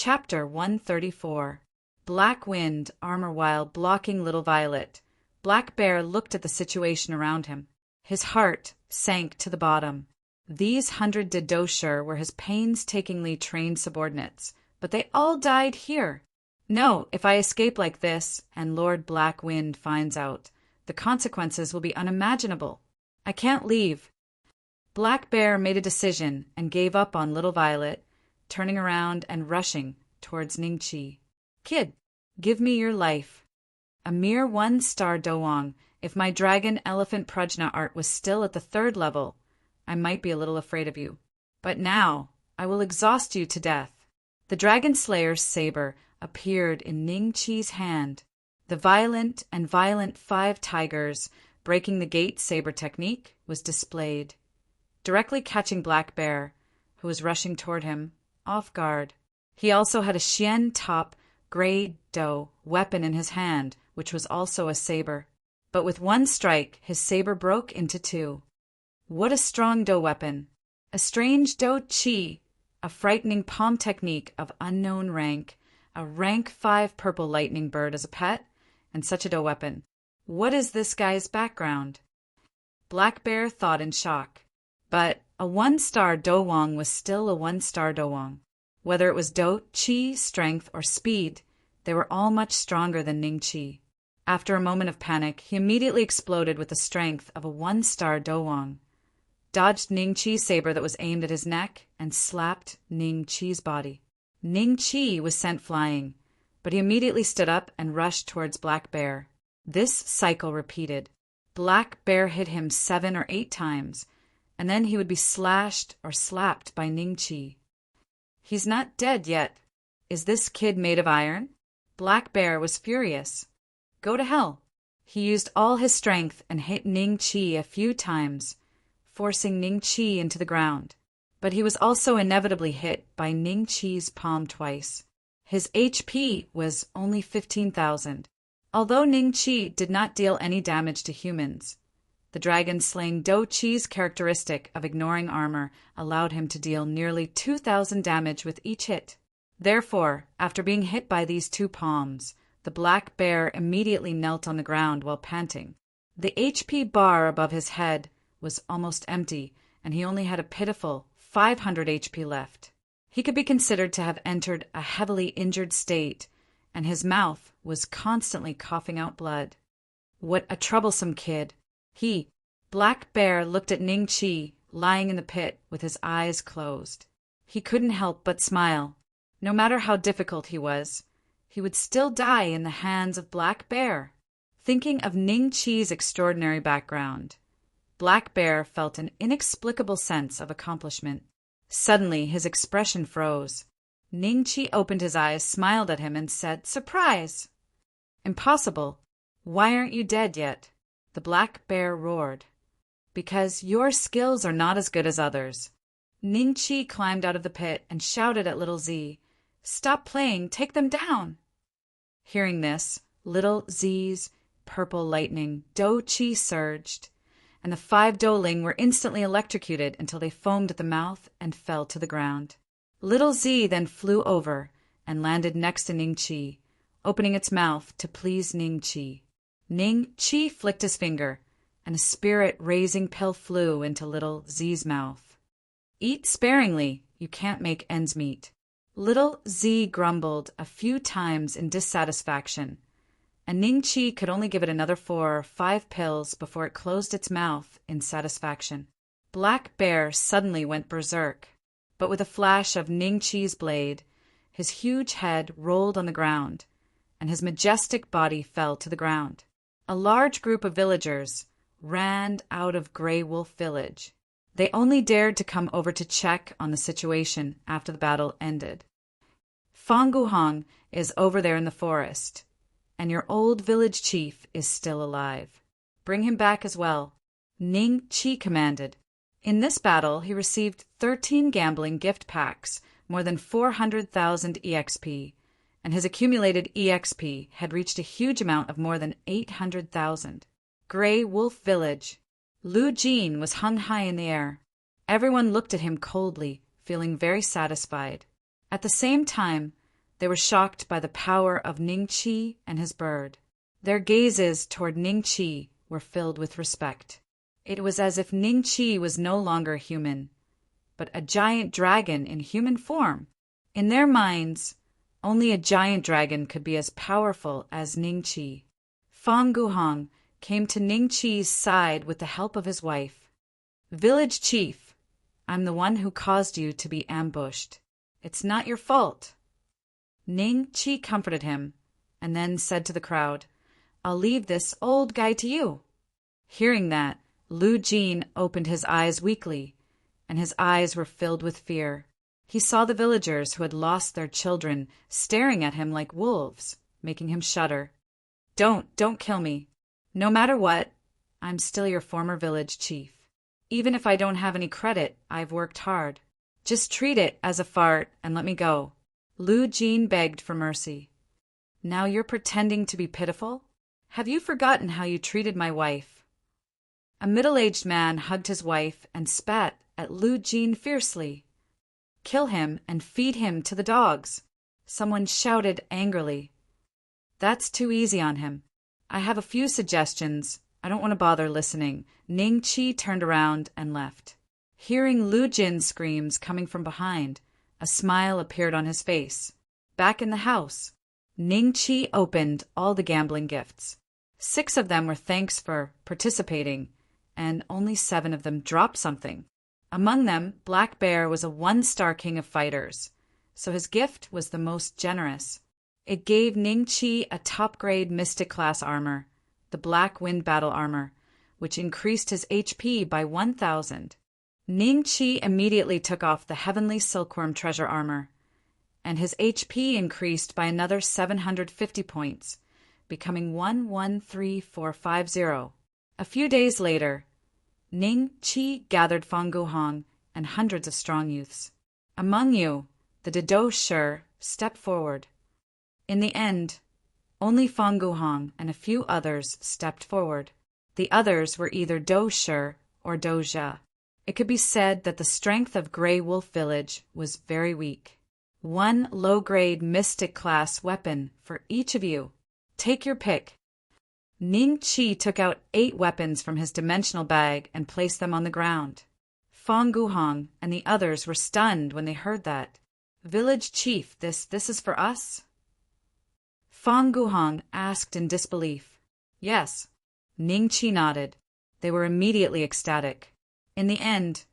Chapter 134. Black Wind, Armor While Blocking Little Violet. Black Bear looked at the situation around him. His heart sank to the bottom. These 100 Didosher were his painstakingly trained subordinates, but they all died here. No, if I escape like this, and Lord Black Wind finds out, the consequences will be unimaginable. I can't leave. Black Bear made a decision and gave up on Little Violet, turning around and rushing towards Ningqi. Kid, give me your life. A mere 1-star doang. If my dragon elephant prajna art was still at the 3rd level, I might be a little afraid of you. But now, I will exhaust you to death. The Dragon Slayer's saber appeared in Ningqi's hand. The violent 5 tigers, breaking the gate saber technique, was displayed, directly catching Black Bear, who was rushing toward him, off guard. He also had a Xian top Grey Doe weapon in his hand, which was also a saber. But with one strike, his saber broke into 2. What a strong Doe weapon! A strange Doe Chi, a frightening palm technique of unknown rank, a rank 5 purple lightning bird as a pet, and such a Doe weapon. What is this guy's background? Black Bear thought in shock. But a 1-star doang was still a 1-star doang. Whether it was Doe Chi, strength, or speed, they were all much stronger than Ningqi. After a moment of panic, he immediately exploded with the strength of a 1-star doang, dodged Ningqi's saber that was aimed at his neck, and slapped Ningqi's body. Ningqi was sent flying, but he immediately stood up and rushed towards Black Bear. This cycle repeated. Black Bear hit him 7 or 8 times, and then he would be slashed or slapped by Ningqi. He's not dead yet. Is this kid made of iron? Black Bear was furious. Go to hell. He used all his strength and hit Ningqi a few times, forcing Ningqi into the ground. But he was also inevitably hit by Ningqi's palm twice. His HP was only 15,000. Although Ningqi did not deal any damage to humans, the dragon-slaying Doe Chi's characteristic of ignoring armor allowed him to deal nearly 2,000 damage with each hit. Therefore, after being hit by these 2 palms, the Black Bear immediately knelt on the ground while panting. The HP bar above his head was almost empty, and he only had a pitiful 500 HP left. He could be considered to have entered a heavily injured state, and his mouth was constantly coughing out blood. What a troublesome kid! Black Bear, looked at Ningqi, lying in the pit with his eyes closed. He couldn't help but smile. No matter how difficult he was, he would still die in the hands of Black Bear. Thinking of Ningqi's extraordinary background, Black Bear felt an inexplicable sense of accomplishment. Suddenly, his expression froze. Ningqi opened his eyes, smiled at him, and said, "Surprise!" "Impossible. Why aren't you dead yet?" The Black Bear roared. "Because your skills are not as good as others." Ningqi climbed out of the pit and shouted at Little Z, "Stop playing, take them down!" Hearing this, Little Z's purple lightning Doe Chi surged, and the 5 Doeling were instantly electrocuted until they foamed at the mouth and fell to the ground. Little Z then flew over and landed next to Ningqi, opening its mouth to please Ningqi. Ningqi flicked his finger, and a spirit-raising pill flew into Little Z's mouth. "Eat sparingly, you can't make ends meet." Little Z grumbled a few times in dissatisfaction, and Ningqi could only give it another 4 or 5 pills before it closed its mouth in satisfaction. Black Bear suddenly went berserk, but with a flash of Ningqi's blade, his huge head rolled on the ground, and his majestic body fell to the ground. A large group of villagers ran out of Grey Wolf Village. They only dared to come over to check on the situation after the battle ended. "Fanguhong is over there in the forest, and your old village chief is still alive. Bring him back as well," Ningqi commanded. In this battle, he received 13 gambling gift packs, more than 400,000 EXP, and his accumulated EXP had reached a huge amount of more than 800,000. Grey Wolf Village. Lu Jin was hung high in the air. Everyone looked at him coldly, feeling very satisfied. At the same time, They were shocked by the power of Ningqi and his bird. Their gazes toward Ningqi were filled with respect. It was as if Ningqi was no longer human, but a giant dragon in human form. In their minds, only a giant dragon could be as powerful as Ningqi. Fang Guhong came to Ningqi's side with the help of his wife. "Village chief, I'm the one who caused you to be ambushed. It's not your fault." Ningqi comforted him, and then said to the crowd, "I'll leave this old guy to you." Hearing that, Lu Jin opened his eyes weakly, and his eyes were filled with fear. He saw the villagers who had lost their children staring at him like wolves, making him shudder. Don't kill me. No matter what, I'm still your former village chief. Even if I don't have any credit, I've worked hard. Just treat it as a fart and let me go." Lu Jin begged for mercy. "Now you're pretending to be pitiful? Have you forgotten how you treated my wife?" A middle-aged man hugged his wife and spat at Lu Jin fiercely. "Kill him and feed him to the dogs," someone shouted angrily. "That's too easy on him. I have a few suggestions. I don't want to bother listening." Ningqi turned around and left. Hearing Lu Jin's screams coming from behind, a smile appeared on his face. Back in the house, Ningqi opened all the gambling gifts. 6 of them were thanks for participating, and only 7 of them dropped something. Among them, Black Bear was a 1-star king of fighters, so his gift was the most generous. It gave Ningqi a top-grade Mystic class armor, the Black Wind Battle Armor, which increased his HP by 1,000. Ningqi immediately took off the Heavenly Silkworm Treasure Armor, and his HP increased by another 750 points, becoming 113450. A few days later, Ningqi gathered Fang Guhong and hundreds of strong youths. "Among you, the Dado Shi stepped forward." In the end, only Fang Guhong and a few others stepped forward. The others were either Do Shi or Do Jia. It could be said that the strength of Grey Wolf Village was very weak. 1 low-grade Mystic class weapon for each of you. Take your pick. Ningqi took out 8 weapons from his dimensional bag and placed them on the ground. Fang Guhong and the others were stunned when they heard that. "Village chief, this is for us?" Fang Guhong asked in disbelief. "Yes." Ningqi nodded. They were immediately ecstatic. In the end,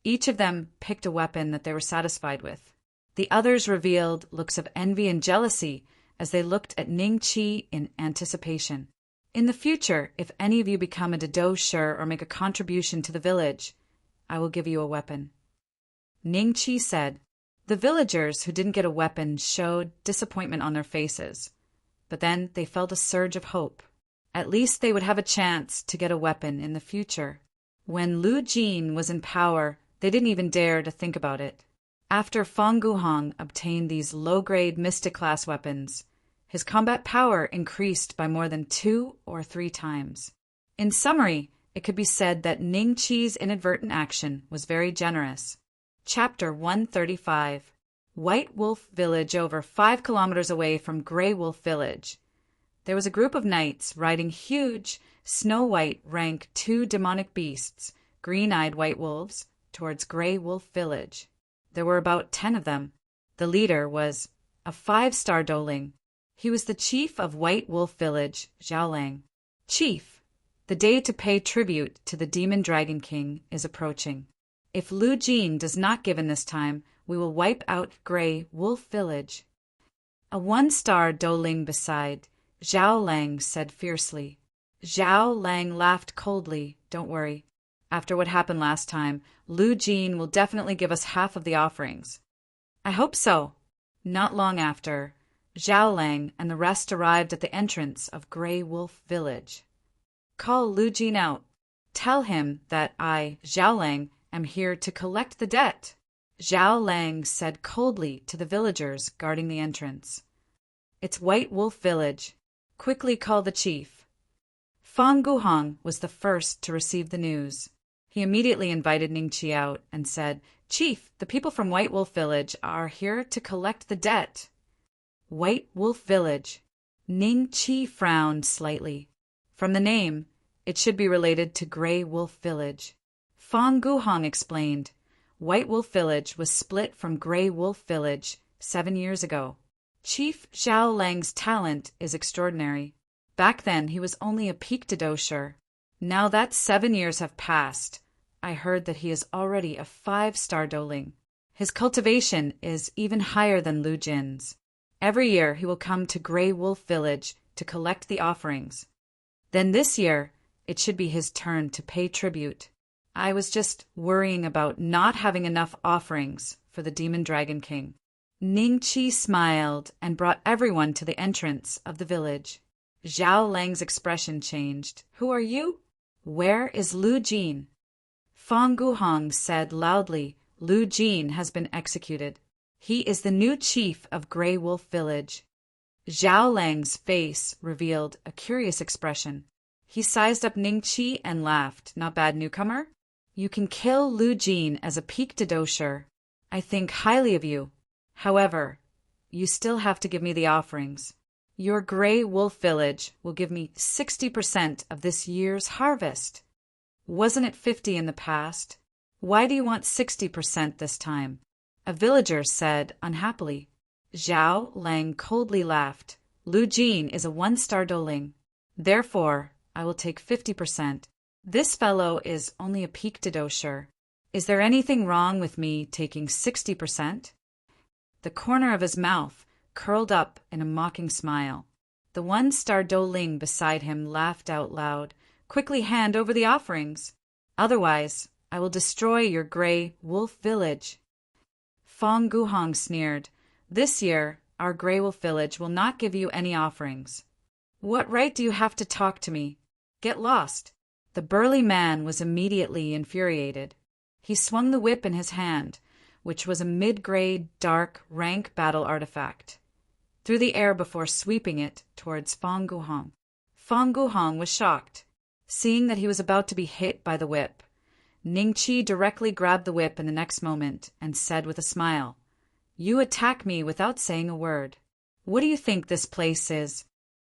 each of them picked a weapon that they were satisfied with. The others revealed looks of envy and jealousy as they looked at Ningqi in anticipation. "In the future, if any of you become a Dado Shi or make a contribution to the village, I will give you a weapon." Ningqi said. The villagers who didn't get a weapon showed disappointment on their faces, but then they felt a surge of hope. At least they would have a chance to get a weapon in the future. When Lu Jin was in power, they didn't even dare to think about it. After Fang Guhong obtained these low-grade Mystic class weapons, his combat power increased by more than 2 or 3 times. In summary, it could be said that Ningqi's inadvertent action was very generous. Chapter 135. White Wolf Village, over 5 kilometers away from Grey Wolf Village. There was a group of knights riding huge, snow-white rank 2 demonic beasts, green-eyed white wolves, towards Grey Wolf Village. There were about 10 of them. The leader was a 5-star Doling. He was the chief of White Wolf Village, Xiaolang. "Chief, the day to pay tribute to the Demon Dragon King is approaching. If Lu Jin does not give in this time, we will wipe out Grey Wolf Village." A 1-star Doling beside Xiaolang said fiercely. Xiaolang laughed coldly. "Don't worry. After what happened last time, Lu Jin will definitely give us half of the offerings." "I hope so." Not long after, Xiaolang and the rest arrived at the entrance of Grey Wolf Village. "Call Lu Jin out. Tell him that I, Xiaolang, am here to collect the debt," Xiaolang said coldly to the villagers guarding the entrance. "It's White Wolf Village. Quickly call the chief." Fang Guhong was the first to receive the news. He immediately invited Ningqi out and said, "Chief, the people from White Wolf Village are here to collect the debt." White Wolf Village. Ning Qi frowned slightly. From the name, it should be related to Grey Wolf Village. Fong Guhong explained, White Wolf Village was split from Grey Wolf Village 7 years ago. Chief Zhao Lang's talent is extraordinary. Back then he was only a peak dosher. Now that 7 years have passed, I heard that he is already a 5-star doling. His cultivation is even higher than Lu Jin's. Every year he will come to Grey Wolf Village to collect the offerings. Then this year, it should be his turn to pay tribute. I was just worrying about not having enough offerings for the Demon Dragon King. Ning Qi smiled and brought everyone to the entrance of the village. Zhao Lang's expression changed. Who are you? Where is Lu Jin? Fong Guhong said loudly, Lu Jin has been executed. He is the new chief of Grey Wolf Village. Zhao Lang's face revealed a curious expression. He sized up Ning Qi and laughed. Not bad, newcomer. You can kill Lu Jin as a peak dosher. I think highly of you. However, you still have to give me the offerings. Your Grey Wolf Village will give me 60% of this year's harvest. Wasn't it 50 in the past? Why do you want 60% this time? A villager said unhappily. Zhao Lang coldly laughed. Lu Jin is a 1-star doling. Therefore, I will take 50%. This fellow is only a peak dosher. Is there anything wrong with me taking 60%? The corner of his mouth curled up in a mocking smile. The 1-star doling beside him laughed out loud. Quickly hand over the offerings. Otherwise, I will destroy your Grey Wolf Village. Fong Guhong sneered. This year, our Grey Wolf Village will not give you any offerings. What right do you have to talk to me? Get lost. The burly man was immediately infuriated. He swung the whip in his hand, which was a mid-grade, dark, rank battle artifact, through the air before sweeping it towards Fong Guhong. Fong Guhong was shocked, seeing that he was about to be hit by the whip. Ning Qi directly grabbed the whip in the next moment and said with a smile, You attack me without saying a word. What do you think this place is?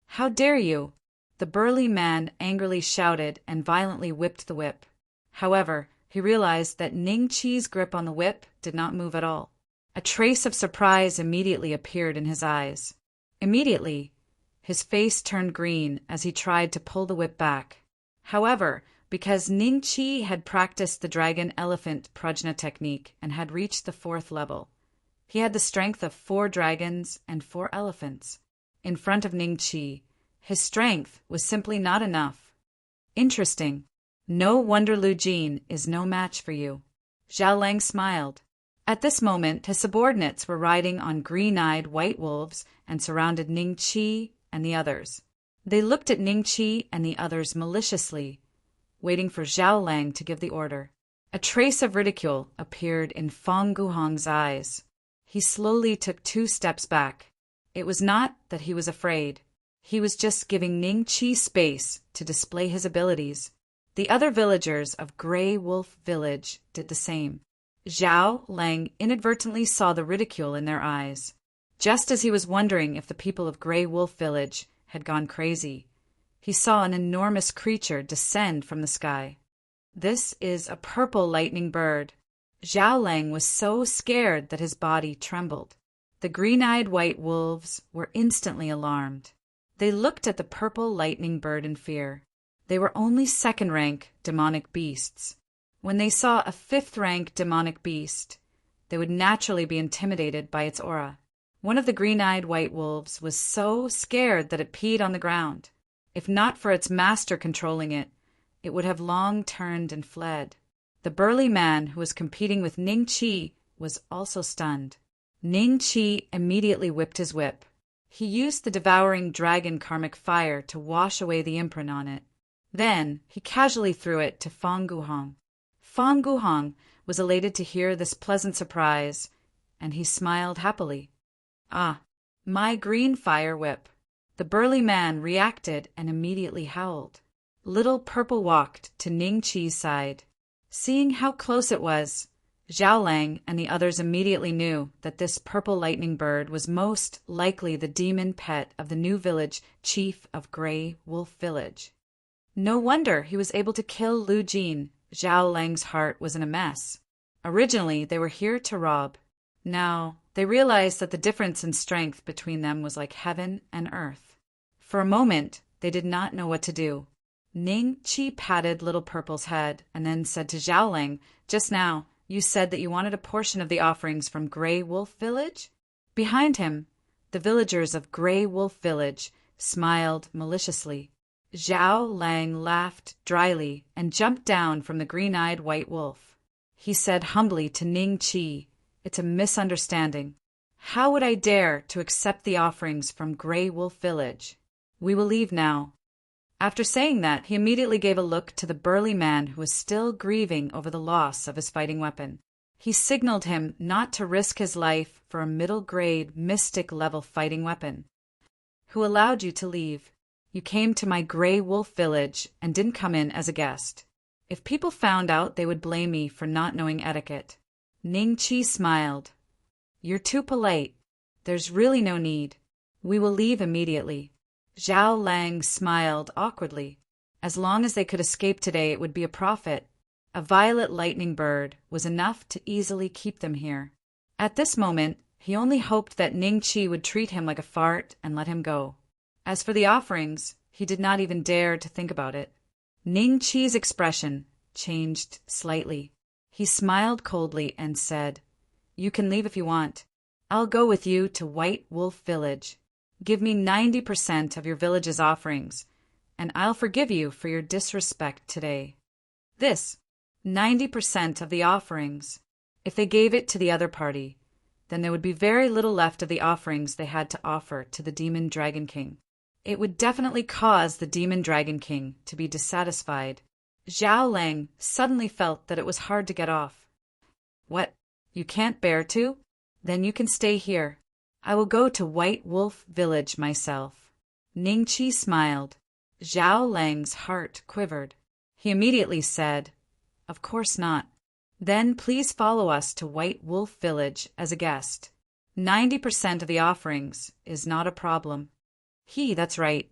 How dare you? The burly man angrily shouted and violently whipped the whip. However, he realized that Ning Qi's grip on the whip did not move at all. A trace of surprise immediately appeared in his eyes. Immediately, his face turned green as he tried to pull the whip back. However, because Ning Qi had practiced the dragon-elephant prajna technique and had reached the 4th level, he had the strength of 4 dragons and 4 elephants. In front of Ning Qi, his strength was simply not enough. Interesting. No wonder Lu Jin is no match for you. Zhao Lang smiled. At this moment, his subordinates were riding on green-eyed white wolves and surrounded Ning Qi and the others. They looked at Ning Qi and the others maliciously, waiting for Zhao Lang to give the order. A trace of ridicule appeared in Fong Guhong's eyes. He slowly took 2 steps back. It was not that he was afraid. He was just giving Ning Qi space to display his abilities. The other villagers of Grey Wolf Village did the same. Zhao Lang inadvertently saw the ridicule in their eyes. Just as he was wondering if the people of Grey Wolf Village had gone crazy, he saw an enormous creature descend from the sky. This is a purple lightning bird. Zhao Lang was so scared that his body trembled. The green-eyed white wolves were instantly alarmed. They looked at the purple lightning bird in fear. They were only 2nd-rank demonic beasts. When they saw a 5th-rank demonic beast, they would naturally be intimidated by its aura. One of the green-eyed white wolves was so scared that it peed on the ground. If not for its master controlling it, it would have long turned and fled. The burly man who was competing with Ning Qi was also stunned. Ning Qi immediately whipped his whip. He used the devouring dragon karmic fire to wash away the imprint on it. Then he casually threw it to Fong Guhong. Fong Guhong was elated to hear this pleasant surprise, and he smiled happily. Ah, my green fire whip. The burly man reacted and immediately howled. Little Purple walked to Ning Qi's side. Seeing how close it was, Zhao Lang and the others immediately knew that this purple lightning bird was most likely the demon pet of the new village chief of Grey Wolf Village. No wonder he was able to kill Lu Jin. Zhao Lang's heart was in a mess. Originally, they were here to rob. Now, they realized that the difference in strength between them was like heaven and earth. For a moment, they did not know what to do. Ning Qi patted Little Purple's head and then said to Zhao Lang, "Just now, you said that you wanted a portion of the offerings from Grey Wolf Village?" Behind him, the villagers of Grey Wolf Village smiled maliciously. Zhao Lang laughed dryly and jumped down from the green-eyed white wolf. He said humbly to Ning Qi, "It's a misunderstanding. How would I dare to accept the offerings from Grey Wolf Village? We will leave now." After saying that, he immediately gave a look to the burly man who was still grieving over the loss of his fighting weapon. He signaled him not to risk his life for a middle-grade, mystic-level fighting weapon. "Who allowed you to leave? You came to my Grey Wolf Village and didn't come in as a guest. If people found out, they would blame me for not knowing etiquette." Ning Qi smiled. "You're too polite. There's really no need. We will leave immediately." Zhao Lang smiled awkwardly. As long as they could escape today, it would be a profit. A violet lightning bird was enough to easily keep them here. At this moment, he only hoped that Ning Qi would treat him like a fart and let him go. As for the offerings, he did not even dare to think about it. Ning Qi's expression changed slightly. He smiled coldly and said, "You can leave if you want. I'll go with you to White Wolf Village. Give me 90% of your village's offerings, and I'll forgive you for your disrespect today." This, 90% of the offerings. If they gave it to the other party, then there would be very little left of the offerings they had to offer to the Demon Dragon King. It would definitely cause the Demon Dragon King to be dissatisfied. Zhao Lang suddenly felt that it was hard to get off. "What? You can't bear to? Then you can stay here. I will go to White Wolf Village myself." Ning Qi smiled. Zhao Lang's heart quivered. He immediately said, "Of course not. Then please follow us to White Wolf Village as a guest. 90% of the offerings is not a problem." That's right.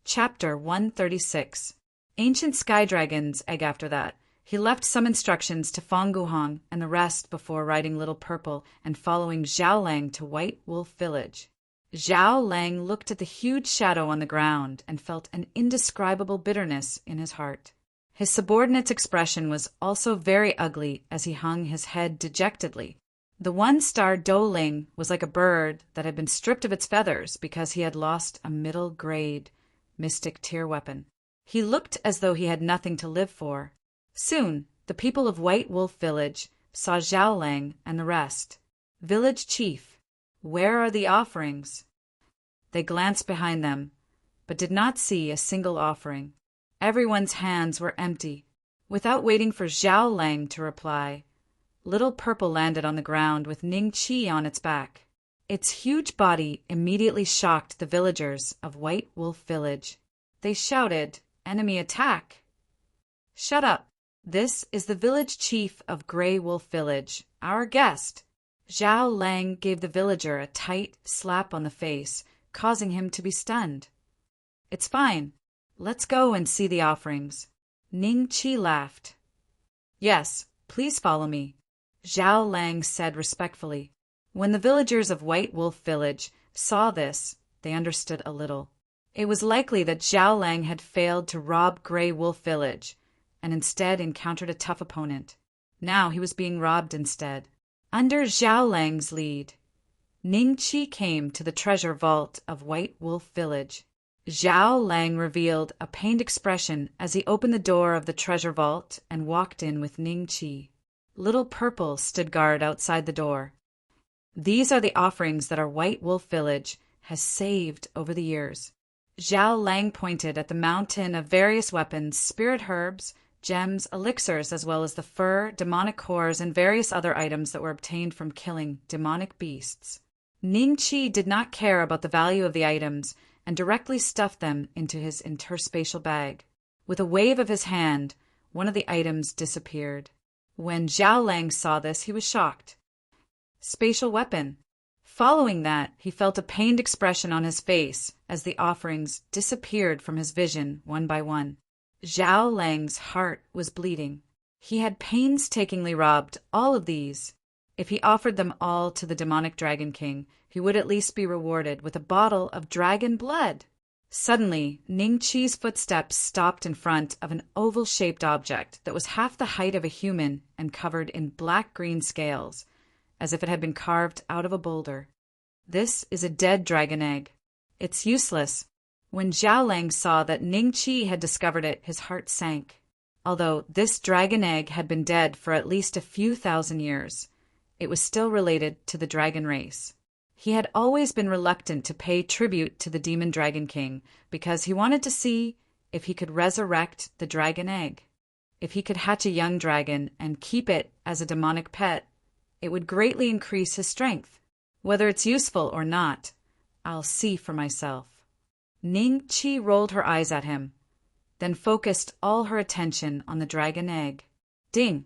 Chapter 136. Ancient Sky Dragon's egg. After that, he left some instructions to Fang Guhong and the rest before riding Little Purple and following Zhao Lang to White Wolf Village. Zhao Lang looked at the huge shadow on the ground and felt an indescribable bitterness in his heart. His subordinate's expression was also very ugly as he hung his head dejectedly. The one-star Douling was like a bird that had been stripped of its feathers because he had lost a middle-grade mystic tier weapon. He looked as though he had nothing to live for. Soon, the people of White Wolf Village saw Zhao Lang and the rest. "Village Chief, where are the offerings?" They glanced behind them, but did not see a single offering. Everyone's hands were empty. Without waiting for Zhao Lang to reply, Little Purple landed on the ground with Ning Qi on its back. Its huge body immediately shocked the villagers of White Wolf Village. They shouted, "Enemy attack!" "Shut up! This is the village chief of Grey Wolf Village, our guest." Zhao Lang gave the villager a tight slap on the face, causing him to be stunned. "It's fine. Let's go and see the offerings." Ning Qi laughed. "Yes, please follow me," Zhao Lang said respectfully. When the villagers of White Wolf Village saw this, they understood a little. It was likely that Zhao Lang had failed to rob Grey Wolf Village, and instead encountered a tough opponent. Now he was being robbed instead. Under Zhao Lang's lead, Ning Qi came to the treasure vault of White Wolf Village. Zhao Lang revealed a pained expression as he opened the door of the treasure vault and walked in with Ning Qi. Little Purple stood guard outside the door. "These are the offerings that our White Wolf Village has saved over the years." Zhao Lang pointed at the mountain of various weapons, spirit herbs, gems, elixirs, as well as the fur, demonic cores, and various other items that were obtained from killing demonic beasts. Ning Qi did not care about the value of the items and directly stuffed them into his interspatial bag. With a wave of his hand, one of the items disappeared. When Zhao Lang saw this, he was shocked. Spatial weapon. Following that, he felt a pained expression on his face as the offerings disappeared from his vision one by one. Zhao Lang's heart was bleeding. He had painstakingly robbed all of these. If he offered them all to the demonic Dragon King, he would at least be rewarded with a bottle of dragon blood. Suddenly, Ning Qi's footsteps stopped in front of an oval-shaped object that was half the height of a human and covered in black-green scales, as if it had been carved out of a boulder. This is a dead dragon egg. It's useless. When Zhao Lang saw that Ning Qi had discovered it, his heart sank. Although this dragon egg had been dead for at least a few thousand years, it was still related to the dragon race. He had always been reluctant to pay tribute to the demon Dragon King because he wanted to see if he could resurrect the dragon egg. If he could hatch a young dragon and keep it as a demonic pet, it would greatly increase his strength. Whether it's useful or not, I'll see for myself. Ning Qi rolled her eyes at him, then focused all her attention on the dragon egg. Ding!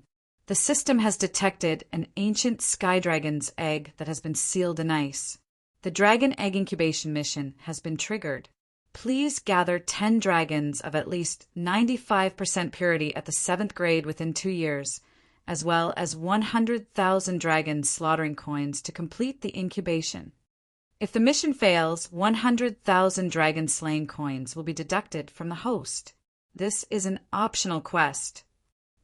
The system has detected an ancient sky dragon's egg that has been sealed in ice. The dragon egg incubation mission has been triggered. Please gather 10 dragons of at least 95% purity at the 7th grade within 2 years, as well as 100,000 dragon slaughtering coins to complete the incubation. If the mission fails, 100,000 dragon slaying coins will be deducted from the host. This is an optional quest.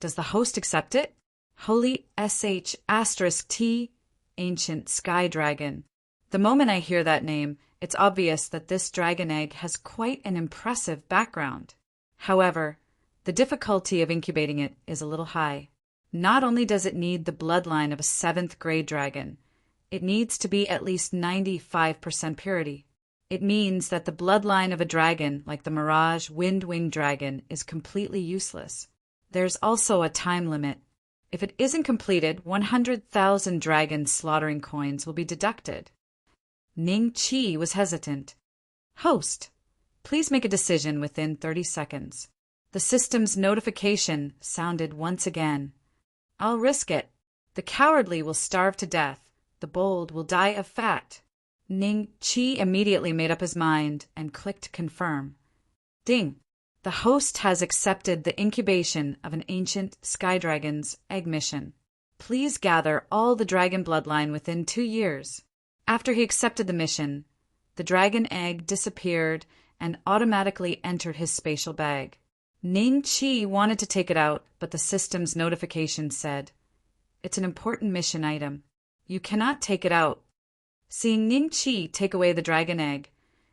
Does the host accept it? Holy *T, Ancient Sky Dragon. The moment I hear that name, it's obvious that this dragon egg has quite an impressive background. However, the difficulty of incubating it is a little high. Not only does it need the bloodline of a 7th grade dragon, it needs to be at least 95% purity. It means that the bloodline of a dragon like the Mirage Wind-Winged Dragon is completely useless. There's also a time limit. If it isn't completed, 100,000 dragon slaughtering coins will be deducted. Ning Qi was hesitant. Host, please make a decision within 30 seconds. The system's notification sounded once again. I'll risk it. The cowardly will starve to death. The bold will die of fat. Ning Qi immediately made up his mind and clicked confirm. Ding! The host has accepted the incubation of an ancient sky dragon's egg mission. Please gather all the dragon bloodline within 2 years. After he accepted the mission, the dragon egg disappeared and automatically entered his spatial bag. Ning Qi wanted to take it out, but the system's notification said, "It's an important mission item. You cannot take it out." Seeing Ning Qi take away the dragon egg,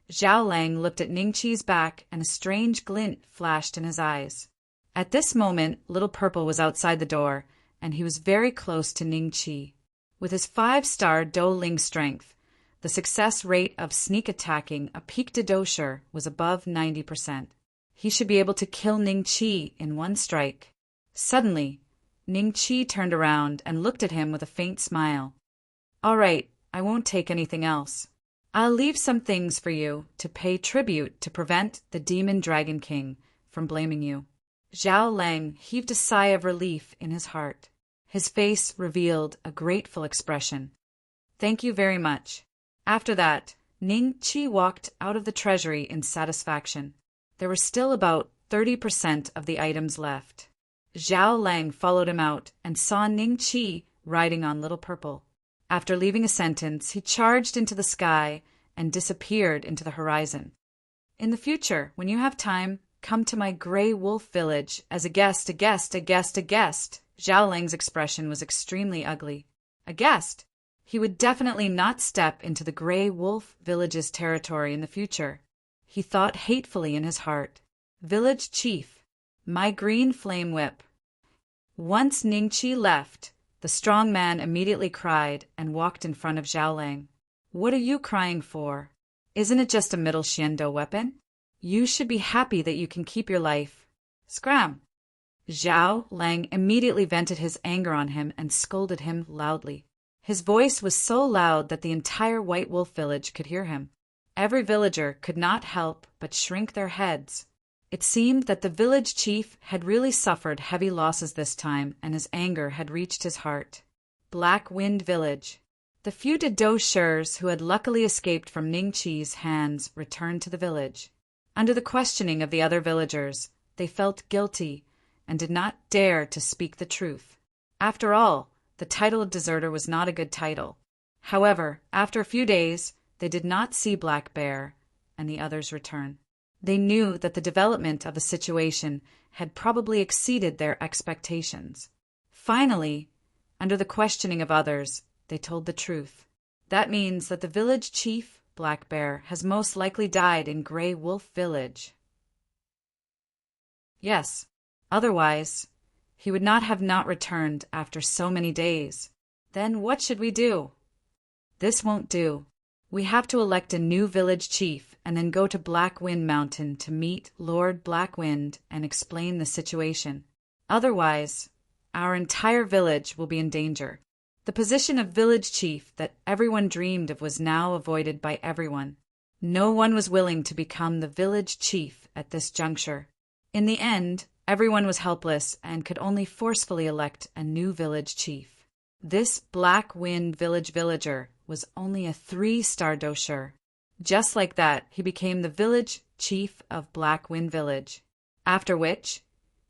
Zhao Lang looked at Ning Qi's back and a strange glint flashed in his eyes. At this moment, Little Purple was outside the door, and he was very close to Ning Qi. With his 5-star Do Ling strength, the success rate of sneak attacking a Pique de Dosher was above 90%. He should be able to kill Ning Qi in one strike. Suddenly, Ning Qi turned around and looked at him with a faint smile. "All right, I won't take anything else. I'll leave some things for you to pay tribute to prevent the demon Dragon King from blaming you." Zhao Lang heaved a sigh of relief in his heart. His face revealed a grateful expression. "Thank you very much." After that, Ning Qi walked out of the treasury in satisfaction. There were still about 30% of the items left. Zhao Lang followed him out and saw Ning Qi riding on Little Purple. After leaving a sentence, he charged into the sky and disappeared into the horizon. "In the future, when you have time, come to my Grey Wolf village as a guest, a guest, a guest, a guest." Zhao Lang's expression was extremely ugly. A guest? He would definitely not step into the Grey Wolf village's territory in the future. He thought hatefully in his heart. Village chief, my green flame whip. Once Ning Qi left, the strong man immediately cried and walked in front of Zhao Lang. "What are you crying for? Isn't it just a middle Xiando weapon? You should be happy that you can keep your life." Scram! Zhao Lang immediately vented his anger on him and scolded him loudly. His voice was so loud that the entire White Wolf village could hear him. Every villager could not help but shrink their heads. It seemed that the village chief had really suffered heavy losses this time, and his anger had reached his heart. Black Wind Village. The few Dadoshers who had luckily escaped from Ningqi's hands returned to the village. Under the questioning of the other villagers, they felt guilty and did not dare to speak the truth. After all, the title of deserter was not a good title. However, after a few days, they did not see Black Bear and the others return. They knew that the development of the situation had probably exceeded their expectations. Finally, under the questioning of others, they told the truth. That means that the village chief, Black Bear, has most likely died in Grey Wolf Village. Yes, otherwise, he would not have returned after so many days. Then what should we do? This won't do. We have to elect a new village chief and then go to Black Wind Mountain to meet Lord Black Wind and explain the situation. Otherwise, our entire village will be in danger. The position of village chief that everyone dreamed of was now avoided by everyone. No one was willing to become the village chief at this juncture. In the end, everyone was helpless and could only forcefully elect a new village chief. This Black Wind Village villager was only a 3-star dosher. Just like that, he became the village chief of Black Wind Village, after which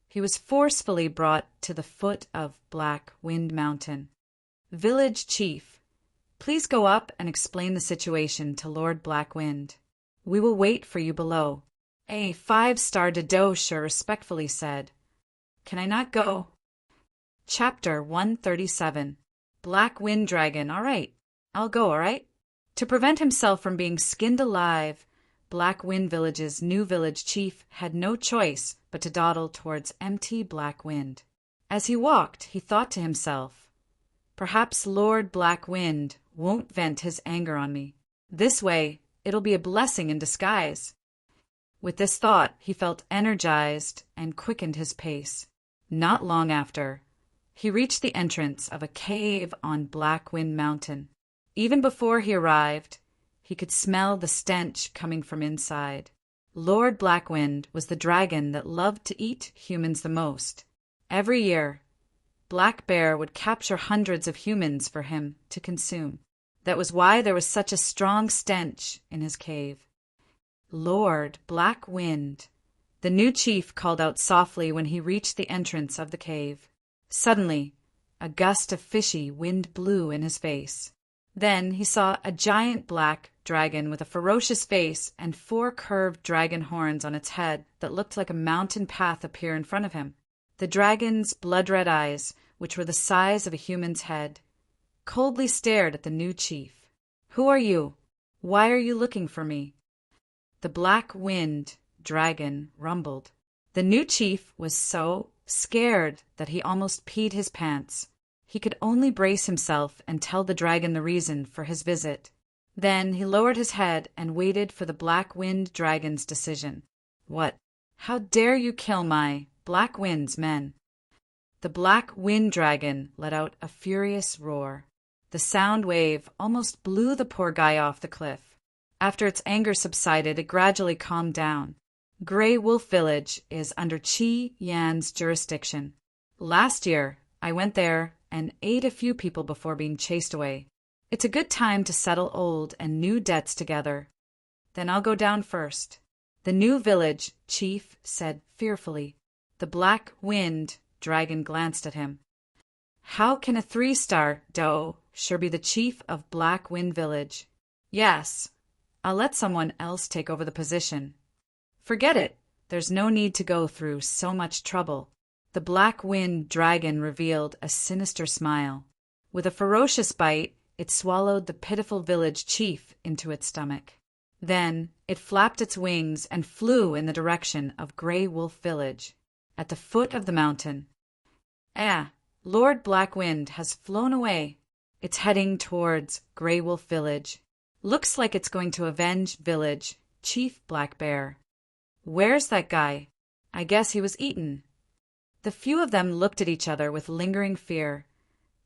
he was forcefully brought to the foot of Black Wind Mountain. Village chief, please go up and explain the situation to Lord Black Wind. We will wait for you below. A 5-star dosher respectfully said. Can I not go? Chapter 137. Black Wind Dragon. All right, I'll go, all right? To prevent himself from being skinned alive, Black Wind Village's new village chief had no choice but to dawdle towards empty Black Wind. As he walked, he thought to himself, perhaps Lord Black Wind won't vent his anger on me. This way, it'll be a blessing in disguise. With this thought, he felt energized and quickened his pace. Not long after, he reached the entrance of a cave on Black Wind Mountain. Even before he arrived, he could smell the stench coming from inside. Lord Black Wind was the dragon that loved to eat humans the most. Every year, Black Bear would capture hundreds of humans for him to consume. That was why there was such a strong stench in his cave. Lord Black Wind, the new chief called out softly when he reached the entrance of the cave. Suddenly, a gust of fishy wind blew in his face. Then he saw a giant black dragon with a ferocious face and 4 curved dragon horns on its head that looked like a mountain path appear in front of him. The dragon's blood-red eyes, which were the size of a human's head, coldly stared at the new chief. Who are you? Why are you looking for me? The Black Wind dragon rumbled. The new chief was so scared that he almost peed his pants. He could only brace himself and tell the dragon the reason for his visit. Then he lowered his head and waited for the Black Wind dragon's decision. What? How dare you kill my Black Wind's men? The Black Wind dragon let out a furious roar. The sound wave almost blew the poor guy off the cliff. After its anger subsided, it gradually calmed down. Grey Wolf Village is under Qi Yan's jurisdiction. Last year, I went there and ate a few people before being chased away. It's a good time to settle old and new debts together. Then I'll go down first. The new village chief said fearfully. The Black Wind dragon glanced at him. How can a 3-star dosher be the chief of Black Wind Village? Yes, I'll let someone else take over the position. Forget it. There's no need to go through so much trouble. The Black Wind dragon revealed a sinister smile. With a ferocious bite, it swallowed the pitiful village chief into its stomach. Then it flapped its wings and flew in the direction of Grey Wolf Village, at the foot of the mountain. Lord Black Wind has flown away. It's heading towards Grey Wolf Village. Looks like it's going to avenge village Chief Black Bear. Where's that guy? I guess he was eaten. The few of them looked at each other with lingering fear,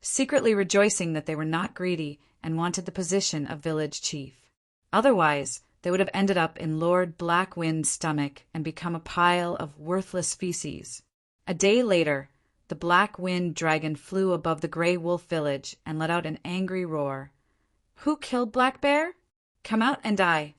secretly rejoicing that they were not greedy and wanted the position of village chief. Otherwise, they would have ended up in Lord Black Wind's stomach and become a pile of worthless feces. A day later, the Black Wind Dragon flew above the Grey Wolf village and let out an angry roar. "Who killed Black Bear? Come out and die."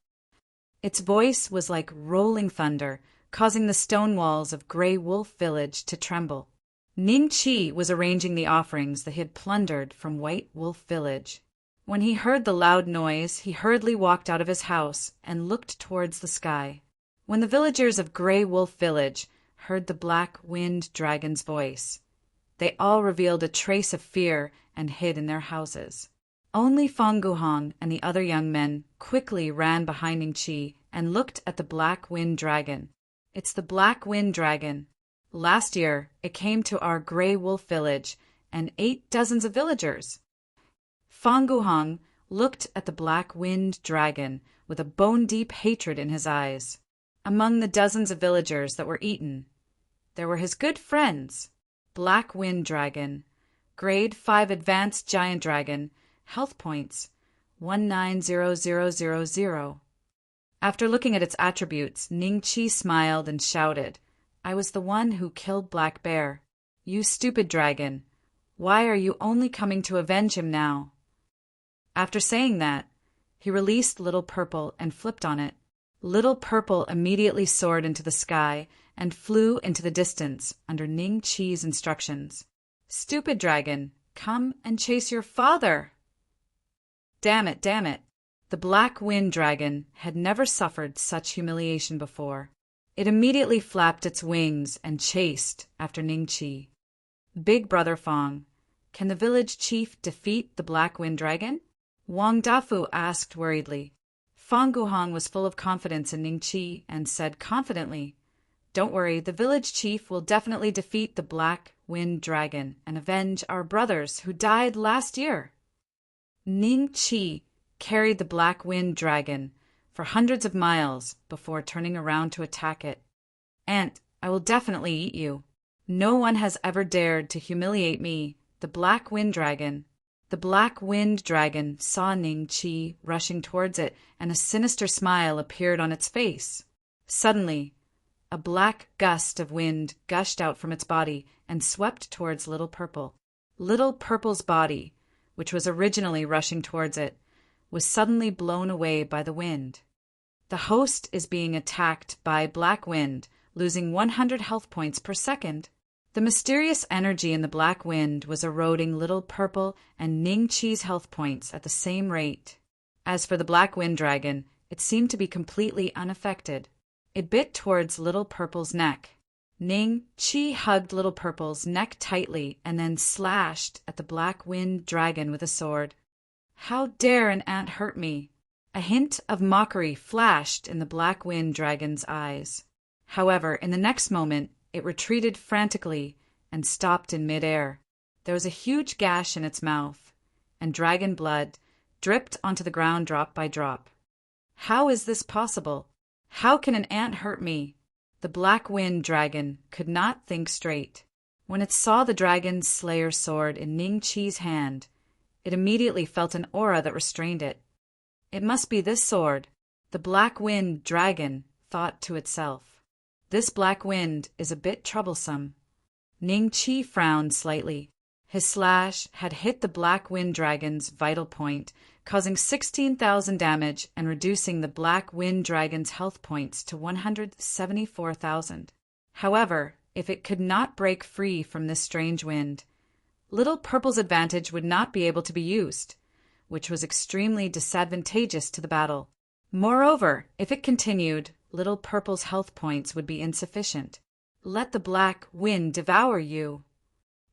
Its voice was like rolling thunder, causing the stone walls of Grey Wolf village to tremble. Ning Chi was arranging the offerings that he had plundered from White Wolf village. When he heard the loud noise, he hurriedly walked out of his house and looked towards the sky. When the villagers of Grey Wolf village heard the Black Wind Dragon's voice, they all revealed a trace of fear and hid in their houses. Only Fang Guhong and the other young men quickly ran behind Ning Chi and looked at the Black Wind Dragon. "It's the Black Wind Dragon. Last year, it came to our Grey Wolf village and ate dozens of villagers." Fang Guhong looked at the Black Wind Dragon with a bone-deep hatred in his eyes. Among the dozens of villagers that were eaten, there were his good friends, Black Wind Dragon, Grade 5 Advanced Giant Dragon, health points 190000. After looking at its attributes, Ning Chi smiled and shouted, "I was the one who killed Black Bear. You stupid dragon, why are you only coming to avenge him now?" After saying that, he released Little Purple and flipped on it. Little Purple immediately soared into the sky and flew into the distance under Ning Chi's instructions. "Stupid dragon, come and chase your father!" Damn it, damn it. The Black Wind Dragon had never suffered such humiliation before. It immediately flapped its wings and chased after Ning Chi. "Big Brother Fang, can the village chief defeat the Black Wind Dragon?" Wang Dafu asked worriedly. Fang Guhong was full of confidence in Ning Chi and said confidently, "Don't worry, the village chief will definitely defeat the Black Wind Dragon and avenge our brothers who died last year." Ning Chi carried the Black Wind Dragon for hundreds of miles before turning around to attack it. "Ant, I will definitely eat you. No one has ever dared to humiliate me, the Black Wind Dragon." The Black Wind Dragon saw Ning Chi rushing towards it, and a sinister smile appeared on its face. Suddenly, a black gust of wind gushed out from its body and swept towards Little Purple. Little Purple's body, which was originally rushing towards it, was suddenly blown away by the wind. The host is being attacked by Black Wind, losing 100 health points per second. The mysterious energy in the Black Wind was eroding Little Purple and Ning Chi's health points at the same rate. As for the Black Wind Dragon, it seemed to be completely unaffected. It bit towards Little Purple's neck. Ning Chi hugged Little Purple's neck tightly and then slashed at the Black Wind Dragon with a sword. "How dare an ant hurt me?" A hint of mockery flashed in the Black Wind Dragon's eyes. However, in the next moment, it retreated frantically and stopped in midair. There was a huge gash in its mouth, and dragon blood dripped onto the ground drop by drop. "How is this possible? How can an ant hurt me?" The Black Wind Dragon could not think straight. When it saw the Dragon Slayer's sword in Ning Chi's hand, it immediately felt an aura that restrained it. "It must be this sword," the Black Wind Dragon thought to itself. "This black wind is a bit troublesome." Ning Chi frowned slightly. His slash had hit the Black Wind Dragon's vital point, causing 16,000 damage and reducing the Black Wind Dragon's health points to 174,000. However, if it could not break free from this strange wind, Little Purple's advantage would not be able to be used, which was extremely disadvantageous to the battle. Moreover, if it continued, Little Purple's health points would be insufficient. "Let the Black Wind devour you."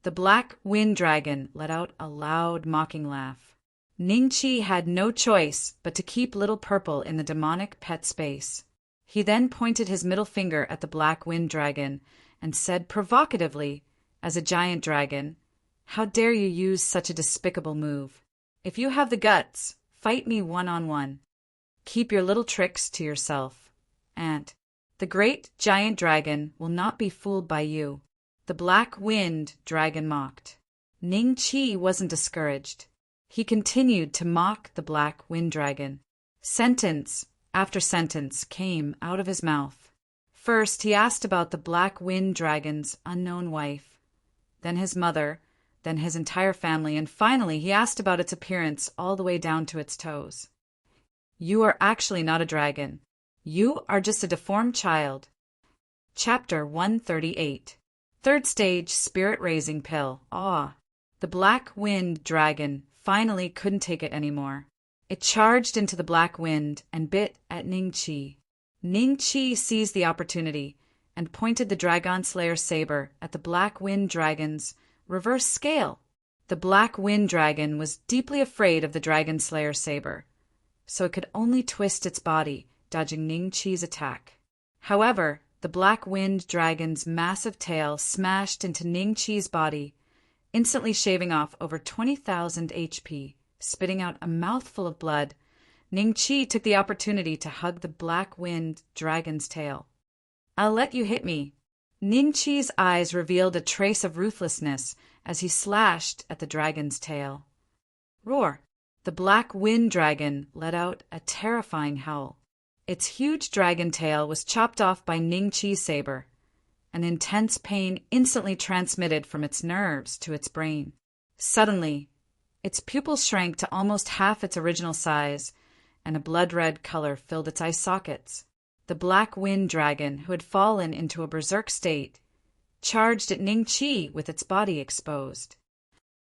The Black Wind Dragon let out a loud mocking laugh. Ning Chi had no choice but to keep Little Purple in the demonic pet space. He then pointed his middle finger at the Black Wind Dragon and said provocatively, as a giant dragon, "How dare you use such a despicable move? If you have the guts, fight me one-on-one. Keep your little tricks to yourself. And the great giant dragon will not be fooled by you." The Black Wind Dragon mocked. Ning Chi wasn't discouraged. He continued to mock the Black Wind Dragon. "Sentence, after sentence came out of his mouth. First, he asked about the Black Wind Dragon's unknown wife, then his mother, then his entire family, and finally he asked about its appearance all the way down to its toes. You are actually not a dragon. You are just a deformed child. Chapter 138. Third Stage Spirit-Raising Pill. The Black Wind Dragon finally couldn't take it anymore. It charged into the black wind and bit at Ningqi. Ningqi seized the opportunity and pointed the Dragon Slayer saber at the Black Wind Dragon's reverse scale. The Black Wind Dragon was deeply afraid of the Dragon Slayer saber, so it could only twist its body, dodging Ningqi's attack. However, the Black Wind Dragon's massive tail smashed into Ningqi's body, instantly shaving off over 20,000 HP. Spitting out a mouthful of blood, Ningqi took the opportunity to hug the Black Wind Dragon's tail. I'll let you hit me. Ningqi's eyes revealed a trace of ruthlessness as he slashed at the dragon's tail. Roar! The Black Wind Dragon let out a terrifying howl. Its huge dragon tail was chopped off by Ningqi's saber. An intense pain instantly transmitted from its nerves to its brain. Suddenly, its pupils shrank to almost half its original size, and a blood-red color filled its eye sockets. The Black Wind Dragon, who had fallen into a berserk state, charged at Ningqi with its body exposed.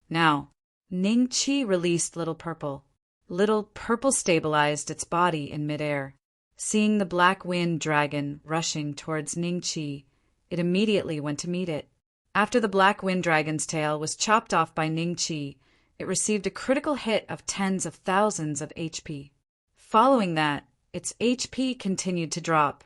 Now, Ningqi released Little Purple. Little Purple stabilized its body in midair. Seeing the Black Wind Dragon rushing towards Ningqi, it immediately went to meet it. After the Black Wind Dragon's tail was chopped off by Ningqi, it received a critical hit of tens of thousands of HP. Following that, its HP continued to drop.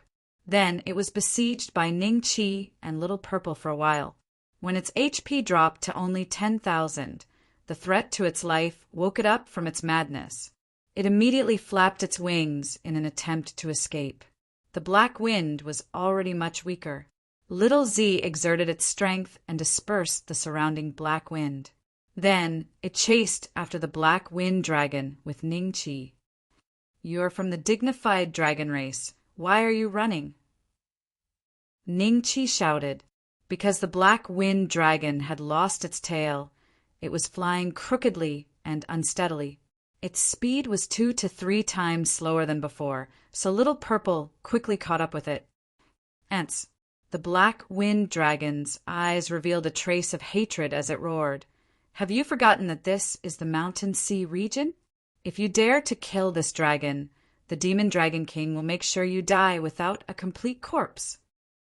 Then it was besieged by Ningqi and Little Purple for a while. When its HP dropped to only 10,000, the threat to its life woke it up from its madness. It immediately flapped its wings in an attempt to escape. The Black Wind was already much weaker. Little Z exerted its strength and dispersed the surrounding black wind. Then it chased after the Black Wind Dragon with Ningqi. You are from the dignified dragon race. Why are you running? Ningqi shouted. Because the Black Wind Dragon had lost its tail, it was flying crookedly and unsteadily. Its speed was 2 to 3 times slower than before, so Little Purple quickly caught up with it. Ants. The Black Wind Dragon's eyes revealed a trace of hatred as it roared. Have you forgotten that this is the Mountain Sea region? If you dare to kill this dragon, the Demon Dragon King will make sure you die without a complete corpse.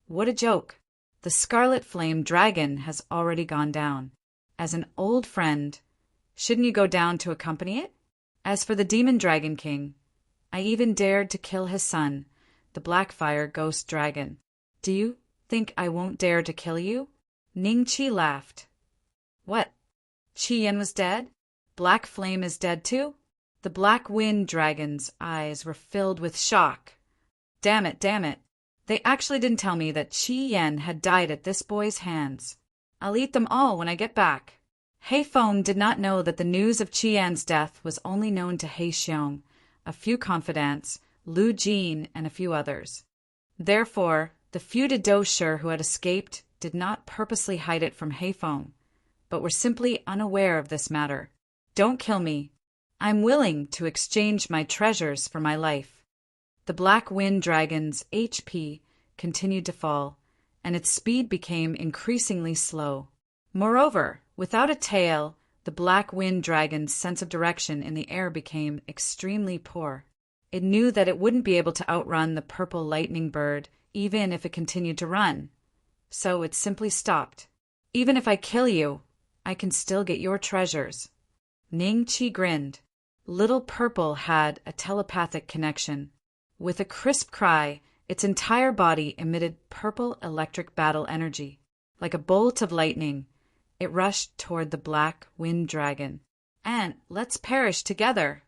What a joke. The Scarlet Flame Dragon has already gone down. As an old friend, shouldn't you go down to accompany it? As for the Demon Dragon King, I even dared to kill his son, the Blackfire Ghost Dragon. Do you think I won't dare to kill you? Ningqi laughed. What? Qi Yan was dead? Black Flame is dead too? The Black Wind Dragon's eyes were filled with shock. Damn it. They actually didn't tell me that Qi Yan had died at this boy's hands. I'll eat them all when I get back. He Feng did not know that the news of Qi Yan's death was only known to He Xiong, a few confidants, Lu Jin, and a few others. Therefore, the few Dou who had escaped did not purposely hide it from He Feng, but were simply unaware of this matter. Don't kill me. I'm willing to exchange my treasures for my life. The Black Wind Dragon's HP continued to fall, and its speed became increasingly slow. Moreover, without a tail, the Black Wind Dragon's sense of direction in the air became extremely poor. It knew that it wouldn't be able to outrun the purple lightning bird, even if it continued to run. So it simply stopped. Even if I kill you, I can still get your treasures. Ningqi grinned. Little Purple had a telepathic connection. With a crisp cry, its entire body emitted purple electric battle energy. Like a bolt of lightning, it rushed toward the Black Wind Dragon. And let's perish together.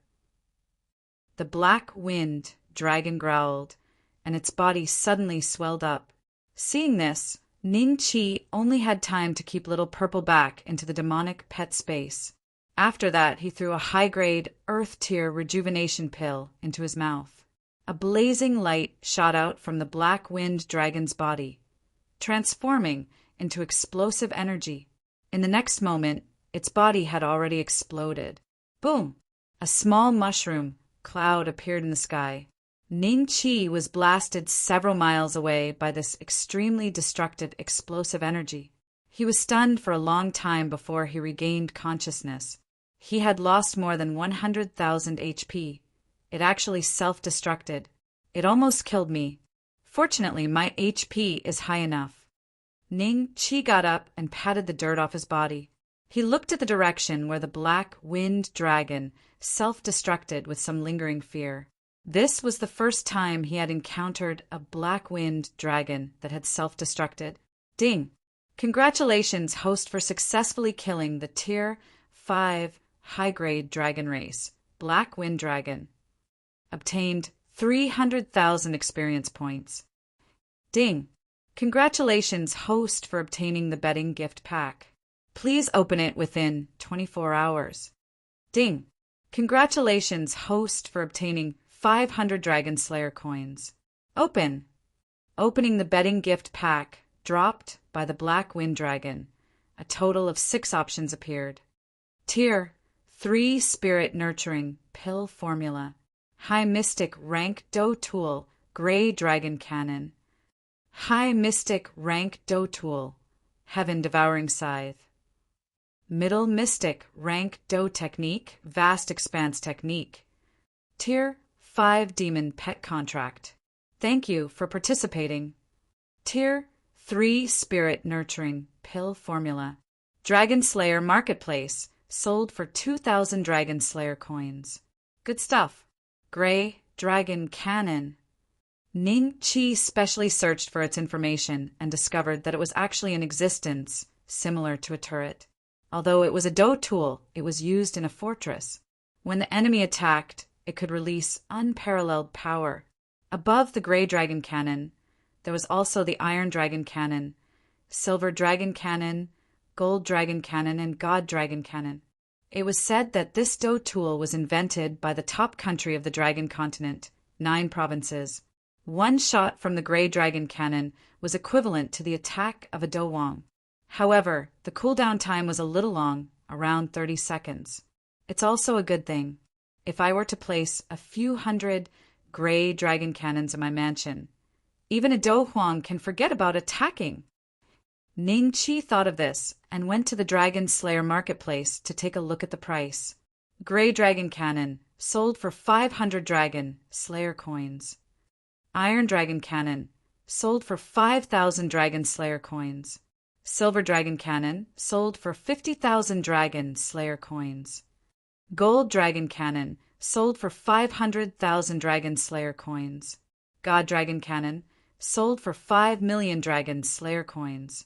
The Black Wind Dragon growled, and its body suddenly swelled up. Seeing this, Ningqi only had time to keep Little Purple back into the demonic pet space. After that, he threw a high-grade, Earth-tier rejuvenation pill into his mouth. A blazing light shot out from the black wind dragon's body, transforming into explosive energy. In the next moment, its body had already exploded. Boom! A small mushroom cloud appeared in the sky. Ning Qi was blasted several miles away by this extremely destructive explosive energy. He was stunned for a long time before he regained consciousness. He had lost more than 100,000 HP. It actually self-destructed. It almost killed me. Fortunately, my HP is high enough. Ning Qi got up and patted the dirt off his body. He looked at the direction where the black wind dragon self-destructed with some lingering fear. This was the first time he had encountered a black wind dragon that had self-destructed. Ding! Congratulations, host, for successfully killing the Tier 5 high-grade dragon race, Black Wind Dragon. Obtained 300,000 experience points. Ding! Congratulations, host, for obtaining the betting gift pack. Please open it within 24 hours. Ding! Congratulations, host, for obtaining 500 Dragon Slayer coins. Open! Opening the betting gift pack, dropped by the Black Wind Dragon. A total of 6 options appeared. Tier 3 Spirit Nurturing Pill Formula. High Mystic Rank Do Tool Gray Dragon Cannon. High Mystic Rank Do Tool Heaven Devouring Scythe. Middle Mystic Rank Do Technique Vast Expanse Technique. Tier 5 Demon Pet Contract. Thank you for participating. Tier 3 Spirit Nurturing Pill Formula. Dragon Slayer Marketplace sold for 2,000 Dragon Slayer coins. Good stuff. Gray Dragon Cannon. Ning Qi specially searched for its information and discovered that it was actually in existence, similar to a turret. Although it was a Do tool, it was used in a fortress. When the enemy attacked, it could release unparalleled power. Above the Gray Dragon Cannon, there was also the Iron Dragon Cannon, Silver Dragon Cannon, Gold Dragon Cannon, and God Dragon Cannon. It was said that this Do tool was invented by the top country of the Dragon Continent, 9 provinces. One shot from the Gray Dragon Cannon was equivalent to the attack of a Do Wong. However, the cooldown time was a little long, around 30 seconds. It's also a good thing. If I were to place a few hundred Gray Dragon Cannons in my mansion, even a Do Huang can forget about attacking. Ning Qi thought of this and went to the Dragon Slayer Marketplace to take a look at the price. Gray Dragon Cannon sold for 500 Dragon Slayer coins. Iron Dragon Cannon sold for 5,000 Dragon Slayer coins. Silver Dragon Cannon sold for 50,000 Dragon Slayer coins. Gold Dragon Cannon sold for 500,000 Dragon Slayer coins. God Dragon Cannon sold for 5 million Dragon Slayer coins.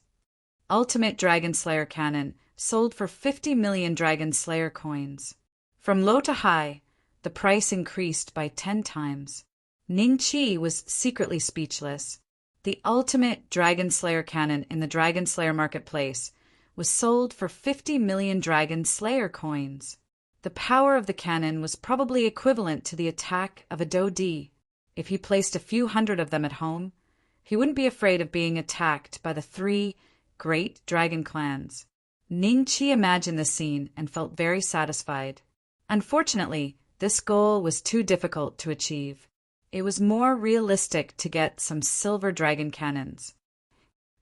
Ultimate Dragon Slayer Cannon sold for 50 million Dragon Slayer coins. From low to high, the price increased by 10 times. Ning Qi was secretly speechless. The ultimate Dragon Slayer Cannon in the Dragon Slayer Marketplace was sold for 50 million Dragon Slayer coins. The power of the cannon was probably equivalent to the attack of a Do Di. If he placed a few hundred of them at home, he wouldn't be afraid of being attacked by the 3 great dragon clans. Ning Qi imagined the scene and felt very satisfied. Unfortunately, this goal was too difficult to achieve. It was more realistic to get some silver dragon cannons.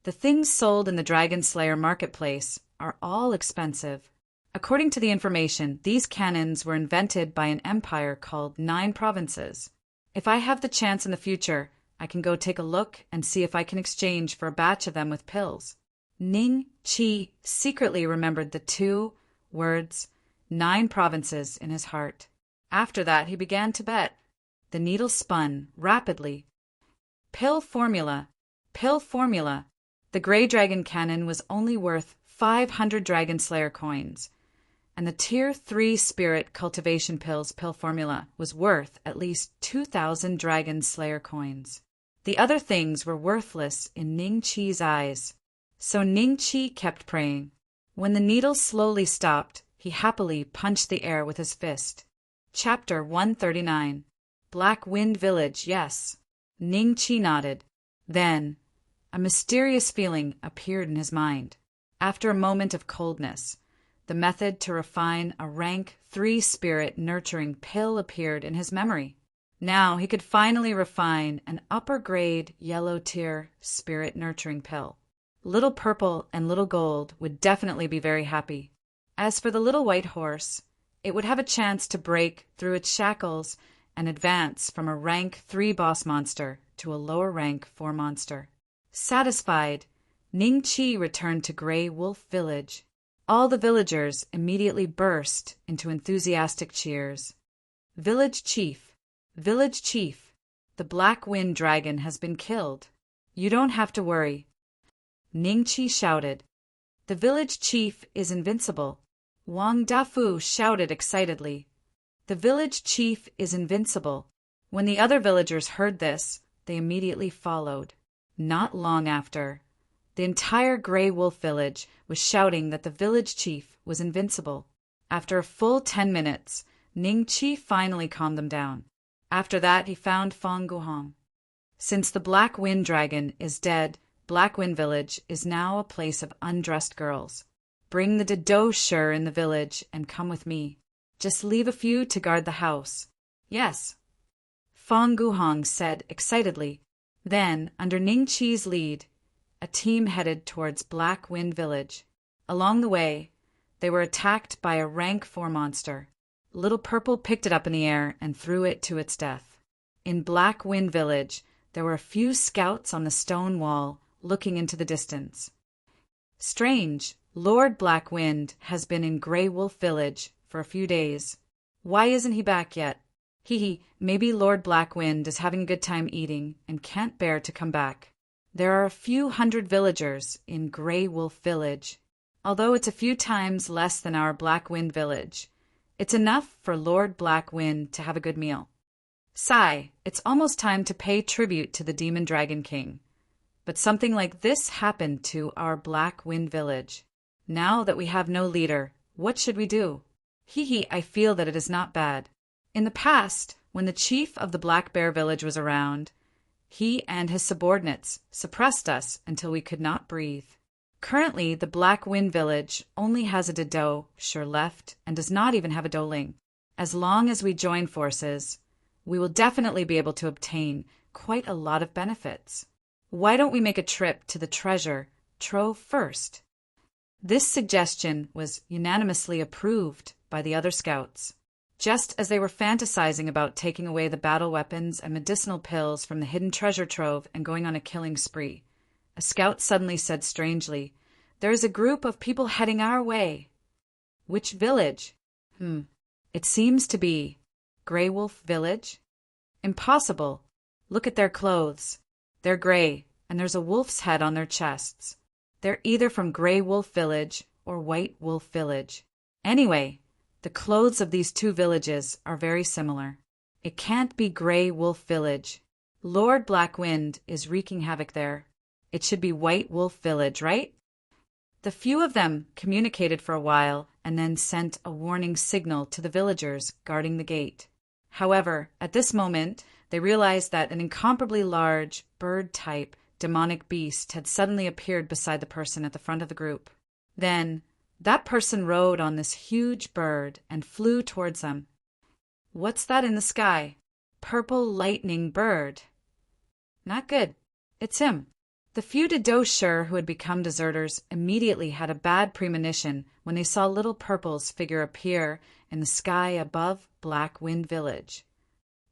The things sold in the Dragon Slayer Marketplace are all expensive. According to the information, these cannons were invented by an empire called 9 provinces. If I have the chance in the future, I can go take a look and see if I can exchange for a batch of them with pills. Ning Qi secretly remembered the 2 words, 9 provinces, in his heart. After that, he began to bet. The needle spun rapidly. Pill formula. Pill formula. The Gray Dragon Cannon was only worth 500 Dragon Slayer coins, and the Tier 3 Spirit Cultivation Pills pill formula was worth at least 2,000 Dragon Slayer coins. The other things were worthless in Ning Qi's eyes, so Ning Qi kept praying. When the needle slowly stopped, he happily punched the air with his fist. Chapter 139. Black Wind Village, yes. Ning Chi nodded. Then, a mysterious feeling appeared in his mind. After a moment of coldness, the method to refine a rank 3 spirit nurturing pill appeared in his memory. Now he could finally refine an upper-grade yellow-tier spirit nurturing pill. Little Purple and Little Gold would definitely be very happy. As for the Little White Horse, it would have a chance to break through its shackles and advance from a rank 3 boss monster to a lower rank 4 monster. Satisfied, Ning Chi returned to Grey Wolf Village. All the villagers immediately burst into enthusiastic cheers. Village Chief, the Black Wind Dragon has been killed. You don't have to worry. Ning Chi shouted. The village chief is invincible. Wang Dafu shouted excitedly. The village chief is invincible. When the other villagers heard this, they immediately followed. Not long after, the entire Grey Wolf village was shouting that the village chief was invincible. After a full 10 minutes, Ning Chi finally calmed them down. After that, he found Fong Guhong. Since the Black Wind Dragon is dead, Black Wind Village is now a place of undressed girls. Bring the Didosher in the village and come with me. Just leave a few to guard the house. Yes, Fong Guhong said excitedly. Then, under Ning Chi's lead, a team headed towards Black Wind Village. Along the way, they were attacked by a rank 4 monster. Little Purple picked it up in the air and threw it to its death. In Black Wind Village, there were a few scouts on the stone wall looking into the distance. Strange, Lord Black Wind has been in Grey Wolf Village for a few days. Why isn't he back yet? Maybe Lord Black Wind is having a good time eating and can't bear to come back. There are a few hundred villagers in Grey Wolf Village. Although it's a few times less than our Black Wind Village, it's enough for Lord Black Wind to have a good meal. Sigh, it's almost time to pay tribute to the Demon Dragon King. But something like this happened to our Black Wind Village. Now that we have no leader, what should we do? I feel that it is not bad. In the past, when the chief of the Black Bear Village was around, he and his subordinates suppressed us until we could not breathe. Currently, the Black Wind Village only has a Didosher left and does not even have a Doling. As long as we join forces, we will definitely be able to obtain quite a lot of benefits. Why don't we make a trip to the treasure trove first? This suggestion was unanimously approved by the other scouts. Just as they were fantasizing about taking away the battle weapons and medicinal pills from the hidden treasure trove and going on a killing spree, a scout suddenly said strangely, "There is a group of people heading our way." Which village? It seems to be Grey Wolf Village. Impossible. Look at their clothes. They're gray, and there's a wolf's head on their chests. They're either from Grey Wolf Village or White Wolf Village. Anyway, the clothes of these two villages are very similar. It can't be Grey Wolf Village. Lord Black Wind is wreaking havoc there. It should be White Wolf Village, right? The few of them communicated for a while and then sent a warning signal to the villagers guarding the gate. However, at this moment, they realized that an incomparably large, bird-type, demonic beast had suddenly appeared beside the person at the front of the group. Then, that person rode on this huge bird and flew towards them. What's that in the sky? Purple lightning bird. Not good. It's him. The few Didosher who had become deserters immediately had a bad premonition when they saw Little Purple's figure appear in the sky above Black Wind Village.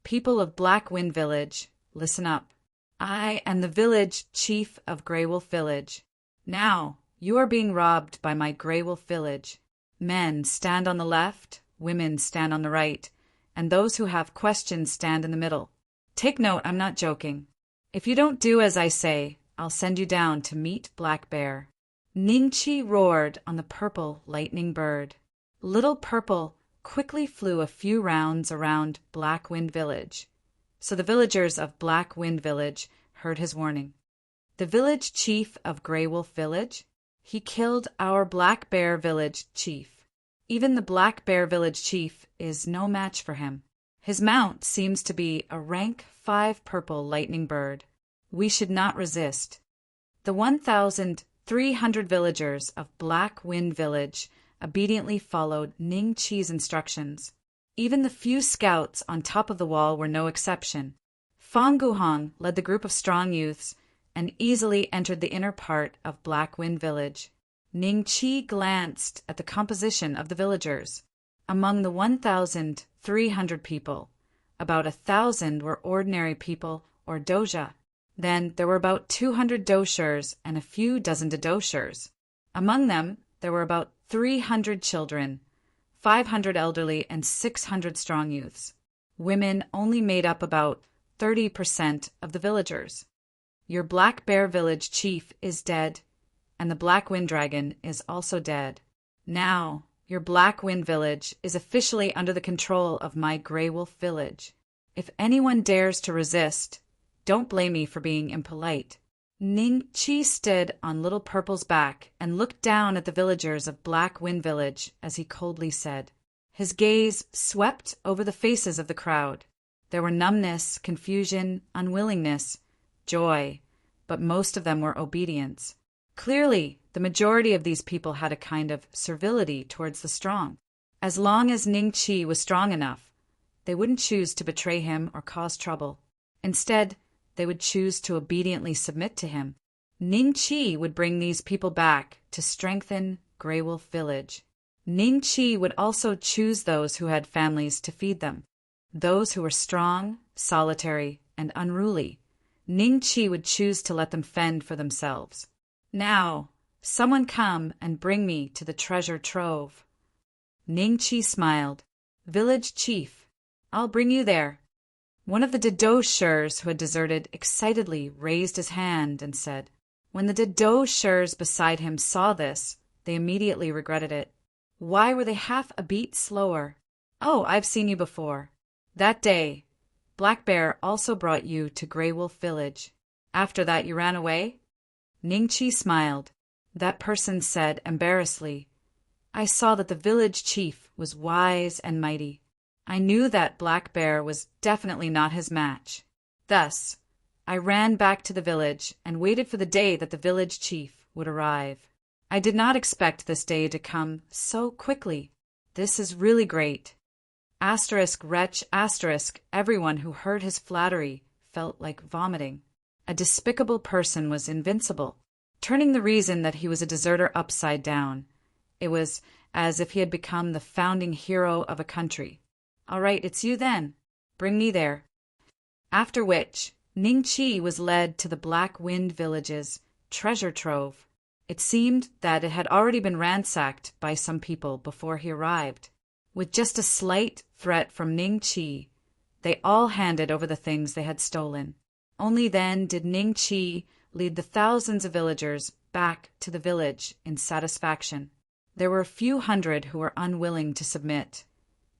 People of Black Wind Village, listen up. I am the village chief of Grey Wolf Village. Now, you are being robbed by my Grey Wolf Village. Men stand on the left, women stand on the right, and those who have questions stand in the middle. Take note, I'm not joking. If you don't do as I say, I'll send you down to meet Black Bear. Ning Chi roared on the purple lightning bird. Little Purple quickly flew a few rounds around Black Wind Village, so the villagers of Black Wind Village heard his warning. The village chief of Grey Wolf Village? He killed our Black Bear Village chief. Even the Black Bear Village chief is no match for him. His mount seems to be a rank 5 purple lightning bird. We should not resist. The 1,300 villagers of Black Wind Village obediently followed Ning Chi's instructions. Even the few scouts on top of the wall were no exception. Fang Guhong led the group of strong youths and easily entered the inner part of Black Wind Village. Ning Chi glanced at the composition of the villagers. Among the 1,300 people, about 1,000 were ordinary people or doja. Then there were about 200 doshers and a few dozen dadoshers. Among them, there were about 300 children, 500 elderly, and 600 strong youths. Women only made up about 30% of the villagers. Your Black Bear Village chief is dead, and the Black Wind Dragon is also dead. Now, your Black Wind Village is officially under the control of my Grey Wolf Village. If anyone dares to resist, don't blame me for being impolite. Ning Chi stood on Little Purple's back and looked down at the villagers of Black Wind Village as he coldly said. His gaze swept over the faces of the crowd. There were numbness, confusion, unwillingness, joy, but most of them were obedience. Clearly, the majority of these people had a kind of servility towards the strong. As long as Ning Chi was strong enough, they wouldn't choose to betray him or cause trouble. Instead, they would choose to obediently submit to him. Ning Chi would bring these people back to strengthen Grey Wolf Village. Ning Chi would also choose those who had families to feed them. Those who were strong, solitary, and unruly, Ning Chi would choose to let them fend for themselves. Now, someone come and bring me to the treasure trove. Ning Chi smiled. Village chief, I'll bring you there. One of the dadoshers who had deserted excitedly raised his hand and said. When the dadoshers beside him saw this, they immediately regretted it. Why were they half a beat slower? Oh, I've seen you before. That day, Black Bear also brought you to Grey Wolf Village. After that you ran away? Ning Chi smiled. That person said embarrassedly, I saw that the village chief was wise and mighty. I knew that Black Bear was definitely not his match. Thus, I ran back to the village and waited for the day that the village chief would arrive. I did not expect this day to come so quickly. This is really great. Asterisk wretch asterisk everyone who heard his flattery felt like vomiting. A despicable person was invincible, turning the reason that he was a deserter upside down. It was as if he had become the founding hero of a country. All right, it's you then. Bring me there. After which, Ning Chi was led to the Black Wind Village's treasure trove. It seemed that it had already been ransacked by some people before he arrived. With just a slight threat from Ning Chi, they all handed over the things they had stolen. Only then did Ning Chi lead the thousands of villagers back to the village in satisfaction. There were a few hundred who were unwilling to submit,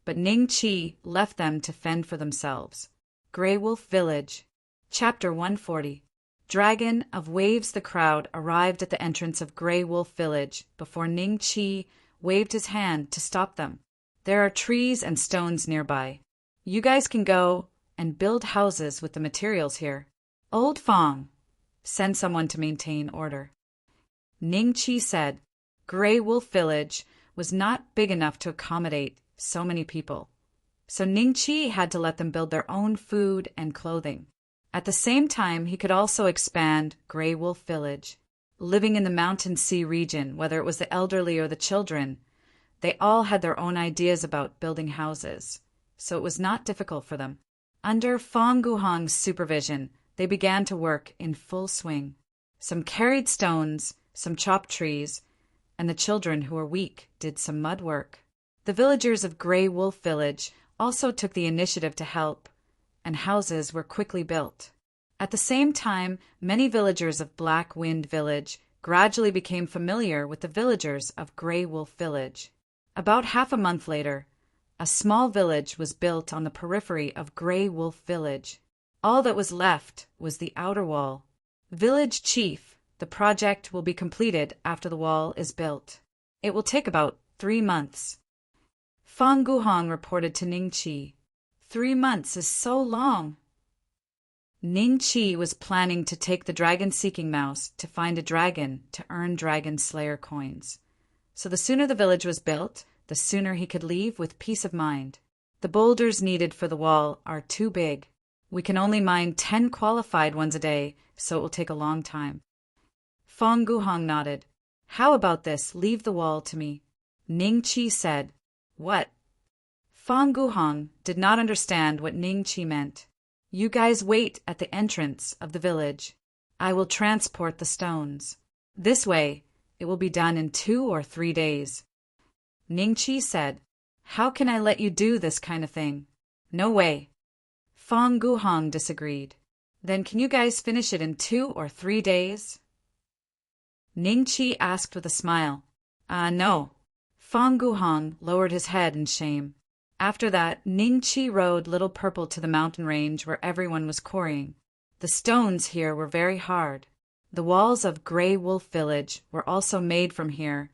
but Ning Chi left them to fend for themselves. Grey Wolf Village. Chapter 140. Dragon of Waves. The crowd arrived at the entrance of Grey Wolf Village before Ning Chi waved his hand to stop them. There are trees and stones nearby. You guys can go and build houses with the materials here. Old Fong, send someone to maintain order. Ning Chi said. Grey Wolf Village was not big enough to accommodate so many people, so Ning Chi had to let them build their own food and clothing. At the same time, he could also expand Grey Wolf Village. Living in the Mountain Sea region, whether it was the elderly or the children, they all had their own ideas about building houses, so it was not difficult for them. Under Fong Guhong's supervision, they began to work in full swing. Some carried stones, some chopped trees, and the children who were weak did some mud work. The villagers of Grey Wolf Village also took the initiative to help, and houses were quickly built. At the same time, many villagers of Black Wind Village gradually became familiar with the villagers of Grey Wolf Village. About half a month later, a small village was built on the periphery of Grey Wolf Village. All that was left was the outer wall. Village Chief, the project will be completed after the wall is built. It will take about 3 months. Fang Guhong reported to Ning Chi. 3 months is so long. Ning Chi was planning to take the dragon-seeking mouse to find a dragon to earn dragon slayer coins. So the sooner the village was built, the sooner he could leave with peace of mind. The boulders needed for the wall are too big. We can only mine 10 qualified ones a day, so it will take a long time. Fong Guhong nodded. How about this? Leave the wall to me. Ning Chi said. What? Fong Guhong did not understand what Ning Chi meant. You guys wait at the entrance of the village. I will transport the stones. This way, it will be done in 2 or 3 days. Ning Chi said, How can I let you do this kind of thing? No way. Fong Guhong disagreed. Then can you guys finish it in 2 or 3 days? Ning Chi asked with a smile. No. Fong Guhong lowered his head in shame. After that, Ning Chi rode Little Purple to the mountain range where everyone was quarrying. The stones here were very hard. The walls of Grey Wolf Village were also made from here,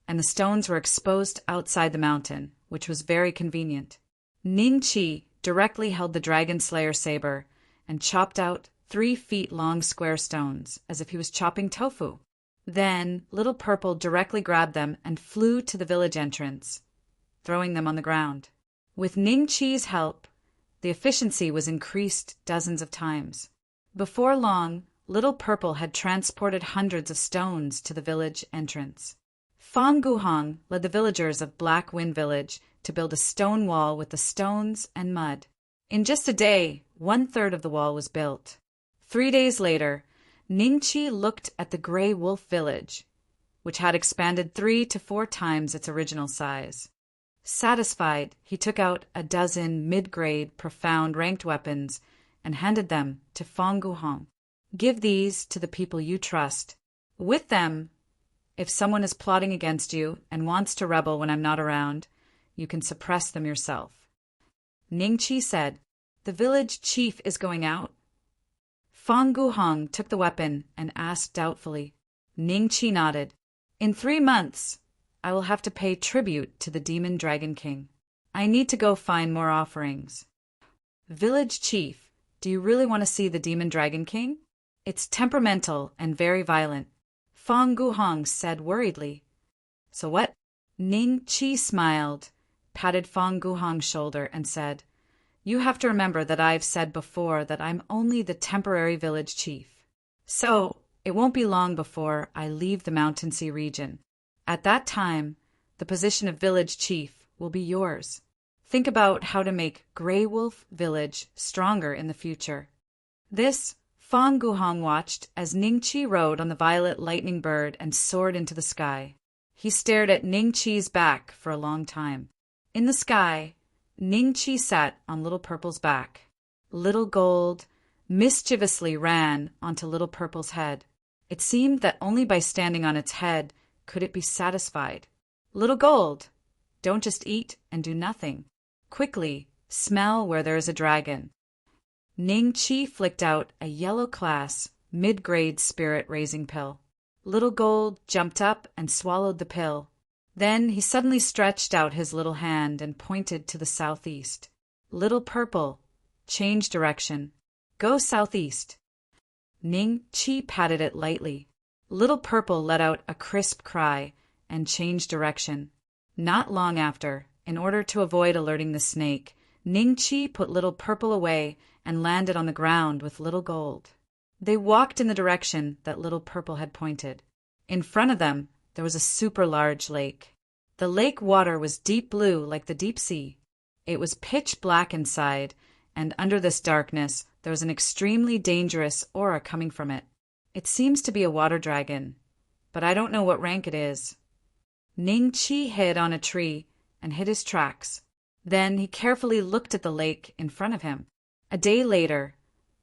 and the stones were exposed outside the mountain, which was very convenient. Ning Chi directly held the Dragon Slayer saber and chopped out 3 feet long square stones, as if he was chopping tofu. Then Little Purple directly grabbed them and flew to the village entrance, throwing them on the ground. With Ning Chi's help, the efficiency was increased dozens of times. Before long, Little Purple had transported hundreds of stones to the village entrance. Fong Guhong led the villagers of Black Wind Village to build a stone wall with the stones and mud. In just a day, 1/3 of the wall was built. 3 days later, Ning Chi looked at the Grey Wolf Village, which had expanded 3 to 4 times its original size. Satisfied, he took out a dozen mid-grade, profound ranked weapons and handed them to Fong Guhong. Give these to the people you trust. With them, if someone is plotting against you and wants to rebel when I'm not around, you can suppress them yourself. Ning Chi said, The village chief is going out. Fong Guhong took the weapon and asked doubtfully. Ning Chi nodded. In 3 months, I will have to pay tribute to the Demon Dragon King. I need to go find more offerings. Village chief, do you really want to see the Demon Dragon King? It's temperamental and very violent, Fong Guhong said worriedly. So what? Ning Chi smiled, patted Fong Guhong's shoulder, and said, You have to remember that I've said before that I'm only the temporary village chief. So it won't be long before I leave the Mountain Sea region. At that time, the position of village chief will be yours. Think about how to make Grey Wolf Village stronger in the future. This, Fong Guhong watched as Ning Chi rode on the violet lightning bird and soared into the sky. He stared at Ning Chi's back for a long time. In the sky, Ning Chi sat on Little Purple's back. Little Gold mischievously ran onto Little Purple's head. It seemed that only by standing on its head could it be satisfied. Little Gold, don't just eat and do nothing. Quickly, smell where there is a dragon. Ning Chi flicked out a yellow-class, mid-grade spirit-raising pill. Little Gold jumped up and swallowed the pill. Then he suddenly stretched out his little hand and pointed to the southeast. Little Purple, change direction. Go southeast. Ning Chi patted it lightly. Little Purple let out a crisp cry and changed direction. Not long after, in order to avoid alerting the snake, Ning Chi put Little Purple away and landed on the ground with Little Gold. They walked in the direction that Little Purple had pointed. In front of them, there was a super large lake. The lake water was deep blue like the deep sea. It was pitch black inside, and under this darkness, there was an extremely dangerous aura coming from it. It seems to be a water dragon, but I don't know what rank it is. Ning Chi hid on a tree and hid his tracks. Then he carefully looked at the lake in front of him. A day later,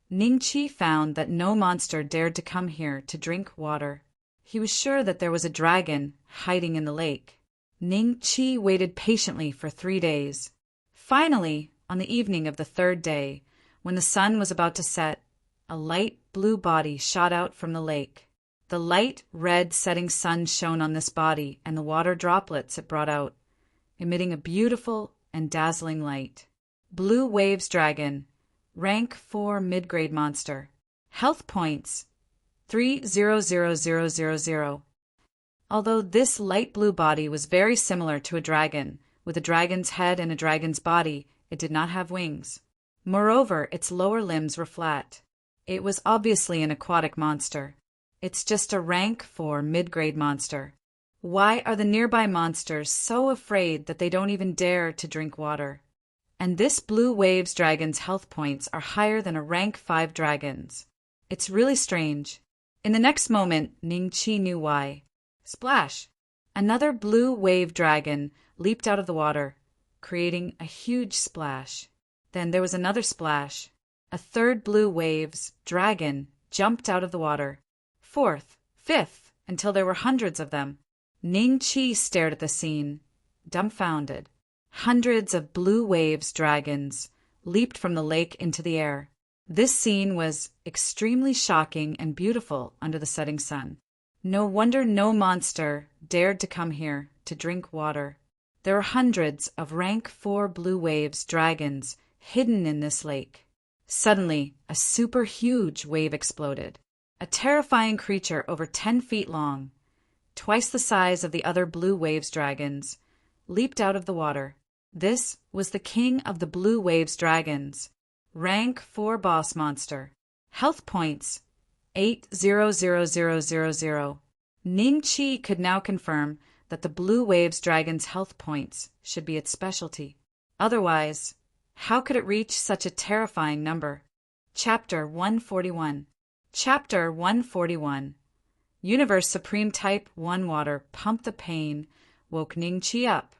Ning Chi found that no monster dared to come here to drink water. He was sure that there was a dragon hiding in the lake. Ning Chi waited patiently for 3 days. Finally, on the evening of the 3rd day, when the sun was about to set, a light blue body shot out from the lake. The light red setting sun shone on this body and the water droplets it brought out, emitting a beautiful and dazzling light. Blue Waves Dragon, rank 4 mid-grade monster. Health points 300000. Although this light blue body was very similar to a dragon, with a dragon's head and a dragon's body, it did not have wings. Moreover, its lower limbs were flat. It was obviously an aquatic monster. It's just a rank 4 mid-grade monster. Why are the nearby monsters so afraid that they don't even dare to drink water? And this Blue Waves Dragon's health points are higher than a rank 5 dragon's. It's really strange. In the next moment, Ningqi knew why. Splash! Another Blue Wave Dragon leaped out of the water, creating a huge splash. Then there was another splash. A third Blue Waves Dragon jumped out of the water. Fourth, fifth, until there were hundreds of them. Ningqi stared at the scene, dumbfounded. Hundreds of Blue Waves Dragons leaped from the lake into the air. This scene was extremely shocking and beautiful under the setting sun. No wonder no monster dared to come here to drink water. There were hundreds of rank 4 Blue Waves Dragons hidden in this lake. Suddenly, a super huge wave exploded. A terrifying creature over 10 feet long, twice the size of the other Blue Waves Dragons, leaped out of the water. This was the king of the Blue Waves Dragons, rank 4 boss monster. Health points 800000. Ningqi could now confirm that the Blue Waves Dragon's health points should be its specialty. Otherwise, how could it reach such a terrifying number? Chapter 141. Chapter 141. Universe Supreme Type 1 Water pumped the pain, woke Ningqi up.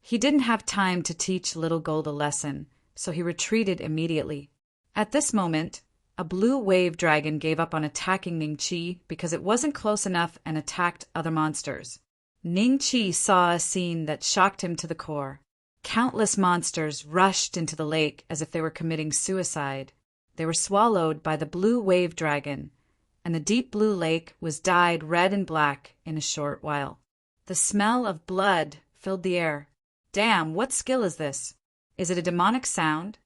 He didn't have time to teach Little Gold a lesson, so he retreated immediately. At this moment, a Blue Wave Dragon gave up on attacking Ningqi because it wasn't close enough and attacked other monsters. Ningqi saw a scene that shocked him to the core. Countless monsters rushed into the lake as if they were committing suicide. They were swallowed by the Blue Wave Dragon, and the deep blue lake was dyed red and black in a short while. The smell of blood filled the air. Damn, what skill is this? Is it a demonic sound?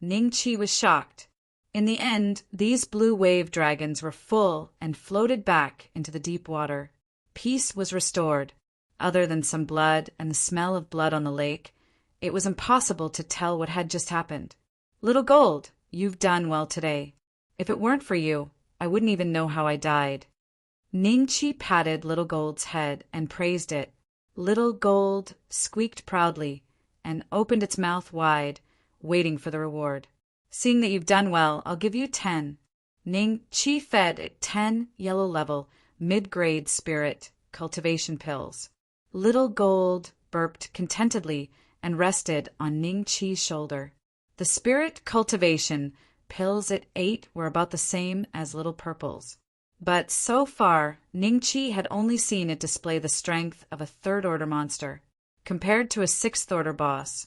Ningqi was shocked. In the end, these Blue Wave Dragons were full and floated back into the deep water. Peace was restored. Other than some blood and the smell of blood on the lake, it was impossible to tell what had just happened. Little Gold, you've done well today. If it weren't for you, I wouldn't even know how I died. Ningqi patted Little Gold's head and praised it. Little Gold squeaked proudly and opened its mouth wide, waiting for the reward. Seeing that you've done well, I'll give you 10. Ningqi fed it 10 yellow level, mid-grade spirit cultivation pills. Little Gold burped contentedly and rested on Ningqi's shoulder. The spirit cultivation pills it ate were about the same as Little Purple's. But so far, Ningqi had only seen it display the strength of a third-order monster. Compared to a sixth-order boss,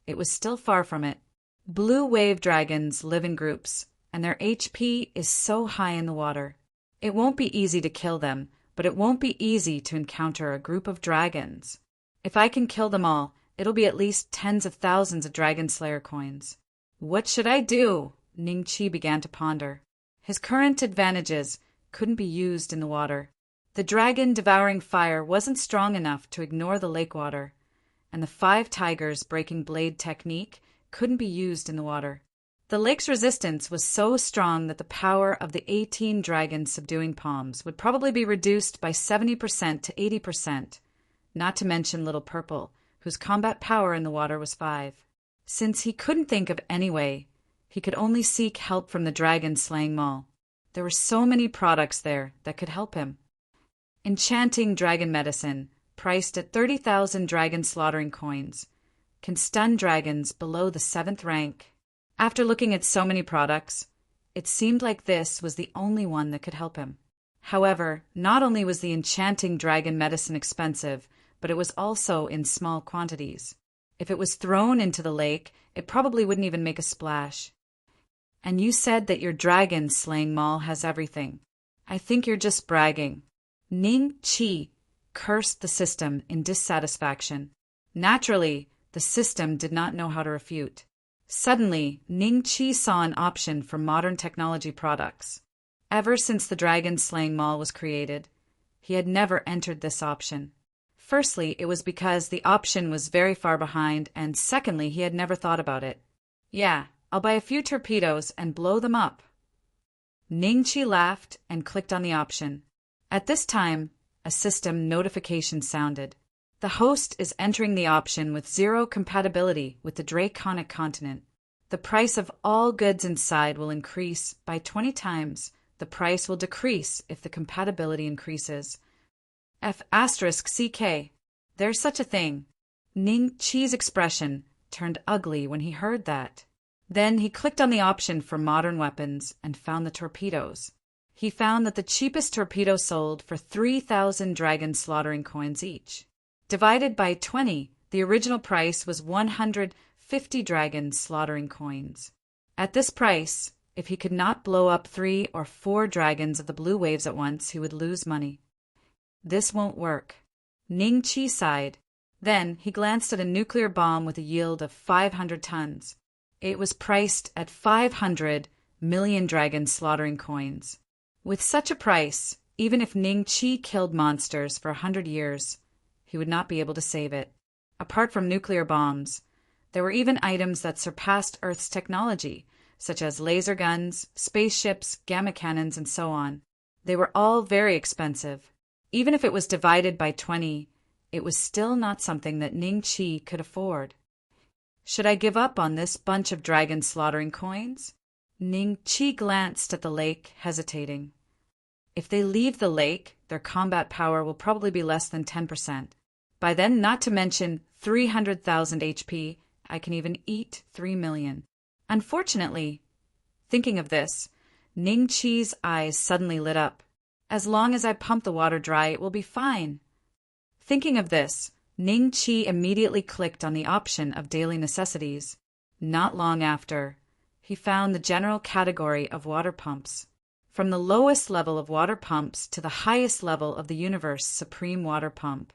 it was still far from it. Blue Wave Dragons live in groups, and their HP is so high in the water. It won't be easy to kill them, but it won't be easy to encounter a group of dragons. If I can kill them all, it'll be at least tens of thousands of Dragon Slayer coins. What should I do? Ningqi began to ponder. His current advantages couldn't be used in the water. The dragon devouring fire wasn't strong enough to ignore the lake water, and the 5 tigers breaking blade technique couldn't be used in the water. The lake's resistance was so strong that the power of the 18 dragons subduing palms would probably be reduced by 70% to 80%, not to mention Little Purple, whose combat power in the water was 5. Since he couldn't think of any way, he could only seek help from the dragon slaying mall. There were so many products there that could help him. Enchanting dragon medicine, priced at 30,000 dragon slaughtering coins, can stun dragons below the 7th rank. After looking at so many products, it seemed like this was the only one that could help him. However, not only was the enchanting dragon medicine expensive, but it was also in small quantities. If it was thrown into the lake, it probably wouldn't even make a splash. And you said that your dragon-slaying mall has everything. I think you're just bragging. Ningqi cursed the system in dissatisfaction. Naturally, the system did not know how to refute. Suddenly, Ning Chi saw an option for modern technology products. Ever since the dragon-slaying mall was created, he had never entered this option. Firstly, it was because the option was very far behind, and secondly, he had never thought about it. Yeah, I'll buy a few torpedoes and blow them up. Ning Chi laughed and clicked on the option. At this time, a system notification sounded. The host is entering the option with zero compatibility with the Draconic continent. The price of all goods inside will increase by 20 times. The price will decrease if the compatibility increases. F***CK. There's such a thing. Ning Chi's expression turned ugly when he heard that. Then he clicked on the option for modern weapons and found the torpedoes. He found that the cheapest torpedo sold for 3,000 dragon slaughtering coins each. Divided by 20, the original price was 150 dragon slaughtering coins. At this price, if he could not blow up 3 or 4 dragons of the blue waves at once, he would lose money. This won't work. Ning Chi sighed. Then he glanced at a nuclear bomb with a yield of 500 tons. It was priced at 500 million dragon slaughtering coins. With such a price, even if Ning Chi killed monsters for 100 years, he would not be able to save it. Apart from nuclear bombs, there were even items that surpassed Earth's technology, such as laser guns, spaceships, gamma cannons, and so on. They were all very expensive. Even if it was divided by 20, it was still not something that Ning Chi could afford. Should I give up on this bunch of dragon slaughtering coins? Ning Chi glanced at the lake, hesitating. If they leave the lake, their combat power will probably be less than 10%. By then, not to mention 300,000 HP, I can even eat 3 million. Unfortunately, thinking of this, Ning Chi's eyes suddenly lit up. As long as I pump the water dry, it will be fine. Thinking of this, Ning Chi immediately clicked on the option of daily necessities. Not long after, he found the general category of water pumps. From the lowest level of water pumps to the highest level of the universe's supreme water pump.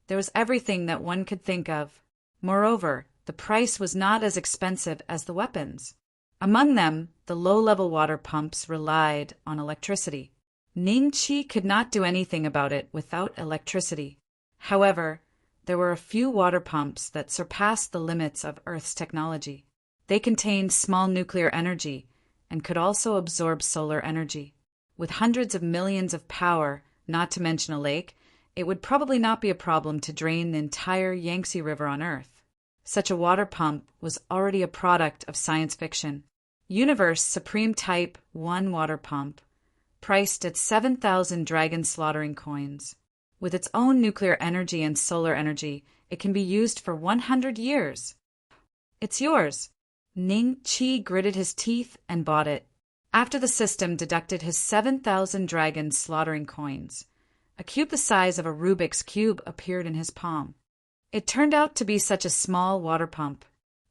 There was everything that one could think of. Moreover, the price was not as expensive as the weapons. Among them, the low-level water pumps relied on electricity. Ning Chi could not do anything about it without electricity. However, there were a few water pumps that surpassed the limits of Earth's technology. They contained small nuclear energy and could also absorb solar energy. With hundreds of millions of power, not to mention a lake, it would probably not be a problem to drain the entire Yangtze River on Earth. Such a water pump was already a product of science fiction. Universe Supreme Type 1 water pump, priced at 7,000 dragon slaughtering coins. With its own nuclear energy and solar energy, it can be used for 100 years. It's yours. Ning Chi gritted his teeth and bought it. After the system deducted his 7,000 dragon slaughtering coins, a cube the size of a Rubik's Cube appeared in his palm. It turned out to be such a small water pump.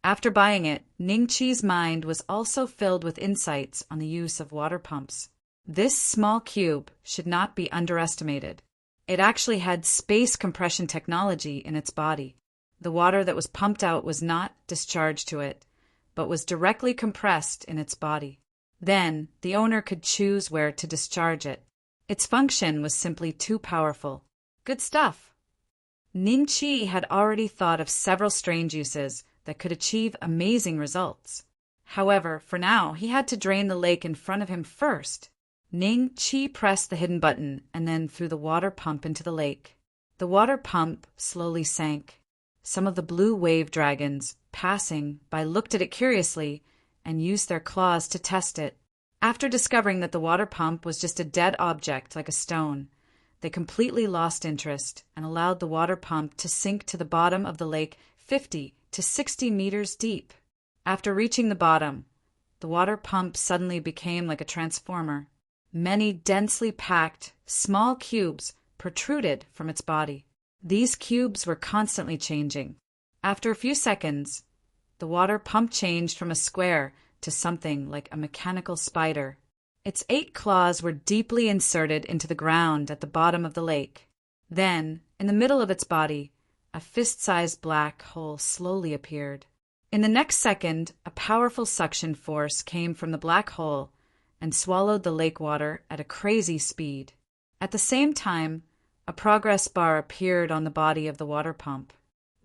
After buying it, Ning Chi's mind was also filled with insights on the use of water pumps. This small cube should not be underestimated. It actually had space compression technology in its body. The water that was pumped out was not discharged to it, but was directly compressed in its body. Then, the owner could choose where to discharge it. Its function was simply too powerful. Good stuff. Ning Chi had already thought of several strange uses that could achieve amazing results. However, for now, he had to drain the lake in front of him first. Ning Chi pressed the hidden button and then threw the water pump into the lake. The water pump slowly sank. Some of the blue wave dragons, passing by, looked at it curiously and used their claws to test it. After discovering that the water pump was just a dead object like a stone, they completely lost interest and allowed the water pump to sink to the bottom of the lake 50 to 60 meters deep. After reaching the bottom, the water pump suddenly became like a transformer. Many densely packed, small cubes protruded from its body. These cubes were constantly changing. After a few seconds, the water pump changed from a square to something like a mechanical spider. Its 8 claws were deeply inserted into the ground at the bottom of the lake. Then, in the middle of its body, a fist-sized black hole slowly appeared. In the next second, a powerful suction force came from the black hole and swallowed the lake water at a crazy speed. At the same time, a progress bar appeared on the body of the water pump.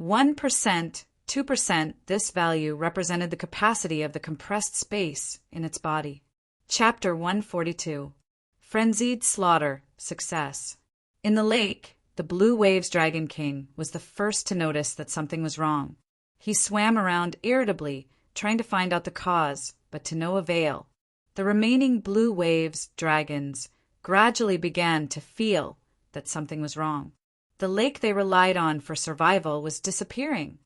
1%, 2%, this value represented the capacity of the compressed space in its body. Chapter 142. Frenzied Slaughter, Success. In the lake, the Blue Waves Dragon King was the first to notice that something was wrong. He swam around irritably, trying to find out the cause, but to no avail. The remaining Blue Waves dragons gradually began to feel that something was wrong. The lake they relied on for survival was disappearing.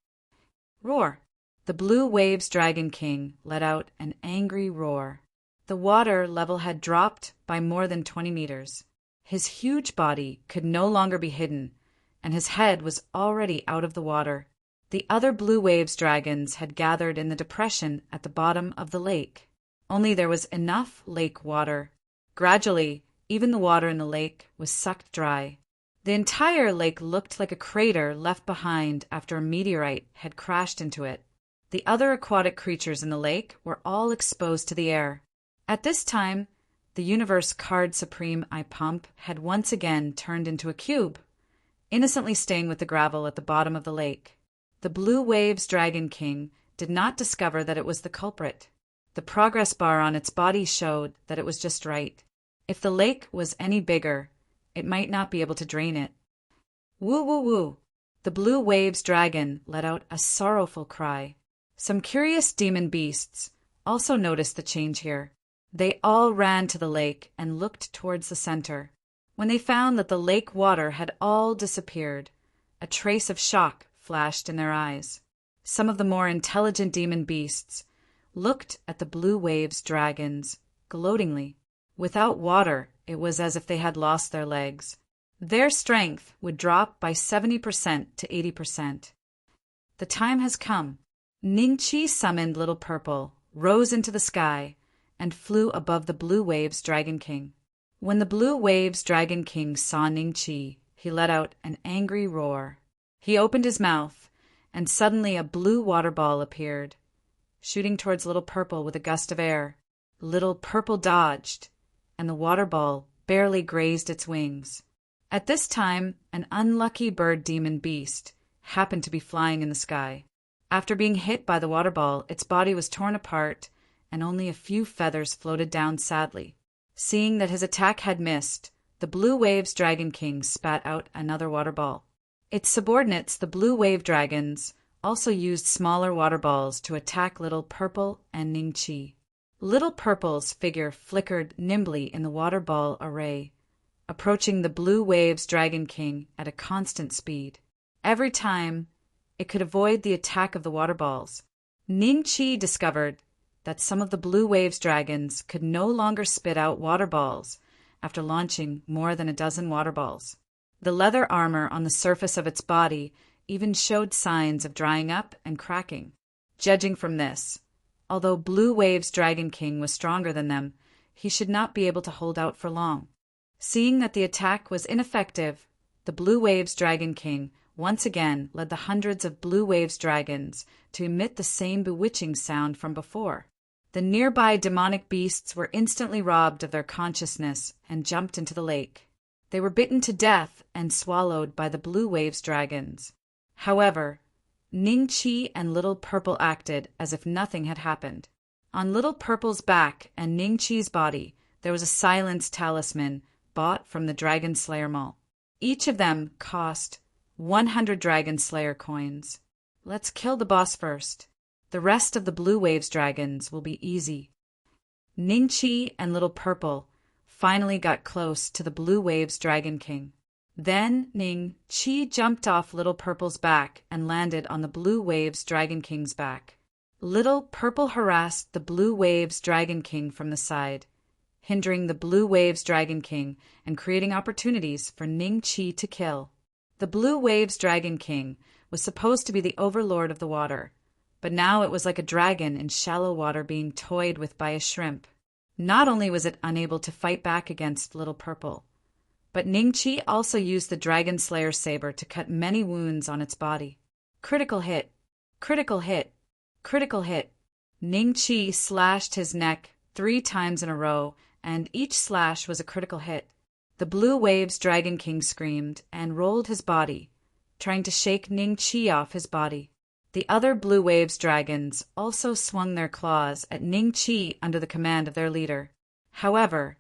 Roar! The Blue Waves Dragon King let out an angry roar. The water level had dropped by more than 20 meters. His huge body could no longer be hidden, and his head was already out of the water. The other Blue Waves dragons had gathered in the depression at the bottom of the lake. Only there was enough lake water. Gradually, even the water in the lake was sucked dry. The entire lake looked like a crater left behind after a meteorite had crashed into it. The other aquatic creatures in the lake were all exposed to the air. At this time, the Universe Card Supreme I Pump had once again turned into a cube, innocently staying with the gravel at the bottom of the lake. The Blue Waves Dragon King did not discover that it was the culprit. The progress bar on its body showed that it was just right. If the lake was any bigger, it might not be able to drain it. Woo woo woo! The Blue Waves Dragon let out a sorrowful cry. Some curious demon beasts also noticed the change here. They all ran to the lake and looked towards the center. When they found that the lake water had all disappeared, a trace of shock flashed in their eyes. Some of the more intelligent demon beasts looked at the Blue Waves dragons gloatingly. Without water, it was as if they had lost their legs. Their strength would drop by 70% to 80%. The time has come. Ningqi summoned Little Purple, rose into the sky, and flew above the Blue Waves Dragon King. When the Blue Waves Dragon King saw Ningqi, he let out an angry roar. He opened his mouth, and suddenly a blue water ball appeared, shooting towards Little Purple with a gust of air. Little Purple dodged, and the water ball barely grazed its wings. At this time, an unlucky bird demon beast happened to be flying in the sky. After being hit by the water ball, its body was torn apart, and only a few feathers floated down sadly. Seeing that his attack had missed, the Blue Waves Dragon King spat out another water ball. Its subordinates, the Blue Wave Dragons, also used smaller water balls to attack Little Purple and Ningqi. Little Purple's figure flickered nimbly in the water ball array, approaching the Blue Waves Dragon King at a constant speed. Every time, it could avoid the attack of the water balls. Ningqi discovered that some of the Blue Waves dragons could no longer spit out water balls after launching more than a dozen water balls. The leather armor on the surface of its body even showed signs of drying up and cracking. Judging from this, although Blue Waves Dragon King was stronger than them, he should not be able to hold out for long. Seeing that the attack was ineffective, the Blue Waves Dragon King once again led the hundreds of Blue Waves dragons to emit the same bewitching sound from before. The nearby demonic beasts were instantly robbed of their consciousness and jumped into the lake. They were bitten to death and swallowed by the Blue Waves dragons. However, Ningqi and Little Purple acted as if nothing had happened. On Little Purple's back and Ningqi's body, there was a silence talisman bought from the Dragon Slayer Mall. Each of them cost 100 Dragon Slayer coins. Let's kill the boss first. The rest of the Blue Waves dragons will be easy. Ningqi and Little Purple finally got close to the Blue Waves Dragon King. Then Ningqi jumped off Little Purple's back and landed on the Blue Waves Dragon King's back. Little Purple harassed the Blue Waves Dragon King from the side, hindering the Blue Waves Dragon King and creating opportunities for Ningqi to kill. The Blue Waves Dragon King was supposed to be the overlord of the water, but now it was like a dragon in shallow water being toyed with by a shrimp. Not only was it unable to fight back against Little Purple, but Ningqi also used the Dragon Slayer saber to cut many wounds on its body. Critical hit. Critical hit. Critical hit. Ning Chi slashed his neck 3 times in a row, and each slash was a critical hit. The Blue Waves Dragon King screamed and rolled his body, trying to shake Ning Chi off his body. The other Blue Waves dragons also swung their claws at Ning Chi under the command of their leader. However,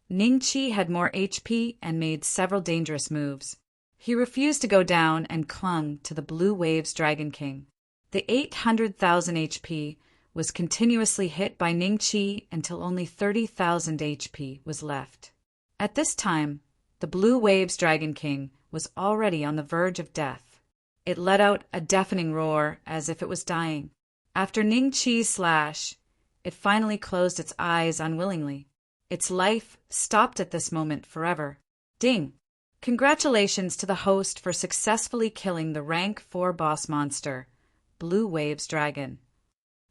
Ning Chi had more HP and made several dangerous moves. He refused to go down and clung to the Blue Waves Dragon King. The 800,000 HP was continuously hit by Ning Chi until only 30,000 HP was left. At this time, the Blue Waves Dragon King was already on the verge of death. It let out a deafening roar as if it was dying. After Ning Chi's slash, it finally closed its eyes unwillingly. Its life stopped at this moment forever. Ding! Congratulations to the host for successfully killing the rank 4 boss monster, Blue Waves Dragon.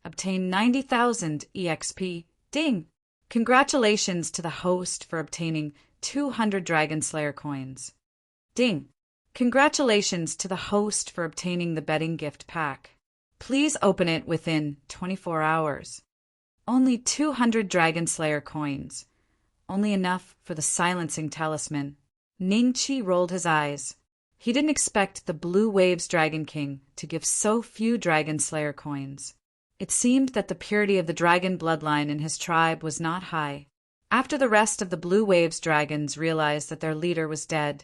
Obtain 90,000 EXP. Ding! Congratulations to the host for obtaining 200 Dragon Slayer coins. Ding! Congratulations to the host for obtaining the betting gift pack. Please open it within 24 hours. Only 200 Dragon Slayer coins. Only enough for the silencing talisman. Ning Chi rolled his eyes. He didn't expect the Blue Waves Dragon King to give so few Dragon Slayer coins. It seemed that the purity of the dragon bloodline in his tribe was not high. After the rest of the Blue Waves dragons realized that their leader was dead,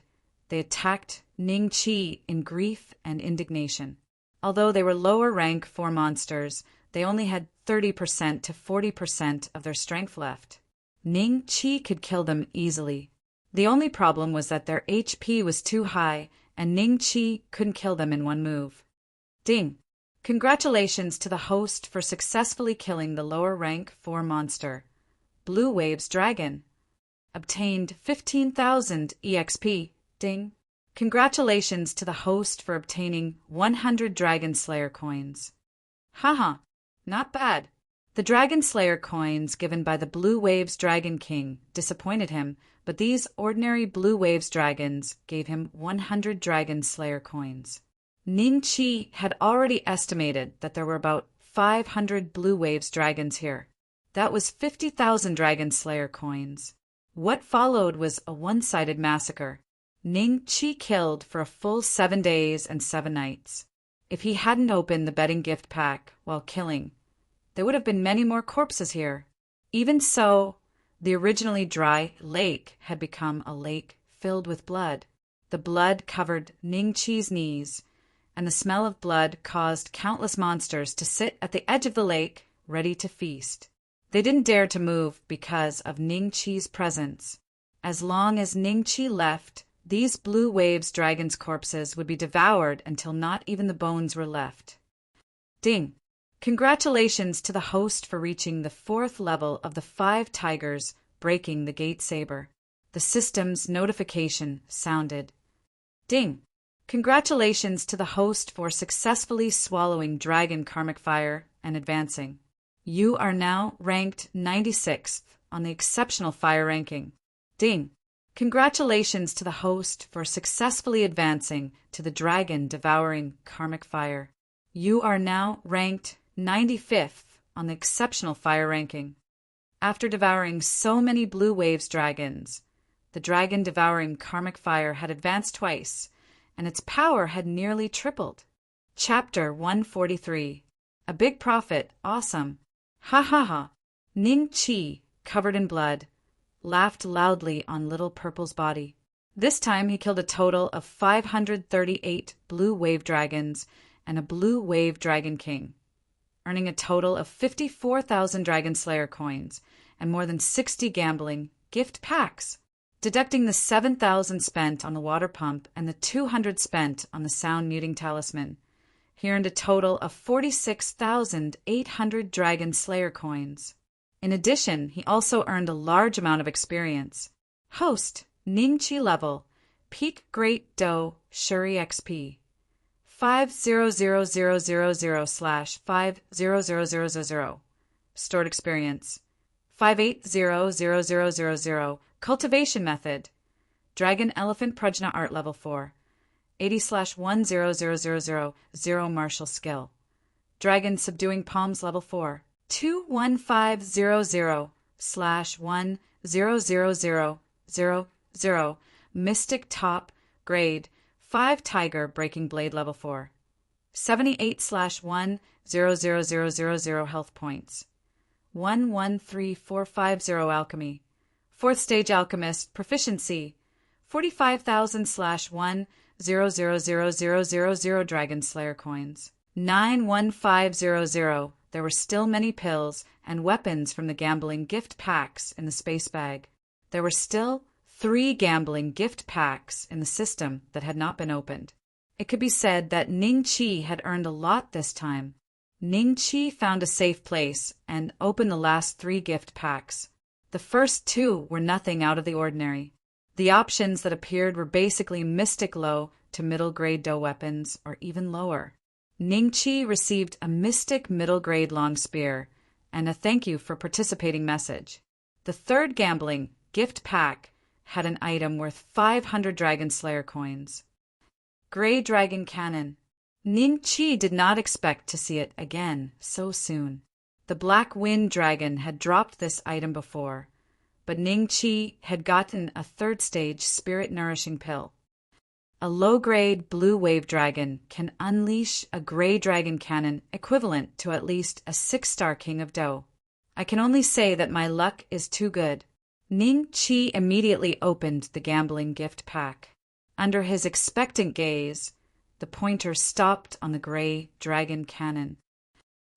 they attacked Ning Chi in grief and indignation. Although they were lower rank 4 monsters, they only had 30% to 40% of their strength left. Ning Chi could kill them easily. The only problem was that their HP was too high, and Ning Chi couldn't kill them in one move. Ding! Congratulations to the host for successfully killing the lower rank 4 monster, Blue Waves Dragon. Obtained 15,000 EXP. Ding! Congratulations to the host for obtaining 100 Dragon Slayer coins. Haha, not bad. The Dragon Slayer coins given by the Blue Waves Dragon King disappointed him, but these ordinary Blue Waves dragons gave him 100 Dragon Slayer coins. Ning Chi had already estimated that there were about 500 Blue Waves dragons here. That was 50,000 Dragon Slayer coins. What followed was a one-sided massacre. Ning Chi killed for a full 7 days and 7 nights. If he hadn't opened the betting gift pack while killing, there would have been many more corpses here. Even so, the originally dry lake had become a lake filled with blood. The blood covered Ning Chi's knees, and the smell of blood caused countless monsters to sit at the edge of the lake, ready to feast. They didn't dare to move because of Ning Chi's presence. As long as Ning Chi left, these Blue Waves dragons' corpses would be devoured until not even the bones were left. Ding! Congratulations to the host for reaching the 4th level of the 5 tigers breaking the gate saber. The system's notification sounded. Ding! Congratulations to the host for successfully swallowing Dragon Karmic Fire and advancing. You are now ranked 96th on the Exceptional Fire ranking. Ding! Congratulations to the host for successfully advancing to the Dragon Devouring Karmic Fire. You are now ranked 95th on the Exceptional Fire ranking. After devouring so many Blue Waves dragons, the Dragon Devouring Karmic Fire had advanced twice, and its power had nearly tripled. Chapter 143. A Big Profit. Awesome. Ha ha ha. Ning Chi, covered in blood, laughed loudly on Little Purple's body. This time he killed a total of 538 Blue Wave dragons and a Blue Wave Dragon King, earning a total of 54,000 Dragon Slayer coins and more than 60 gambling gift packs. Deducting the 7,000 spent on the water pump and the 200 spent on the sound muting talisman, he earned a total of 46,800 Dragon Slayer coins. In addition, he also earned a large amount of experience. Host, Ning Chi level, Peak Great Do Shuri XP. 500,000/500,000. Stored experience. 580,000. Cultivation method. Dragon Elephant Prajna Art level 4. 80/10000. Martial skill. Dragon subduing palms level 4. 21500/1000000. Mystic top, grade 5 tiger breaking blade level 4. 78/1000000 health points. 113450 alchemy. 4th stage alchemist proficiency. 45,000/1000000 dragon slayer coins. 91500. There were still many pills and weapons from the gambling gift packs in the space bag. There were still 3 gambling gift packs in the system that had not been opened. It could be said that Ning Qi had earned a lot this time. Ning Qi found a safe place and opened the last 3 gift packs. The first 2 were nothing out of the ordinary. The options that appeared were basically mystic low to middle-grade dough weapons, or even lower. Ning Qi received a mystic middle-grade long spear and a thank you for participating message. The third gambling gift pack had an item worth 500 Dragon Slayer coins. Gray Dragon Cannon. Ning Qi did not expect to see it again so soon. The Black Wind Dragon had dropped this item before, but Ning Qi had gotten a 3rd stage spirit nourishing pill. A low-grade blue wave dragon can unleash a gray dragon cannon equivalent to at least a 6-star king of dough. I can only say that my luck is too good. Ning Qi immediately opened the gambling gift pack. Under his expectant gaze, the pointer stopped on the gray dragon cannon.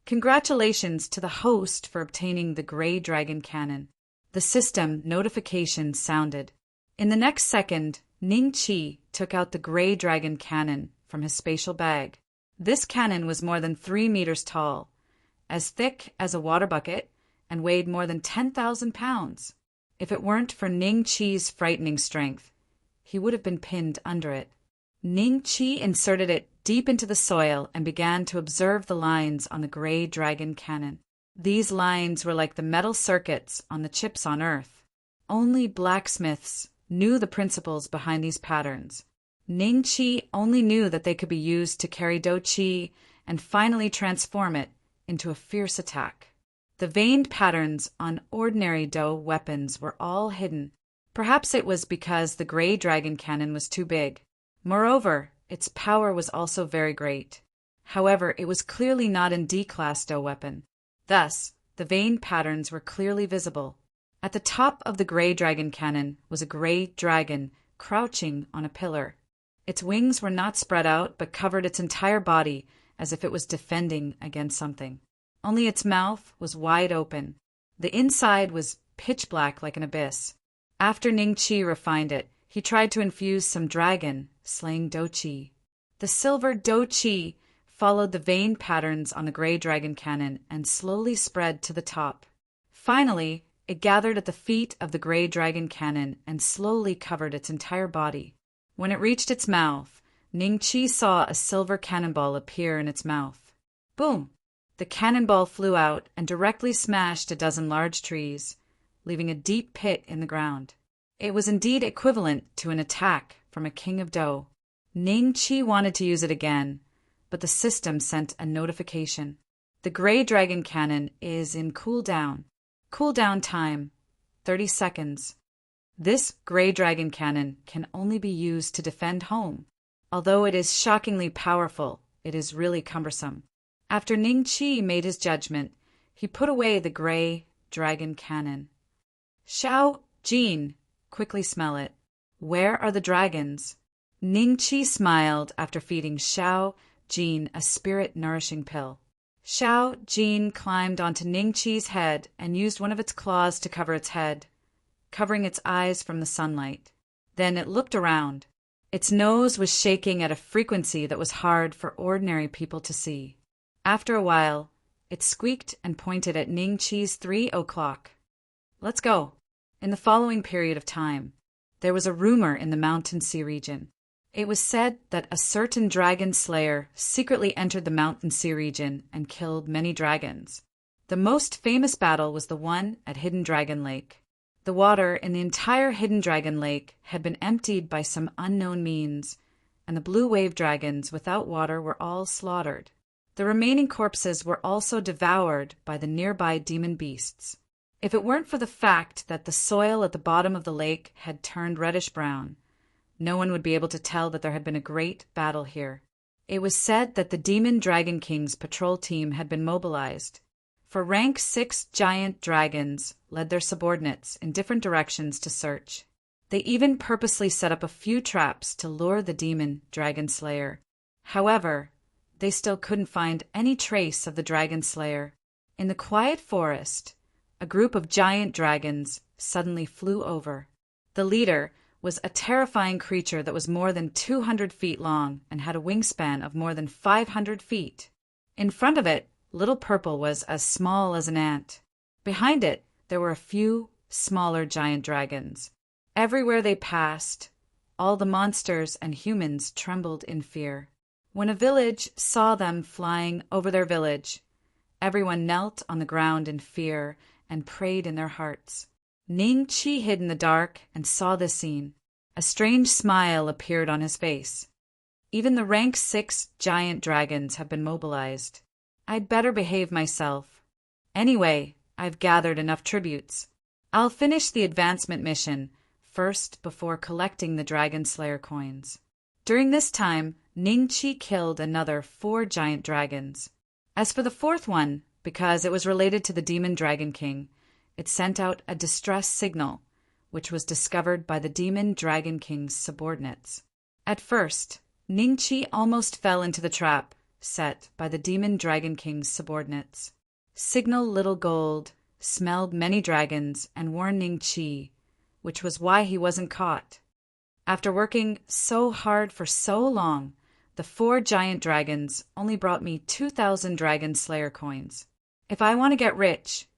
Congratulations to the host for obtaining the gray dragon cannon. The system notification sounded. In the next second, Ning Qi took out the gray dragon cannon from his spatial bag. This cannon was more than 3 meters tall, as thick as a water bucket, and weighed more than 10,000 pounds. If it weren't for Ning Qi's frightening strength, he would have been pinned under it. Ning Qi inserted it deep into the soil and began to observe the lines on the gray dragon cannon. These lines were like the metal circuits on the chips on Earth. Only blacksmiths knew the principles behind these patterns. Ning Qi only knew that they could be used to carry Do Qi and finally transform it into a fierce attack. The veined patterns on ordinary Do weapons were all hidden. Perhaps it was because the gray dragon cannon was too big. Moreover, its power was also very great. However, it was clearly not in D-class Do weapon. Thus, the veined patterns were clearly visible. At the top of the gray dragon cannon was a gray dragon crouching on a pillar. Its wings were not spread out but covered its entire body as if it was defending against something. Only its mouth was wide open. The inside was pitch black like an abyss. After Ning Qi refined it, he tried to infuse some dragon, slaying Do Qi. The silver Do Qi followed the veined patterns on the gray dragon cannon and slowly spread to the top. Finally, it gathered at the feet of the gray dragon cannon and slowly covered its entire body. When it reached its mouth, Ning Qi saw a silver cannonball appear in its mouth. Boom! The cannonball flew out and directly smashed a dozen large trees, leaving a deep pit in the ground. It was indeed equivalent to an attack from a king of Do. Ning Qi wanted to use it again, but the system sent a notification. The gray dragon cannon is in cooldown. Cooldown time, 30 seconds. This gray dragon cannon can only be used to defend home. Although it is shockingly powerful, it is really cumbersome. After Ning Qi made his judgment, he put away the gray dragon cannon. Xiao Jin, quickly smell it. Where are the dragons? Ning Qi smiled after feeding Xiao Jin a spirit-nourishing pill. Xiao Jin climbed onto Ning Qi's head and used one of its claws to cover its head, covering its eyes from the sunlight. Then it looked around. Its nose was shaking at a frequency that was hard for ordinary people to see. After a while, it squeaked and pointed at Ning Qi's 3 o'clock. Let's go. In the following period of time, there was a rumor in the Mountain Sea region. It was said that a certain dragon slayer secretly entered the Mountain Sea region and killed many dragons. The most famous battle was the one at Hidden Dragon Lake. The water in the entire Hidden Dragon Lake had been emptied by some unknown means, and the blue wave dragons without water were all slaughtered. The remaining corpses were also devoured by the nearby demon beasts. If it weren't for the fact that the soil at the bottom of the lake had turned reddish-brown, no one would be able to tell that there had been a great battle here. It was said that the Demon Dragon King's patrol team had been mobilized, for rank 6 giant dragons led their subordinates in different directions to search. They even purposely set up a few traps to lure the demon dragon slayer. However, they still couldn't find any trace of the dragon slayer. In the quiet forest, a group of giant dragons suddenly flew over. The leader was a terrifying creature that was more than 200 feet long and had a wingspan of more than 500 feet. In front of it, Little Purple was as small as an ant. Behind it, there were a few smaller giant dragons. Everywhere they passed, all the monsters and humans trembled in fear. When a village saw them flying over their village, everyone knelt on the ground in fear and prayed in their hearts. Ning Chi hid in the dark and saw this scene. A strange smile appeared on his face. Even the rank 6 giant dragons have been mobilized. I'd better behave myself. Anyway, I've gathered enough tributes. I'll finish the advancement mission first before collecting the Dragon Slayer coins. During this time, Ning Chi killed another 4 giant dragons. As for the 4th one, because it was related to the Demon Dragon King, it sent out a distress signal, which was discovered by the Demon Dragon King's subordinates. At first, Ning Chi almost fell into the trap set by the Demon Dragon King's subordinates. Signal Little Gold smelled many dragons and warned Ning Chi, which was why he wasn't caught. After working so hard for so long, the 4 giant dragons only brought me 2,000 Dragon Slayer coins. If I want to get rich,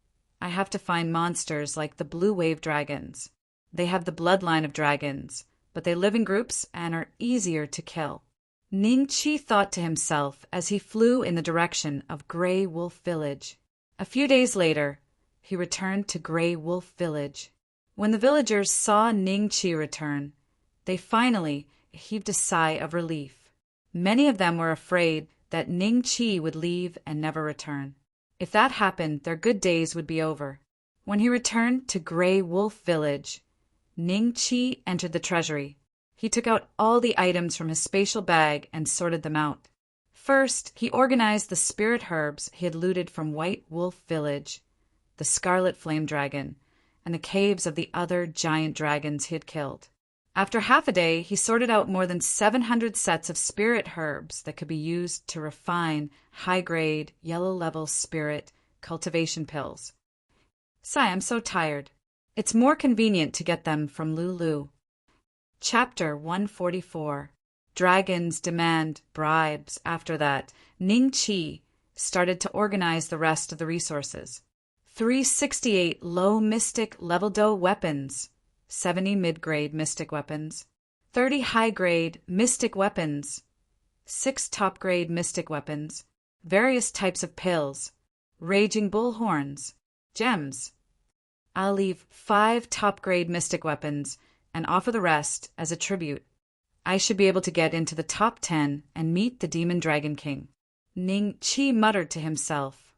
I have to find monsters like the Blue Wave Dragons. They have the bloodline of dragons, but they live in groups and are easier to kill. Ning Chi thought to himself as he flew in the direction of Grey Wolf Village. A few days later, he returned to Grey Wolf Village. When the villagers saw Ning Chi return, they finally heaved a sigh of relief. Many of them were afraid that Ning Chi would leave and never return. If that happened, their good days would be over. When he returned to Grey Wolf Village, Ning Chi entered the treasury. He took out all the items from his spatial bag and sorted them out. First, he organized the spirit herbs he had looted from White Wolf Village, the Scarlet Flame Dragon, and the caves of the other giant dragons he had killed. After half a day, he sorted out more than 700 sets of spirit herbs that could be used to refine high-grade, yellow-level spirit cultivation pills. Sigh, I'm so tired. It's more convenient to get them from Lulu. Chapter 144. Dragons demand bribes. After that, Ning Chi started to organize the rest of the resources. 368 low mystic level dough weapons, 70 mid-grade mystic weapons, 30 high-grade mystic weapons, 6 top-grade mystic weapons, various types of pills, raging bull horns, gems. I'll leave 5 top-grade mystic weapons and offer the rest as a tribute. I should be able to get into the top 10 and meet the Demon Dragon King. Ning Chi muttered to himself.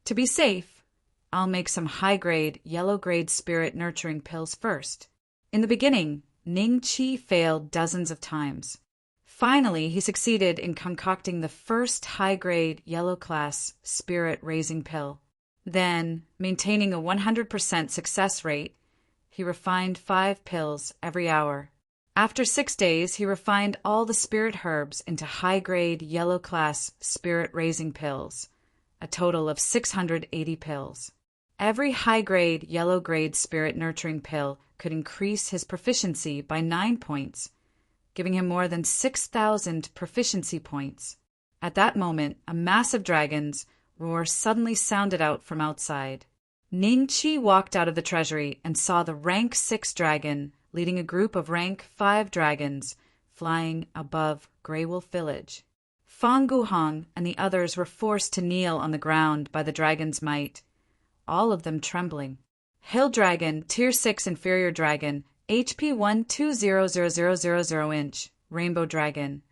To be safe, I'll make some high-grade, yellow-grade spirit nurturing pills first. In the beginning, Ning Chi failed dozens of times. Finally, he succeeded in concocting the first high-grade, yellow-class spirit raising pill. Then, maintaining a 100% success rate, he refined 5 pills every hour. After 6 days, he refined all the spirit herbs into high-grade, yellow-class spirit-raising pills, a total of 680 pills. Every high-grade, yellow-grade spirit-nurturing pill could increase his proficiency by 9 points, giving him more than 6,000 proficiency points. At that moment, a massive dragon's roar suddenly sounded out from outside. Ning Chi walked out of the treasury and saw the rank 6 dragon leading a group of rank 5 dragons flying above Grey Wolf Village. Fang Guhong and the others were forced to kneel on the ground by the dragon's might, all of them trembling. Hill Dragon, Tier 6 Inferior Dragon, HP 1200000 inch, Rainbow Dragon,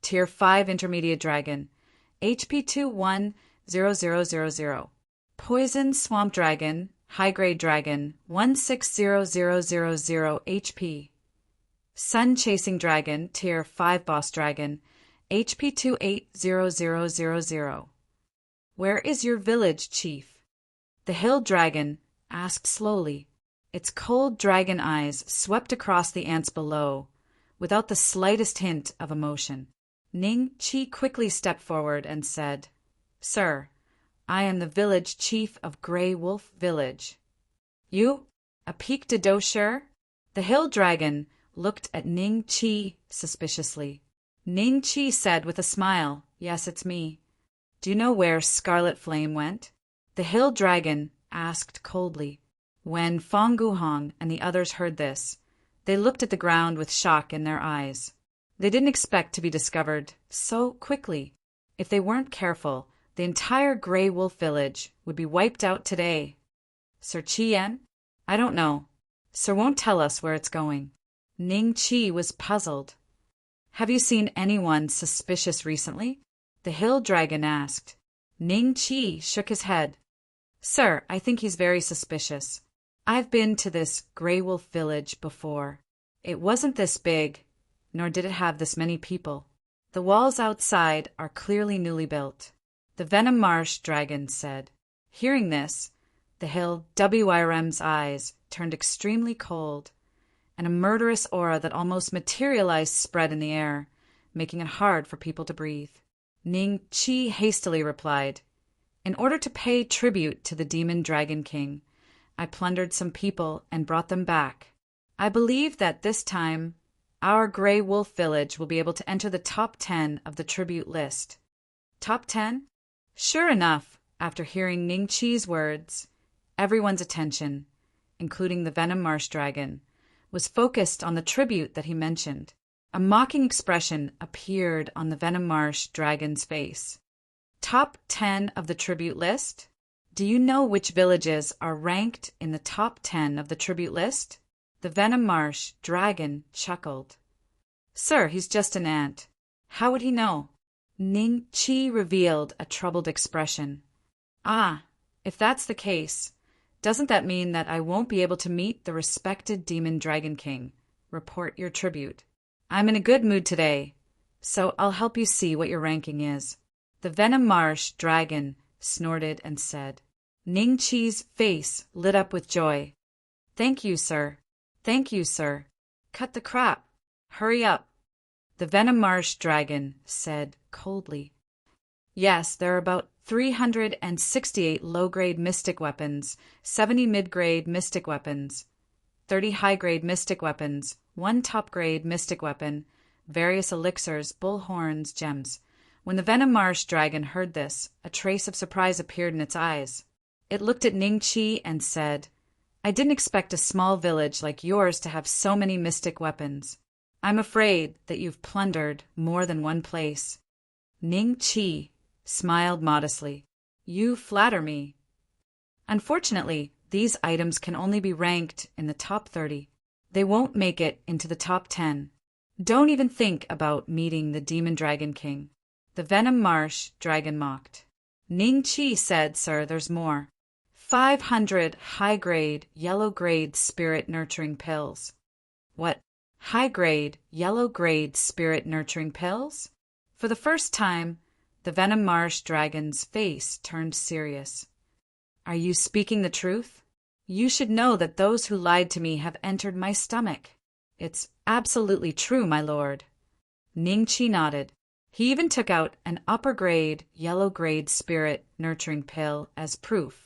Tier 5 Intermediate Dragon, HP 210000. Poison Swamp Dragon, High Grade Dragon, 160000 HP. Sun Chasing Dragon, Tier 5 Boss Dragon, HP 280000. Where is your village, Chief? The Hill Dragon asked slowly. Its cold dragon eyes swept across the ants below, without the slightest hint of emotion. Ning Chi quickly stepped forward and said, Sir, I am the village chief of Grey Wolf Village. You? A pique de douceur? The Hill Dragon looked at Ning Chi suspiciously. Ning Chi said with a smile, Yes, it's me. Do you know where Scarlet Flame went? The Hill Dragon asked coldly. When Fong Guhong and the others heard this, they looked at the ground with shock in their eyes. They didn't expect to be discovered so quickly. If they weren't careful, the entire Grey Wolf Village would be wiped out today. Sir Chien? I don't know. Sir won't tell us where it's going. Ning Chi was puzzled. Have you seen anyone suspicious recently? The Hill Dragon asked. Ning Chi shook his head. Sir, I think he's very suspicious. I've been to this Grey Wolf Village before. It wasn't this big, nor did it have this many people. The walls outside are clearly newly built. The Venom Marsh Dragon said. Hearing this, the Hill WRM's eyes turned extremely cold, and a murderous aura that almost materialized spread in the air, making it hard for people to breathe. Ning Chi hastily replied, In order to pay tribute to the Demon Dragon King, I plundered some people and brought them back. I believe that this time, our Grey Wolf Village will be able to enter the top 10 of the tribute list. Top 10? Sure enough, after hearing Ning Chi's words, everyone's attention, including the Venom Marsh Dragon, was focused on the tribute that he mentioned. A mocking expression appeared on the Venom Marsh Dragon's face. Top 10 of the tribute list? Do you know which villages are ranked in the top 10 of the tribute list? The Venom Marsh Dragon chuckled. Sir, he's just an ant. How would he know? Ning Chi revealed a troubled expression. Ah, if that's the case, doesn't that mean that I won't be able to meet the respected Demon Dragon King? Report your tribute. I'm in a good mood today, so I'll help you see what your ranking is. The Venom Marsh Dragon snorted and said. Ning Chi's face lit up with joy. Thank you, sir. Thank you, sir. Cut the crap. Hurry up. The Venom Marsh Dragon said coldly. Yes, there are about 368 low-grade mystic weapons, 70 mid-grade mystic weapons, 30 high-grade mystic weapons, 1 top-grade mystic weapon, various elixirs, bullhorns, gems. When the Venom Marsh Dragon heard this, a trace of surprise appeared in its eyes. It looked at Ning Chi and said, I didn't expect a small village like yours to have so many mystic weapons. I'm afraid that you've plundered more than one place. Ning Chi smiled modestly. You flatter me. Unfortunately, these items can only be ranked in the top 30. They won't make it into the top 10. Don't even think about meeting the Demon Dragon King. The Venom Marsh Dragon mocked. Ning Chi said, Sir, there's more. 500 high-grade, yellow-grade spirit nurturing pills. What? High-grade, yellow-grade spirit nurturing pills? For the first time, the Venom Marsh Dragon's face turned serious. Are you speaking the truth? You should know that those who lied to me have entered my stomach. It's absolutely true, my lord. Ning Chi nodded. He even took out an upper-grade, yellow-grade spirit nurturing pill as proof.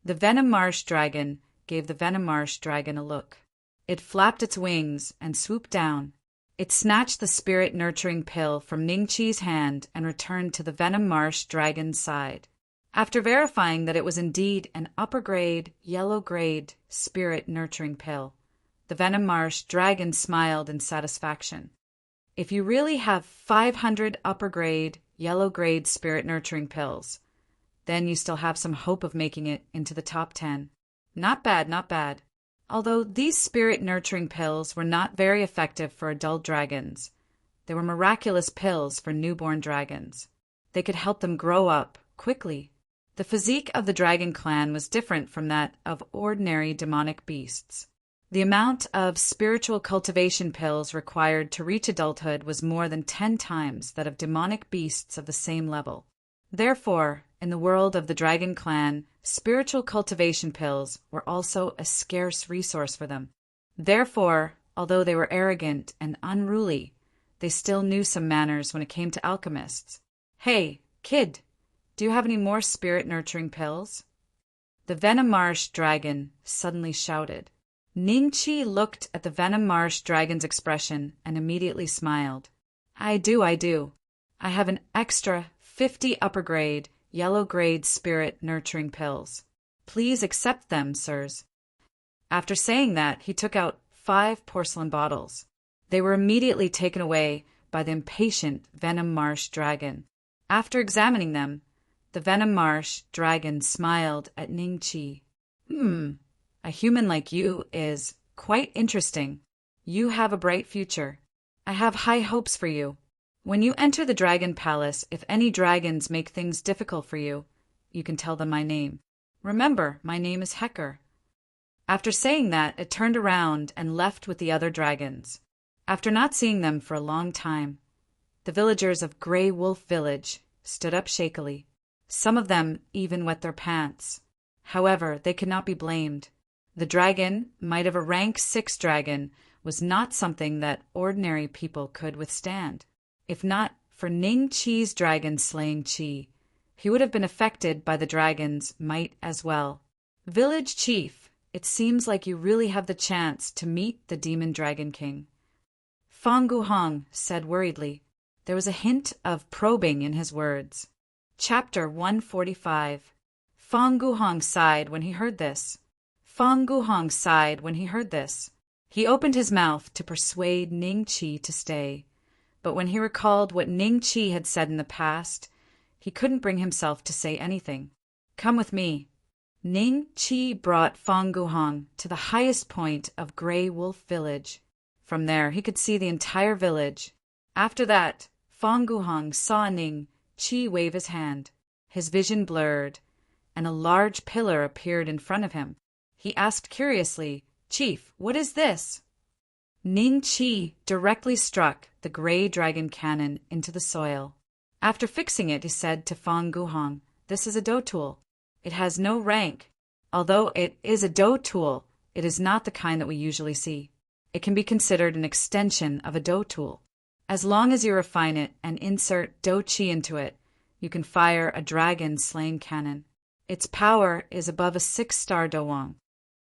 The Venom Marsh Dragon gave the Venom Marsh Dragon a look. It flapped its wings and swooped down. It snatched the spirit nurturing pill from Ning Chi's hand and returned to the Venom Marsh Dragon's side. After verifying that it was indeed an upper-grade, yellow-grade spirit nurturing pill, the Venom Marsh Dragon smiled in satisfaction. If you really have 500 upper-grade, yellow-grade spirit nurturing pills, then you still have some hope of making it into the top 10. Not bad, not bad. Although these spirit nurturing pills were not very effective for adult dragons, they were miraculous pills for newborn dragons. they could help them grow up quickly. The physique of the dragon clan was different from that of ordinary demonic beasts. The amount of spiritual cultivation pills required to reach adulthood was more than 10 times that of demonic beasts of the same level. Therefore, in the world of the dragon clan, spiritual cultivation pills were also a scarce resource for them. Therefore, although they were arrogant and unruly, they still knew some manners when it came to alchemists. "Hey, kid, do you have any more spirit-nurturing pills?" The Venom Marsh dragon suddenly shouted. Ningqi looked at the Venom Marsh dragon's expression and immediately smiled. I do. I have an extra 50 upper-grade, yellow-grade spirit-nurturing pills. Please accept them, sirs." After saying that, he took out 5 porcelain bottles. They were immediately taken away by the impatient Venom Marsh dragon. After examining them, the Venom Marsh dragon smiled at Ningqi. A human like you is quite interesting. You have a bright future. I have high hopes for you. When you enter the Dragon Palace, if any dragons make things difficult for you, you can tell them my name. Remember, my name is Hecker." After saying that, it turned around and left with the other dragons. After not seeing them for a long time, the villagers of Grey Wolf Village stood up shakily. Some of them even wet their pants. However, they could not be blamed. The dragon, might of a rank 6 dragon, was not something that ordinary people could withstand. If not for Ning Qi's dragon slaying Qi, he would have been affected by the dragon's might as well. "Village chief, it seems like you really have the chance to meet the Demon Dragon King." Fang Guhong said worriedly. There was a hint of probing in his words. Chapter 145. Fang Guhong sighed when he heard this. He opened his mouth to persuade Ning Qi to stay, but when he recalled what Ning Qi had said in the past, he couldn't bring himself to say anything. "Come with me." Ning Qi brought Fang Guhong to the highest point of Grey Wolf Village. From there, he could see the entire village. After that, Fang Guhong saw Ning Qi wave his hand. His vision blurred, and a large pillar appeared in front of him. He asked curiously, "Chief, what is this?" Ning Qi directly struck the gray dragon cannon into the soil. After fixing it, he said to Fang Guhong, "This is a dough tool. It has no rank. Although it is a dough tool, it is not the kind that we usually see. It can be considered an extension of a dough tool. As long as you refine it and insert dough qi into it, you can fire a dragon-slaying cannon. Its power is above a 6-star Dowang."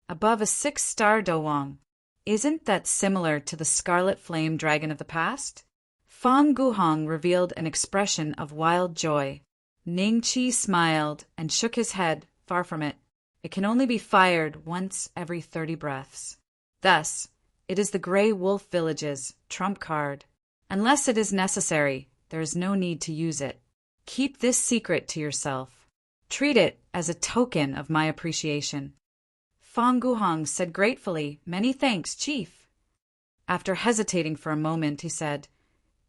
Above a 6-star Dowang. Isn't that similar to the Scarlet Flame Dragon of the past? Fang Guhong revealed an expression of wild joy. Ning Qi smiled and shook his head. Far from it. It can only be fired once every 30 breaths. Thus, it is the Grey Wolf Village's trump card. Unless it is necessary, there is no need to use it. Keep this secret to yourself. Treat it as a token of my appreciation." Fang Guhong said gratefully, "Many thanks, Chief." After hesitating for a moment, he said,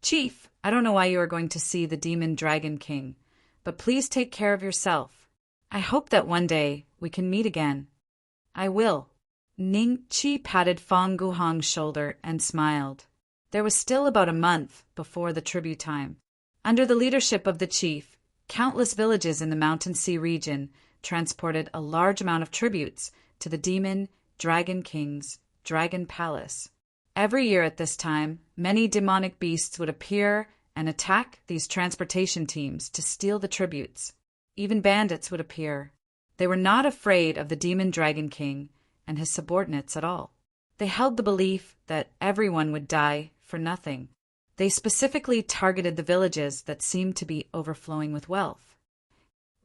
"Chief, I don't know why you are going to see the Demon Dragon King, but please take care of yourself. I hope that one day we can meet again." "I will." Ning Qi patted Fang Guhong's shoulder and smiled. There was still about a month before the tribute time. Under the leadership of the chief, countless villages in the Mountain Sea region transported a large amount of tributes to the Demon Dragon King's Dragon Palace. Every year at this time, many demonic beasts would appear and attack these transportation teams to steal the tributes. Even bandits would appear. They were not afraid of the Demon Dragon King and his subordinates at all. They held the belief that everyone would die for nothing. They specifically targeted the villages that seemed to be overflowing with wealth.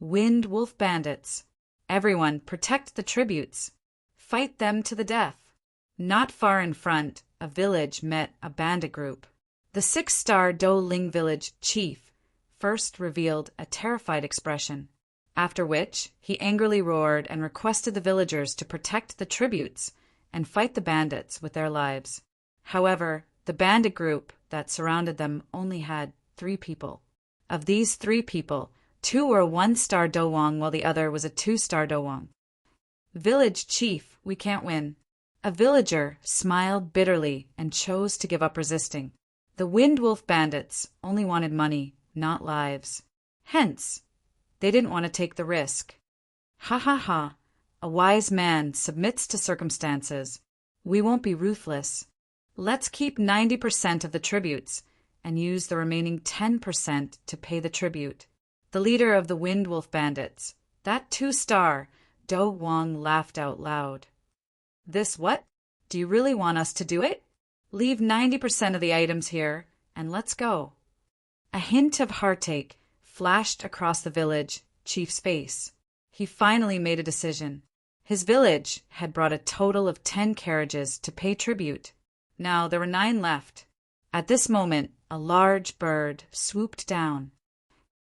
Wind Wolf bandits. Everyone protect the tributes. Fight them to the death. Not far in front, a village met a bandit group. The 6-star Do Ling village chief first revealed a terrified expression, after which he angrily roared and requested the villagers to protect the tributes and fight the bandits with their lives. However, the bandit group that surrounded them only had 3 people. Of these 3 people, 2 were a 1-star dowang while the other was a 2-star dowang. Village chief, we can't win. A villager smiled bitterly and chose to give up resisting. The Wind Wolf bandits only wanted money, not lives. Hence, they didn't want to take the risk. Ha ha ha, a wise man submits to circumstances. We won't be ruthless. Let's keep 90% of the tributes and use the remaining 10% to pay the tribute. The leader of the Wind Wolf bandits, that 2-star, Do Wong, laughed out loud. This what? Do you really want us to do it? Leave 90% of the items here, and let's go. A hint of heartache flashed across the village chief's face. He finally made a decision. His village had brought a total of 10 carriages to pay tribute. Now there were 9 left. At this moment, a large bird swooped down.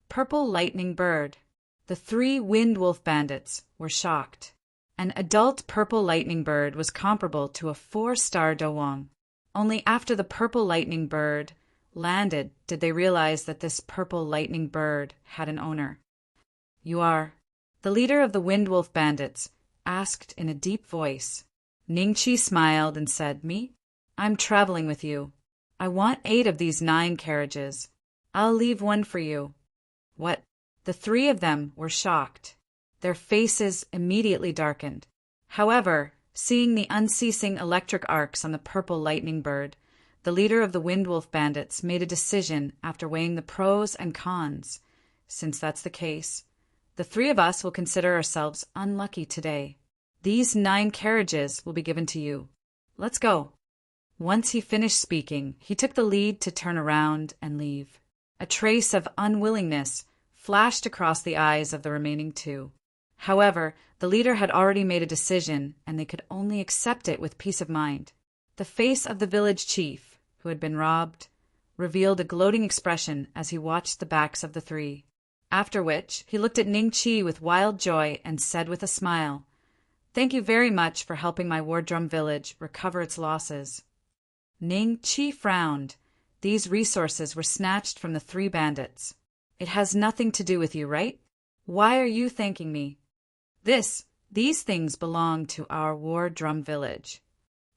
Purple Lightning Bird. The 3 Wind Wolf bandits were shocked. An adult Purple Lightning Bird was comparable to a 4-star dowang. Only after the Purple Lightning Bird landed did they realize that this Purple Lightning Bird had an owner. You are? The leader of the Wind Wolf bandits asked in a deep voice. Ningqi smiled and said, Me? I'm traveling with you. I want 8 of these 9 carriages. I'll leave 1 for you. What? The 3 of them were shocked. Their faces immediately darkened. However, seeing the unceasing electric arcs on the Purple Lightning Bird, the leader of the Wind Wolf bandits made a decision after weighing the pros and cons. Since that's the case, the 3 of us will consider ourselves unlucky today. These 9 carriages will be given to you. Let's go. Once he finished speaking, he took the lead to turn around and leave. A trace of unwillingness flashed across the eyes of the remaining 2. However, the leader had already made a decision, and they could only accept it with peace of mind. The face of the village chief, who had been robbed, revealed a gloating expression as he watched the backs of the 3. After which, he looked at Ningqi with wild joy and said with a smile, Thank you very much for helping my war drum village recover its losses. Ningqi frowned. These resources were snatched from the 3 bandits. It has nothing to do with you, right? Why are you thanking me? These things belong to our war drum village.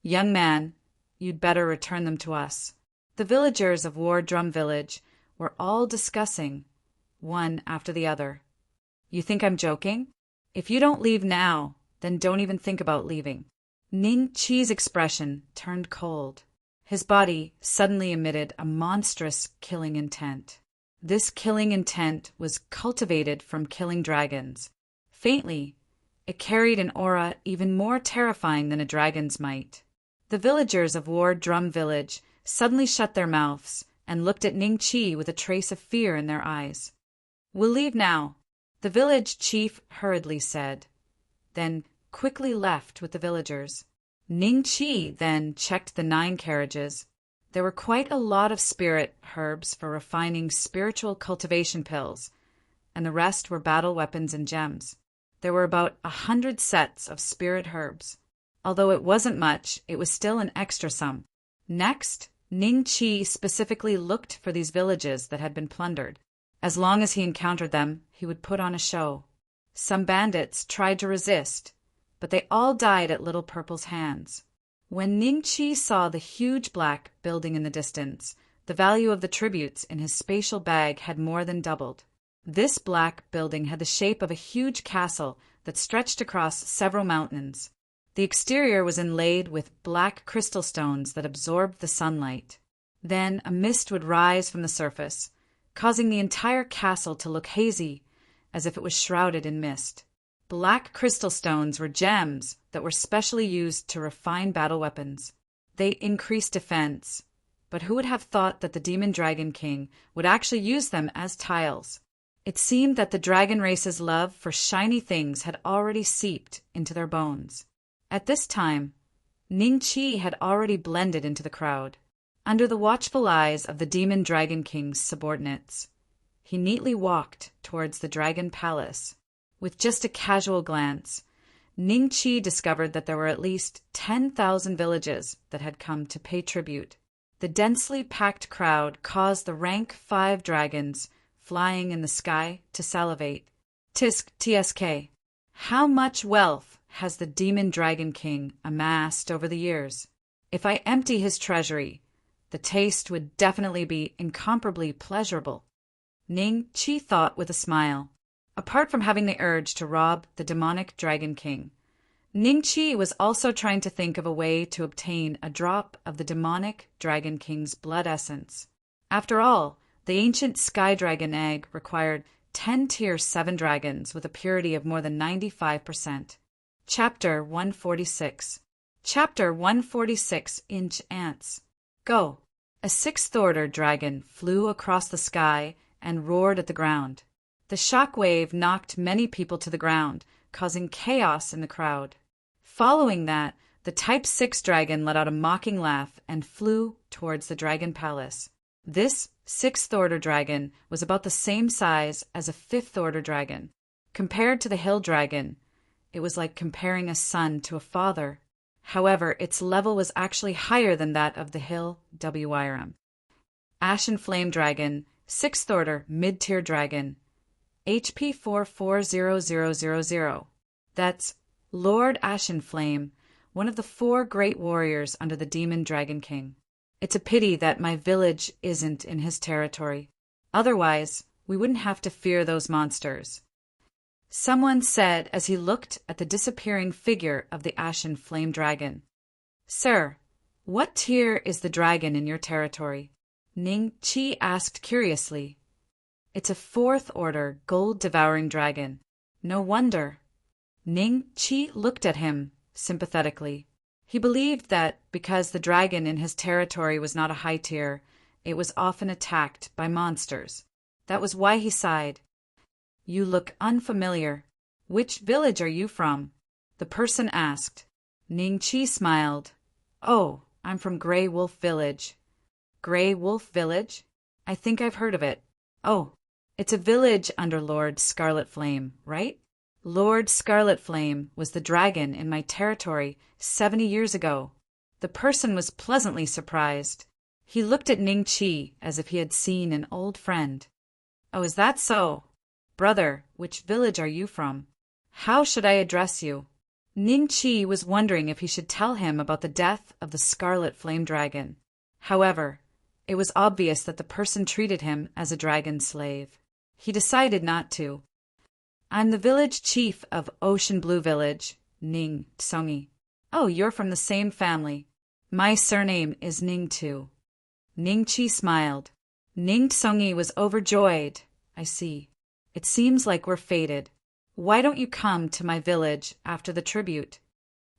Young man, you'd better return them to us. The villagers of War Drum Village were all discussing, one after the other. You think I'm joking? If you don't leave now, then don't even think about leaving. Ningqi's expression turned cold. His body suddenly emitted a monstrous killing intent. This killing intent was cultivated from killing dragons. Faintly, it carried an aura even more terrifying than a dragon's might. The villagers of War Drum Village suddenly shut their mouths and looked at Ningqi with a trace of fear in their eyes. We'll leave now, the village chief hurriedly said, then quickly left with the villagers. Ningqi then checked the 9 carriages. There were quite a lot of spirit herbs for refining spiritual cultivation pills, and the rest were battle weapons and gems. There were about 100 sets of spirit herbs. Although it wasn't much, it was still an extra sum. Next, Ningqi specifically looked for these villages that had been plundered. As long as he encountered them, he would put on a show. Some bandits tried to resist, but they all died at Little Purple's hands. When Ningqi saw the huge black building in the distance, the value of the tributes in his spatial bag had more than doubled. This black building had the shape of a huge castle that stretched across several mountains. The exterior was inlaid with black crystal stones that absorbed the sunlight. Then a mist would rise from the surface, causing the entire castle to look hazy, as if it was shrouded in mist. Black crystal stones were gems that were specially used to refine battle weapons. They increased defense, but who would have thought that the Demon Dragon King would actually use them as tiles? It seemed that the dragon race's love for shiny things had already seeped into their bones. At this time, Ningqi had already blended into the crowd. Under the watchful eyes of the Demon Dragon King's subordinates, he neatly walked towards the Dragon Palace. With just a casual glance, Ningqi discovered that there were at least 10,000 villages that had come to pay tribute. The densely packed crowd caused the rank 5 dragons flying in the sky, to salivate. Tisk tsk. How much wealth has the Demon Dragon King amassed over the years? If I empty his treasury, the taste would definitely be incomparably pleasurable. Ning Chi thought with a smile. Apart from having the urge to rob the demonic Dragon King, Ning Chi was also trying to think of a way to obtain a drop of the demonic Dragon King's blood essence. After all, the ancient Sky Dragon egg required 10 Tier 7 dragons with a purity of more than 95%. Chapter 146. Chapter 146. Inch Ants. Go! A sixth-order dragon flew across the sky and roared at the ground. The shock wave knocked many people to the ground, causing chaos in the crowd. Following that, the Type 6 dragon let out a mocking laugh and flew towards the Dragon Palace. This sixth-order dragon was about the same size as a fifth-order dragon. Compared to the hill dragon, it was like comparing a son to a father. However, its level was actually higher than that of the hill WIRM. Ashen Flame Dragon, 6th Order Mid-Tier Dragon, HP 440000. That's Lord Ashen Flame, one of the 4 great warriors under the Demon Dragon King. It's a pity that my village isn't in his territory. Otherwise, we wouldn't have to fear those monsters. Someone said as he looked at the disappearing figure of the Ashen Flame Dragon. Sir, what tier is the dragon in your territory? Ning Chi asked curiously. It's a 4th Order Gold-Devouring Dragon. No wonder. Ning Chi looked at him sympathetically. He believed that because the dragon in his territory was not a high tier, it was often attacked by monsters. That was why he sighed. You look unfamiliar. Which village are you from? The person asked. Ning Chi smiled. Oh, I'm from Grey Wolf Village. Grey Wolf Village? I think I've heard of it. Oh, it's a village under Lord Scarlet Flame, right? Lord Scarlet Flame was the dragon in my territory 70 years ago. The person was pleasantly surprised. He looked at Ning Chi as if he had seen an old friend. Oh, is that so? Brother, which village are you from? How should I address you? Ning Chi was wondering if he should tell him about the death of the Scarlet Flame Dragon. However, it was obvious that the person treated him as a dragon slave. He decided not to. I'm the village chief of Ocean Blue Village, Ning Tsongi. Oh, you're from the same family. My surname is Ning too. Ning Chi smiled. Ning Tsongi was overjoyed. I see. It seems like we're fated. Why don't you come to my village after the tribute?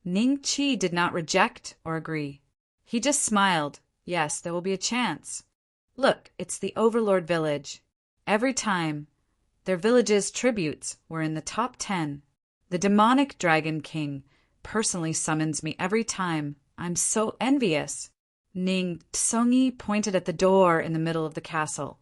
Ning Chi did not reject or agree. He just smiled. Yes, there will be a chance. Look, it's the Overlord Village. Every time, their village's tributes were in the top 10. The demonic Dragon King personally summons me every time. I'm so envious. Ning Tsongi pointed at the door in the middle of the castle.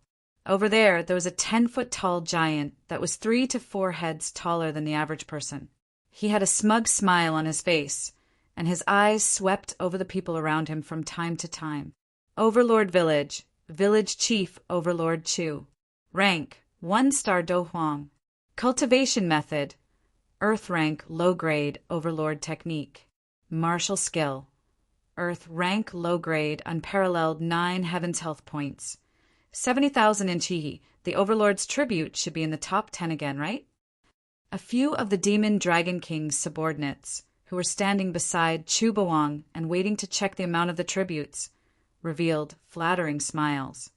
Over there was a 10-foot-tall giant that was 3 to 4 heads taller than the average person. He had a smug smile on his face, and his eyes swept over the people around him from time to time. Overlord Village, Village Chief Overlord Chu. Rank, 1-star Do Huang. Cultivation Method, Earth Rank Low Grade Overlord Technique. Martial Skill, Earth Rank Low Grade Unparalleled 9 Heaven's Health Points. 70,000 in Chihi. The Overlord's tribute should be in the top 10 again, right? A few of the Demon Dragon King's subordinates, who were standing beside Chu Bawang and waiting to check the amount of the tributes, revealed flattering smiles.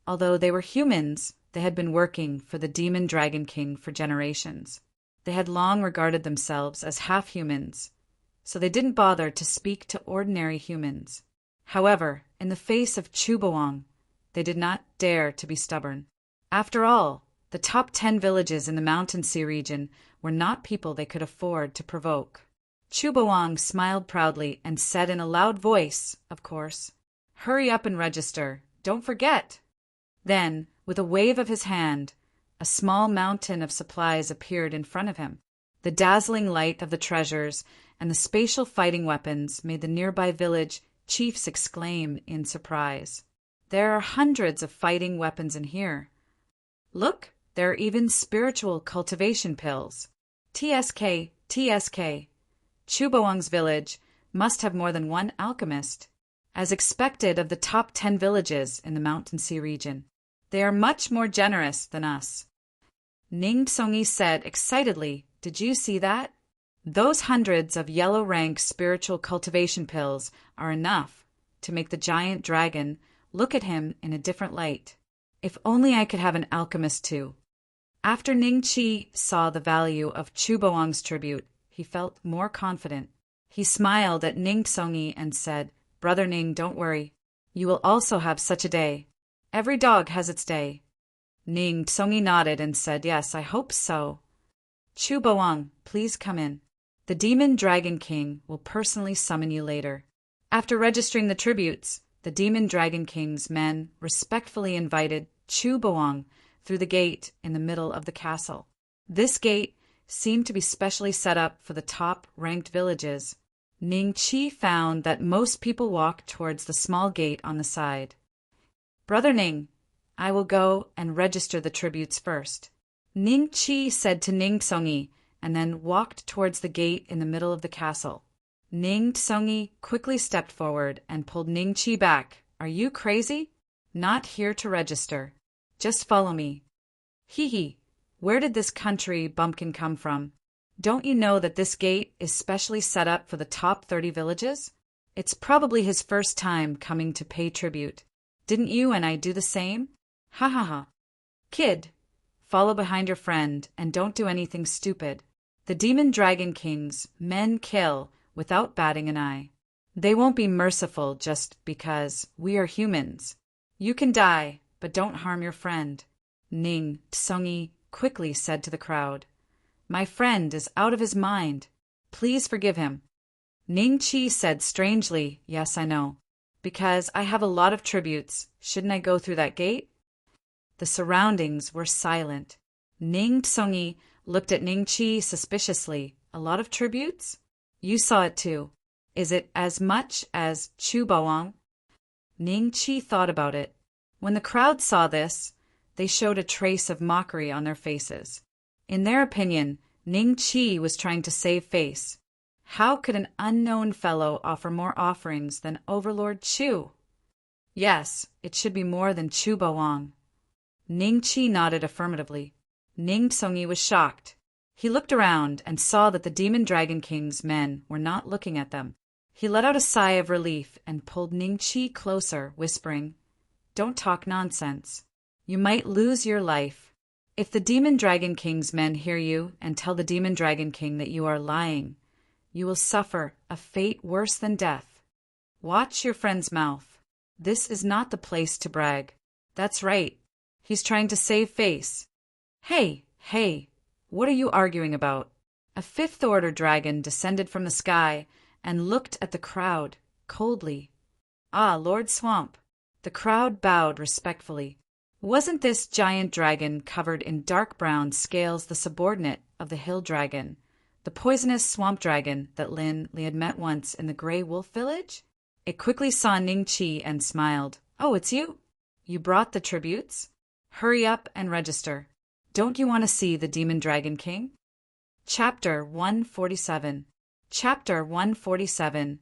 Although they were humans, they had been working for the Demon Dragon King for generations. They had long regarded themselves as half-humans, so they didn't bother to speak to ordinary humans. However, in the face of Chu Bawang, they did not dare to be stubborn. After all, the top 10 villages in the Mountain Sea region were not people they could afford to provoke. Chu Bawang smiled proudly and said in a loud voice, of course, "Hurry up and register. Don't forget." Then, with a wave of his hand, a small mountain of supplies appeared in front of him. The dazzling light of the treasures and the spatial fighting weapons made the nearby village chiefs exclaim in surprise. There are hundreds of fighting weapons in here. Look, there are even spiritual cultivation pills. TSK, TSK. Chubawang's village must have more than one alchemist. As expected of the top 10 villages in the Mountain Sea region, they are much more generous than us. Ning Tsongi said excitedly, "Did you see that? Those hundreds of yellow rank spiritual cultivation pills are enough to make the giant dragon look at him in a different light. If only I could have an alchemist too." After Ning Chi saw the value of Chubawang's tribute, he felt more confident. He smiled at Ning Tsongi and said, "Brother Ning, don't worry. You will also have such a day. Every dog has its day." Ning Tsongi nodded and said, "Yes, I hope so. Chubawang, please come in. The Demon Dragon King will personally summon you later." After registering the tributes, the Demon Dragon King's men respectfully invited Chubawang through the gate in the middle of the castle. This gate seemed to be specially set up for the top-ranked villages. Ning Chi found that most people walked towards the small gate on the side. "Brother Ning, I will go and register the tributes first," Ning Chi said to Ning Tsongi, and then walked towards the gate in the middle of the castle. Ning Tsongi quickly stepped forward and pulled Ning Chi back. "Are you crazy? Not here to register. Just follow me." "Hee, where did this country bumpkin come from? Don't you know that this gate is specially set up for the top 30 villages? It's probably his first time coming to pay tribute. Didn't you and I do the same? Ha ha ha. Kid, follow behind your friend and don't do anything stupid. The Demon Dragon King's men kill without batting an eye. They won't be merciful just because we are humans. You can die, but don't harm your friend," Ning Tsongi quickly said to the crowd. "My friend is out of his mind. Please forgive him." Ning Chi said strangely, "Yes, I know. Because I have a lot of tributes. Shouldn't I go through that gate?" The surroundings were silent. Ning Tsongi looked at Ning Chi suspiciously. "A lot of tributes? You saw it too. Is it as much as Chubawang?" Ning Chi thought about it. When the crowd saw this, they showed a trace of mockery on their faces. In their opinion, Ning Chi was trying to save face. How could an unknown fellow offer more offerings than Overlord Chu? Yes, it should be more than Chubawang. Ning Chi nodded affirmatively. Ning Tsongi was shocked. He looked around and saw that the Demon Dragon King's men were not looking at them. He let out a sigh of relief and pulled Ning Chi closer, whispering, "Don't talk nonsense. You might lose your life. If the Demon Dragon King's men hear you and tell the Demon Dragon King that you are lying, you will suffer a fate worse than death. Watch your friend's mouth. This is not the place to brag. That's right. He's trying to save face. Hey, what are you arguing about?" A fifth-order dragon descended from the sky and looked at the crowd coldly. "Ah, Lord Swamp." The crowd bowed respectfully. Wasn't this giant dragon covered in dark brown scales the subordinate of the hill dragon, the poisonous swamp dragon that Lin Li had met once in the Grey Wolf village? It quickly saw Ning Chi and smiled. "Oh, it's you? You brought the tributes? Hurry up and register. Don't you want to see the Demon Dragon King?" Chapter 147. Chapter 147.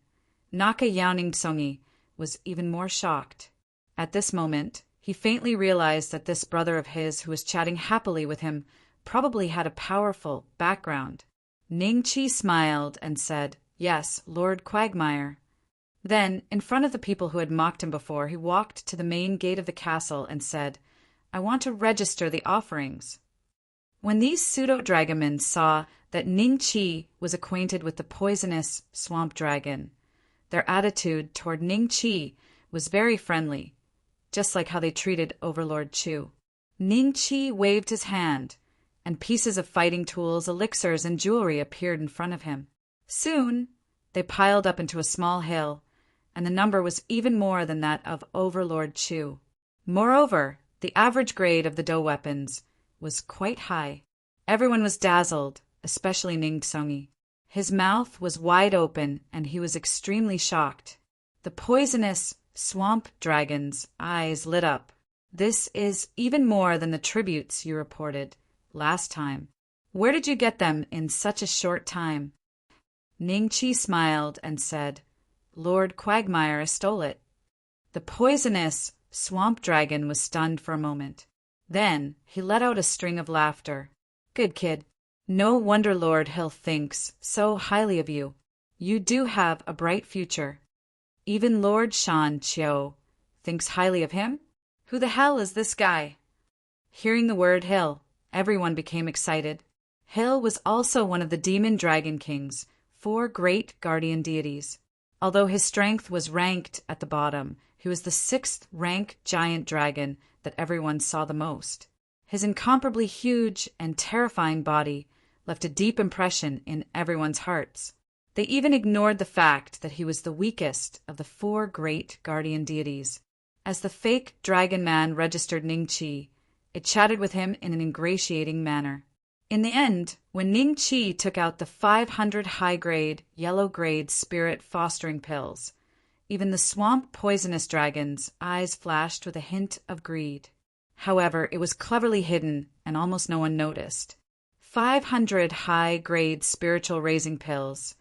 Naka Yaoning Tsongi was even more shocked. At this moment, he faintly realized that this brother of his who was chatting happily with him probably had a powerful background. Ning Chi smiled and said, "Yes, Lord Quagmire." Then, in front of the people who had mocked him before, he walked to the main gate of the castle and said, "I want to register the offerings." When these pseudo-dragomen saw that Ning Chi was acquainted with the poisonous swamp dragon, their attitude toward Ning Chi was very friendly, just like how they treated Overlord Chu. Ning Chi waved his hand, and pieces of fighting tools, elixirs, and jewelry appeared in front of him. Soon, they piled up into a small hill, and the number was even more than that of Overlord Chu. Moreover, the average grade of the dough weapons was quite high. Everyone was dazzled, especially Ning Tsongi. His mouth was wide open, and he was extremely shocked. The poisonous swamp dragon's eyes lit up. This is even more than the tributes you reported last time. Where did you get them in such a short time? Ningqi smiled and said, Lord Quagmire stole it. The poisonous swamp dragon was stunned for a moment. Then he let out a string of laughter. Good kid. No wonder Lord Hill thinks so highly of you. You do have a bright future. Even Lord Shan Chiu thinks highly of him? Who the hell is this guy? Hearing the word Hill, everyone became excited. Hill was also one of the demon dragon kings, 4 great guardian deities. Although his strength was ranked at the bottom, he was the 6th rank giant dragon that everyone saw the most. His incomparably huge and terrifying body left a deep impression in everyone's hearts. They even ignored the fact that he was the weakest of the 4 great guardian deities. As the fake dragon man registered Ningqi, it chatted with him in an ingratiating manner. In the end, when Ningqi took out the 500 high-grade, yellow-grade spirit fostering pills, even the swamp poisonous dragon's eyes flashed with a hint of greed. However, it was cleverly hidden and almost no one noticed. 500 high-grade spiritual raising pills.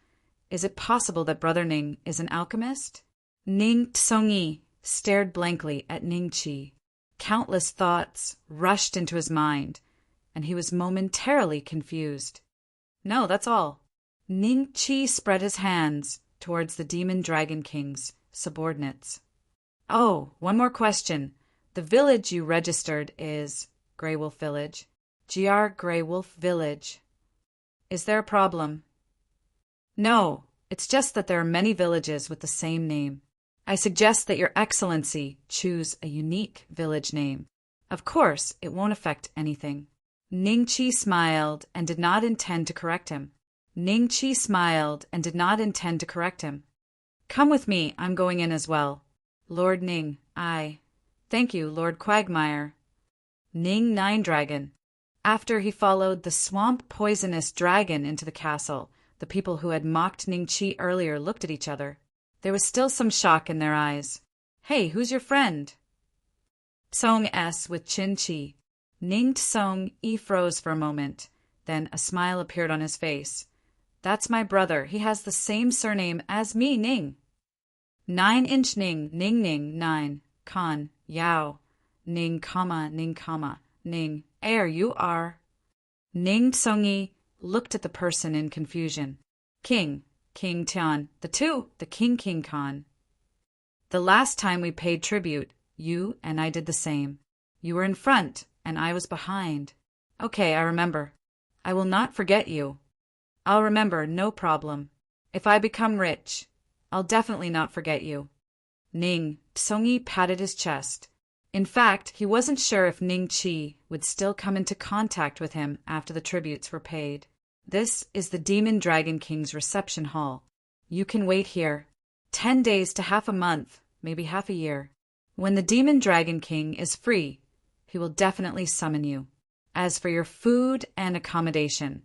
Is it possible that Brother Ning is an alchemist? Ning Tsongyi stared blankly at Ningqi. Countless thoughts rushed into his mind, and he was momentarily confused. No, that's all. Ningqi spread his hands towards the demon dragon king's subordinates. Oh, one more question. The village you registered is Grey Wolf Village. GR Grey Wolf Village. Is there a problem? No, it's just that there are many villages with the same name. I suggest that Your Excellency choose a unique village name. Of course, it won't affect anything. Ningqi smiled and did not intend to correct him. Come with me, I'm going in as well. Lord Ning, I. Thank you, Lord Quagmire. Ning Nine Dragon. After he followed the swamp poisonous dragon into the castle, the people who had mocked Ningqi earlier looked at each other. There was still some shock in their eyes. Hey, who's your friend? Tsong S with Chin Chi. Ning Tsong E froze for a moment. Then a smile appeared on his face. That's my brother. He has the same surname as me, Ning. 9-inch Ning, Ning Ning, 9. Khan, Yao. Ning, Ning. Air, you are. Ning Tsongi looked at the person in confusion. King Tian, the King Khan. The last time we paid tribute, you and I did the same. You were in front, and I was behind. Okay, I remember. I will not forget you. I'll remember, no problem. If I become rich, I'll definitely not forget you. Ning Tsongi patted his chest. In fact, he wasn't sure if Ningqi would still come into contact with him after the tributes were paid. This is the Demon Dragon King's reception hall. You can wait here. 10 days to half a month, maybe half a year. When the Demon Dragon King is free, he will definitely summon you. As for your food and accommodation,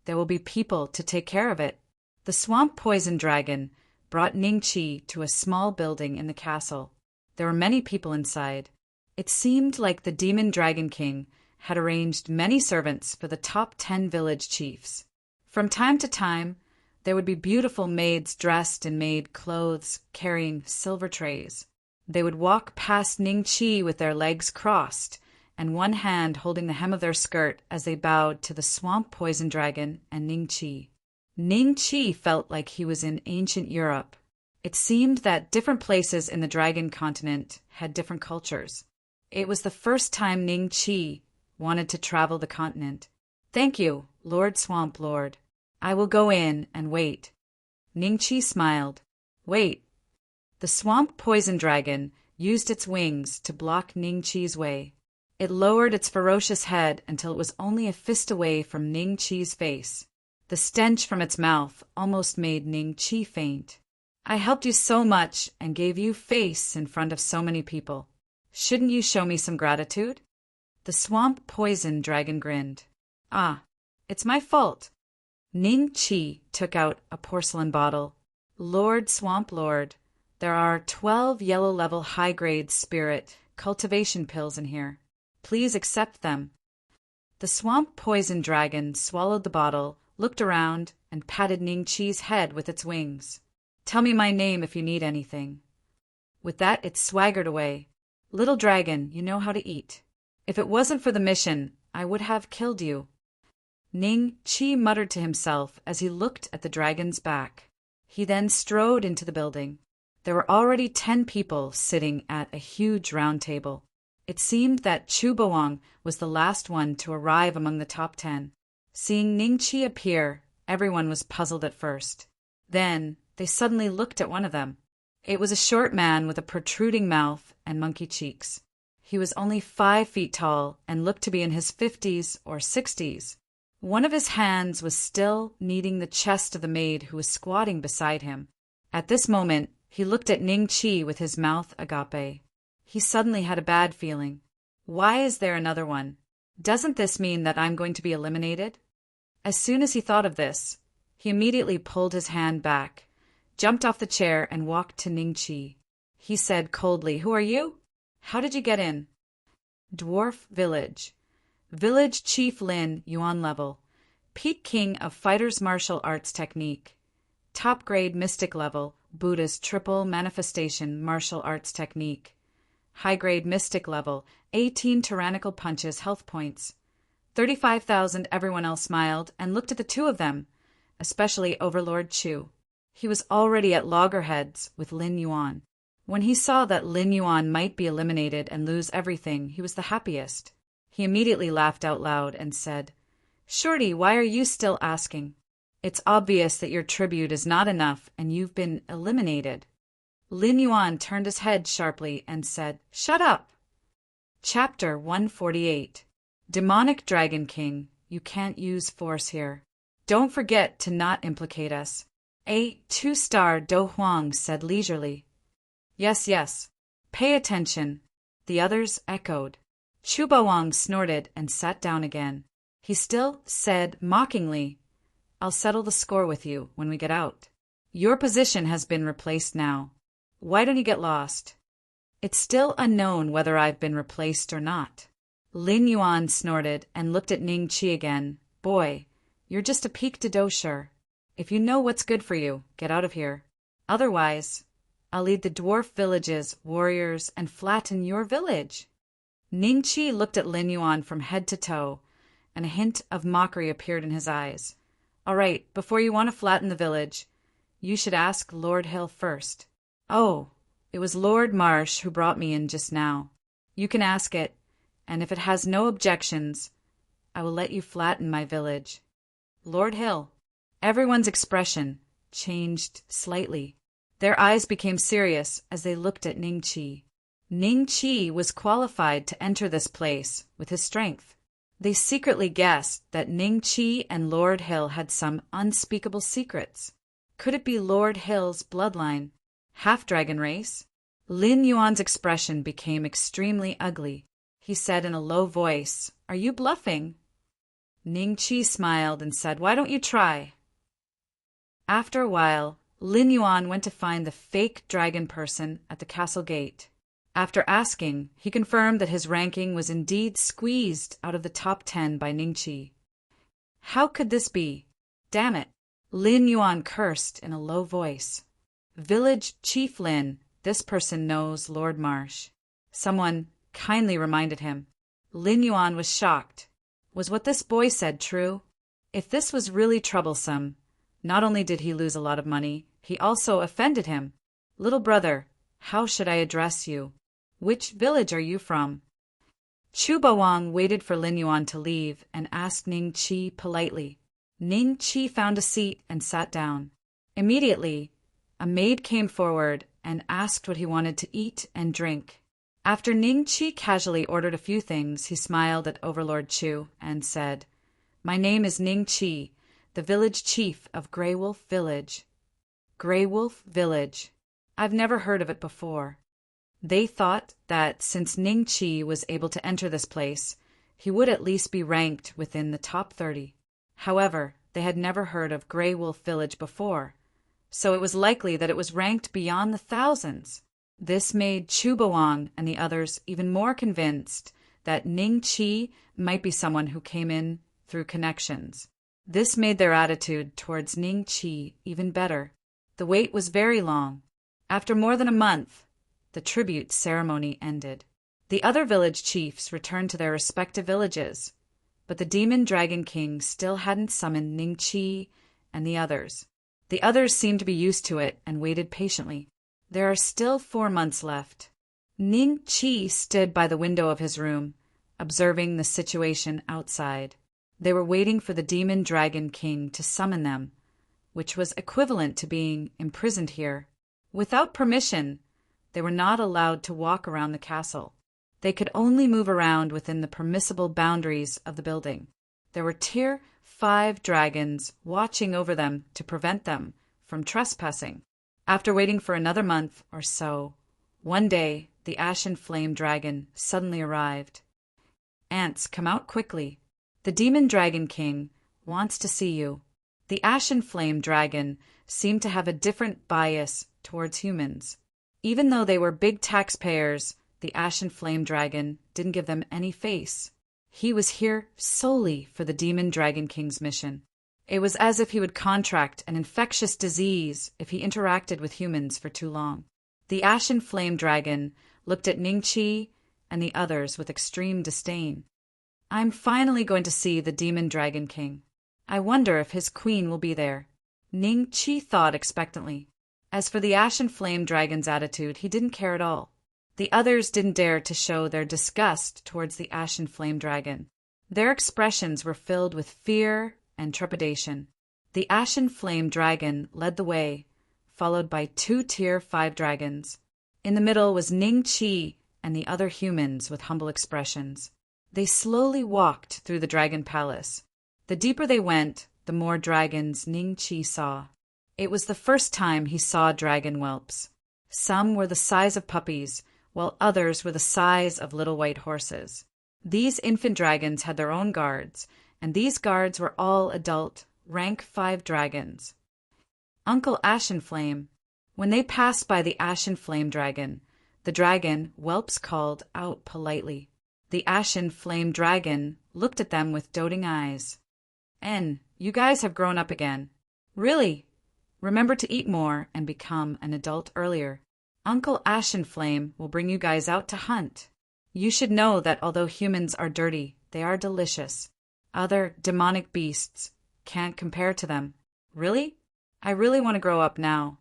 there will be people to take care of it. The swamp poison dragon brought Ningqi to a small building in the castle. There were many people inside. It seemed like the Demon Dragon King had arranged many servants for the top 10 village chiefs. From time to time, there would be beautiful maids dressed in maid clothes, carrying silver trays. They would walk past Ningqi with their legs crossed, and one hand holding the hem of their skirt as they bowed to the swamp poison dragon and Ningqi. Ningqi felt like he was in ancient Europe. It seemed that different places in the dragon continent had different cultures. It was the first time Ningqi wanted to travel the continent. Thank you, Lord Swamp Lord. I will go in and wait. Ningqi smiled. Wait. The swamp poison dragon used its wings to block Ningqi's way. It lowered its ferocious head until it was only a fist away from Ningqi's face. The stench from its mouth almost made Ningqi faint. I helped you so much and gave you face in front of so many people. Shouldn't you show me some gratitude? The swamp poison dragon grinned. Ah, it's my fault. Ningqi took out a porcelain bottle. Lord Swamp Lord, there are 12 yellow-level high-grade spirit cultivation pills in here. Please accept them." The swamp poison dragon swallowed the bottle, looked around, and patted Ningqi's head with its wings. "Tell me my name if you need anything." With that, it swaggered away. "Little dragon, you know how to eat. If it wasn't for the mission, I would have killed you." Ningqi muttered to himself as he looked at the dragon's back. He then strode into the building. There were already 10 people sitting at a huge round table. It seemed that Chu Bawang was the last one to arrive among the top 10. Seeing Ningqi appear, everyone was puzzled at first. Then, they suddenly looked at one of them. It was a short man with a protruding mouth and monkey cheeks. He was only 5 feet tall and looked to be in his 50s or 60s. One of his hands was still kneading the chest of the maid who was squatting beside him. At this moment, he looked at Ningqi with his mouth agape. He suddenly had a bad feeling. Why is there another one? Doesn't this mean that I'm going to be eliminated? As soon as he thought of this, he immediately pulled his hand back, jumped off the chair, and walked to Ningqi. He said coldly, "Who are you? How did you get in?" "Dwarf Village. Village Chief Lin, Yuan level. Peak King of Fighters Martial Arts Technique. Top grade Mystic level, Buddha's Triple Manifestation Martial Arts Technique. High grade Mystic level, 18 Tyrannical Punches Health Points. 35,000. Everyone else smiled and looked at the two of them, especially Overlord Chu. He was already at loggerheads with Lin Yuan. When he saw that Lin Yuan might be eliminated and lose everything, he was the happiest. He immediately laughed out loud and said, "Shorty, why are you still asking? It's obvious that your tribute is not enough and you've been eliminated." Lin Yuan turned his head sharply and said, "Shut up." Chapter 148. Demonic Dragon King, you can't use force here. Don't forget to not implicate us. A 2-star Do Huang said leisurely. Yes, yes. Pay attention. The others echoed. Chu Bawang snorted and sat down again. He still said mockingly, "I'll settle the score with you when we get out. Your position has been replaced now. Why don't you get lost? It's still unknown whether I've been replaced or not." Lin Yuan snorted and looked at Ningqi again. "Boy, you're just a peak to dosher. If you know what's good for you, get out of here. Otherwise, I'll lead the dwarf village's warriors and flatten your village." Ningqi looked at Lin Yuan from head to toe, and a hint of mockery appeared in his eyes. "All right, before you want to flatten the village, you should ask Lord Hill first." "Oh, it was Lord Marsh who brought me in just now. You can ask it, and if it has no objections, I will let you flatten my village." Lord Hill. Everyone's expression changed slightly. Their eyes became serious as they looked at Ningqi. Ningqi was qualified to enter this place with his strength. They secretly guessed that Ningqi and Lord Hill had some unspeakable secrets. Could it be Lord Hill's bloodline? Half-dragon race? Lin Yuan's expression became extremely ugly. He said in a low voice, "Are you bluffing?" Ningqi smiled and said, "Why don't you try?" After a while, Lin Yuan went to find the fake dragon person at the castle gate. After asking, he confirmed that his ranking was indeed squeezed out of the top 10 by Ningqi. How could this be? Damn it! Lin Yuan cursed in a low voice. "Village Chief Lin, this person knows Lord Marsh." Someone kindly reminded him. Lin Yuan was shocked. Was what this boy said true? If this was really troublesome, not only did he lose a lot of money, he also offended him. "Little brother, how should I address you? Which village are you from?" Chu Bawang waited for Lin Yuan to leave and asked Ningqi politely. Ningqi found a seat and sat down. Immediately, a maid came forward and asked what he wanted to eat and drink. After Ningqi casually ordered a few things, he smiled at Overlord Chu and said, "My name is Ningqi, the village chief of Grey Wolf Village." Grey Wolf Village. I've never heard of it before. They thought that since Ningqi was able to enter this place, he would at least be ranked within the top 30. However, they had never heard of Grey Wolf Village before, so it was likely that it was ranked beyond the thousands. This made Chubawang and the others even more convinced that Ning Chi might be someone who came in through connections. This made their attitude towards Ning Chi even better. The wait was very long. After more than a month, the tribute ceremony ended. The other village chiefs returned to their respective villages, but the Demon Dragon King still hadn't summoned Ning Chi and the others. The others seemed to be used to it and waited patiently. There are still 4 months left. Ning Chi stood by the window of his room, observing the situation outside. They were waiting for the Demon Dragon King to summon them, which was equivalent to being imprisoned here. Without permission, they were not allowed to walk around the castle. They could only move around within the permissible boundaries of the building. There were Tier 5 dragons watching over them to prevent them from trespassing. After waiting for another month or so, one day the Ashen Flame Dragon suddenly arrived. Ants, come out quickly. The Demon Dragon King wants to see you. The Ashen Flame Dragon seemed to have a different bias towards humans. Even though they were big taxpayers, the Ashen Flame Dragon didn't give them any face. He was here solely for the Demon Dragon King's mission. It was as if he would contract an infectious disease if he interacted with humans for too long. The Ashen Flame Dragon looked at Ning Chi and the others with extreme disdain. I'm finally going to see the Demon Dragon King. I wonder if his queen will be there. Ning Chi thought expectantly. As for the Ashen Flame Dragon's attitude, he didn't care at all. The others didn't dare to show their disgust towards the Ashen Flame Dragon. Their expressions were filled with fear and trepidation. The Ashen Flame Dragon led the way, followed by 2 Tier 5 dragons. In the middle was Ning Chi and the other humans with humble expressions. They slowly walked through the Dragon Palace. The deeper they went, the more dragons Ning Chi saw. It was the first time he saw dragon whelps. Some were the size of puppies, while others were the size of little white horses. These infant dragons had their own guards, and these guards were all adult, rank 5 dragons. Uncle Ashen Flame. When they passed by the Ashen Flame Dragon, the dragon whelps called out politely. The Ashen Flame Dragon looked at them with doting eyes. You guys have grown up again. Really? Remember to eat more and become an adult earlier. Uncle Ashen Flame will bring you guys out to hunt. You should know that although humans are dirty, they are delicious. Other demonic beasts can't compare to them. Really? I really want to grow up now.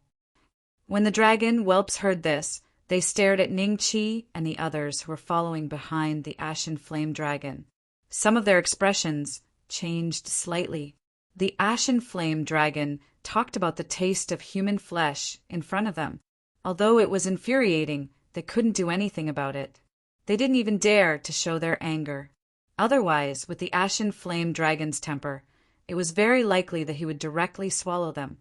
When the dragon whelps heard this, they stared at Ning Chi and the others who were following behind the Ashen Flame Dragon. Some of their expressions changed slightly. The Ashen Flame Dragon talked about the taste of human flesh in front of them. Although it was infuriating, they couldn't do anything about it. They didn't even dare to show their anger. Otherwise, with the Ashen Flame Dragon's temper, it was very likely that he would directly swallow them.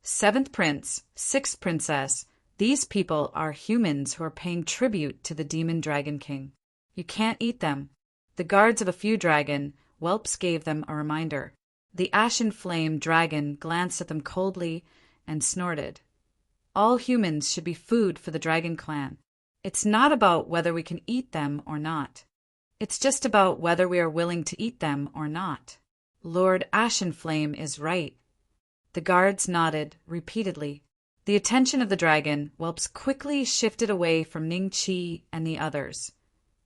7th Prince, 6th Princess, these people are humans who are paying tribute to the Demon Dragon King. You can't eat them. The guards of a few dragon whelps gave them a reminder. The Ashen Flame Dragon glanced at them coldly and snorted. All humans should be food for the Dragon Clan. It's not about whether we can eat them or not. It's just about whether we are willing to eat them or not. Lord Ashen Flame is right. The guards nodded repeatedly. The attention of the dragon whelps quickly shifted away from Ning Chi and the others,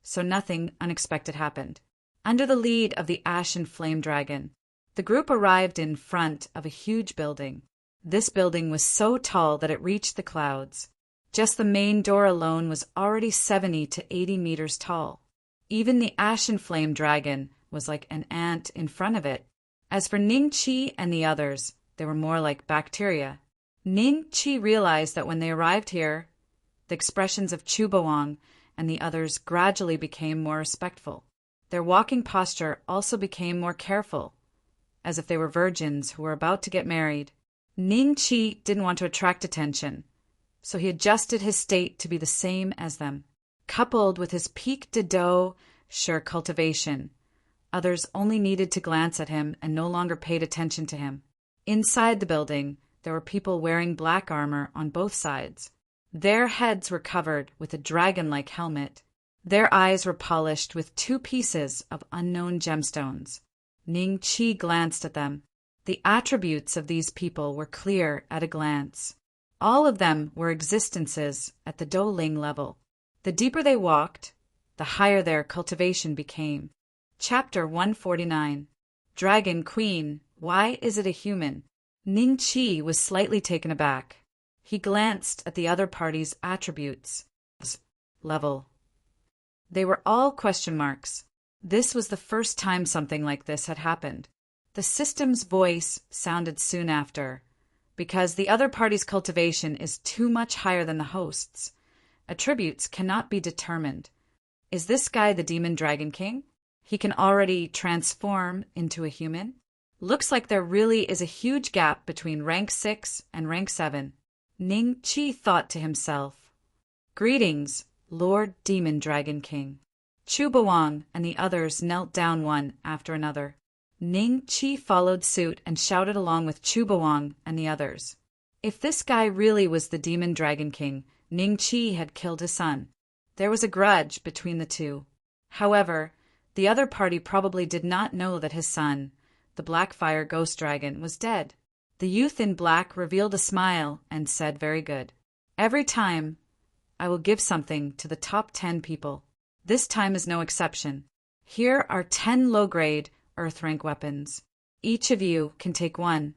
so nothing unexpected happened. Under the lead of the Ashen Flame Dragon, the group arrived in front of a huge building. This building was so tall that it reached the clouds. Just the main door alone was already 70 to 80 meters tall. Even the Ashen Flame Dragon was like an ant in front of it. As for Ning Chi and the others, they were more like bacteria. Ning Chi realized that when they arrived here, the expressions of Chubawang and the others gradually became more respectful. Their walking posture also became more careful, as if they were virgins who were about to get married. Ning Chi didn't want to attract attention, so he adjusted his state to be the same as them. Coupled with his pique de dos sure cultivation, others only needed to glance at him and no longer paid attention to him. Inside the building, there were people wearing black armor on both sides. Their heads were covered with a dragon-like helmet. Their eyes were polished with 2 pieces of unknown gemstones. Ning Qi glanced at them. The attributes of these people were clear at a glance. All of them were existences at the Douling level. The deeper they walked, the higher their cultivation became. Chapter 149. Dragon Queen, Why Is It a Human? Ning Qi was slightly taken aback. He glanced at the other party's attributes. Level. They were all question marks. This was the first time something like this had happened. The system's voice sounded soon after. Because the other party's cultivation is too much higher than the host's, attributes cannot be determined. Is this guy the Demon Dragon King? He can already transform into a human? Looks like there really is a huge gap between rank 6 and rank 7. Ning Qi thought to himself. Greetings, Lord Demon Dragon King. Chu Bawang and the others knelt down one after another. Ning Qi followed suit and shouted along with Chu Bawang and the others. If this guy really was the Demon Dragon King, Ning Qi had killed his son. There was a grudge between the two. However, the other party probably did not know that his son, the Blackfire Ghost Dragon, was dead. The youth in black revealed a smile and said, "Very good. Every time, I will give something to the top 10 people. This time is no exception. Here are 10 low-grade Earth rank weapons. Each of you can take one."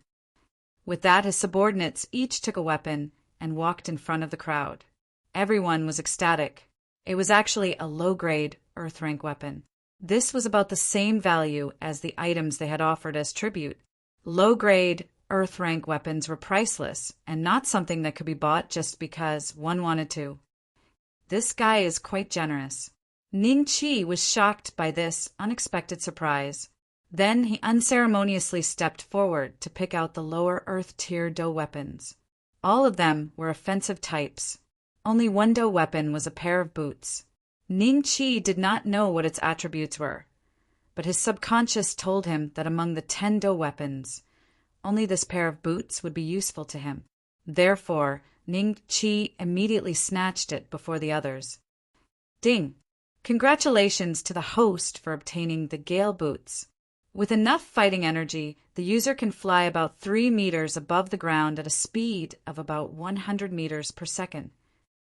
With that, his subordinates each took a weapon and walked in front of the crowd. Everyone was ecstatic. It was actually a low-grade Earth rank weapon. This was about the same value as the items they had offered as tribute. Low-grade Earth rank weapons were priceless and not something that could be bought just because one wanted to. This guy is quite generous. Ning Qi was shocked by this unexpected surprise. Then he unceremoniously stepped forward to pick out the lower Earth tier Do weapons. All of them were offensive types. Only one Do weapon was a pair of boots. Ning Qi did not know what its attributes were, but his subconscious told him that among the 10 Do weapons, only this pair of boots would be useful to him. Therefore, Ning Qi immediately snatched it before the others. Ding! Congratulations to the host for obtaining the Gale Boots. With enough fighting energy, the user can fly about 3 meters above the ground at a speed of about 100 meters per second.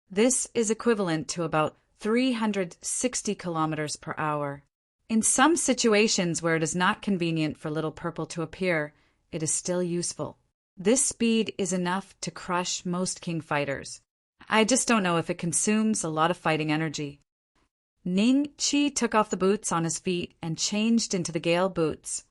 This is equivalent to about 360 kilometers per hour. In some situations where it is not convenient for Little Purple to appear, it is still useful. This speed is enough to crush most king fighters. I just don't know if it consumes a lot of fighting energy. Ning Qi took off the boots on his feet and changed into the Gale boots,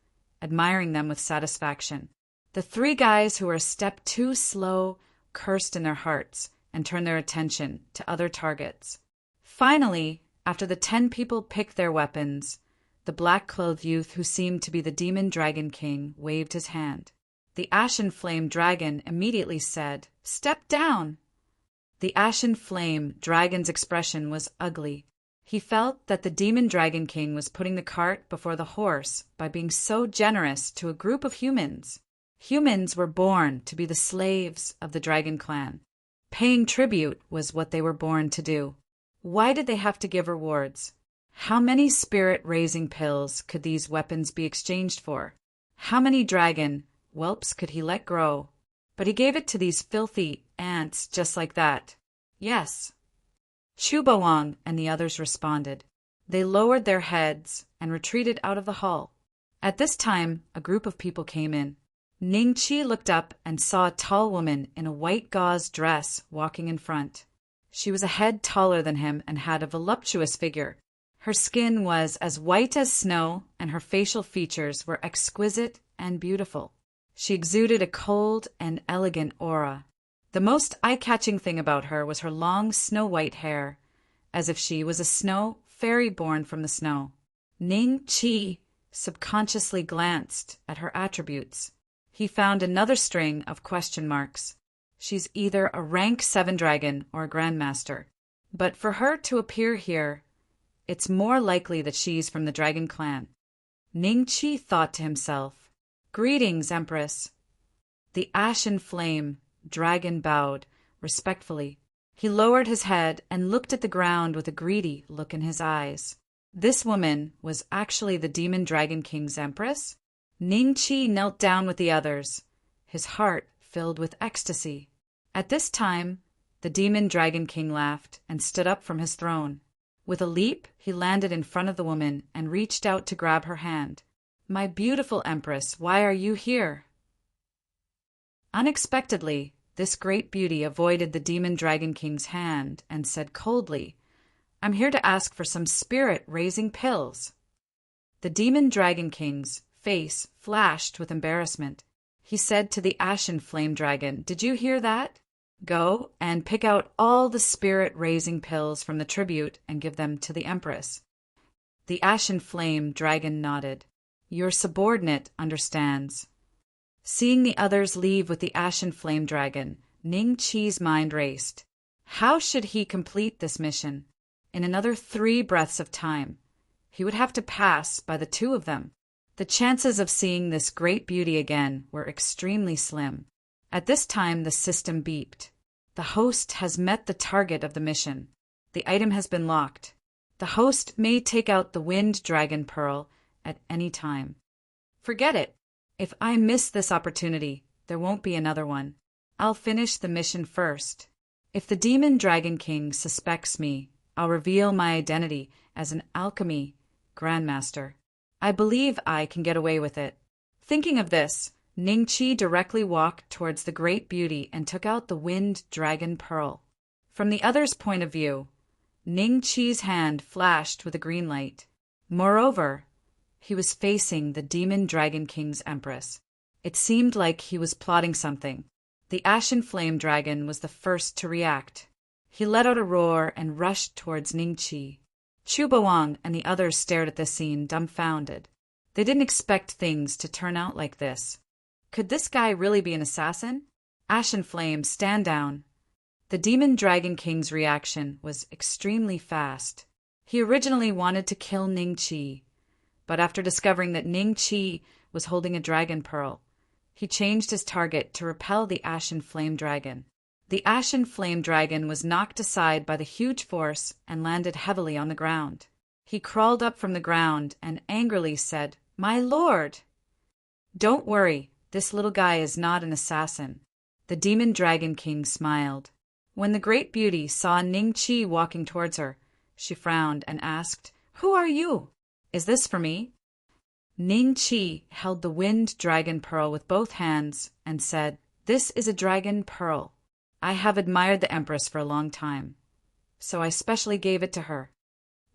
admiring them with satisfaction. The 3 guys who were a step too slow cursed in their hearts and turned their attention to other targets. Finally, after the 10 people picked their weapons, the black-clothed youth who seemed to be the Demon Dragon King waved his hand. The Ashen Flame Dragon immediately said, "Step down!" The Ashen Flame Dragon's expression was ugly. He felt that the Demon Dragon King was putting the cart before the horse by being so generous to a group of humans. Humans were born to be the slaves of the Dragon Clan. Paying tribute was what they were born to do. Why did they have to give rewards? How many spirit-raising pills could these weapons be exchanged for? How many dragon whelps could he let grow? But he gave it to these filthy ants just like that. Yes. Chu Bawang and the others responded. They lowered their heads and retreated out of the hall. At this time, a group of people came in. Ning Qi looked up and saw a tall woman in a white gauze dress walking in front. She was a head taller than him and had a voluptuous figure. Her skin was as white as snow, and her facial features were exquisite and beautiful. She exuded a cold and elegant aura. The most eye-catching thing about her was her long snow-white hair, as if she was a snow fairy born from the snow. Ning Qi subconsciously glanced at her attributes. He found another string of question marks. She's either a rank 7 dragon or a grandmaster. But for her to appear here, it's more likely that she's from the Dragon Clan. Ning Qi thought to himself, "Greetings, Empress." The Ashen Flame Dragon bowed respectfully. He lowered his head and looked at the ground with a greedy look in his eyes. This woman was actually the Demon Dragon King's empress? Ningqi knelt down with the others, his heart filled with ecstasy. At this time, the Demon Dragon King laughed and stood up from his throne. With a leap, he landed in front of the woman and reached out to grab her hand. "My beautiful empress, why are you here?" Unexpectedly, this great beauty avoided the Demon Dragon King's hand and said coldly, "I'm here to ask for some spirit-raising pills." The Demon Dragon King's face flashed with embarrassment. He said to the Ashen Flame Dragon, "Did you hear that? Go and pick out all the spirit-raising pills from the tribute and give them to the Empress." The Ashen Flame Dragon nodded. "Your subordinate understands." Seeing the others leave with the Ashen Flame Dragon, Ningqi's mind raced. How should he complete this mission? In another 3 breaths of time, he would have to pass by the 2 of them. The chances of seeing this great beauty again were extremely slim. At this time, the system beeped. The host has met the target of the mission. The item has been locked. The host may take out the Wind Dragon Pearl at any time. Forget it. If I miss this opportunity, there won't be another one. I'll finish the mission first. If the Demon Dragon King suspects me, I'll reveal my identity as an alchemy grandmaster. I believe I can get away with it. Thinking of this, Ningqi directly walked towards the great beauty and took out the Wind Dragon Pearl. From the other's point of view, Ningqi's hand flashed with a green light. Moreover, he was facing the Demon Dragon King's empress. It seemed like he was plotting something. The Ashen Flame Dragon was the first to react. He let out a roar and rushed towards Ningqi. Chubawang and the others stared at this scene, dumbfounded. They didn't expect things to turn out like this. Could this guy really be an assassin? Ashen Flame, stand down. The Demon Dragon King's reaction was extremely fast. He originally wanted to kill Ningqi, but after discovering that Ningqi was holding a dragon pearl, he changed his target to repel the Ashen Flame Dragon. The Ashen Flame Dragon was knocked aside by the huge force and landed heavily on the ground. He crawled up from the ground and angrily said, "My lord!" "Don't worry, this little guy is not an assassin." The Demon Dragon King smiled. When the great beauty saw Ningqi walking towards her, she frowned and asked, "Who are you? Is this for me?" Ningqi held the Wind Dragon Pearl with both hands and said, "This is a dragon pearl. I have admired the Empress for a long time, so I specially gave it to her."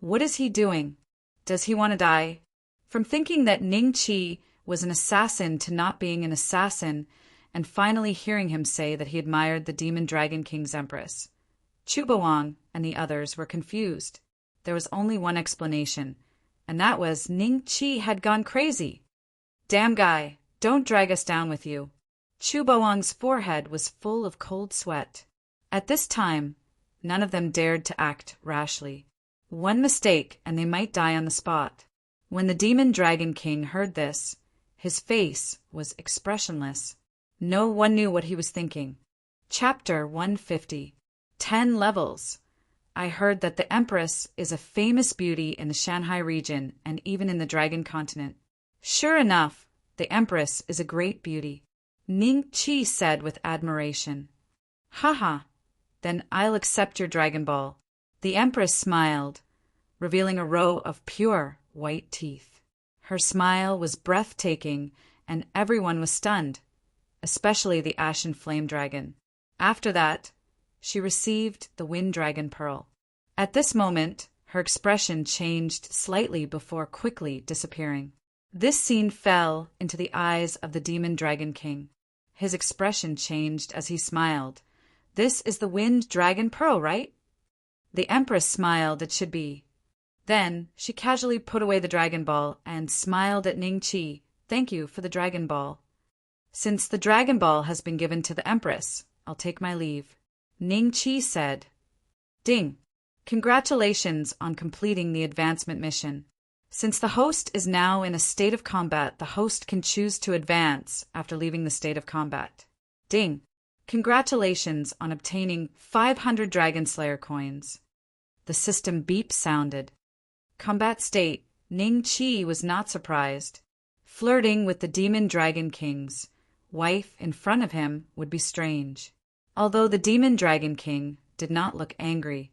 What is he doing? Does he want to die? From thinking that Ningqi was an assassin to not being an assassin, and finally hearing him say that he admired the Demon Dragon King's Empress, Chubawang and the others were confused. There was only one explanation, and that was Ningqi had gone crazy. "Damn guy, don't drag us down with you." Chubawang's forehead was full of cold sweat. At this time, none of them dared to act rashly. One mistake and they might die on the spot. When the Demon Dragon King heard this, his face was expressionless. No one knew what he was thinking. Chapter 150. 10 Levels. I heard that the Empress is a famous beauty in the Shanghai region and even in the Dragon Continent. Sure enough, the Empress is a great beauty, Ningqi said with admiration. Haha, then I'll accept your Dragon Ball. The Empress smiled, revealing a row of pure white teeth. Her smile was breathtaking and everyone was stunned, especially the Ashen Flame Dragon. After that, she received the Wind Dragon Pearl. At this moment, her expression changed slightly before quickly disappearing. This scene fell into the eyes of the Demon Dragon King. His expression changed as he smiled. "This is the Wind Dragon Pearl, right?" The Empress smiled, "It should be." Then she casually put away the Dragon Ball and smiled at Ningqi. "Thank you for the Dragon Ball. Since the Dragon Ball has been given to the Empress, I'll take my leave." Ningqi said, "Ding! Congratulations on completing the advancement mission. Since the host is now in a state of combat, the host can choose to advance after leaving the state of combat." Ding! Congratulations on obtaining 500 Dragon Slayer coins. The system beep sounded. Combat state. Ning Qi was not surprised. Flirting with the Demon Dragon King's wife in front of him would be strange. Although the Demon Dragon King did not look angry,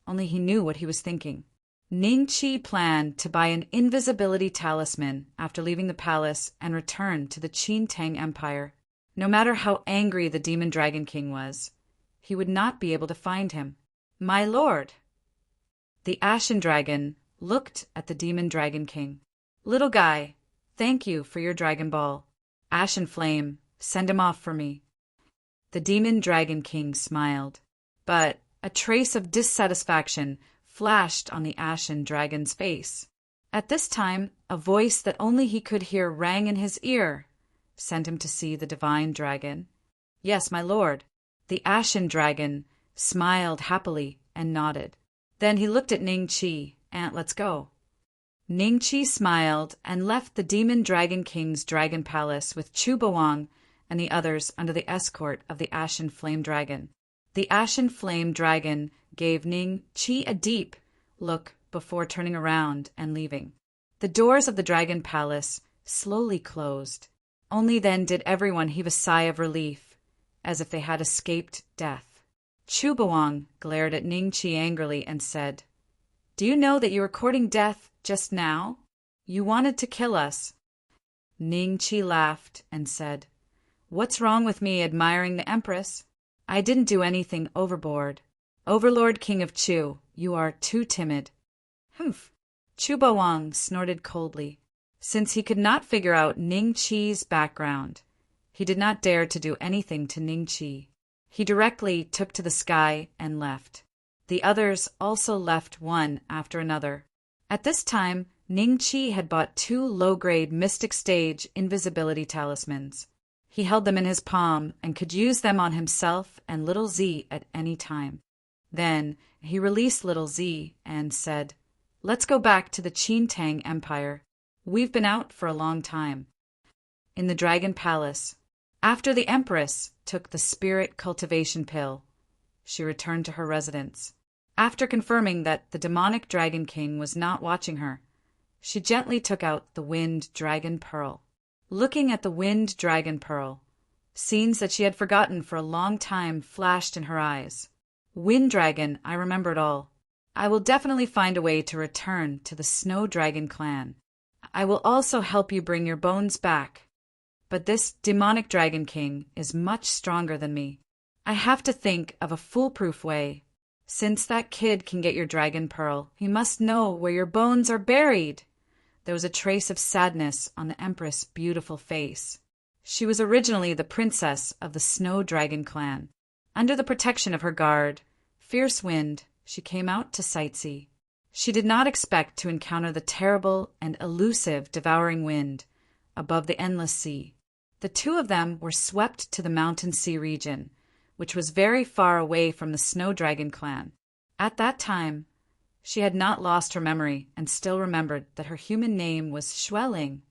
only he knew what he was thinking. Ning Qi planned to buy an invisibility talisman after leaving the palace and return to the Qin Tang Empire. No matter how angry the Demon Dragon King was, he would not be able to find him. My lord! The Ashen Dragon looked at the Demon Dragon King. Little guy, thank you for your Dragon Ball. Ashen Flame, send him off for me. The Demon Dragon King smiled, but a trace of dissatisfaction flashed on the Ashen Dragon's face. At this time, a voice that only he could hear rang in his ear, sent him to see the Divine Dragon. Yes, my lord. The Ashen Dragon smiled happily and nodded. Then he looked at Ning Qi. Let's go. Ning Qi smiled and left the Demon Dragon King's Dragon Palace with Chu Bawang and the others under the escort of the Ashen Flame Dragon. The Ashen Flame Dragon gave Ning Qi a deep look before turning around and leaving. The doors of the Dragon Palace slowly closed. Only then did everyone heave a sigh of relief, as if they had escaped death. Chu Bawang glared at Ning Qi angrily and said, Do you know that you were courting death just now? You wanted to kill us. Ning Qi laughed and said, What's wrong with me admiring the Empress? I didn't do anything overboard. Overlord King of Chu, you are too timid. Humph! Chu Bawang snorted coldly. Since he could not figure out Ning Qi's background, he did not dare to do anything to Ning Qi. He directly took to the sky and left. The others also left one after another. At this time, Ning Qi had bought 2 low-grade Mystic Stage invisibility talismans. He held them in his palm and could use them on himself and Little Z at any time. Then he released Little Z and said, Let's go back to the Qin Tang Empire. We've been out for a long time. In the Dragon Palace, after the Empress took the Spirit Cultivation Pill, she returned to her residence. After confirming that the Demonic Dragon King was not watching her, she gently took out the Wind Dragon Pearl. Looking at the Wind Dragon Pearl, scenes that she had forgotten for a long time flashed in her eyes. Wind Dragon, I remember it all. I will definitely find a way to return to the Snow Dragon clan. I will also help you bring your bones back. But this Demonic Dragon King is much stronger than me. I have to think of a foolproof way. Since that kid can get your Dragon Pearl, he must know where your bones are buried. There was a trace of sadness on the Empress' beautiful face. She was originally the princess of the Snow Dragon clan. Under the protection of her guard, Fierce Wind, she came out to sightsee. She did not expect to encounter the terrible and elusive Devouring Wind above the endless sea. The 2 of them were swept to the Mountain Sea region, which was very far away from the Snow Dragon clan. At that time, she had not lost her memory and still remembered that her human name was Schwelling.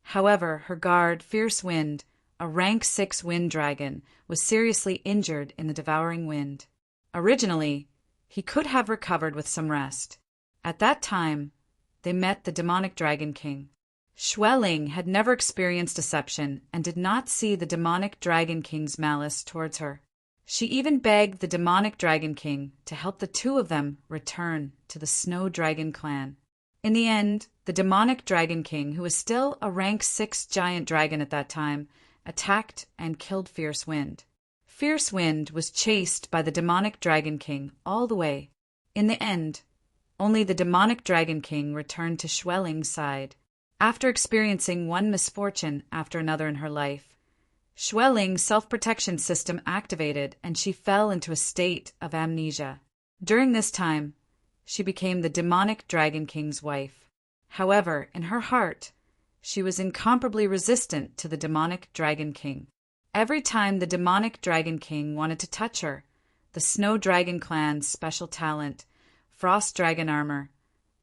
However, her guard, Fierce Wind, a rank 6 wind dragon, was seriously injured in the Devouring Wind. Originally, he could have recovered with some rest. At that time, they met the Demonic Dragon King. Schwelling had never experienced deception and did not see the Demonic Dragon King's malice towards her. She even begged the Demonic Dragon King to help the 2 of them return to the Snow Dragon clan. In the end, the Demonic Dragon King, who was still a rank 6 giant dragon at that time, attacked and killed Fierce Wind. Fierce Wind was chased by the Demonic Dragon King all the way. In the end, only the Demonic Dragon King returned to Schwelling's side. After experiencing one misfortune after another in her life, Schwelling's self-protection system activated and she fell into a state of amnesia. During this time, she became the Demonic Dragon King's wife. However, in her heart, she was incomparably resistant to the Demonic Dragon King. Every time the Demonic Dragon King wanted to touch her, the Snow Dragon clan's special talent, Frost Dragon Armor,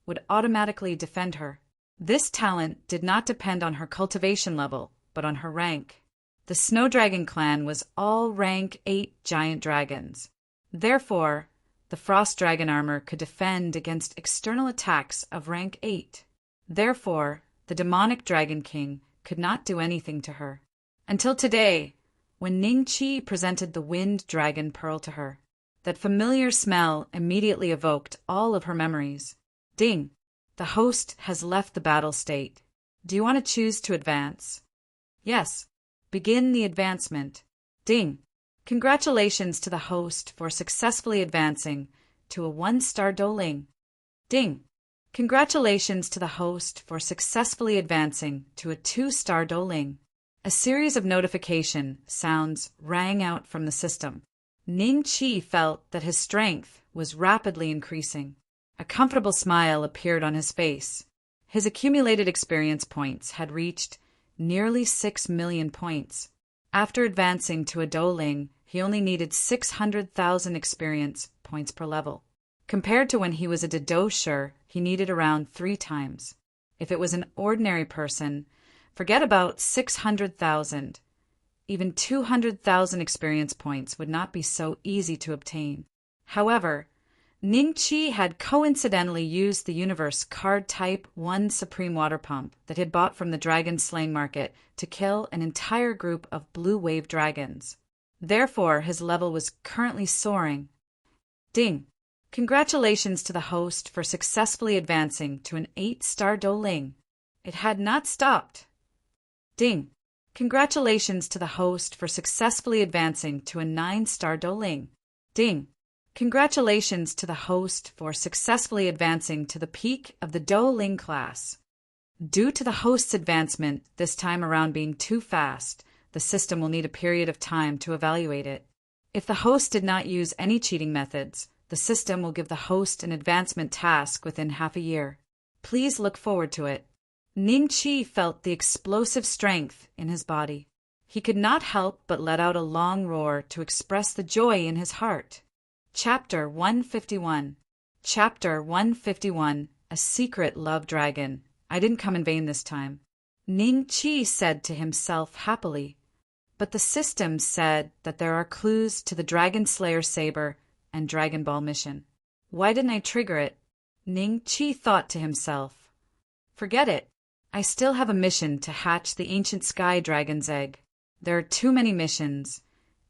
would automatically defend her. This talent did not depend on her cultivation level, but on her rank. The Snow Dragon clan was all rank 8 giant dragons. Therefore, the Frost Dragon armor could defend against external attacks of rank 8. Therefore, the demonic Dragon King could not do anything to her. Until today, when Ningqi presented the Wind Dragon Pearl to her. That familiar smell immediately evoked all of her memories. Ding! The host has left the battle state. Do you want to choose to advance? Yes. Begin the advancement. Ding! Congratulations to the host for successfully advancing to a 1-star Doling. Ding! Congratulations to the host for successfully advancing to a 2-star Doling. A series of notification sounds rang out from the system. Ningqi felt that his strength was rapidly increasing. A comfortable smile appeared on his face. His accumulated experience points had reached nearly 6 million points. After advancing to a Doling, he only needed 600,000 experience points per level. Compared to when he was a Dosher, he needed around 3 times. If it was an ordinary person, forget about 600,000. Even 200,000 experience points would not be so easy to obtain. However, Ningqi had coincidentally used the Universe Card Type 1 Supreme Water Pump that he had bought from the Dragon Slaying Market to kill an entire group of Blue Wave Dragons. Therefore, his level was currently soaring. Ding! Congratulations to the host for successfully advancing to an 8-star Doling. It had not stopped. Ding! Congratulations to the host for successfully advancing to a 9-star Doling. Ding! Congratulations to the host for successfully advancing to the peak of the Doling class. Due to the host's advancement this time around being too fast, the system will need a period of time to evaluate it. If the host did not use any cheating methods, the system will give the host an advancement task within half a year. Please look forward to it. Ningqi felt the explosive strength in his body. He could not help but let out a long roar to express the joy in his heart. Chapter 151. Chapter 151. A Secret Love Dragon. I didn't come in vain this time. Ningqi said to himself happily. But the system said that there are clues to the Dragon Slayer Saber and Dragon Ball mission. Why didn't I trigger it? Ningqi thought to himself. Forget it. I still have a mission to hatch the ancient sky dragon's egg. There are too many missions,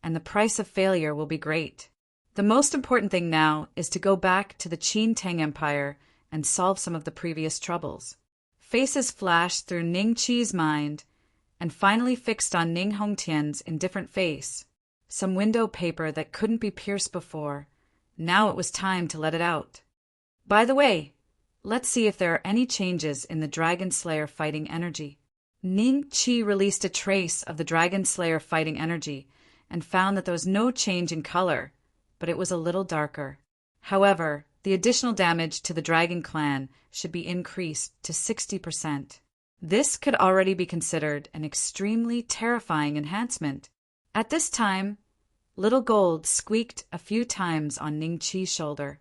and the price of failure will be great. The most important thing now is to go back to the Qin Tang Empire and solve some of the previous troubles. Faces flashed through Ningqi's mind and finally fixed on Ning Hongtian's indifferent face. Some window paper that couldn't be pierced before. Now it was time to let it out. By the way, let's see if there are any changes in the Dragon Slayer fighting energy. Ningqi released a trace of the Dragon Slayer fighting energy and found that there was no change in color, but it was a little darker. However, the additional damage to the Dragon Clan should be increased to 60%. This could already be considered an extremely terrifying enhancement. At this time, Little Gold squeaked a few times on Ningqi's shoulder.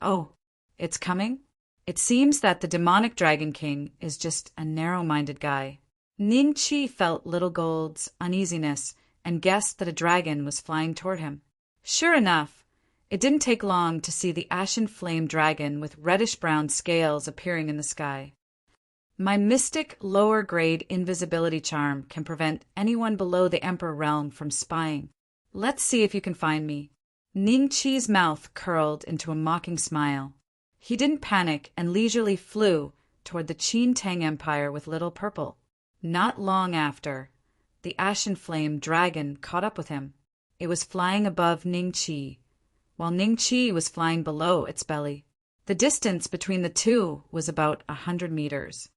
Oh, it's coming? It seems that the demonic Dragon King is just a narrow-minded guy. Ningqi felt Little Gold's uneasiness and guessed that a dragon was flying toward him. Sure enough, it didn't take long to see the ashen flame dragon with reddish-brown scales appearing in the sky. My mystic lower-grade invisibility charm can prevent anyone below the Emperor realm from spying. Let's see if you can find me. Ningqi's mouth curled into a mocking smile. He didn't panic and leisurely flew toward the Qin Tang Empire with Little Purple. Not long after, the ashen flame dragon caught up with him. It was flying above Ningqi, while Ningqi was flying below its belly. The distance between the two was about 100 meters.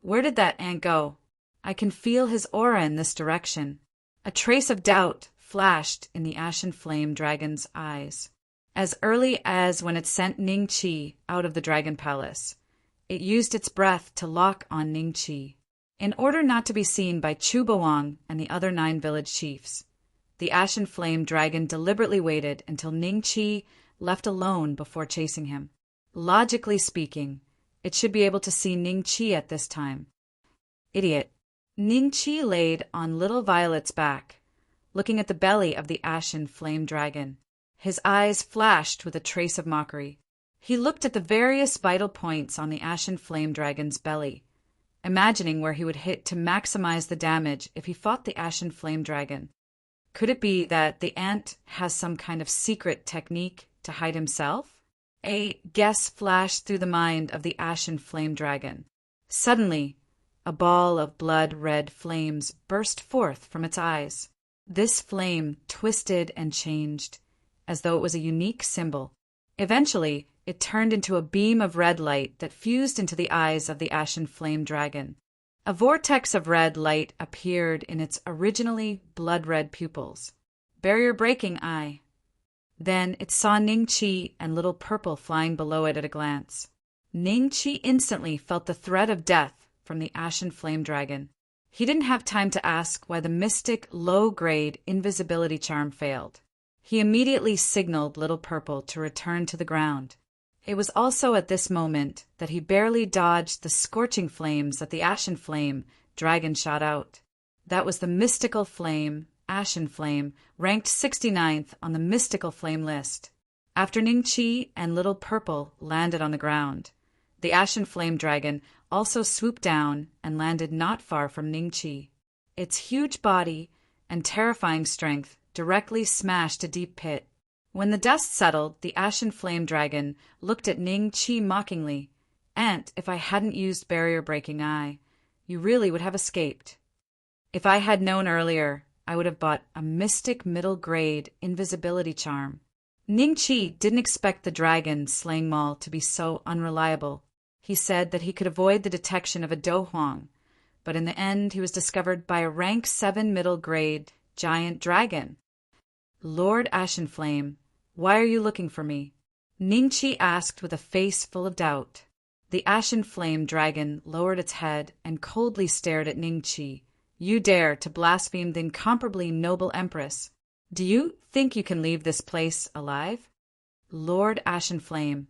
Where did that ant go? I can feel his aura in this direction. A trace of doubt flashed in the ashen flame dragon's eyes. As early as when it sent Ningqi out of the Dragon Palace, it used its breath to lock on Ningqi. In order not to be seen by Chu Boang and the other 9 village chiefs, the ashen flame dragon deliberately waited until Ningqi left alone before chasing him. Logically speaking, it should be able to see Ningqi at this time. Idiot. Ningqi laid on little Violet's back, looking at the belly of the ashen flame dragon. His eyes flashed with a trace of mockery. He looked at the various vital points on the ashen flame dragon's belly, imagining where he would hit to maximize the damage if he fought the ashen flame dragon. Could it be that the ant has some kind of secret technique to hide himself? A guess flashed through the mind of the ashen flame dragon. Suddenly, a ball of blood-red flames burst forth from its eyes. This flame twisted and changed, as though it was a unique symbol. Eventually, it turned into a beam of red light that fused into the eyes of the ashen flame dragon. A vortex of red light appeared in its originally blood-red pupils. Barrier-breaking eye. Then it saw Ningqi and Little Purple flying below it at a glance. Ningqi instantly felt the threat of death from the ashen flame dragon. He didn't have time to ask why the mystic low-grade invisibility charm failed. He immediately signaled Little Purple to return to the ground. It was also at this moment that he barely dodged the scorching flames that the ashen flame dragon shot out. That was the mystical flame, ashen flame, ranked 69th on the mystical flame list. After Ningqi and Little Purple landed on the ground, the ashen flame dragon also swooped down and landed not far from Ningqi. Its huge body and terrifying strength directly smashed a deep pit. When the dust settled, the ashen flame dragon looked at Ningqi mockingly. "Ant, if I hadn't used barrier-breaking eye, you really would have escaped. If I had known earlier, I would have bought a mystic middle-grade invisibility charm." Ningqi didn't expect the dragon slaying maul to be so unreliable. He said that he could avoid the detection of a dohuang, but in the end he was discovered by a rank 7 middle-grade giant dragon. "Lord Ashenflame, why are you looking for me?" Ningqi asked with a face full of doubt. The ashen flame dragon lowered its head and coldly stared at Ningqi. "You dare to blaspheme the incomparably noble Empress. Do you think you can leave this place alive?" "Lord Ashenflame,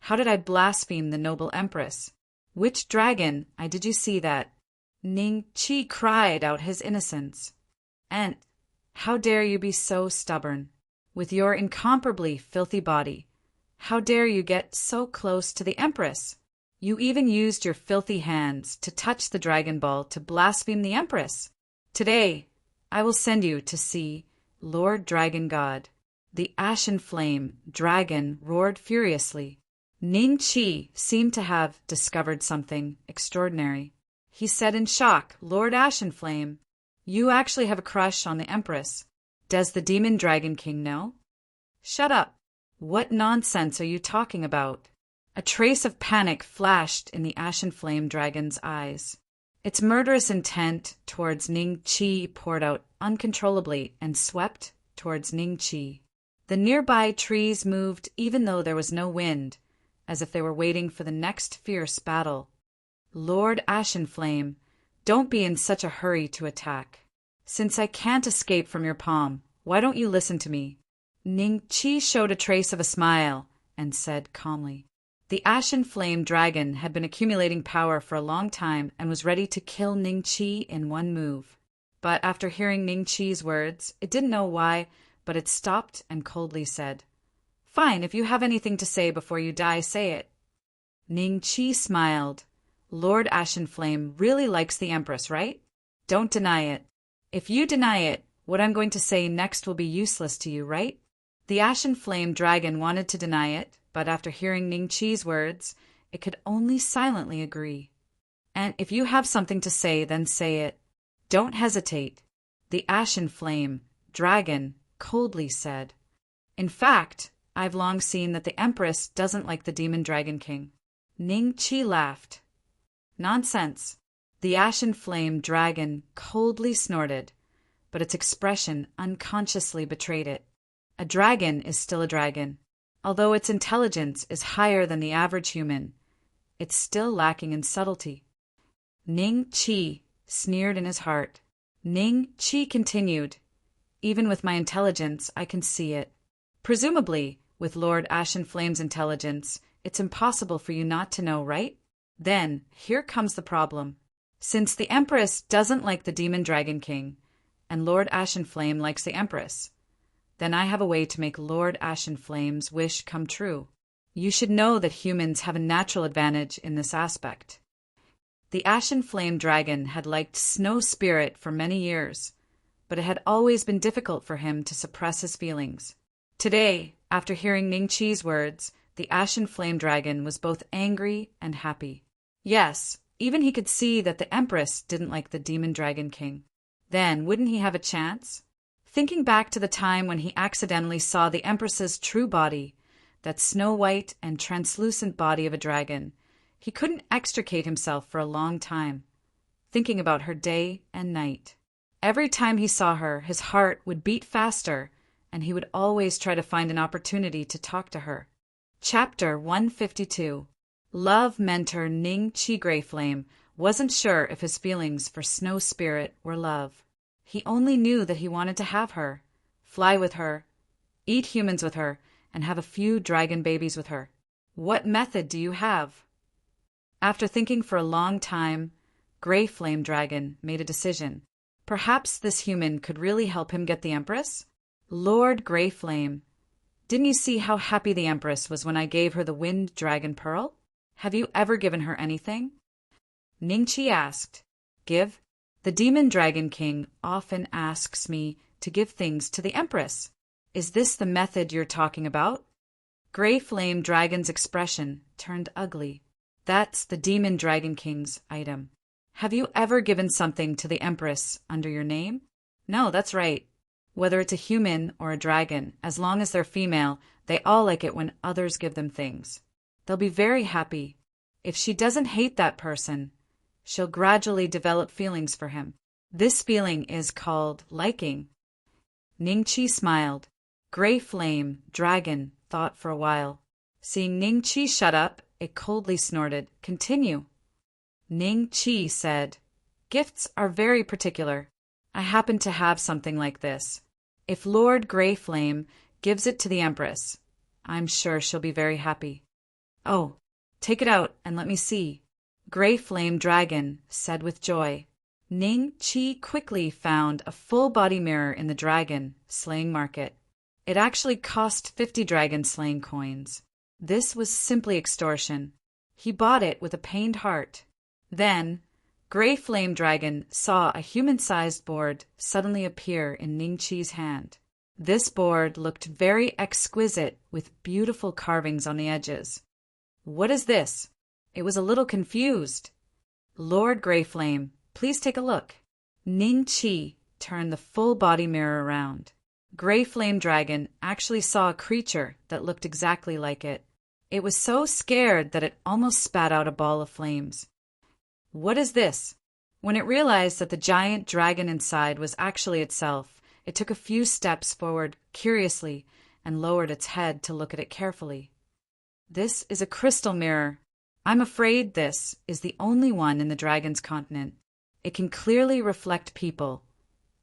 how did I blaspheme the noble Empress? Which dragon eye did you see that?" Ningqi cried out his innocence. "Ant, how dare you be so stubborn? With your incomparably filthy body, how dare you get so close to the Empress? You even used your filthy hands to touch the Dragon Ball to blaspheme the Empress. Today, I will send you to see Lord Dragon God." The ashen flame dragon roared furiously. Ningqi seemed to have discovered something extraordinary. He said in shock, "Lord Ashenflame, you actually have a crush on the Empress. Does the Demon Dragon King know?" "Shut up. What nonsense are you talking about?" A trace of panic flashed in the ashen flame dragon's eyes. Its murderous intent towards Ningqi poured out uncontrollably and swept towards Ningqi. The nearby trees moved even though there was no wind, as if they were waiting for the next fierce battle. "Lord Ashenflame, don't be in such a hurry to attack. Since I can't escape from your palm, why don't you listen to me?" Ningqi showed a trace of a smile and said calmly. The ashen flame dragon had been accumulating power for a long time and was ready to kill Ningqi in one move. But after hearing Ningqi's words, it didn't know why, but it stopped and coldly said, "Fine, if you have anything to say before you die, say it." Ningqi smiled. "Lord Ashenflame really likes the Empress, right? Don't deny it. If you deny it, what I'm going to say next will be useless to you, right?" The ashen flame dragon wanted to deny it, but after hearing Ningqi's words, it could only silently agree. "And if you have something to say, then say it. Don't hesitate," the ashen flame dragon coldly said. "In fact, I've long seen that the Empress doesn't like the Demon Dragon King." Ningqi laughed. "Nonsense." The ashen flame dragon coldly snorted, but its expression unconsciously betrayed it. A dragon is still a dragon. Although its intelligence is higher than the average human, it's still lacking in subtlety. Ningqi sneered in his heart. Ningqi continued, "Even with my intelligence, I can see it. Presumably, with Lord Ashenflame's intelligence, it's impossible for you not to know, right? Then, here comes the problem. Since the Empress doesn't like the Demon Dragon King, and Lord Ashenflame likes the Empress, then I have a way to make Lord Ashenflame's wish come true. You should know that humans have a natural advantage in this aspect. The Ashenflame dragon had liked Snow Spirit for many years, but it had always been difficult for him to suppress his feelings. Today, after hearing Ningqi's words, the Ashenflame dragon was both angry and happy. Yes, even he could see that the Empress didn't like the Demon Dragon King. Then, wouldn't he have a chance? Thinking back to the time when he accidentally saw the Empress's true body, that snow-white and translucent body of a dragon, he couldn't extricate himself for a long time, thinking about her day and night. Every time he saw her, his heart would beat faster, and he would always try to find an opportunity to talk to her. Chapter 152. Love mentor Ningqi Greyflame wasn't sure if his feelings for Snow Spirit were love. He only knew that he wanted to have her, fly with her, eat humans with her, and have a few dragon babies with her. What method do you have? After thinking for a long time, Greyflame Dragon made a decision. Perhaps this human could really help him get the Empress? Lord Greyflame, didn't you see how happy the Empress was when I gave her the Wind Dragon Pearl? Have you ever given her anything? Ningqi asked. Give? The Demon Dragon King often asks me to give things to the Empress. Is this the method you're talking about? Greyflame Dragon's expression turned ugly. That's the Demon Dragon King's item. Have you ever given something to the Empress under your name? No, that's right. Whether it's a human or a dragon, as long as they're female, they all like it when others give them things. They'll be very happy. If she doesn't hate that person, she'll gradually develop feelings for him. This feeling is called liking. Ningqi smiled. Greyflame Dragon thought for a while. Seeing Ningqi shut up, it coldly snorted. Continue. Ningqi said, Gifts are very particular. I happen to have something like this. If Lord Greyflame gives it to the Empress, I'm sure she'll be very happy. Oh, take it out and let me see. Greyflame Dragon said with joy. Ningqi quickly found a full-body mirror in the dragon slaying market. It actually cost 50 dragon slaying coins. This was simply extortion. He bought it with a pained heart. Then, Greyflame Dragon saw a human-sized board suddenly appear in Ningqi's hand. This board looked very exquisite with beautiful carvings on the edges. What is this? It was a little confused. Lord Greyflame, please take a look. Ningqi turned the full-body mirror around. Greyflame Dragon actually saw a creature that looked exactly like it. It was so scared that it almost spat out a ball of flames. What is this? When it realized that the giant dragon inside was actually itself, it took a few steps forward curiously and lowered its head to look at it carefully. This is a crystal mirror. I'm afraid this is the only one in the dragon's continent. It can clearly reflect people.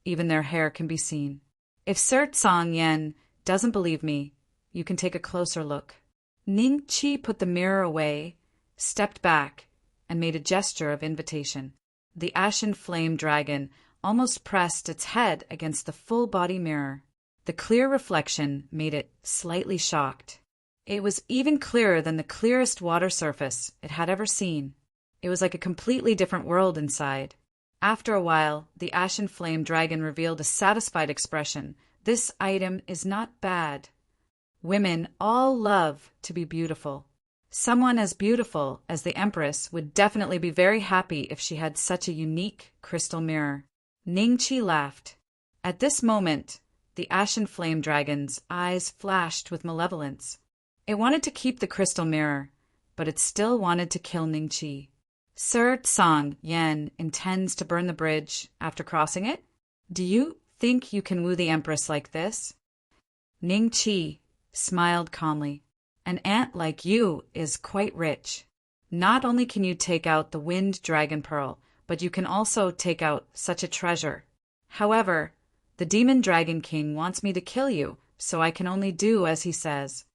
Even their hair can be seen. If Sir Tsang Yen doesn't believe me, you can take a closer look. Ningqi put the mirror away, stepped back, and made a gesture of invitation. The Ashenflame Dragon almost pressed its head against the full-body mirror. The clear reflection made it slightly shocked. It was even clearer than the clearest water surface it had ever seen. It was like a completely different world inside. After a while, the Ashenflame Dragon revealed a satisfied expression. This item is not bad. Women all love to be beautiful. Someone as beautiful as the Empress would definitely be very happy if she had such a unique crystal mirror. Ningqi laughed. At this moment, the Ashenflame Dragon's eyes flashed with malevolence. It wanted to keep the crystal mirror, but it still wanted to kill Ningqi. Sir Tsang Yen intends to burn the bridge after crossing it? Do you think you can woo the Empress like this? Ningqi smiled calmly. An ant like you is quite rich. Not only can you take out the Wind Dragon Pearl, but you can also take out such a treasure. However, the Demon Dragon King wants me to kill you, so I can only do as he says.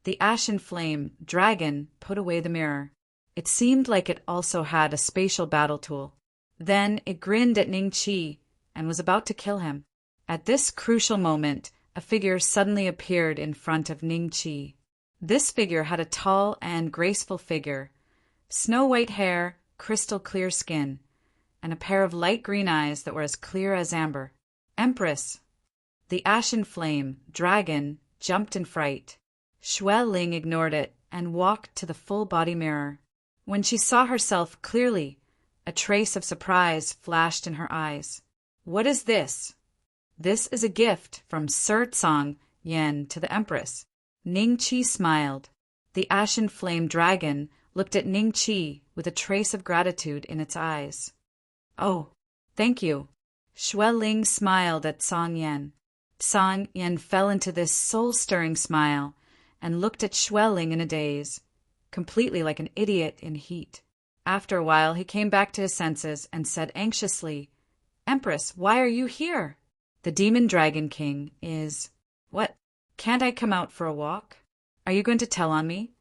The Ashenflame Dragon put away the mirror. It seemed like it also had a spatial battle tool. Then it grinned at Ning Qi and was about to kill him. At this crucial moment, a figure suddenly appeared in front of Ning Qi. This figure had a tall and graceful figure, snow-white hair, crystal-clear skin, and a pair of light green eyes that were as clear as amber. Empress! The ashen flame, dragon, jumped in fright. Xue Ling ignored it and walked to the full-body mirror. When she saw herself clearly, a trace of surprise flashed in her eyes. What is this? This is a gift from Sir Tsang Yen to the Empress. Ning Qi smiled. The ashen flame dragon looked at Ning Qi with a trace of gratitude in its eyes. Oh, thank you. Xue Ling smiled at Tsang Yen. Tsang Yen fell into this soul-stirring smile and looked at Xue Ling in a daze, completely like an idiot in heat. After a while, he came back to his senses and said anxiously, Empress, why are you here? The Demon Dragon King is… What? Can't I come out for a walk? Are you going to tell on me?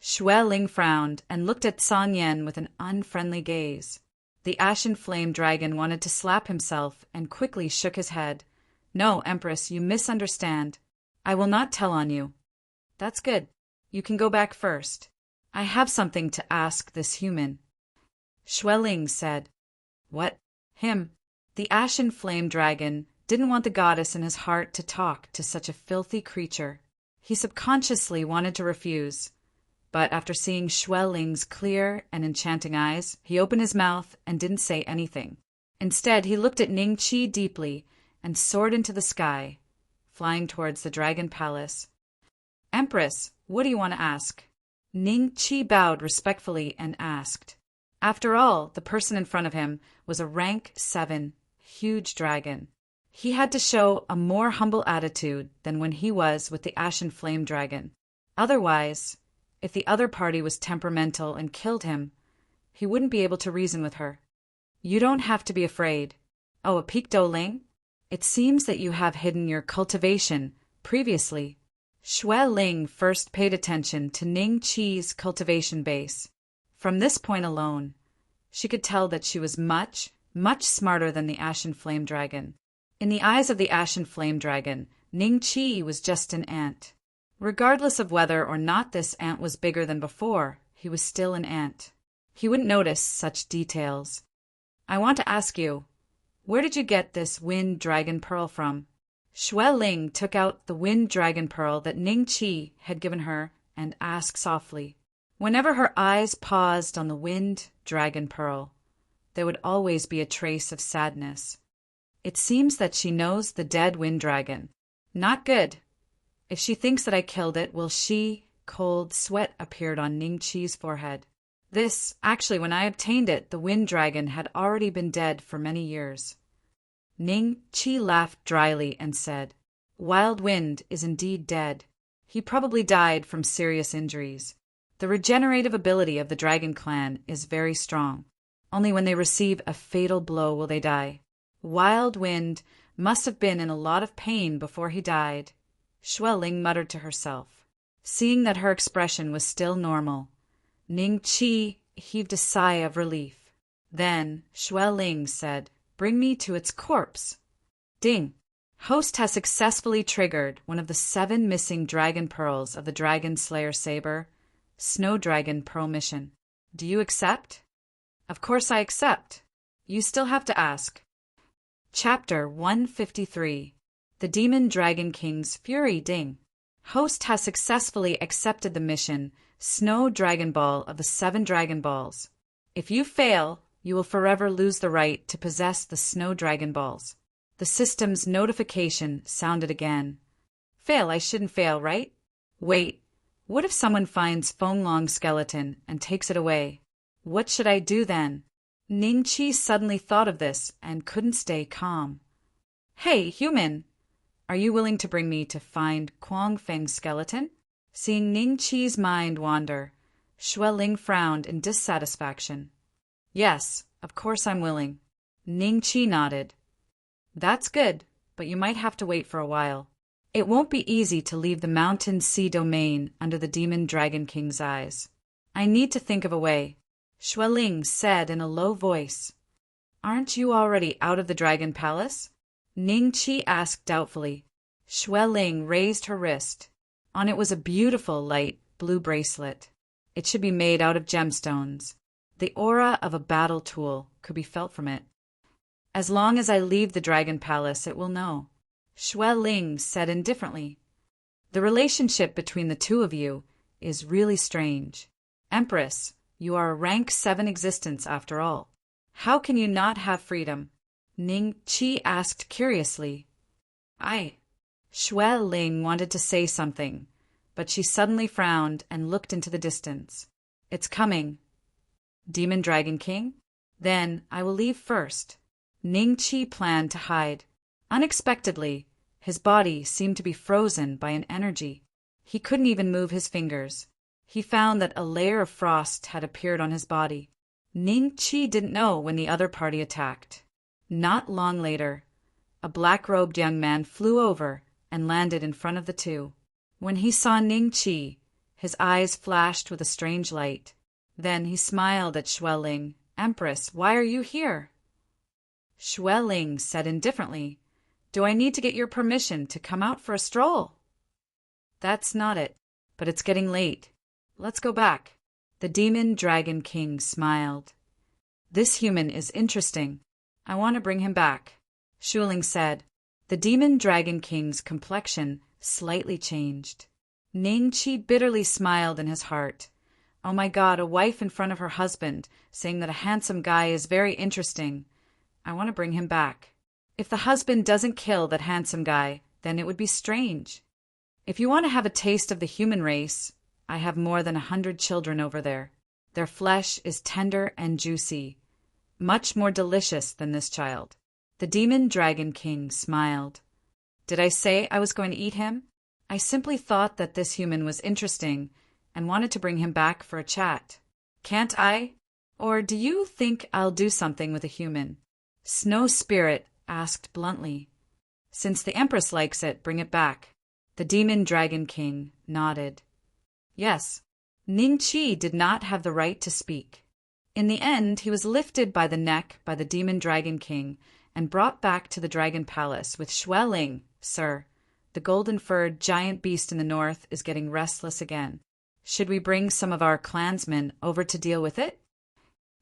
Xue Ling frowned and looked at Tsang Yen with an unfriendly gaze. The ashen flame dragon wanted to slap himself and quickly shook his head. No, Empress, you misunderstand. I will not tell on you. That's good. You can go back first. I have something to ask this human. Xue Ling said. What? Him? The ashen flame dragon didn't want the goddess in his heart to talk to such a filthy creature. He subconsciously wanted to refuse, but after seeing Xue Ling's clear and enchanting eyes, he opened his mouth and didn't say anything. Instead, he looked at Ning Qi deeply and soared into the sky, flying towards the dragon palace. Empress, what do you want to ask? Ning Qi bowed respectfully and asked. After all, the person in front of him was a rank 7, huge dragon. He had to show a more humble attitude than when he was with the ashen flame dragon. Otherwise, if the other party was temperamental and killed him, he wouldn't be able to reason with her. You don't have to be afraid. Oh, a Pic Do Ling? It seems that you have hidden your cultivation previously. Xue Ling first paid attention to Ning Qi's cultivation base. From this point alone, she could tell that she was much, much smarter than the ashen flame dragon. In the eyes of the ashen flame dragon, Ning Qi was just an ant. Regardless of whether or not this ant was bigger than before, he was still an ant. He wouldn't notice such details. I want to ask you, where did you get this wind dragon pearl from? Xue Ling took out the wind dragon pearl that Ning Qi had given her and asked softly. Whenever her eyes paused on the wind dragon pearl, there would always be a trace of sadness. It seems that she knows the dead wind dragon. Not good. If she thinks that I killed it, will she… Cold sweat appeared on Ning Qi's forehead. Actually, when I obtained it, the wind dragon had already been dead for many years. Ning Qi laughed dryly and said, Wild Wind is indeed dead. He probably died from serious injuries. The regenerative ability of the dragon clan is very strong. Only when they receive a fatal blow will they die. Wild Wind must have been in a lot of pain before he died. Xue Ling muttered to herself. Seeing that her expression was still normal, Ning Qi heaved a sigh of relief. Then Xue Ling said, Bring me to its corpse. Ding! Host has successfully triggered one of the 7 missing dragon pearls of the Dragon Slayer Saber, Snow Dragon Pearl Mission. Do you accept? Of course I accept. You still have to ask. Chapter 153. The Demon Dragon King's Fury. Ding! Host has successfully accepted the mission, Snow Dragon Ball of the 7 Dragon Balls. If you fail, you will forever lose the right to possess the Snow Dragon Balls. The system's notification sounded again. Fail, I shouldn't fail, right? Wait, what if someone finds Fenglong's skeleton and takes it away? What should I do then? Ning Qi suddenly thought of this and couldn't stay calm. Hey, human! Are you willing to bring me to find Kuang Feng's skeleton? Seeing Ning Qi's mind wander, Xue Ling frowned in dissatisfaction. Yes, of course I'm willing. Ning Qi nodded. That's good, but you might have to wait for a while. It won't be easy to leave the Mountain Sea domain under the Demon Dragon King's eyes. I need to think of a way, Xue Ling said in a low voice. Aren't you already out of the Dragon Palace? Ning Qi asked doubtfully. Xue Ling raised her wrist. On it was a beautiful light blue bracelet. It should be made out of gemstones. The aura of a battle tool could be felt from it. As long as I leave the Dragon Palace, it will know, Xue Ling said indifferently. The relationship between the two of you is really strange. Empress, you are a rank 7 existence after all. How can you not have freedom? Ning Qi asked curiously. Xue Ling wanted to say something, but she suddenly frowned and looked into the distance. It's coming. Demon Dragon King? Then I will leave first. Ning Qi planned to hide. Unexpectedly, his body seemed to be frozen by an energy. He couldn't even move his fingers. He found that a layer of frost had appeared on his body. Ning Qi didn't know when the other party attacked. Not long later, a black-robed young man flew over and landed in front of the two. When he saw Ning Qi, his eyes flashed with a strange light. Then he smiled at Xue Ling. Empress, why are you here? Xue Ling said indifferently, Do I need to get your permission to come out for a stroll? That's not it, but it's getting late. Let's go back. The Demon Dragon King smiled. This human is interesting. I want to bring him back. Xue Ling said. The Demon Dragon King's complexion slightly changed. Ning Qi bitterly smiled in his heart. Oh my God, a wife in front of her husband, saying that a handsome guy is very interesting. I want to bring him back. If the husband doesn't kill that handsome guy, then it would be strange. If you want to have a taste of the human race, I have more than 100 children over there. Their flesh is tender and juicy, much more delicious than this child. The Demon Dragon King smiled. Did I say I was going to eat him? I simply thought that this human was interesting and wanted to bring him back for a chat. Can't I? Or do you think I'll do something with a human? Snow Spirit asked bluntly. Since the Empress likes it, bring it back. The Demon Dragon King nodded. Yes, Ning Qi did not have the right to speak. In the end, he was lifted by the neck by the Demon Dragon King and brought back to the Dragon Palace with Xue Ling. Sir, the golden-furred giant beast in the north is getting restless again. Should we bring some of our clansmen over to deal with it?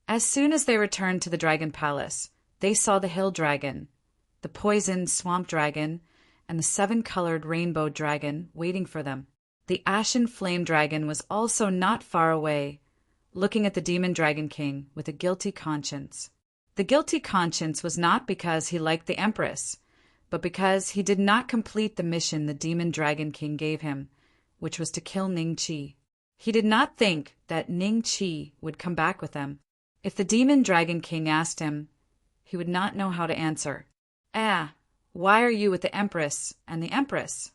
As soon as they returned to the Dragon Palace, they saw the hill dragon, the poisoned swamp dragon, and the 7-colored rainbow dragon waiting for them. The ashen flame dragon was also not far away, looking at the Demon Dragon King with a guilty conscience. The guilty conscience was not because he liked the Empress, but because he did not complete the mission the Demon Dragon King gave him, which was to kill Ning Qi. He did not think that Ning Qi would come back with them. If the Demon Dragon King asked him, he would not know how to answer. Why are you with the Empress and the Empress?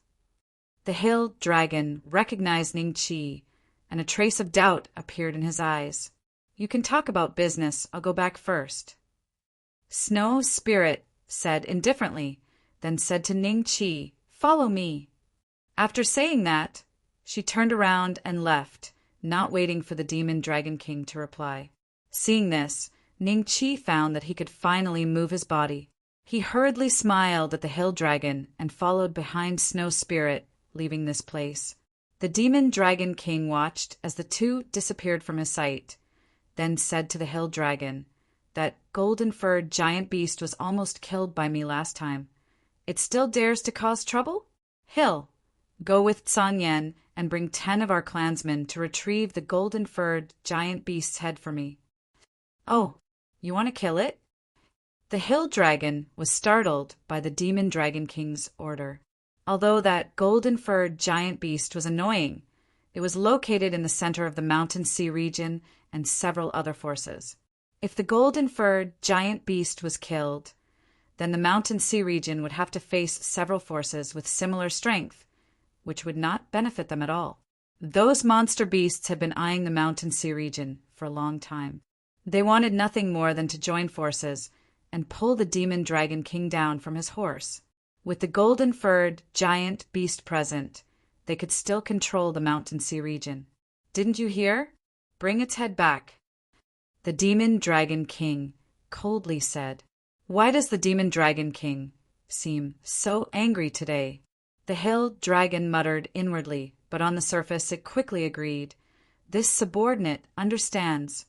The hill dragon recognized Ning Qi, and a trace of doubt appeared in his eyes. You can talk about business. I'll go back first. Snow Spirit said indifferently, then said to Ning Qi, Follow me. After saying that, she turned around and left, not waiting for the Demon Dragon King to reply. Seeing this, Ning Qi found that he could finally move his body. He hurriedly smiled at the hill dragon and followed behind Snow Spirit, leaving this place. The Demon Dragon King watched as the two disappeared from his sight, then said to the hill dragon, That golden-furred giant beast was almost killed by me last time. It still dares to cause trouble? Hill, go with San Yan and bring 10 of our clansmen to retrieve the golden-furred giant beast's head for me. Oh, you want to kill it? The hill dragon was startled by the Demon Dragon King's order. Although that golden-furred giant beast was annoying, it was located in the center of the Mountain Sea region and several other forces. If the golden-furred giant beast was killed, then the Mountain Sea region would have to face several forces with similar strength, which would not benefit them at all. Those monster beasts had been eyeing the Mountain Sea region for a long time. They wanted nothing more than to join forces and pull the Demon Dragon King down from his horse. With the golden-furred giant beast present, they could still control the Mountain Sea region. Didn't you hear? Bring its head back. The Demon Dragon King coldly said, "Why does the Demon Dragon King seem so angry today?" The hill dragon muttered inwardly, but on the surface it quickly agreed. This subordinate understands.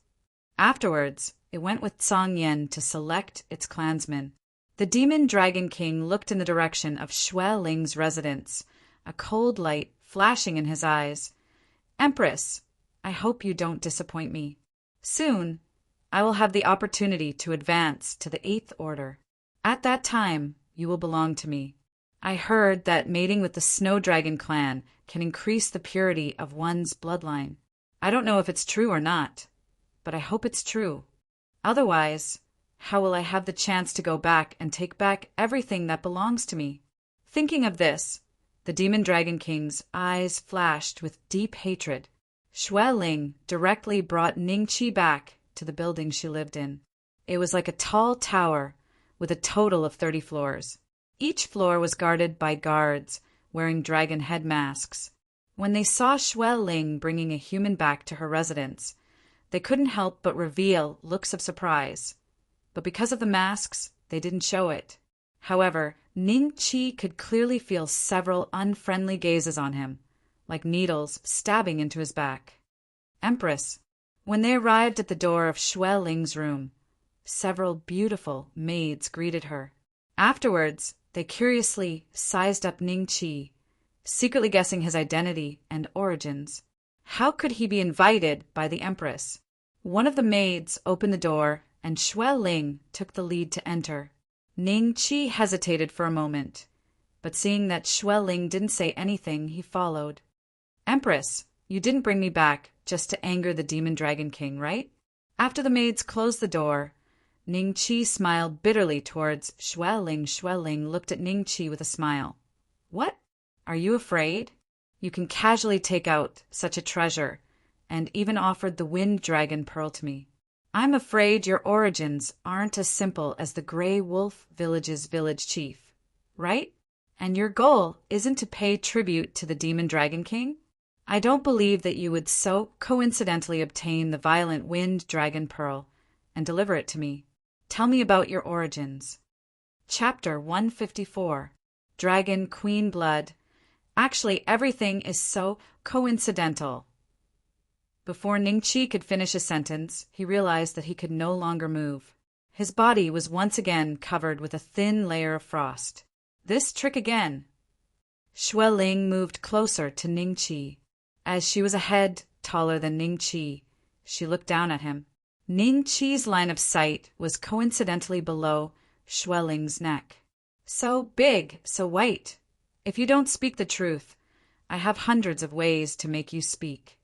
Afterwards, it went with Song Yen to select its clansmen. The Demon Dragon King looked in the direction of Xue Ling's residence, a cold light flashing in his eyes. "Empress, I hope you don't disappoint me. Soon, I will have the opportunity to advance to the 8th Order. At that time, you will belong to me. I heard that mating with the Snow Dragon clan can increase the purity of one's bloodline. I don't know if it's true or not, but I hope it's true. Otherwise, how will I have the chance to go back and take back everything that belongs to me?" Thinking of this, the Demon Dragon King's eyes flashed with deep hatred. Xue Ling directly brought Ningqi back to the building she lived in. It was like a tall tower with a total of 30 floors. Each floor was guarded by guards wearing dragon head masks. When they saw Xue Ling bringing a human back to her residence, they couldn't help but reveal looks of surprise. But because of the masks, they didn't show it. However, Ningqi could clearly feel several unfriendly gazes on him, like needles stabbing into his back. "Empress." When they arrived at the door of Xue Ling's room, several beautiful maids greeted her. Afterwards, they curiously sized up Ningqi, secretly guessing his identity and origins. How could he be invited by the Empress? One of the maids opened the door, and Xue Ling took the lead to enter. Ningqi hesitated for a moment, but seeing that Xue Ling didn't say anything, he followed. "Empress, you didn't bring me back just to anger the Demon Dragon King, right?" After the maids closed the door, Ningqi smiled bitterly towards Xue Ling. Xue Ling looked at Ningqi with a smile. "What? Are you afraid? You can casually take out such a treasure," and even offered the Wind Dragon Pearl to me. "I'm afraid your origins aren't as simple as the Grey Wolf Village's village chief, right? And your goal isn't to pay tribute to the Demon Dragon King? I don't believe that you would so coincidentally obtain the Violent Wind Dragon Pearl and deliver it to me. Tell me about your origins." Chapter 154. Dragon Queen Blood. Actually, everything is so coincidental. Before Ningqi could finish a sentence, he realized that he could no longer move. His body was once again covered with a thin layer of frost. This trick again. Xue Ling moved closer to Ningqi. As she was a head taller than Ningqi, she looked down at him. Ningqi's line of sight was coincidentally below Xue Ling's neck. "So big, so white. If you don't speak the truth, I have hundreds of ways to make you speak."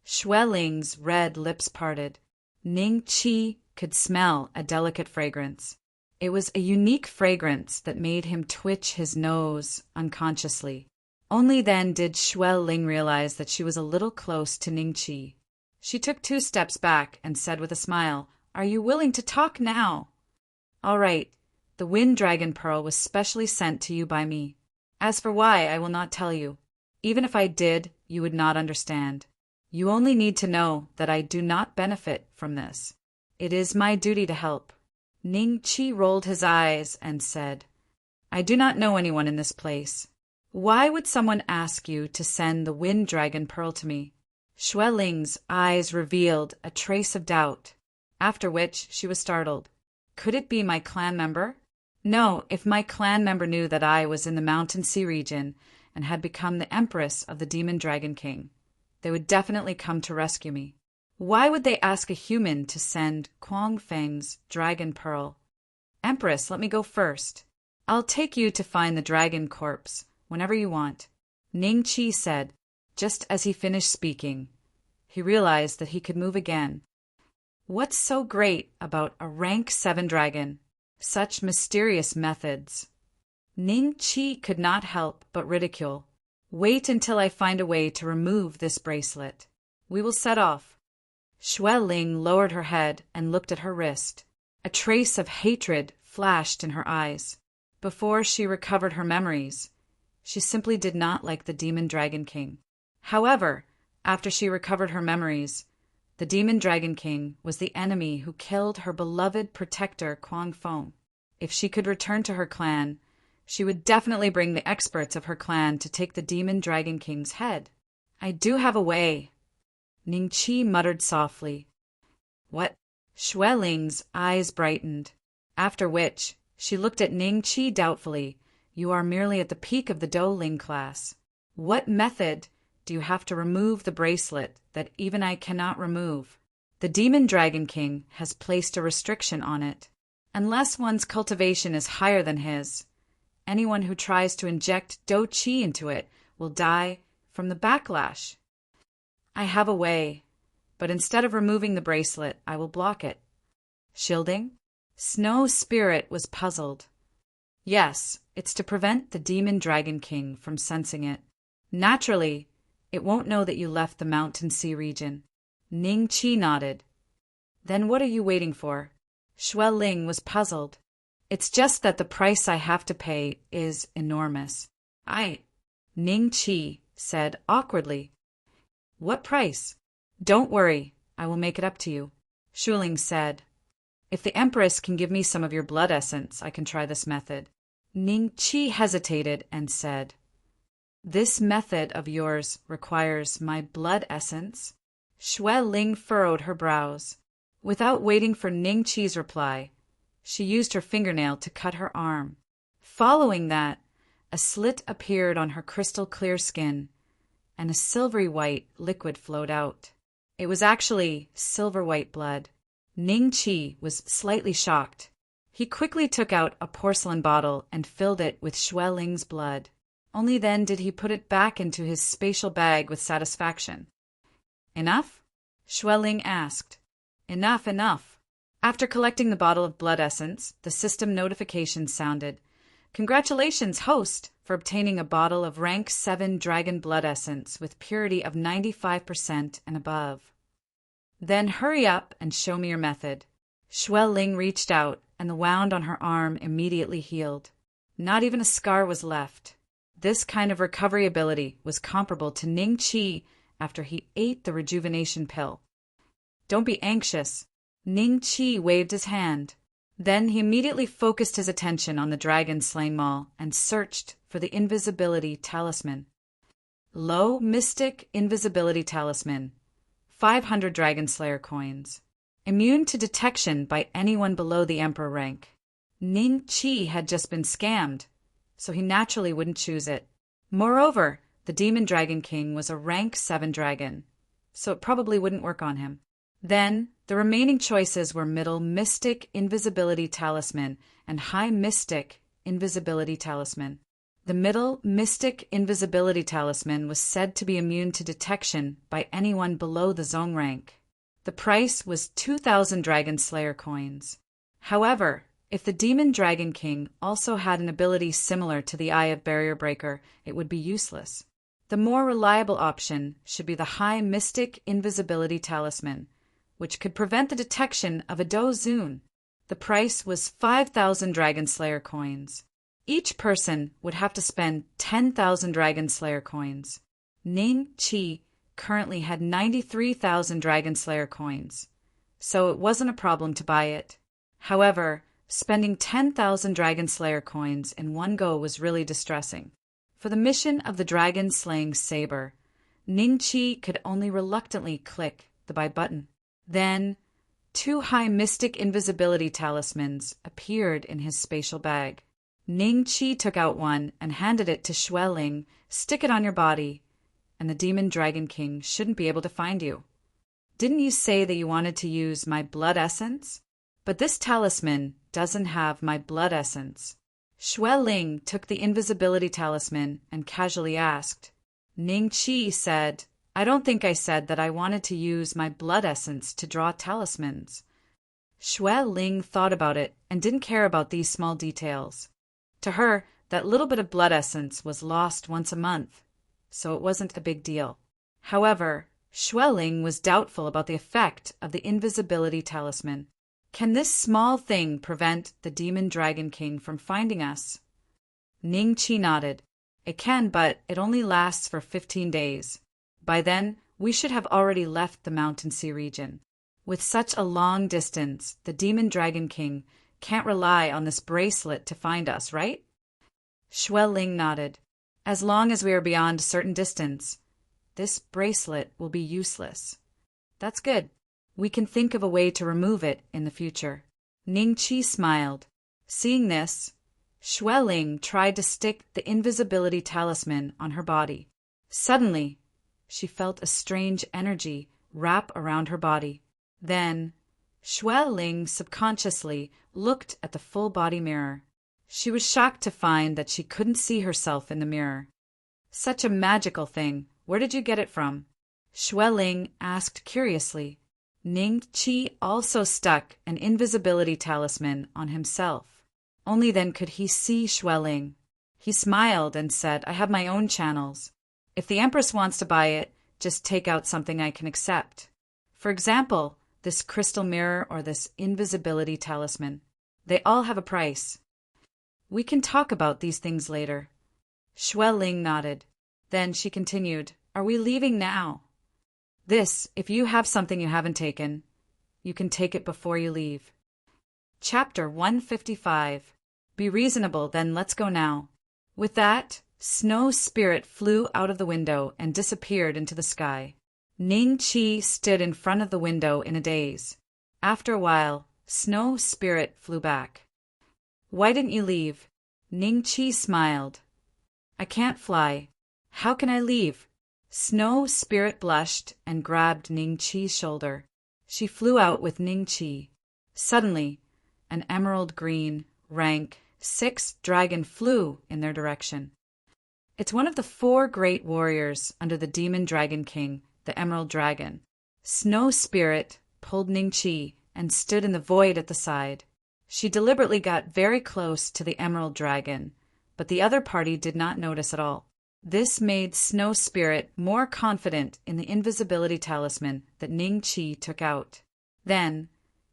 Xue Ling's red lips parted. Ningqi could smell a delicate fragrance. It was a unique fragrance that made him twitch his nose unconsciously. Only then did Xue Ling realize that she was a little close to Ningqi. She took 2 steps back and said with a smile, "Are you willing to talk now?" "All right. The Wind Dragon Pearl was specially sent to you by me. As for why, I will not tell you. Even if I did, you would not understand. You only need to know that I do not benefit from this. It is my duty to help." Ningqi rolled his eyes and said, "I do not know anyone in this place. Why would someone ask you to send the Wind Dragon Pearl to me?" Xue Ling's eyes revealed a trace of doubt, after which she was startled. "Could it be my clan member?" "No, if my clan member knew that I was in the Mountain Sea region and had become the Empress of the Demon Dragon King, they would definitely come to rescue me. Why would they ask a human to send Kuang Feng's Dragon Pearl? Empress, let me go first. I'll take you to find the dragon corpse whenever you want," Ningqi said. Just as he finished speaking, he realized that he could move again. What's so great about a rank 7 dragon? Such mysterious methods. Ningqi could not help but ridicule. "Wait until I find a way to remove this bracelet. We will set off." Xue Ling lowered her head and looked at her wrist. A trace of hatred flashed in her eyes. Before she recovered her memories, she simply did not like the Demon Dragon King. However, after she recovered her memories, The Demon Dragon King was the enemy who killed her beloved protector Kwang Fong. If she could return to her clan, she would definitely bring the experts of her clan to take the Demon Dragon King's head. I do have a way, Ning Chi muttered softly. What? Xue Ling's eyes brightened, after which she looked at Ning Chi doubtfully. You are merely at the peak of the Do Ling class. What method do you have to remove the bracelet that even I cannot remove? The Demon Dragon King has placed a restriction on it. Unless one's cultivation is higher than his, anyone who tries to inject Do Chi into it will die from the backlash. I have a way, but instead of removing the bracelet, I will block it. Shielding? Snow Spirit was puzzled. Yes, it's to prevent the Demon Dragon King from sensing it. Naturally, it won't know that you left the Mountain Sea region. Ning Chi nodded. Then what are you waiting for? Xue Ling was puzzled. It's just that the price I have to pay is enormous. Ning Chi said awkwardly. What price? Don't worry, I will make it up to you, Xue Ling said. If the Empress can give me some of your blood essence, I can try this method. Ning Chi hesitated and said, This method of yours requires my blood essence? Xue Ling furrowed her brows. Without waiting for Ning Chi's reply, she used her fingernail to cut her arm. Following that, a slit appeared on her crystal-clear skin, and a silvery white liquid flowed out. It was actually silver-white blood. Ning Chi was slightly shocked. He quickly took out a porcelain bottle and filled it with Xue Ling's blood. Only then did he put it back into his spatial bag with satisfaction. Enough? Xue Ling asked. Enough, enough. After collecting the bottle of blood essence, the system notification sounded. Congratulations, host, for obtaining a bottle of rank 7 dragon blood essence with purity of 95% and above. Then hurry up and show me your method. Xue Ling reached out, and the wound on her arm immediately healed. Not even a scar was left. This kind of recovery ability was comparable to Ning Chi after he ate the rejuvenation pill. Don't be anxious. Ning Chi waved his hand. Then he immediately focused his attention on the dragon slaying maul and searched for the invisibility talisman. Low Mystic Invisibility Talisman. 500 Dragon Slayer coins. Immune to detection by anyone below the Emperor rank. Ning Chi had just been scammed, so he naturally wouldn't choose it. Moreover, the Demon Dragon King was a rank 7 dragon, so it probably wouldn't work on him. Then, the remaining choices were Middle Mystic Invisibility Talisman and High Mystic Invisibility Talisman. The Middle Mystic Invisibility Talisman was said to be immune to detection by anyone below the Zong rank. The price was 2,000 Dragon Slayer coins. However, if the Demon Dragon King also had an ability similar to the Eye of Barrier Breaker, it would be useless. The more reliable option should be the High Mystic Invisibility Talisman, which could prevent the detection of a Do Zun. The price was 5,000 Dragon Slayer coins. Each person would have to spend 10,000 Dragon Slayer coins. Ning Chi currently had 93,000 Dragon Slayer coins, so it wasn't a problem to buy it. However, spending 10,000 Dragon Slayer coins in one go was really distressing. For the mission of the Dragon Slaying Saber, Ning Chi could only reluctantly click the buy button. Then, 2 High Mystic Invisibility Talismans appeared in his spatial bag. Ning Chi took out one and handed it to Xue Ling. Stick it on your body, and the Demon Dragon King shouldn't be able to find you. Didn't you say that you wanted to use my blood essence? But this talisman doesn't have my blood essence. Xue Ling took the invisibility talisman and casually asked. Ning Chi said, I don't think I said that I wanted to use my blood essence to draw talismans. Xue Ling thought about it and didn't care about these small details. To her, that little bit of blood essence was lost once a month, so it wasn't a big deal. However, Xue Ling was doubtful about the effect of the invisibility talisman. Can this small thing prevent the Demon Dragon King from finding us? Ning Chi nodded. It can, but it only lasts for 15 days. By then, We should have already left the Mountain Sea region. With such a long distance, the Demon Dragon King can't rely on this bracelet to find us, right? Shuai Ling nodded. As long as we are beyond a certain distance, this bracelet will be useless. That's good. We can think of a way to remove it in the future. Ning Qi smiled. Seeing this, Shuai Ling tried to stick the invisibility talisman on her body. Suddenly, she felt a strange energy wrap around her body. Then, Shuai Ling subconsciously looked at the full-body mirror. She was shocked to find that she couldn't see herself in the mirror. Such a magical thing. Where did you get it from? Shuai Ling asked curiously. Ning Qi also stuck an invisibility talisman on himself. Only then could he see Shuai Ling. He smiled and said, I have my own channels. If the Empress wants to buy it, just take out something I can accept. For example, this crystal mirror or this invisibility talisman. They all have a price. We can talk about these things later. Shuai Ling nodded. Then she continued, Are we leaving now? This, if you have something you haven't taken, you can take it before you leave. Chapter 155. Be reasonable, then let's go now. With that, Snow Spirit flew out of the window and disappeared into the sky. Ning Qi stood in front of the window in a daze. After a while, Snow Spirit flew back. Why didn't you leave? Ning Qi smiled. I can't fly. How can I leave? Snow Spirit blushed and grabbed Ning Qi's shoulder. She flew out with Ning Qi. Suddenly, an emerald green, rank, 6 dragon flew in their direction. It's one of the 4 great warriors under the Demon Dragon King, the Emerald Dragon. Snow Spirit pulled Ning Qi and stood in the void at the side. She deliberately got very close to the Emerald Dragon, but the other party did not notice at all. This made Snow Spirit more confident in the invisibility talisman that Ning Qi took out. Then,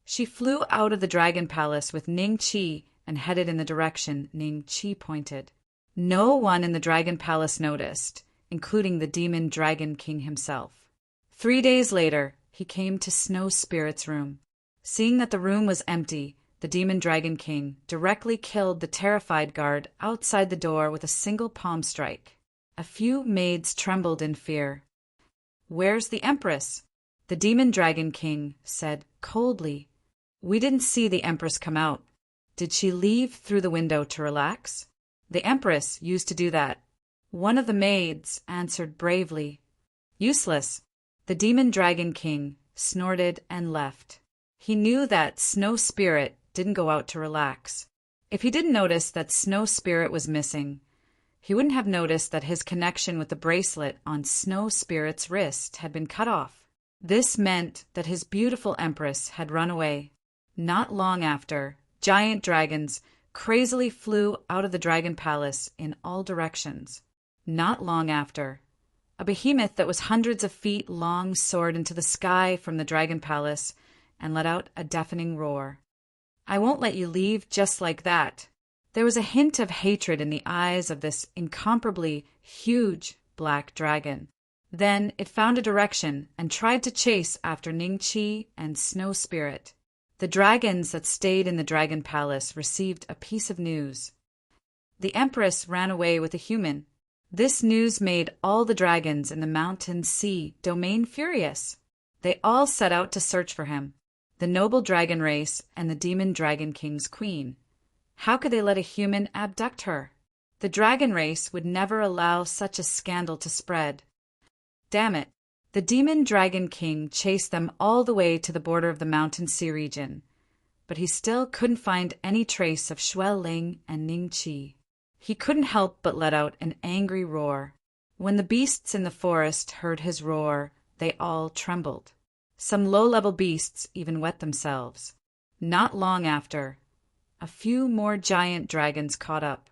she flew out of the Dragon Palace with Ning Qi and headed in the direction Ning Qi pointed. No one in the Dragon Palace noticed, including the Demon Dragon King himself. 3 days later, he came to Snow Spirit's room. Seeing that the room was empty, the Demon Dragon King directly killed the terrified guard outside the door with a single palm strike. A few maids trembled in fear. Where's the Empress? The Demon Dragon King said coldly. We didn't see the Empress come out. Did she leave through the window to relax? The Empress used to do that. One of the maids answered bravely. Useless. The Demon Dragon King snorted and left. He knew that Snow Spirit didn't go out to relax. If he didn't notice that Snow Spirit was missing, he wouldn't have noticed that his connection with the bracelet on Snow Spirit's wrist had been cut off. This meant that his beautiful Empress had run away. Not long after, giant dragons crazily flew out of the Dragon Palace in all directions. Not long after, a behemoth that was hundreds of feet long soared into the sky from the Dragon Palace and let out a deafening roar. I won't let you leave just like that. There was a hint of hatred in the eyes of this incomparably huge black dragon. Then it found a direction and tried to chase after Ning Qi and Snow Spirit. The dragons that stayed in the Dragon Palace received a piece of news. The Empress ran away with a human. This news made all the dragons in the Mountain Sea domain furious. They all set out to search for him, the noble dragon race and the Demon Dragon King's queen. How could they let a human abduct her? The dragon race would never allow such a scandal to spread. Damn it. The Demon Dragon King chased them all the way to the border of the Mountain Sea region, but he still couldn't find any trace of Shuai Ling and Ning Qi. He couldn't help but let out an angry roar. When the beasts in the forest heard his roar, they all trembled. Some low-level beasts even wet themselves. Not long after, a few more giant dragons caught up.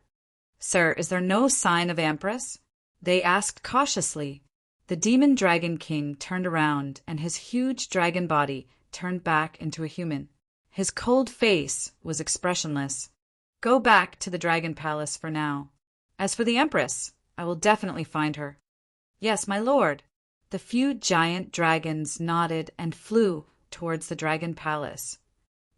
Sir, is there no sign of Empress? They asked cautiously. The Demon Dragon King turned around, and his huge dragon body turned back into a human. His cold face was expressionless. Go back to the Dragon Palace for now. As for the Empress, I will definitely find her. Yes, my lord. The few giant dragons nodded and flew towards the dragon palace.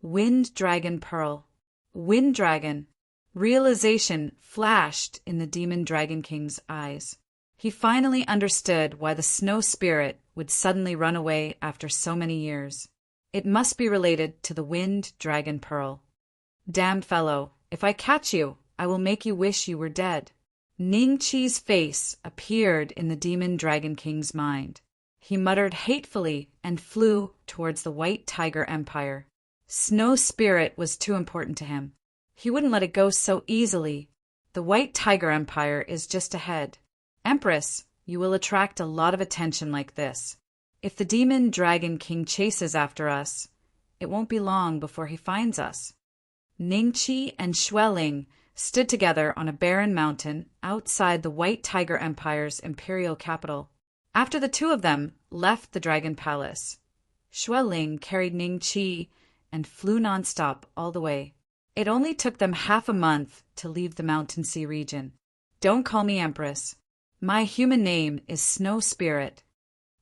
Wind Dragon Pearl. Wind Dragon. Realization flashed in the Demon Dragon King's eyes. He finally understood why the snow spirit would suddenly run away after so many years. It must be related to the Wind Dragon Pearl. Damn fellow, if I catch you, I will make you wish you were dead. Ningqi's face appeared in the Demon Dragon King's mind. He muttered hatefully and flew towards the White Tiger Empire. Snow Spirit was too important to him. He wouldn't let it go so easily. The White Tiger Empire is just ahead. Empress, you will attract a lot of attention like this. If the Demon Dragon King chases after us, it won't be long before he finds us. Ningqi and Xueling stood together on a barren mountain outside the White Tiger Empire's imperial capital. After the two of them left the Dragon Palace, Xueling carried Ningqi and flew nonstop all the way. It only took them half a month to leave the Mountain Sea region. Don't call me Empress. My human name is Snow Spirit.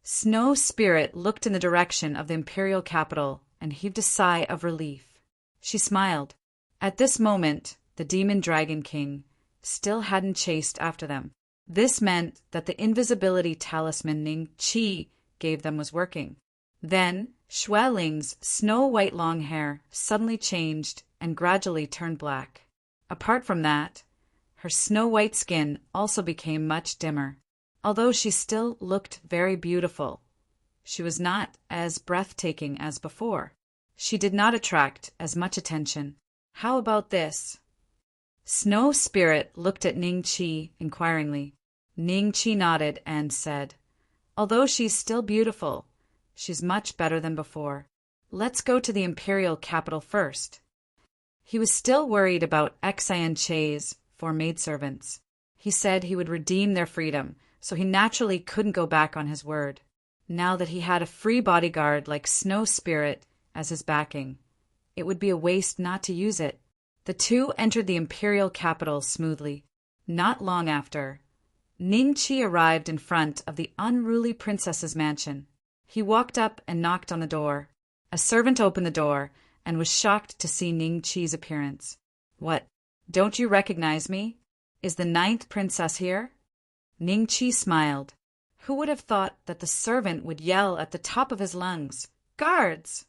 Snow Spirit looked in the direction of the imperial capital and heaved a sigh of relief. She smiled. At this moment, the Demon Dragon King still hadn't chased after them. This meant that the invisibility talisman Ningqi gave them was working. Then, Xueling's snow-white long hair suddenly changed and gradually turned black. Apart from that, her snow-white skin also became much dimmer. Although she still looked very beautiful, she was not as breathtaking as before. She did not attract as much attention. How about this? Snow Spirit looked at Ningqi inquiringly. Ningqi nodded and said, although she's still beautiful, she's much better than before. Let's go to the imperial capital first. He was still worried about Xian Che's 4 maidservants. He said he would redeem their freedom, so he naturally couldn't go back on his word. Now that he had a free bodyguard like Snow Spirit as his backing, it would be a waste not to use it. The two entered the imperial capital smoothly. Not long after, Ningqi arrived in front of the unruly princess's mansion. He walked up and knocked on the door. A servant opened the door and was shocked to see Ningqi's appearance. What? Don't you recognize me? Is the 9th princess here? Ningqi smiled. Who would have thought that the servant would yell at the top of his lungs, "Guards!"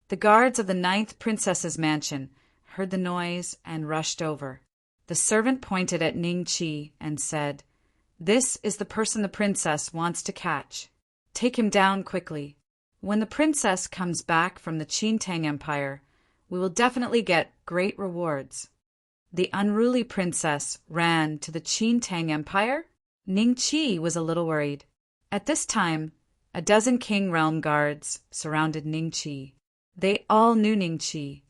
The guards of the 9th princess's mansion heard the noise and rushed over. The servant pointed at Ningqi and said, "This is the person the princess wants to catch. Take him down quickly. When the princess comes back from the Qintang Empire, we will definitely get great rewards." The unruly princess ran to the Qintang Empire? Ningqi was a little worried. At this time, a dozen King Realm guards surrounded Ningqi. They all knew Ningqi.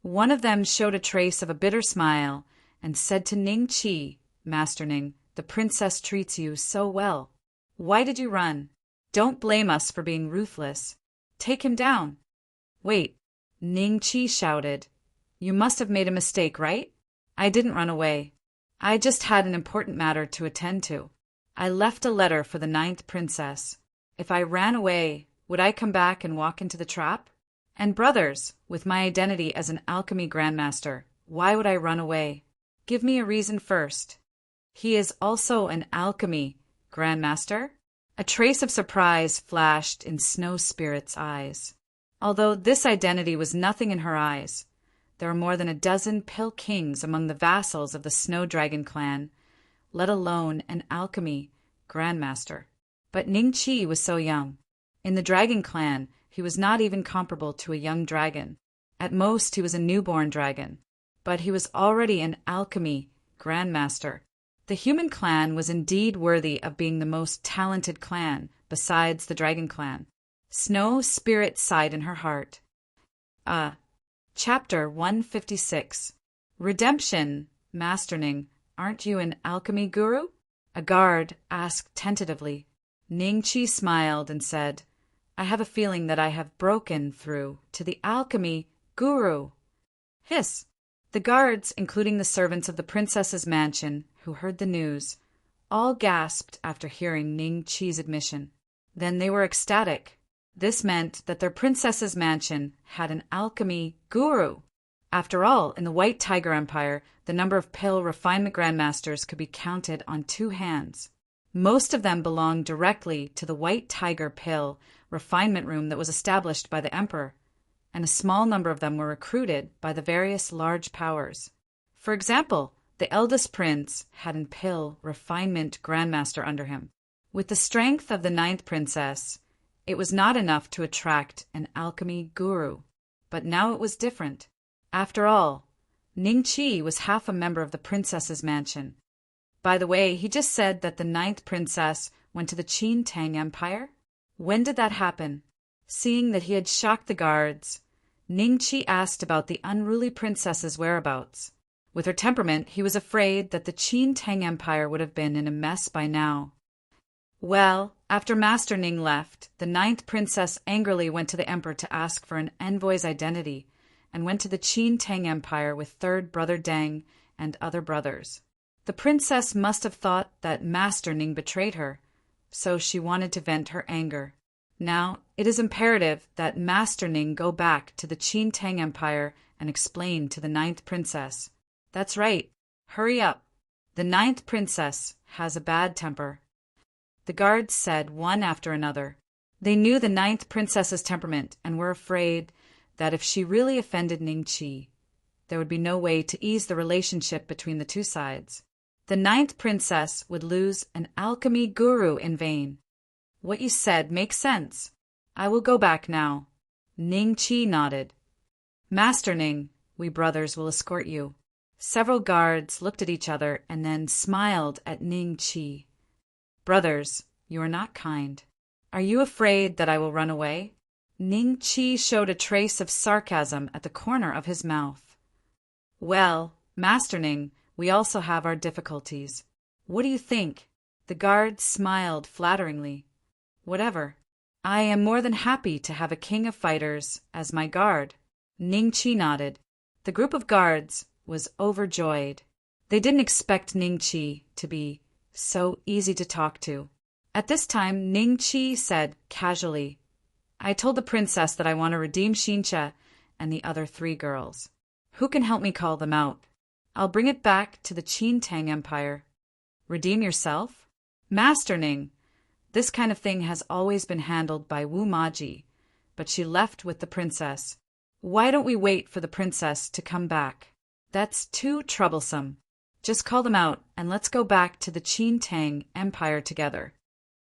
One of them showed a trace of a bitter smile and said to Ningqi, "Master Ning, the princess treats you so well. Why did you run? Don't blame us for being ruthless. Take him down." "Wait," Ningqi shouted. "You must have made a mistake, right? I didn't run away. I just had an important matter to attend to. I left a letter for the 9th princess. If I ran away, would I come back and walk into the trap? And brothers, with my identity as an alchemy grandmaster, why would I run away? Give me a reason first." "He is also an alchemy grandmaster?" A trace of surprise flashed in Snow Spirit's eyes. Although this identity was nothing in her eyes, there are more than a dozen Pill Kings among the vassals of the Snow Dragon clan, let alone an alchemy grandmaster. But Ningqi was so young. In the Dragon clan, he was not even comparable to a young dragon. At most, he was a newborn dragon. But he was already an alchemy grandmaster. The human clan was indeed worthy of being the most talented clan besides the Dragon clan. Snow Spirit sighed in her heart. Chapter 156. Redemption, Master Ning. Aren't you an alchemy guru? A guard asked tentatively. Ningqi smiled and said, "I have a feeling that I have broken through to the alchemy guru." Hiss! The guards, including the servants of the princess's mansion, who heard the news, all gasped after hearing Ningqi's admission. Then they were ecstatic. This meant that their princess's mansion had an alchemy guru. After all, in the White Tiger Empire, the number of pill refinement grandmasters could be counted on 2 hands. Most of them belonged directly to the White Tiger pill refinement room that was established by the emperor, and a small number of them were recruited by the various large powers. For example, the eldest prince had an pill refinement grandmaster under him. With the strength of the 9th princess, it was not enough to attract an alchemy guru. But now it was different. After all, Ningqi was half a member of the princess's mansion. By the way, he just said that the 9th princess went to the Qin Tang Empire. When did that happen? Seeing that he had shocked the guards, Ningqi asked about the unruly princess's whereabouts. With her temperament, he was afraid that the Qin Tang Empire would have been in a mess by now. Well, after Master Ning left, the 9th princess angrily went to the emperor to ask for an envoy's identity, and went to the Qin Tang Empire with 3rd brother Deng and other brothers. The princess must have thought that Master Ning betrayed her, so she wanted to vent her anger. Now, it is imperative that Master Ning go back to the Qin Tang Empire and explain to the 9th princess. That's right. Hurry up. The 9th princess has a bad temper. The guards said one after another. They knew the 9th princess's temperament and were afraid that if she really offended Ningqi, there would be no way to ease the relationship between the 2 sides. The 9th princess would lose an alchemy guru in vain. What you said makes sense. I will go back now. Ningqi nodded. Master Ning, we brothers will escort you. Several guards looked at each other and then smiled at Ningqi. Brothers, you are not kind. Are you afraid that I will run away? Ningqi showed a trace of sarcasm at the corner of his mouth. Well, Master Ning, we also have our difficulties. What do you think? The guard smiled flatteringly. Whatever. I am more than happy to have a king of fighters as my guard. Ningqi nodded. The group of guards was overjoyed. They didn't expect Ningqi to be so easy to talk to. At this time, Ningqi said casually, I told the princess that I want to redeem Xincha and the other 3 girls. Who can help me call them out? I'll bring it back to the Qin Tang Empire. Redeem yourself? Master Ning, this kind of thing has always been handled by Wu Maji, but she left with the princess. Why don't we wait for the princess to come back? That's too troublesome. Just call them out and let's go back to the Qin Tang Empire together.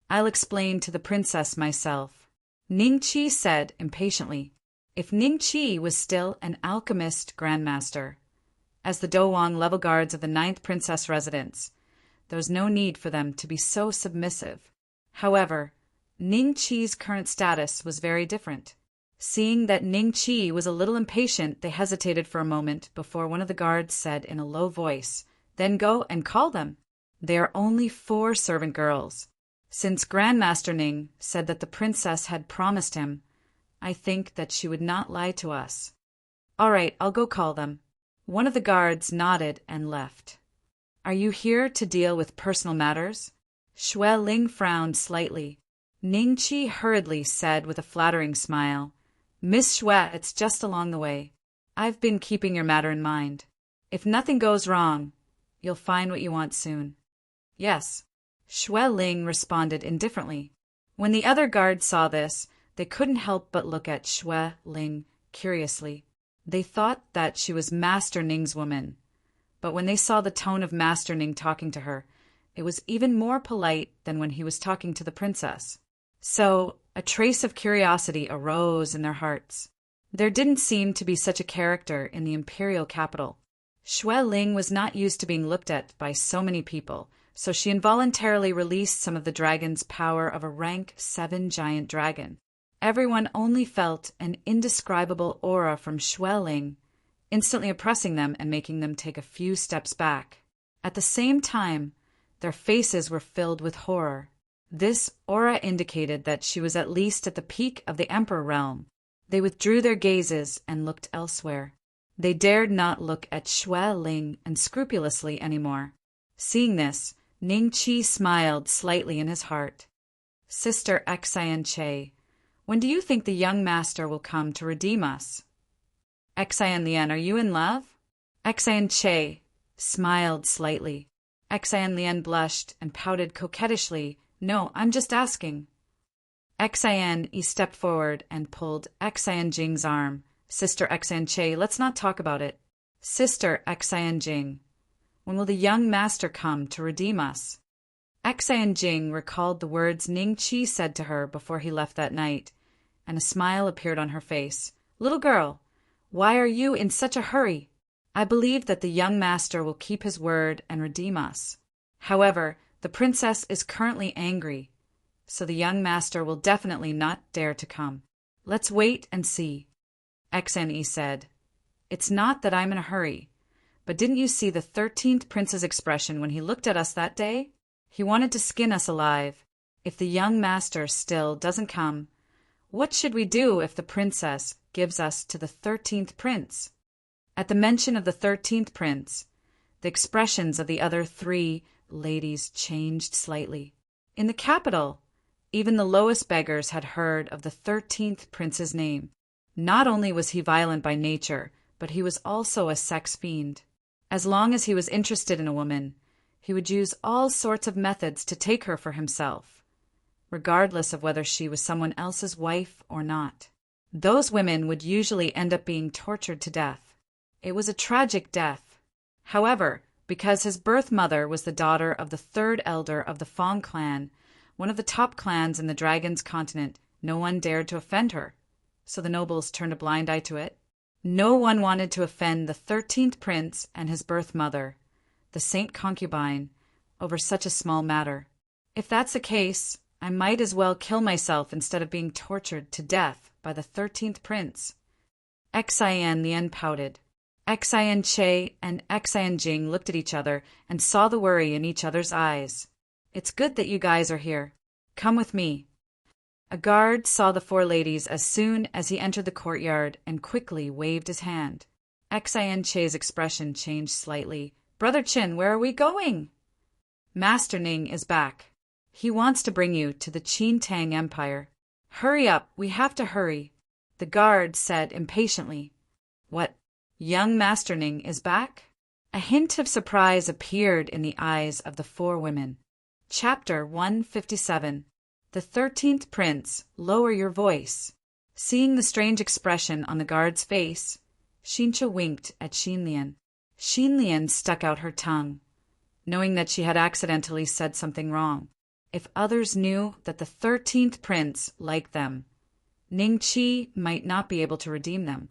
I'll explain to the princess myself. Ningqi said impatiently. If Ningqi was still an alchemist grandmaster, as the Dowang level guards of the 9th princess residence, there was no need for them to be so submissive. However, Ningqi's current status was very different. Seeing that Ningqi was a little impatient, they hesitated for a moment before one of the guards said in a low voice, Then go and call them. They are only 4 servant girls. Since Grandmaster Ning said that the princess had promised him, I think that she would not lie to us. All right, I'll go call them. One of the guards nodded and left. Are you here to deal with personal matters? Xue Ling frowned slightly. Ningqi hurriedly said with a flattering smile, Miss Xue, it's just along the way. I've been keeping your matter in mind. If nothing goes wrong, you'll find what you want soon. Yes. Xue Ling responded indifferently. When the other guards saw this, they couldn't help but look at Xue Ling curiously. They thought that she was Master Ning's woman, but when they saw the tone of Master Ning talking to her, it was even more polite than when he was talking to the princess. So, a trace of curiosity arose in their hearts. There didn't seem to be such a character in the imperial capital. Xue Ling was not used to being looked at by so many people, so she involuntarily released some of the dragon's power of a rank 7 giant dragon. Everyone only felt an indescribable aura from Xue Ling, instantly oppressing them and making them take a few steps back. At the same time, their faces were filled with horror. This aura indicated that she was at least at the peak of the Emperor realm. They withdrew their gazes and looked elsewhere. They dared not look at Xue Ling unscrupulously anymore. Seeing this, Ningqi smiled slightly in his heart. Sister Xian Che, when do you think the young master will come to redeem us? Xian Lian, are you in love? Xian Che smiled slightly. Xian Lian blushed and pouted coquettishly. No, I'm just asking. Xian Yi stepped forward and pulled Xian Jing's arm. Sister Xian Che, let's not talk about it. Sister Xian Jing, when will the young master come to redeem us? Xian Jing recalled the words Ning Qi said to her before he left that night, and a smile appeared on her face. Little girl, why are you in such a hurry? I believe that the young master will keep his word and redeem us. However, the princess is currently angry, so the young master will definitely not dare to come. Let's wait and see. Xian Yi said, It's not that I'm in a hurry, but didn't you see the 13th prince's expression when he looked at us that day? He wanted to skin us alive. If the young master still doesn't come, what should we do if the princess gives us to the 13th prince? At the mention of the 13th prince, the expressions of the other 3 ladies changed slightly. In the capital, even the lowest beggars had heard of the 13th prince's name. Not only was he violent by nature, but he was also a sex fiend. As long as he was interested in a woman, he would use all sorts of methods to take her for himself, regardless of whether she was someone else's wife or not. Those women would usually end up being tortured to death. It was a tragic death. However, because his birth mother was the daughter of the 3rd elder of the Fong clan, one of the top clans in the Dragon's continent, no one dared to offend her, so the nobles turned a blind eye to it. No one wanted to offend the 13th prince and his birth mother, the saint concubine, over such a small matter. If that's the case, I might as well kill myself instead of being tortured to death by the 13th prince. Xian Lian pouted. Xian Che and Xian Jing looked at each other and saw the worry in each other's eyes. It's good that you guys are here. Come with me. A guard saw the 4 ladies as soon as he entered the courtyard and quickly waved his hand. Xian Che's expression changed slightly. Brother Qin, where are we going? Master Ning is back. He wants to bring you to the Qin Tang Empire. Hurry up, we have to hurry, the guard said impatiently. What, young Master Ning is back? A hint of surprise appeared in the eyes of the 4 women. Chapter 157. The 13th Prince, lower your voice. Seeing the strange expression on the guard's face, Xincha winked at Xinlian. Xinlian stuck out her tongue, knowing that she had accidentally said something wrong. If others knew that the 13th prince liked them, Ning Qi might not be able to redeem them.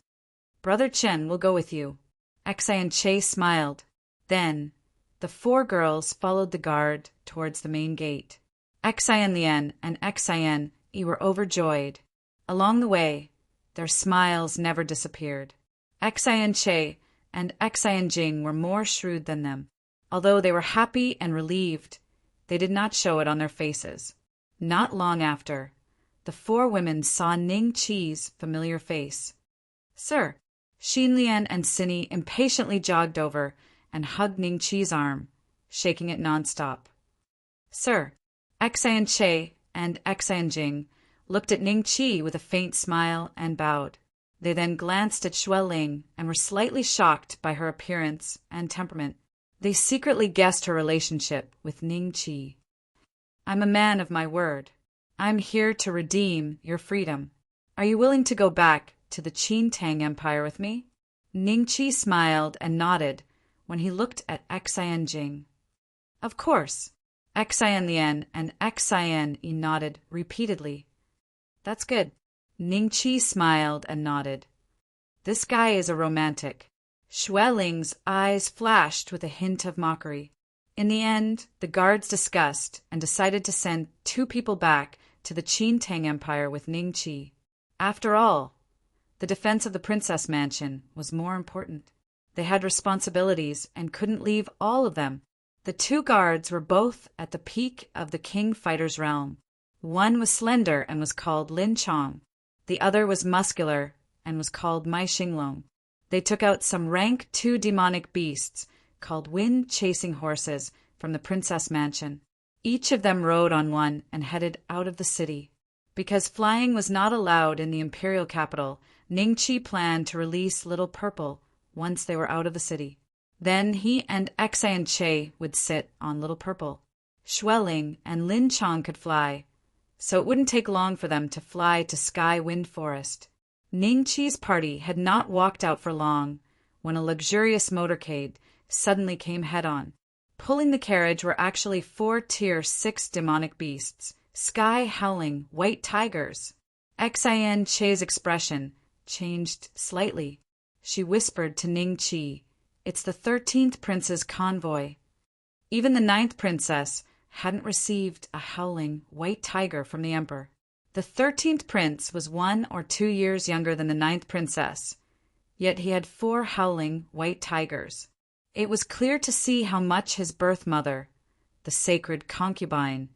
Brother Chen will go with you. Xian Che smiled. Then, the 4 girls followed the guard towards the main gate. Xian Lian and Xian Yi were overjoyed. Along the way, their smiles never disappeared. Xian Che and Xian Jing were more shrewd than them. Although they were happy and relieved, they did not show it on their faces. Not long after, the 4 women saw Ning Qi's familiar face. Sir, Xinlian and Cinny impatiently jogged over and hugged Ning Qi's arm, shaking it nonstop. Sir, Xian Che and Xian Jing looked at Ning Qi with a faint smile and bowed. They then glanced at Xue Ling and were slightly shocked by her appearance and temperament. They secretly guessed her relationship with Ning Qi. I'm a man of my word. I'm here to redeem your freedom. Are you willing to go back to the Qin Tang Empire with me? Ning Qi smiled and nodded when he looked at Xian Jing. Of course. Xian Lian and Xian Yi nodded repeatedly. That's good. Ning Qi smiled and nodded. This guy is a romantic. Xue Ling's eyes flashed with a hint of mockery. In the end, the guards discussed and decided to send 2 people back to the Qin Tang Empire with Ning Qi. After all, the defense of the princess mansion was more important. They had responsibilities and couldn't leave all of them. The 2 guards were both at the peak of the king fighter's realm. One was slender and was called Lin Chong. The other was muscular and was called Mai Xinglong. They took out some rank 2 demonic beasts called wind-chasing horses from the princess mansion. Each of them rode on one and headed out of the city. Because flying was not allowed in the imperial capital, Ningqi planned to release Little Purple once they were out of the city. Then he and Xianche would sit on Little Purple. Xueling and Lin Chong could fly, so it wouldn't take long for them to fly to Sky Wind Forest. Ningqi's party had not walked out for long when a luxurious motorcade suddenly came head-on. Pulling the carriage were actually 4 Tier 6 demonic beasts, sky-howling white tigers. Xianche's expression changed slightly. She whispered to Ningqi, "It's the 13th prince's convoy." Even the 9th princess hadn't received a howling white tiger from the emperor. The 13th prince was 1 or 2 years younger than the 9th princess, yet he had 4 howling white tigers. It was clear to see how much his birth mother, the sacred concubine,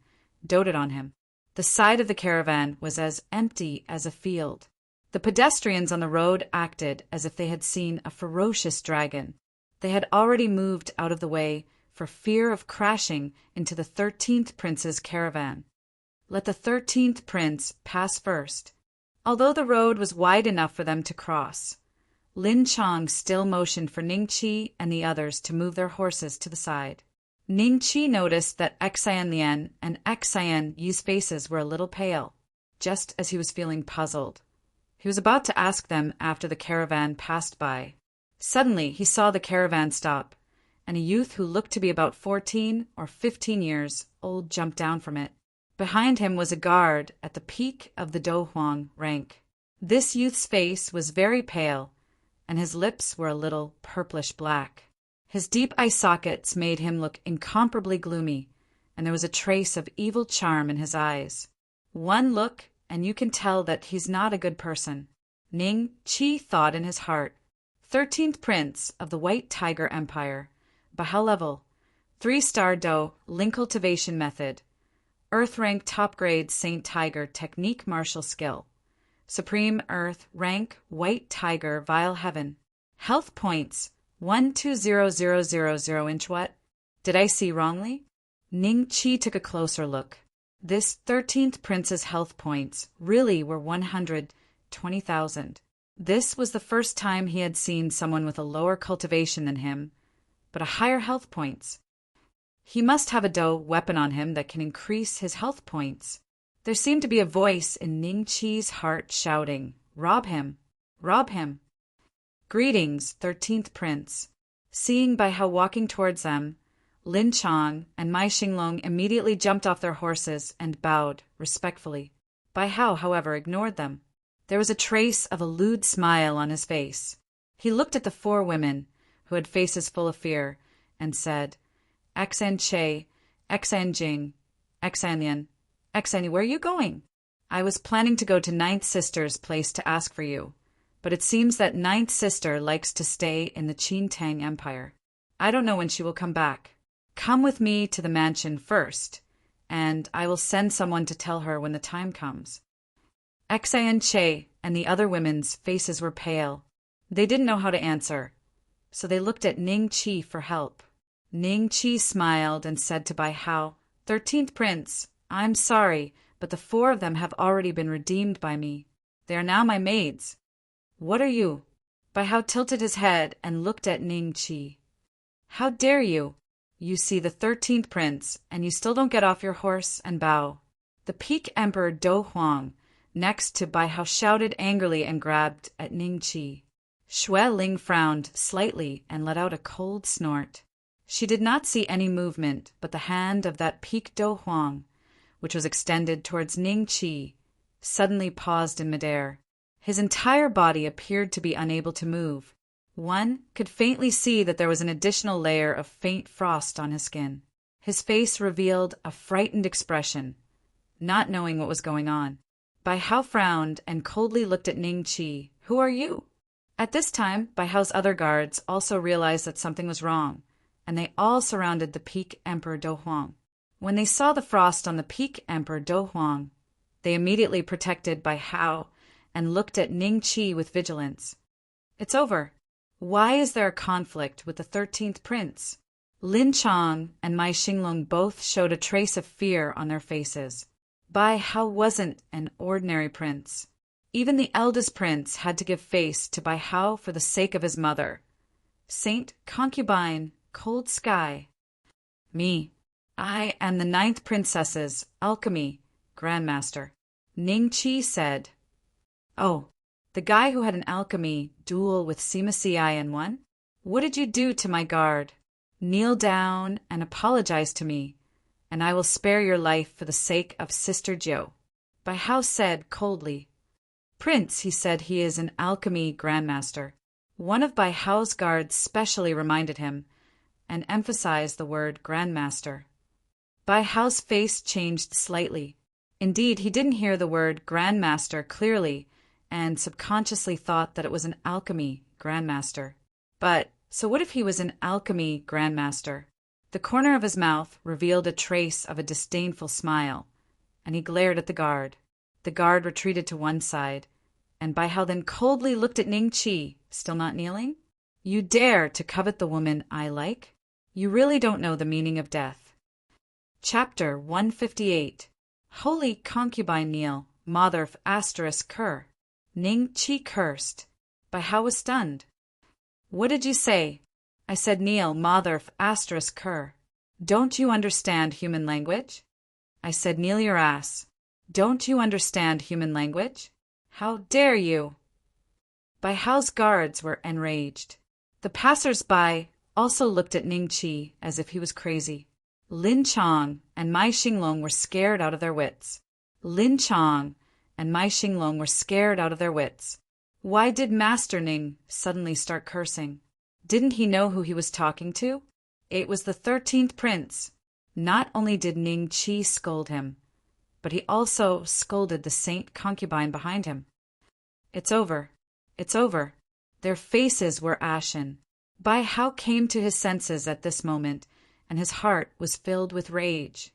doted on him. The side of the caravan was as empty as a field. The pedestrians on the road acted as if they had seen a ferocious dragon. They had already moved out of the way for fear of crashing into the 13th prince's caravan. Let the 13th prince pass first. Although the road was wide enough for them to cross, Lin Chong still motioned for Ningqi and the others to move their horses to the side. Ningqi noticed that Xianlian and Xianyu's faces were a little pale, just as he was feeling puzzled. He was about to ask them after the caravan passed by. Suddenly he saw the caravan stop, and a youth who looked to be about 14 or 15 years old jumped down from it. Behind him was a guard at the peak of the Dohuang rank. This youth's face was very pale, and his lips were a little purplish-black. His deep eye sockets made him look incomparably gloomy, and there was a trace of evil charm in his eyes. One look, and you can tell that he's not a good person. Ningqi thought in his heart. 13th Prince of the White Tiger Empire. Baja level. 3-star Do, Link cultivation method. Earth rank top grade Saint Tiger technique martial skill. Supreme Earth rank White Tiger Vile Heaven. Health points 120000 inch what? Did I see wrongly? Ningqi took a closer look. This 13th Prince's health points really were 120,000. This was the first time he had seen someone with a lower cultivation than him, but a higher health points. He must have a Do weapon on him that can increase his health points. There seemed to be a voice in Ningqi's heart shouting, "Rob him! Rob him!" Greetings, 13th Prince. Seeing Bai Hao walking towards them, Lin Chong and Mai Xinglong immediately jumped off their horses and bowed respectfully. Bai Hao, however, ignored them. There was a trace of a lewd smile on his face. He looked at the 4 women, who had faces full of fear, and said, "Xianche, Xianjing, Xianlian, Xianyu, where are you going?" "I was planning to go to 9th Sister's place to ask for you, but it seems that 9th Sister likes to stay in the Qintang Empire. I don't know when she will come back. Come with me to the mansion first, and I will send someone to tell her when the time comes." Xianche and the other women's faces were pale. They didn't know how to answer, so they looked at Ningqi for help. Ningqi smiled and said to Bai Hao, 13th Prince, I'm sorry, but the 4 of them have already been redeemed by me. They are now my maids. What are you? Bai Hao tilted his head and looked at Ningqi. How dare you? You see the 13th Prince, and you still don't get off your horse and bow. The Peak Emperor Do Huang, next to Bai Hao, shouted angrily and grabbed at Ningqi. Xue Ling frowned slightly and let out a cold snort. She did not see any movement but the hand of that Peak Do Huang, which was extended towards Ningqi, suddenly paused in midair. His entire body appeared to be unable to move. One could faintly see that there was an additional layer of faint frost on his skin. His face revealed a frightened expression, not knowing what was going on. Bai Hao frowned and coldly looked at Ningqi. Who are you? At this time, Bai Hao's other guards also realized that something was wrong, and they all surrounded the Peak Emperor Do Huang. When they saw the frost on the Peak Emperor Do Huang, they immediately protected Bai Hao and looked at Ningqi with vigilance. It's over. Why is there a conflict with the 13th Prince? Lin Chong and Mai Xinglong both showed a trace of fear on their faces. Bai Hao wasn't an ordinary prince. Even the eldest prince had to give face to Bai Hao for the sake of his mother. Saint Concubine, Cold Sky. Me. I am the 9th princess's alchemy grandmaster, Ning Qi said. Oh, the guy who had an alchemy duel with Sima Si and won? What did you do to my guard? Kneel down and apologize to me, and I will spare your life for the sake of Sister Jiu. Bai Hao said coldly. Prince, he said he is an alchemy grandmaster. One of Bai Hao's guards specially reminded him and emphasized the word grandmaster. Bai Hao's face changed slightly. Indeed, he didn't hear the word grandmaster clearly and subconsciously thought that it was an alchemy grandmaster. But so what if he was an alchemy grandmaster? The corner of his mouth revealed a trace of a disdainful smile, and he glared at the guard. The guard retreated to one side, and Bai Hao then coldly looked at Ning Qi, still not kneeling. You dare to covet the woman I like? You really don't know the meaning of death. Chapter 158. Holy concubine kneel, Motherf asterisk cur. Ning Qi cursed. Bai Hao was stunned. What did you say? I said kneel, Motherf asterisk cur. Don't you understand human language? I said kneel your ass. Don't you understand human language? How dare you? Bai Hao's guards were enraged. The passers-by also looked at Ning Qi as if he was crazy. Lin Chong and Mai Xinglong were scared out of their wits. Lin Chong and Mai Xinglong were scared out of their wits. Why did Master Ning suddenly start cursing? Didn't he know who he was talking to? It was the 13th prince. Not only did Ning Qi scold him, but he also scolded the saint concubine behind him. It's over. It's over. Their faces were ashen. Bai Hao came to his senses at this moment, and his heart was filled with rage.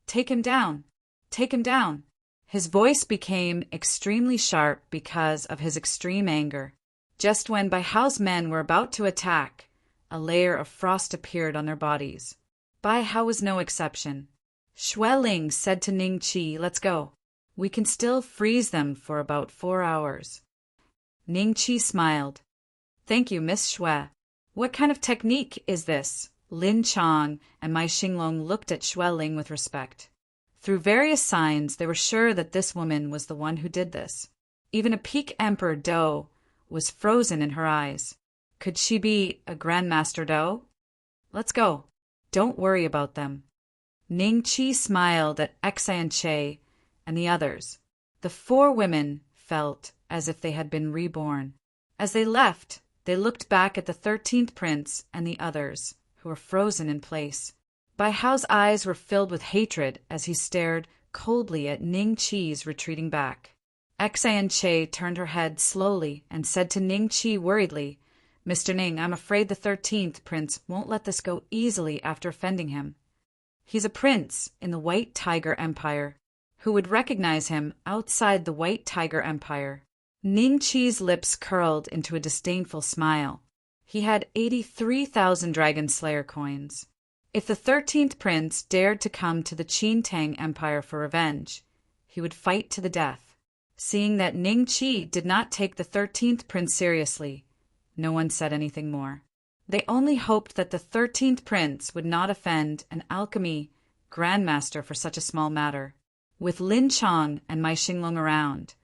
Take him down. Take him down. His voice became extremely sharp because of his extreme anger. Just when Bai Hao's men were about to attack, a layer of frost appeared on their bodies. Bai Hao was no exception. Xue Ling said to Ning Qi, let's go. We can still freeze them for about 4 hours. Ning Qi smiled. Thank you, Miss Xue. What kind of technique is this? Lin Chong and Mai Xinglong looked at Xue Ling with respect. Through various signs, they were sure that this woman was the one who did this. Even a peak Emperor Dou was frozen in her eyes. Could she be a Grandmaster Dou? Let's go. Don't worry about them. Ning Qi smiled at Xian Che and the others. The 4 women felt as if they had been reborn. As they left, they looked back at the 13th prince and the others, who were frozen in place. Bai Hao's eyes were filled with hatred as he stared coldly at Ning Qi's retreating back. Xian Che turned her head slowly and said to Ning Qi worriedly, Mr. Ning, I'm afraid the 13th prince won't let this go easily after offending him. He's a prince in the White Tiger Empire. Who would recognize him outside the White Tiger Empire? Ning Qi's lips curled into a disdainful smile. He had 83,000 Dragon Slayer coins. If the 13th prince dared to come to the Qin Tang Empire for revenge, he would fight to the death. Seeing that Ning Qi did not take the 13th prince seriously, no one said anything more. They only hoped that the 13th prince would not offend an alchemy grandmaster for such a small matter. With Lin Chong and Mai Xinglong around,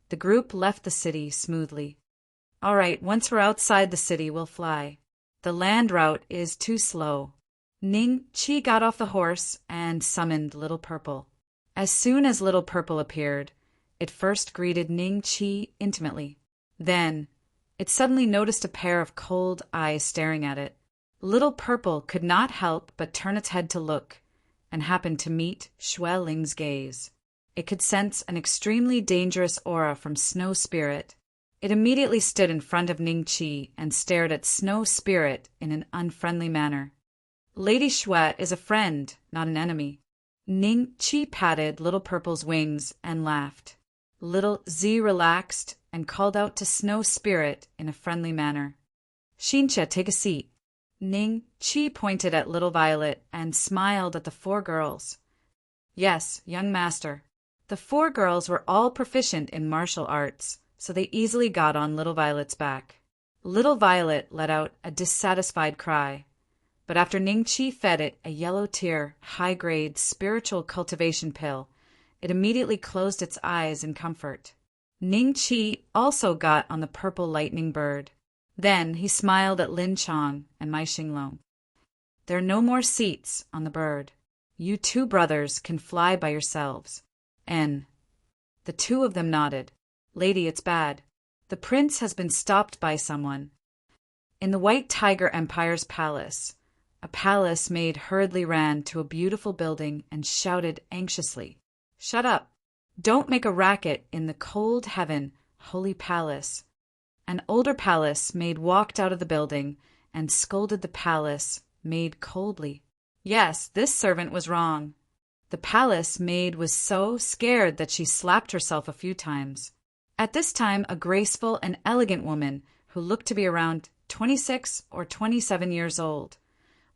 the group left the city smoothly. All right, once we're outside the city, we'll fly. The land route is too slow. Ning Qi got off the horse and summoned Little Purple. As soon as Little Purple appeared, it first greeted Ning Qi intimately. Then, it suddenly noticed a pair of cold eyes staring at it. Little Purple could not help but turn its head to look, and happened to meet Xue Ling's gaze. It could sense an extremely dangerous aura from Snow Spirit. It immediately stood in front of Ning Qi and stared at Snow Spirit in an unfriendly manner. Lady Xue is a friend, not an enemy. Ning Qi patted Little Purple's wings and laughed. Little Z relaxed and called out to Snow Spirit in a friendly manner. Xincha, take a seat. Ning Chi pointed at little Violet and smiled at the four girls. Yes, young master. The four girls were all proficient in martial arts, so they easily got on little Violet's back. Little Violet let out a dissatisfied cry, but after Ning Chi fed it a yellow-tier, high-grade spiritual cultivation pill, it immediately closed its eyes in comfort. Ning Chi also got on the purple lightning bird. Then he smiled at Lin Chong and Mai Xinglong. There are no more seats on the bird. You two brothers can fly by yourselves. And the two of them nodded. Lady, it's bad. The prince has been stopped by someone. In the White Tiger Empire's palace, a palace maid hurriedly ran to a beautiful building and shouted anxiously, "Shut up! Don't make a racket in the cold heaven, holy palace." An older palace maid walked out of the building and scolded the palace maid coldly. Yes, this servant was wrong. The palace maid was so scared that she slapped herself a few times. At this time, a graceful and elegant woman who looked to be around 26 or 27 years old,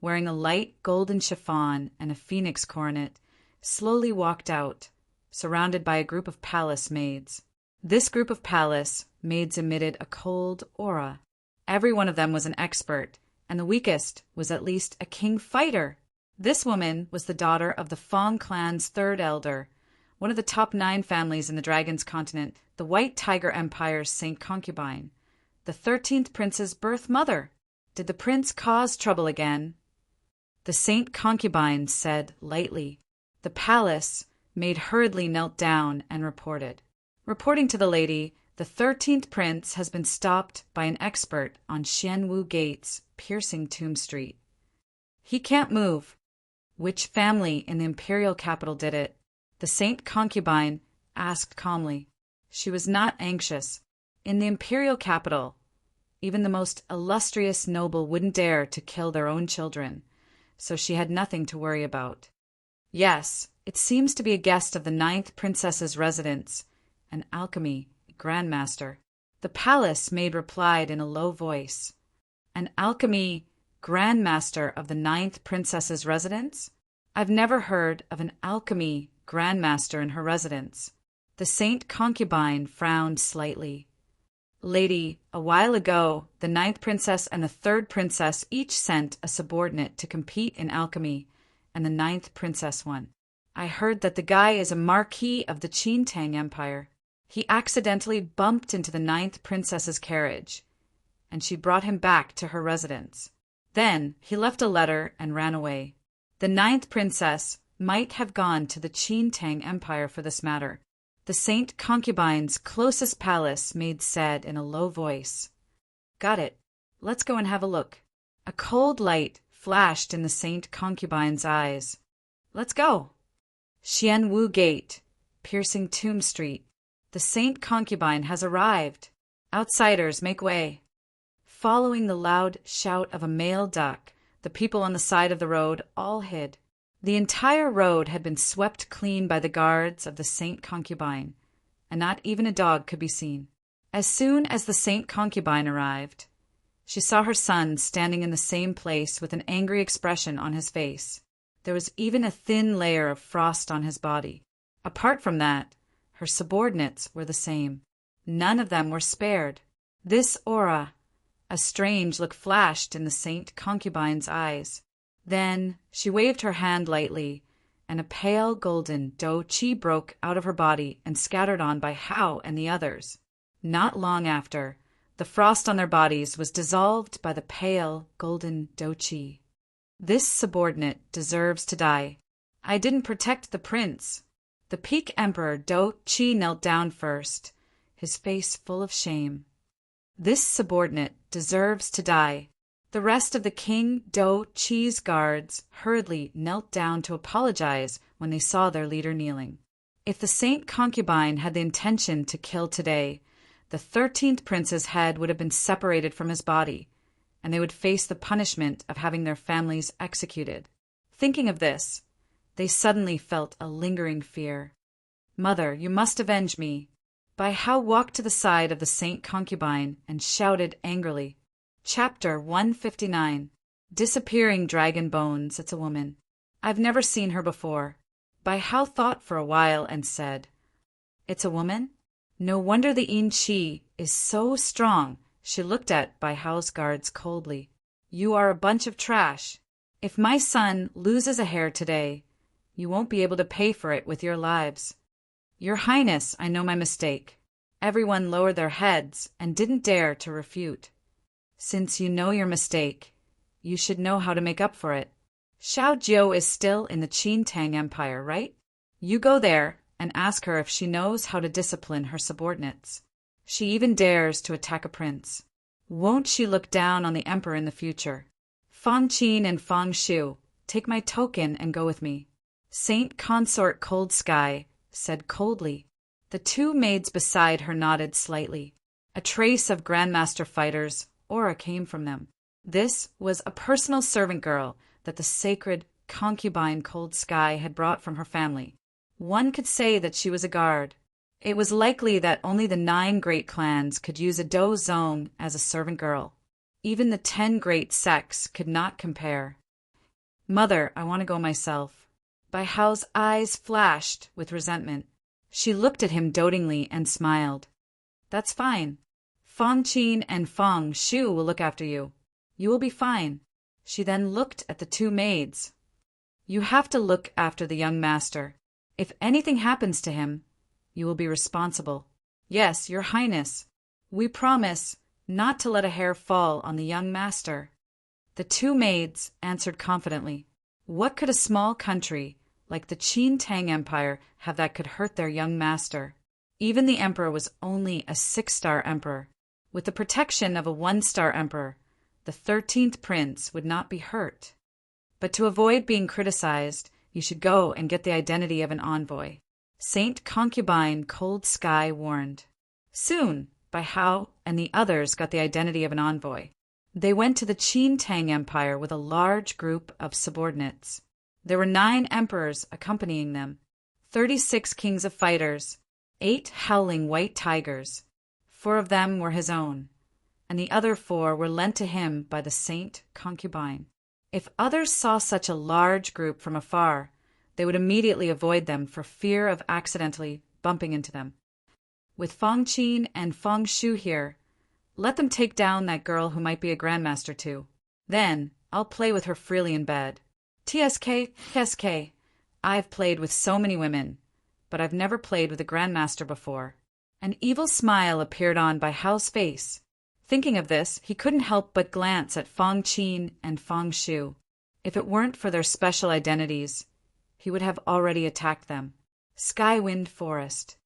wearing a light golden chiffon and a phoenix coronet, slowly walked out, surrounded by a group of palace maids. This group of palace maids emitted a cold aura. Every one of them was an expert, and the weakest was at least a king fighter. This woman was the daughter of the Fong clan's third elder, one of the top 9 families in the Dragon's continent, the White Tiger Empire's Saint Concubine, the 13th prince's birth mother. Did the prince cause trouble again? The Saint Concubine said lightly. The palace maid hurriedly knelt down and reported. Reporting to the lady, the 13th prince has been stopped by an expert on Xianwu Gates, piercing Tomb Street. He can't move. Which family in the imperial capital did it? The Saint Concubine asked calmly. She was not anxious. In the imperial capital, even the most illustrious noble wouldn't dare to kill their own children, so she had nothing to worry about. Yes, it seems to be a guest of the 9th princess's residence, an alchemy grandmaster. The palace maid replied in a low voice. An alchemy grandmaster of the 9th princess's residence? I've never heard of an alchemy grandmaster in her residence. The Saint Concubine frowned slightly. Lady, a while ago, the 9th princess and the 3rd princess each sent a subordinate to compete in alchemy, and the 9th princess won. I heard that the guy is a marquis of the Qintang Empire. He accidentally bumped into the 9th princess's carriage, and she brought him back to her residence. Then he left a letter and ran away. The 9th princess might have gone to the Qintang Empire for this matter. The Saint Concubine's closest palace maid said in a low voice. Got it. Let's go and have a look. A cold light flashed in the Saint Concubine's eyes. Let's go. Xianwu Gate, piercing Tomb Street. The Saint Concubine has arrived. Outsiders, make way. Following the loud shout of a male duck, the people on the side of the road all hid. The entire road had been swept clean by the guards of the Saint Concubine, and not even a dog could be seen. As soon as the Saint Concubine arrived, she saw her son standing in the same place with an angry expression on his face. There was even a thin layer of frost on his body. Apart from that, her subordinates were the same. None of them were spared. This aura, a strange look flashed in the Saint Concubine's eyes. Then she waved her hand lightly, and a pale golden dough chi broke out of her body and scattered on by Hao and the others. Not long after, the frost on their bodies was dissolved by the pale golden dough chi. This subordinate deserves to die. I didn't protect the prince. The Peak Emperor Dough Chi knelt down first, his face full of shame. This subordinate deserves to die. The rest of the King Dough Chi's guards hurriedly knelt down to apologize when they saw their leader kneeling. If the Saint Concubine had the intention to kill today, the 13th prince's head would have been separated from his body, and they would face the punishment of having their families executed. Thinking of this, they suddenly felt a lingering fear. Mother, you must avenge me. Bai Hao walked to the side of the Saint Concubine and shouted angrily. Chapter 159. Disappearing dragon bones, it's a woman. I've never seen her before. Bai Hao thought for a while and said, It's a woman? No wonder the Yin Qi is so strong. She looked at Bai Hao's guards coldly. You are a bunch of trash. If my son loses a hair today, you won't be able to pay for it with your lives. Your Highness, I know my mistake. Everyone lowered their heads and didn't dare to refute. Since you know your mistake, you should know how to make up for it. Xiao Jiu is still in the Qin Tang Empire, right? You go there and ask her if she knows how to discipline her subordinates. She even dares to attack a prince. Won't she look down on the emperor in the future? Fang Qin and Fang Shu, take my token and go with me. Saint Consort Cold Sky said coldly. The two maids beside her nodded slightly. A trace of Grandmaster Fighter's aura came from them. This was a personal servant girl that the sacred concubine Cold Sky had brought from her family. One could say that she was a guard. It was likely that only the 9 great clans could use a Do Zone as a servant girl. Even the 10 great sects could not compare. Mother, I want to go myself. Bai Hao's eyes flashed with resentment. She looked at him dotingly and smiled. That's fine. Fang Qin and Fang Shu will look after you. You will be fine. She then looked at the 2 maids. You have to look after the young master. If anything happens to him, you will be responsible. Yes, Your Highness. We promise not to let a hair fall on the young master. The 2 maids answered confidently. What could a small country like the Qin Tang Empire have that could hurt their young master? Even the emperor was only a 6-star emperor. With the protection of a 1-star emperor, the 13th prince would not be hurt. But to avoid being criticized, you should go and get the identity of an envoy. Saint Concubine Cold Sky warned. Soon, Bai Hao and the others got the identity of an envoy. They went to the Qin Tang Empire with a large group of subordinates. There were 9 emperors accompanying them, 36 kings of fighters, 8 howling white tigers. 4 of them were his own, and the other 4 were lent to him by the Saint Concubine. If others saw such a large group from afar, they would immediately avoid them for fear of accidentally bumping into them. With Fang Qin and Fang Shu here, let them take down that girl who might be a grandmaster too. Then I'll play with her freely in bed. TSK, I've played with so many women, but I've never played with a grandmaster before. An evil smile appeared on Bai Hao's face. Thinking of this, he couldn't help but glance at Fang Qin and Fang Shu. If it weren't for their special identities, he would have already attacked them. Skywind Forest.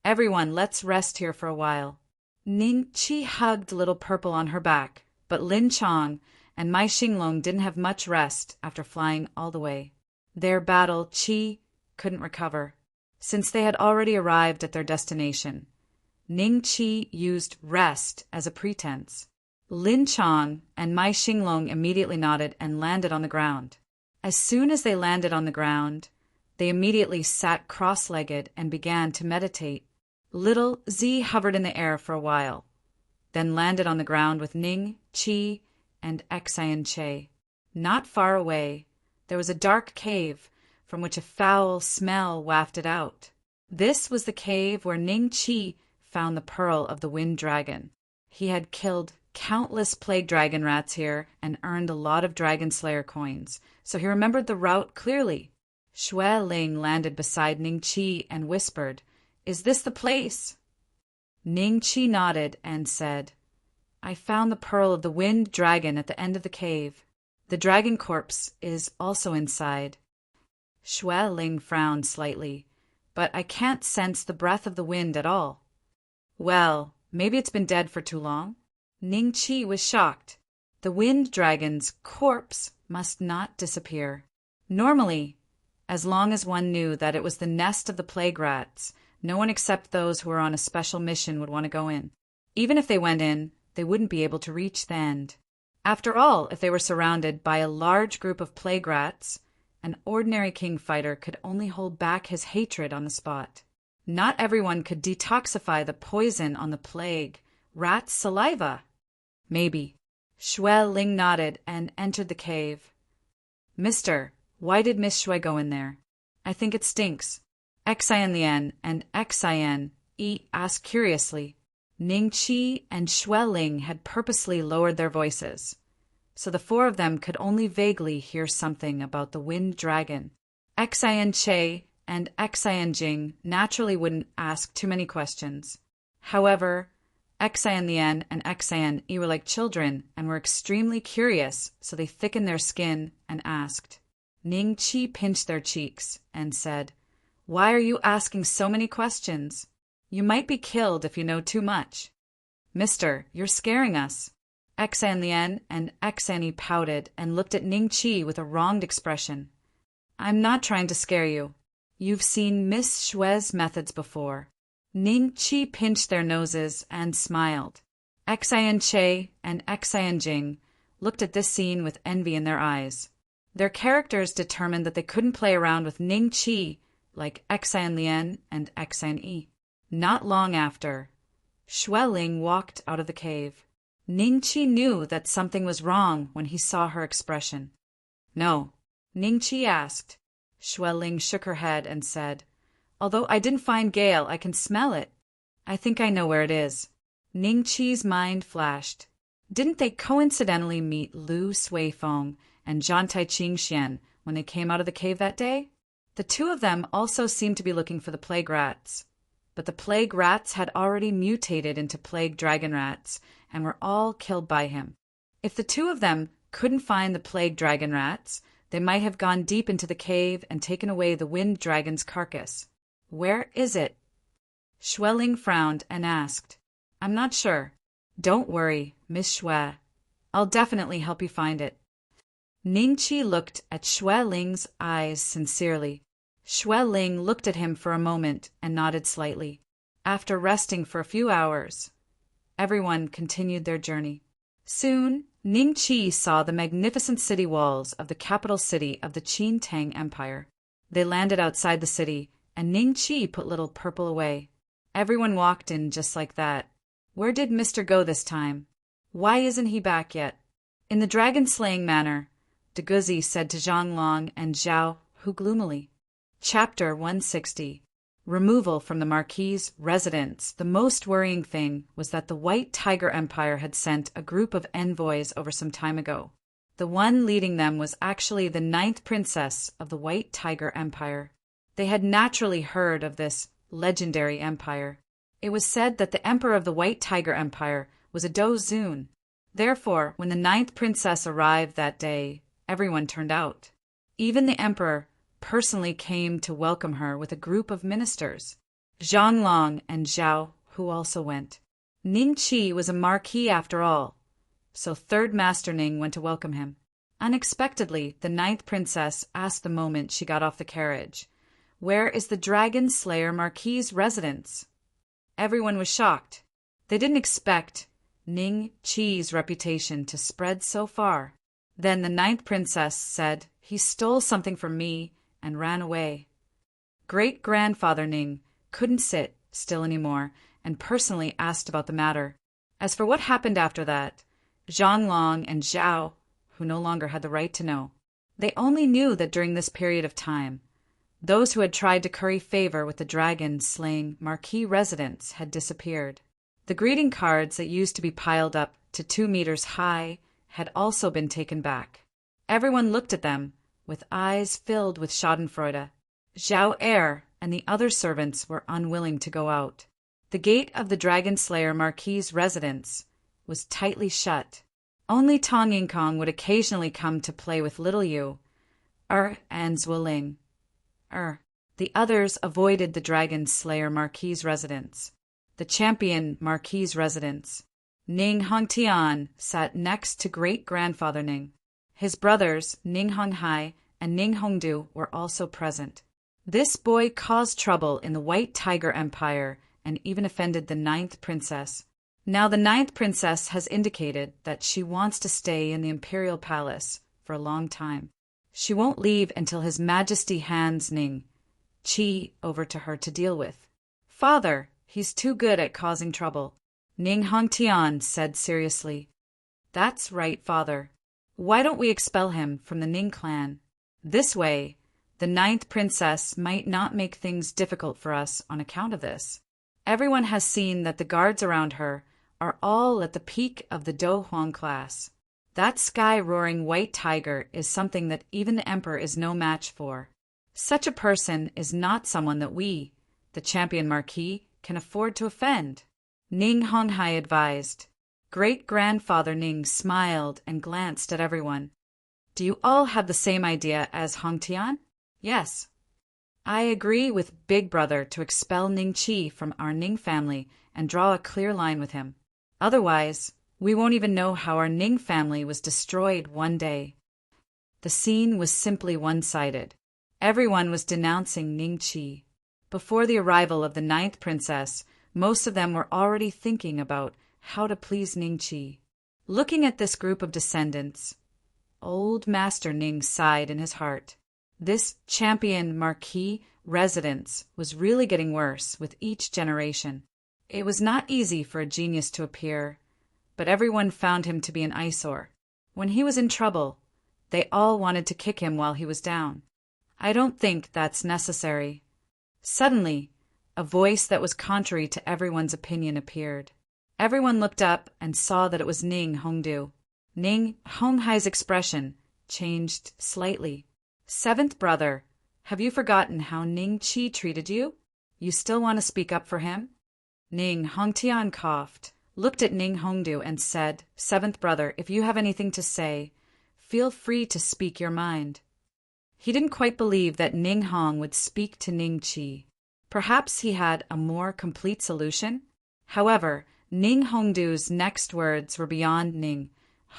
Everyone, let's rest here for a while. Ning Qi hugged Little Purple on her back, but Lin Chong and Mai Xinglong didn't have much rest after flying all the way. Their battle, Qi couldn't recover, since they had already arrived at their destination. Ning Qi used rest as a pretense. Lin Chong and Mai Xinglong immediately nodded and landed on the ground. As soon as they landed on the ground, they immediately sat cross-legged and began to meditate. Little Z hovered in the air for a while, then landed on the ground with Ning, Qi, and Xian Che. Not far away, there was a dark cave from which a foul smell wafted out. This was the cave where Ning Qi found the pearl of the wind dragon. He had killed countless plague dragon rats here and earned a lot of dragon slayer coins, so he remembered the route clearly. Xue Ling landed beside Ning Qi and whispered, "Is this the place?" Ning Qi nodded and said, "I found the pearl of the wind dragon at the end of the cave. The dragon corpse is also inside." Xue Ling frowned slightly, "But I can't sense the breath of the wind at all." "Well, maybe it's been dead for too long." Ning Qi was shocked. The wind dragon's corpse must not disappear. Normally, as long as one knew that it was the nest of the plague rats, no one except those who were on a special mission would want to go in. Even if they went in, they wouldn't be able to reach the end. After all, if they were surrounded by a large group of plague rats, an ordinary king fighter could only hold back his hatred on the spot. Not everyone could detoxify the poison on the plague rat's saliva. Maybe. Xue Ling nodded and entered the cave. Mister, why did Miss Xue go in there? I think it stinks. Xian Lian and Xian Yi asked curiously. Ning Qi and Xue Ling had purposely lowered their voices, so the four of them could only vaguely hear something about the wind dragon. Xian Che and Xian Jing naturally wouldn't ask too many questions. However, Xian Lian and Xian Yi were like children and were extremely curious, so they thickened their skin and asked. Ning Qi pinched their cheeks and said, Why are you asking so many questions? You might be killed if you know too much. Mister, you're scaring us. Xian Lian and Xian Yi pouted and looked at Ning Qi with a wronged expression. I'm not trying to scare you. You've seen Miss Xue's methods before. Ning Qi pinched their noses and smiled. Xian Che and Xian Jing looked at this scene with envy in their eyes. Their characters determined that they couldn't play around with Ning Qi like Xian Lian and Xian Yi. Not long after, Xue Ling walked out of the cave. Ning Qi knew that something was wrong when he saw her expression. No, Ning Qi asked. Xue Ling shook her head and said, Although I didn't find Gale, I can smell it. I think I know where it is. Ning Qi's mind flashed. Didn't they coincidentally meet Lu Suifeng and Zhantai Qingxian when they came out of the cave that day? The two of them also seemed to be looking for the plague rats. But the plague rats had already mutated into plague dragon rats and were all killed by him. If the two of them couldn't find the plague dragon rats, they might have gone deep into the cave and taken away the wind dragon's carcass. Where is it? Xue Ling frowned and asked. I'm not sure. Don't worry, Miss Xue. I'll definitely help you find it. Ning Qi looked at Xue Ling's eyes sincerely. Xue Ling looked at him for a moment and nodded slightly. After resting for a few hours, everyone continued their journey. Soon, Ning Qi saw the magnificent city walls of the capital city of the Qin Tang Empire. They landed outside the city, and Ning Qi put little Purple away. Everyone walked in just like that. Where did Mr. go this time? Why isn't he back yet? In the dragon-slaying manner, De Guzi said to Zhang Long and Zhao Hu gloomily. Chapter 160. Removal from the Marquis's residence. The most worrying thing was that the White Tiger Empire had sent a group of envoys over some time ago. The one leading them was actually the 9th princess of the White Tiger Empire. They had naturally heard of this legendary empire. It was said that the emperor of the White Tiger Empire was a Dozun. Therefore, when the 9th princess arrived that day, everyone turned out. Even the emperor personally came to welcome her with a group of ministers. Zhang Long and Zhao Hu also went. Ning Qi was a marquis after all, so Third Master Ning went to welcome him. Unexpectedly, the 9th princess asked the moment she got off the carriage, Where is the Dragon Slayer Marquis's residence? Everyone was shocked. They didn't expect Ning Qi's reputation to spread so far. Then the 9th princess said, He stole something from me and ran away. Great-grandfather Ning couldn't sit still anymore and personally asked about the matter. As for what happened after that, Zhang Long and Zhao, who no longer had the right to know, they only knew that during this period of time, those who had tried to curry favor with the dragon-slaying marquis residents had disappeared. The greeting cards that used to be piled up to 2 meters high had also been taken back. Everyone looked at them with eyes filled with schadenfreude. Zhao Er and the other servants were unwilling to go out. The gate of the Dragon Slayer Marquis's residence was tightly shut. Only Tong Yingkong would occasionally come to play with little Yu, and Zueling. The others avoided the Dragon Slayer Marquis's residence. The champion Marquis's residence. Ning Hongtian sat next to great-grandfather Ning. His brothers, Ning Honghai and Ning Hongdu, were also present. This boy caused trouble in the White Tiger Empire and even offended the 9th princess. Now the 9th princess has indicated that she wants to stay in the imperial palace for a long time. She won't leave until His Majesty hands Ning Qi over to her to deal with. Father, he's too good at causing trouble, Ning Hongtian said seriously. That's right, father. Why don't we expel him from the Ning clan? This way, the ninth princess might not make things difficult for us on account of this. Everyone has seen that the guards around her are all at the peak of the Do Huang class. That sky-roaring white tiger is something that even the emperor is no match for. Such a person is not someone that we, the champion marquis, can afford to offend, Ning Honghai advised. Great-grandfather Ning smiled and glanced at everyone. Do you all have the same idea as Hongtian? Yes. I agree with Big Brother to expel Ning Qi from our Ning family and draw a clear line with him. Otherwise, we won't even know how our Ning family was destroyed one day. The scene was simply one-sided. Everyone was denouncing Ning Qi. Before the arrival of the ninth princess, most of them were already thinking about how to please Ning Qi. Looking at this group of descendants, old Master Ning sighed in his heart. This champion marquis residence was really getting worse with each generation. It was not easy for a genius to appear, but everyone found him to be an eyesore. When he was in trouble, they all wanted to kick him while he was down. I don't think that's necessary. Suddenly, a voice that was contrary to everyone's opinion appeared. Everyone looked up and saw that it was Ning Hongdu. Ning Honghai's expression changed slightly. Seventh brother, have you forgotten how Ning Qi treated you? You still want to speak up for him? Ning Hongtian coughed, looked at Ning Hongdu and said, Seventh brother, if you have anything to say, feel free to speak your mind. He didn't quite believe that Ning Hong would speak to Ning Qi. Perhaps he had a more complete solution? However, Ning Hongdu's next words were beyond Ning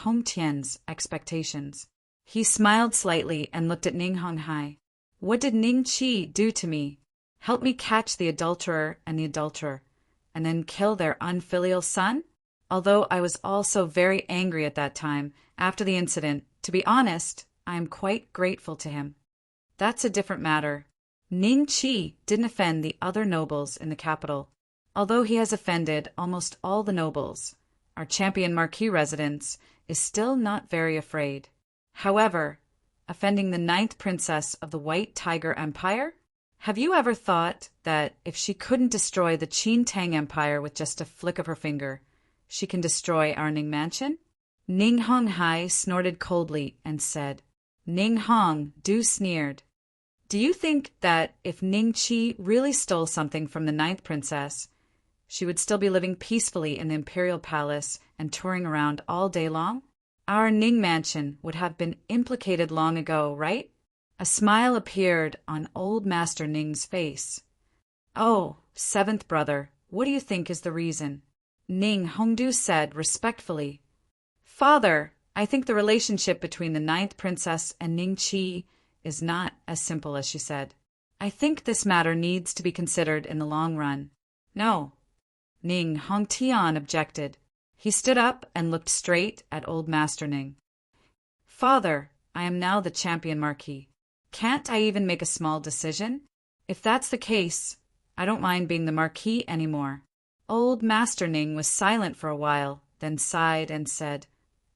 Hongtian's expectations. He smiled slightly and looked at Ning Honghai. What did Ning Qi do to me? Help me catch the adulterer and the adulterer, and then kill their unfilial son? Although I was also very angry at that time, after the incident, to be honest, I am quite grateful to him. That's a different matter. Ning Qi didn't offend the other nobles in the capital. Although he has offended almost all the nobles, our champion marquis residence is still not very afraid. However, offending the ninth princess of the White Tiger Empire? Have you ever thought that if she couldn't destroy the Qin Tang Empire with just a flick of her finger, she can destroy our Ning Mansion? Ning Honghai snorted coldly and said, Ning Hong Du sneered. Do you think that if Ning Qi really stole something from the ninth princess, she would still be living peacefully in the imperial palace and touring around all day long? Our Ning Mansion would have been implicated long ago, right? A smile appeared on old Master Ning's face. Oh, seventh brother, what do you think is the reason? Ning Hongdu said respectfully. Father, I think the relationship between the ninth princess and Ning Qi is not as simple as she said. I think this matter needs to be considered in the long run. No. Ning Hongtian objected. He stood up and looked straight at old Master Ning. Father, I am now the champion marquis. Can't I even make a small decision? If that's the case, I don't mind being the marquis anymore. Old Master Ning was silent for a while, then sighed and said,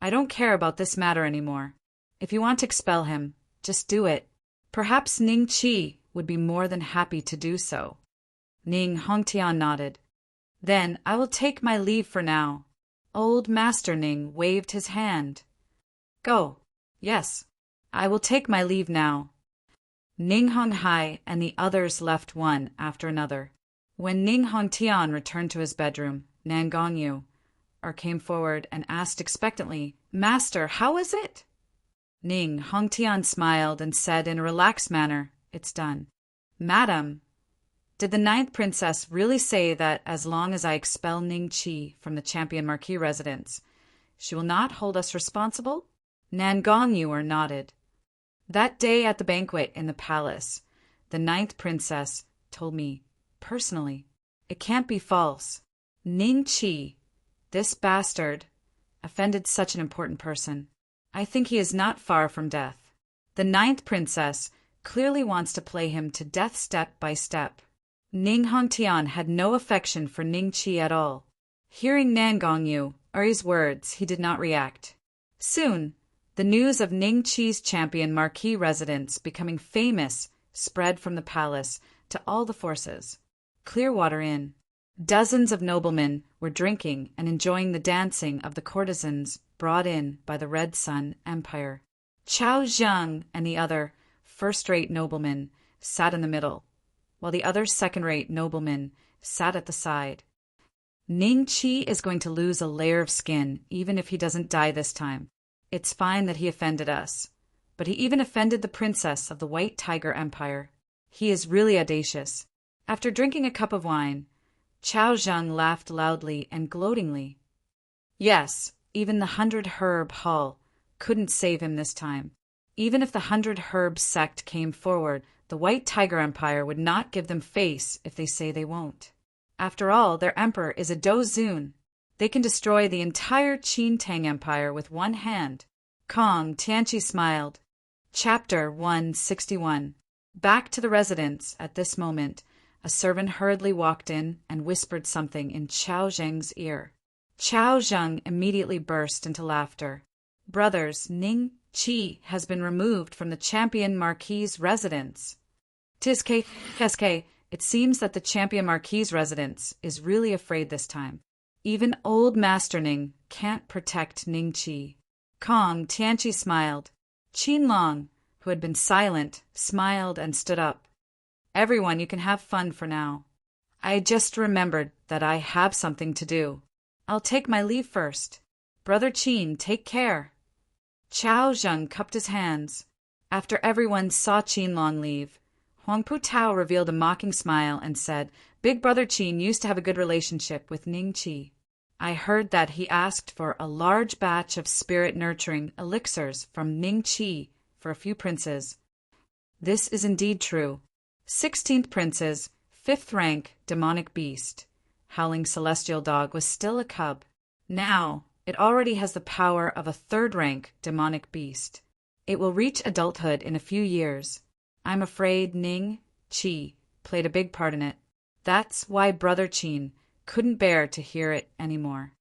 I don't care about this matter anymore. If you want to expel him, just do it. Perhaps Ning Qi would be more than happy to do so. Ning Hongtian nodded. Then I will take my leave for now. Old Master Ning waved his hand. Go. Yes, I will take my leave now. Ning Honghai and the others left one after another. When Ning Hongtian returned to his bedroom, Nan Gongyu came forward and asked expectantly, Master, how is it? Ning Hongtian smiled and said in a relaxed manner, It's done. Madam, did the ninth princess really say that as long as I expel Ning Qi from the champion marquis residence, she will not hold us responsible? Nan Gongyu nodded. That day at the banquet in the palace, the ninth princess told me, personally, it can't be false. Ning Qi, this bastard, offended such an important person. I think he is not far from death. The ninth princess clearly wants to play him to death step by step. Ning Hongtian had no affection for Ning Qi at all. Hearing Nan Gongyu, Ari's words, he did not react. Soon, the news of Ningqi's champion marquis residence becoming famous spread from the palace to all the forces. Clearwater Inn. Dozens of noblemen were drinking and enjoying the dancing of the courtesans brought in by the Red Sun Empire. Chao Zhang and the other first-rate noblemen sat in the middle, while the other second-rate noblemen sat at the side. Ningqi is going to lose a layer of skin even if he doesn't die this time. It's fine that he offended us, but he even offended the princess of the White Tiger Empire. He is really audacious. After drinking a cup of wine, Chao Zhang laughed loudly and gloatingly. Yes, even the 100 Herb Hall couldn't save him this time. Even if the 100 Herb sect came forward, the White Tiger Empire would not give them face if they say they won't. After all, their emperor is a Dozun. They can destroy the entire Qin Tang Empire with one hand. Kong Tianqi smiled. Chapter 161. Back to the residence at this moment, a servant hurriedly walked in and whispered something in Chao Zhang's ear. Chao Zhang immediately burst into laughter. Brothers, Ning Qi has been removed from the champion marquis's residence. Tiske, it seems that the champion marquis's residence is really afraid this time. Even old Master Ning can't protect Ning Qi. Kong Tianqi smiled. Qin Long, who had been silent, smiled and stood up. Everyone, you can have fun for now. I just remembered that I have something to do. I'll take my leave first. Brother Qin, take care. Chao Zhang cupped his hands. After everyone saw Qin Long leave, Huangpu Tao revealed a mocking smile and said, Big Brother Qin used to have a good relationship with Ning Qi. I heard that he asked for a large batch of spirit-nurturing elixirs from Ning Qi for a few princes. This is indeed true. 16th Prince's 5th rank demonic beast, Howling Celestial Dog, was still a cub. Now, it already has the power of a 3rd rank demonic beast. It will reach adulthood in a few years. I'm afraid Ning Qi played a big part in it. That's why Brother Qin couldn't bear to hear it anymore.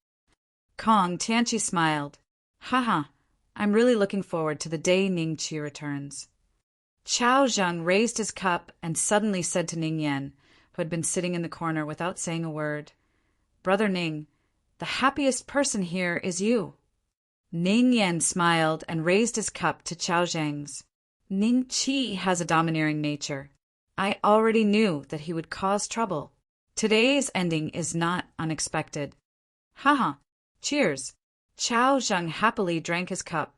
Kong Tianqi smiled. Haha, I'm really looking forward to the day Ning Qi returns. Chao Zhang raised his cup and suddenly said to Ning Yan, who had been sitting in the corner without saying a word, Brother Ning, the happiest person here is you. Ning Yan smiled and raised his cup to Chao Zhang's. Ning Qi has a domineering nature. I already knew that he would cause trouble. Today's ending is not unexpected. Haha, cheers. Chao Zhang happily drank his cup.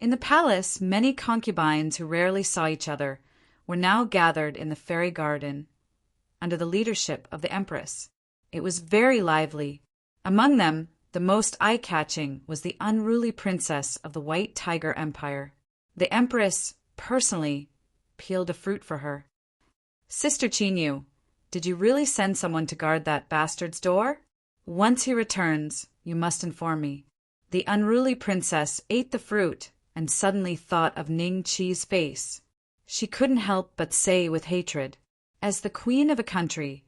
In the palace, many concubines who rarely saw each other were now gathered in the fairy garden under the leadership of the Empress. It was very lively. Among them, the most eye-catching was the unruly princess of the White Tiger Empire. The Empress, personally, peeled a fruit for her. Sister Qinyu, did you really send someone to guard that bastard's door? Once he returns, you must inform me. The unruly princess ate the fruit and suddenly thought of Ning Qi's face. She couldn't help but say with hatred, as the queen of a country,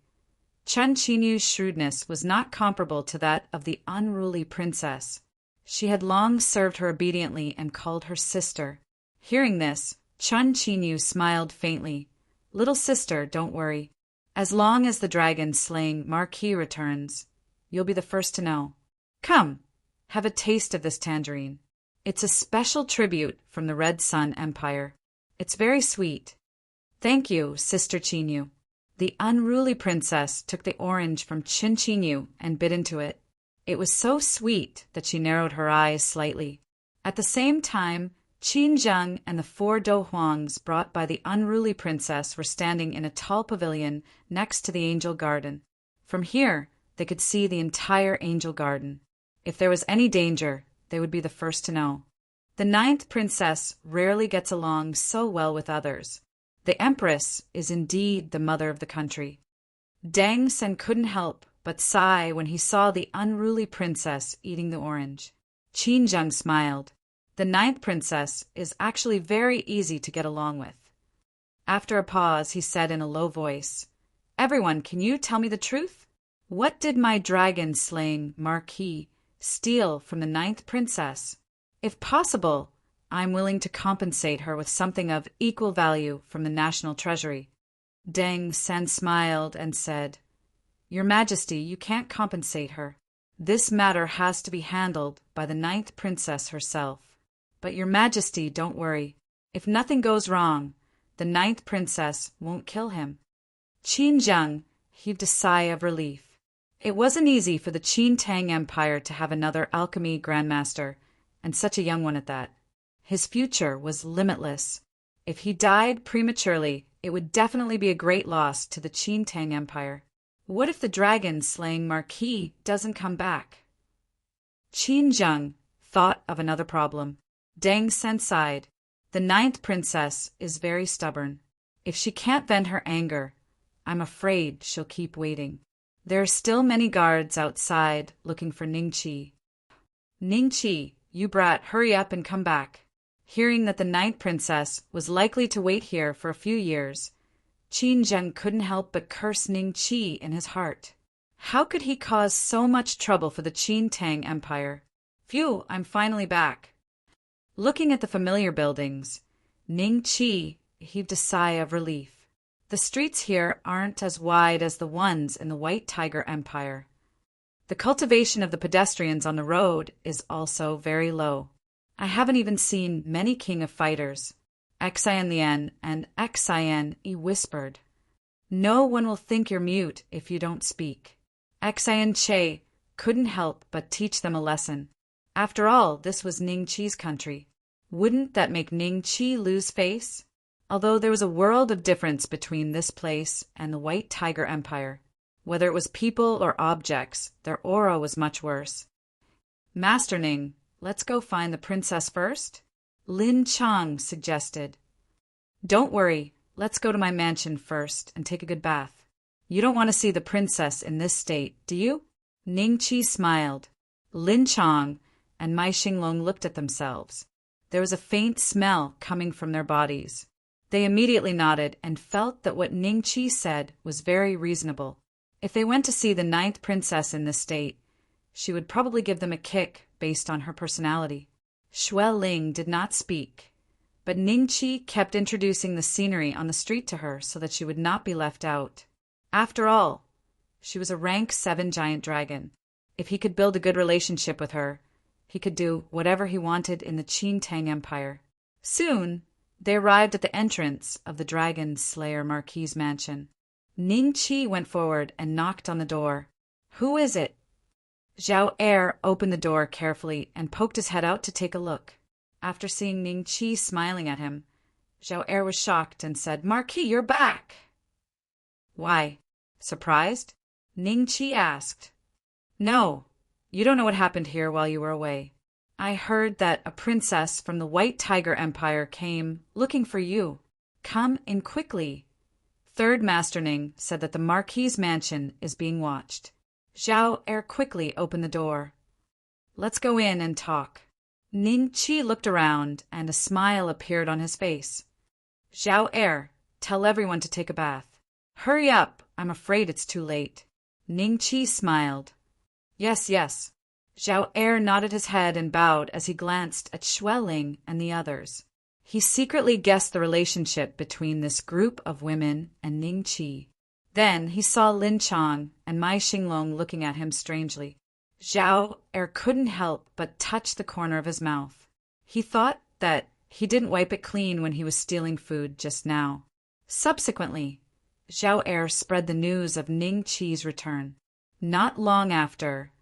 Chen Qinyu's shrewdness was not comparable to that of the unruly princess. She had long served her obediently and called her sister. Hearing this, Chen Qinyu smiled faintly. Little sister, don't worry. As long as the dragon-slaying marquis returns, you'll be the first to know. Come, have a taste of this tangerine. It's a special tribute from the Red Sun Empire. It's very sweet. Thank you, Sister Qinyu. The unruly princess took the orange from Qin Qinyu and bit into it. It was so sweet that she narrowed her eyes slightly. At the same time, Qin Zheng and the 4 Dohuangs brought by the unruly princess were standing in a tall pavilion next to the angel garden. From here, they could see the entire angel garden. If there was any danger, they would be the first to know. The 9th princess rarely gets along so well with others. The Empress is indeed the mother of the country. Deng Sen couldn't help but sigh when he saw the unruly princess eating the orange. Qin Zheng smiled. The 9th princess is actually very easy to get along with. After a pause, he said in a low voice, Everyone, can you tell me the truth? What did my dragon-slaying marquis steal from the ninth princess. If possible, I'm willing to compensate her with something of equal value from the national treasury." Deng Sen smiled and said, "Your Majesty, you can't compensate her. This matter has to be handled by the ninth princess herself. But Your Majesty, don't worry. If nothing goes wrong, the ninth princess won't kill him." Qin Zheng heaved a sigh of relief. It wasn't easy for the Qin Tang Empire to have another alchemy grandmaster, and such a young one at that. His future was limitless. If he died prematurely, it would definitely be a great loss to the Qin Tang Empire. What if the dragon-slaying marquis doesn't come back? Qin Zheng thought of another problem. Deng Sen sighed. The ninth princess is very stubborn. If she can't vent her anger, I'm afraid she'll keep waiting. There are still many guards outside looking for Ningqi. "Ningqi, you brat, hurry up and come back." Hearing that the ninth princess was likely to wait here for a few years, Qin Zheng couldn't help but curse Ningqi in his heart. How could he cause so much trouble for the Qin Tang Empire? Phew, I'm finally back. Looking at the familiar buildings, Ningqi heaved a sigh of relief. The streets here aren't as wide as the ones in the White Tiger Empire. The cultivation of the pedestrians on the road is also very low. I haven't even seen many king of fighters. Xian Lian and Xian Yi whispered. "No one will think you're mute if you don't speak." Xian Che couldn't help but teach them a lesson. After all, this was Ningqi's country. Wouldn't that make Ningqi lose face? Although there was a world of difference between this place and the White Tiger Empire. Whether it was people or objects, their aura was much worse. "Master Ning, let's go find the princess first?" Lin Chang suggested. "Don't worry, let's go to my mansion first and take a good bath. You don't want to see the princess in this state, do you?" Ningqi smiled. Lin Chang and Mai Xinglong looked at themselves. There was a faint smell coming from their bodies. They immediately nodded and felt that what Ningqi said was very reasonable. If they went to see the ninth princess in this state, she would probably give them a kick based on her personality. Xue Ling did not speak, but Ningqi kept introducing the scenery on the street to her so that she would not be left out. After all, she was a rank 7 giant dragon. If he could build a good relationship with her, he could do whatever he wanted in the Qin Tang Empire. Soon, they arrived at the entrance of the Dragon Slayer Marquis's mansion. Ningqi went forward and knocked on the door. "Who is it?" Zhao Er opened the door carefully and poked his head out to take a look. After seeing Ningqi smiling at him, Zhao Er was shocked and said, "Marquis, you're back!" "Why? Surprised?" Ningqi asked. "No, you don't know what happened here while you were away. I heard that a princess from the White Tiger Empire came looking for you. Come in quickly." Third Master Ning said that the Marquis's mansion is being watched. Zhao Er quickly opened the door. "Let's go in and talk." Ningqi looked around and a smile appeared on his face. "Zhao Er, tell everyone to take a bath." "Hurry up, I'm afraid it's too late." Ningqi smiled. Yes. Zhao Er nodded his head and bowed as he glanced at Xue Ling and the others. He secretly guessed the relationship between this group of women and Ningqi. Then he saw Lin Chang and Mai Xinglong looking at him strangely. Zhao Er couldn't help but touch the corner of his mouth. He thought that he didn't wipe it clean when he was stealing food just now. Subsequently, Zhao Er spread the news of Ningqi's return. Not long after,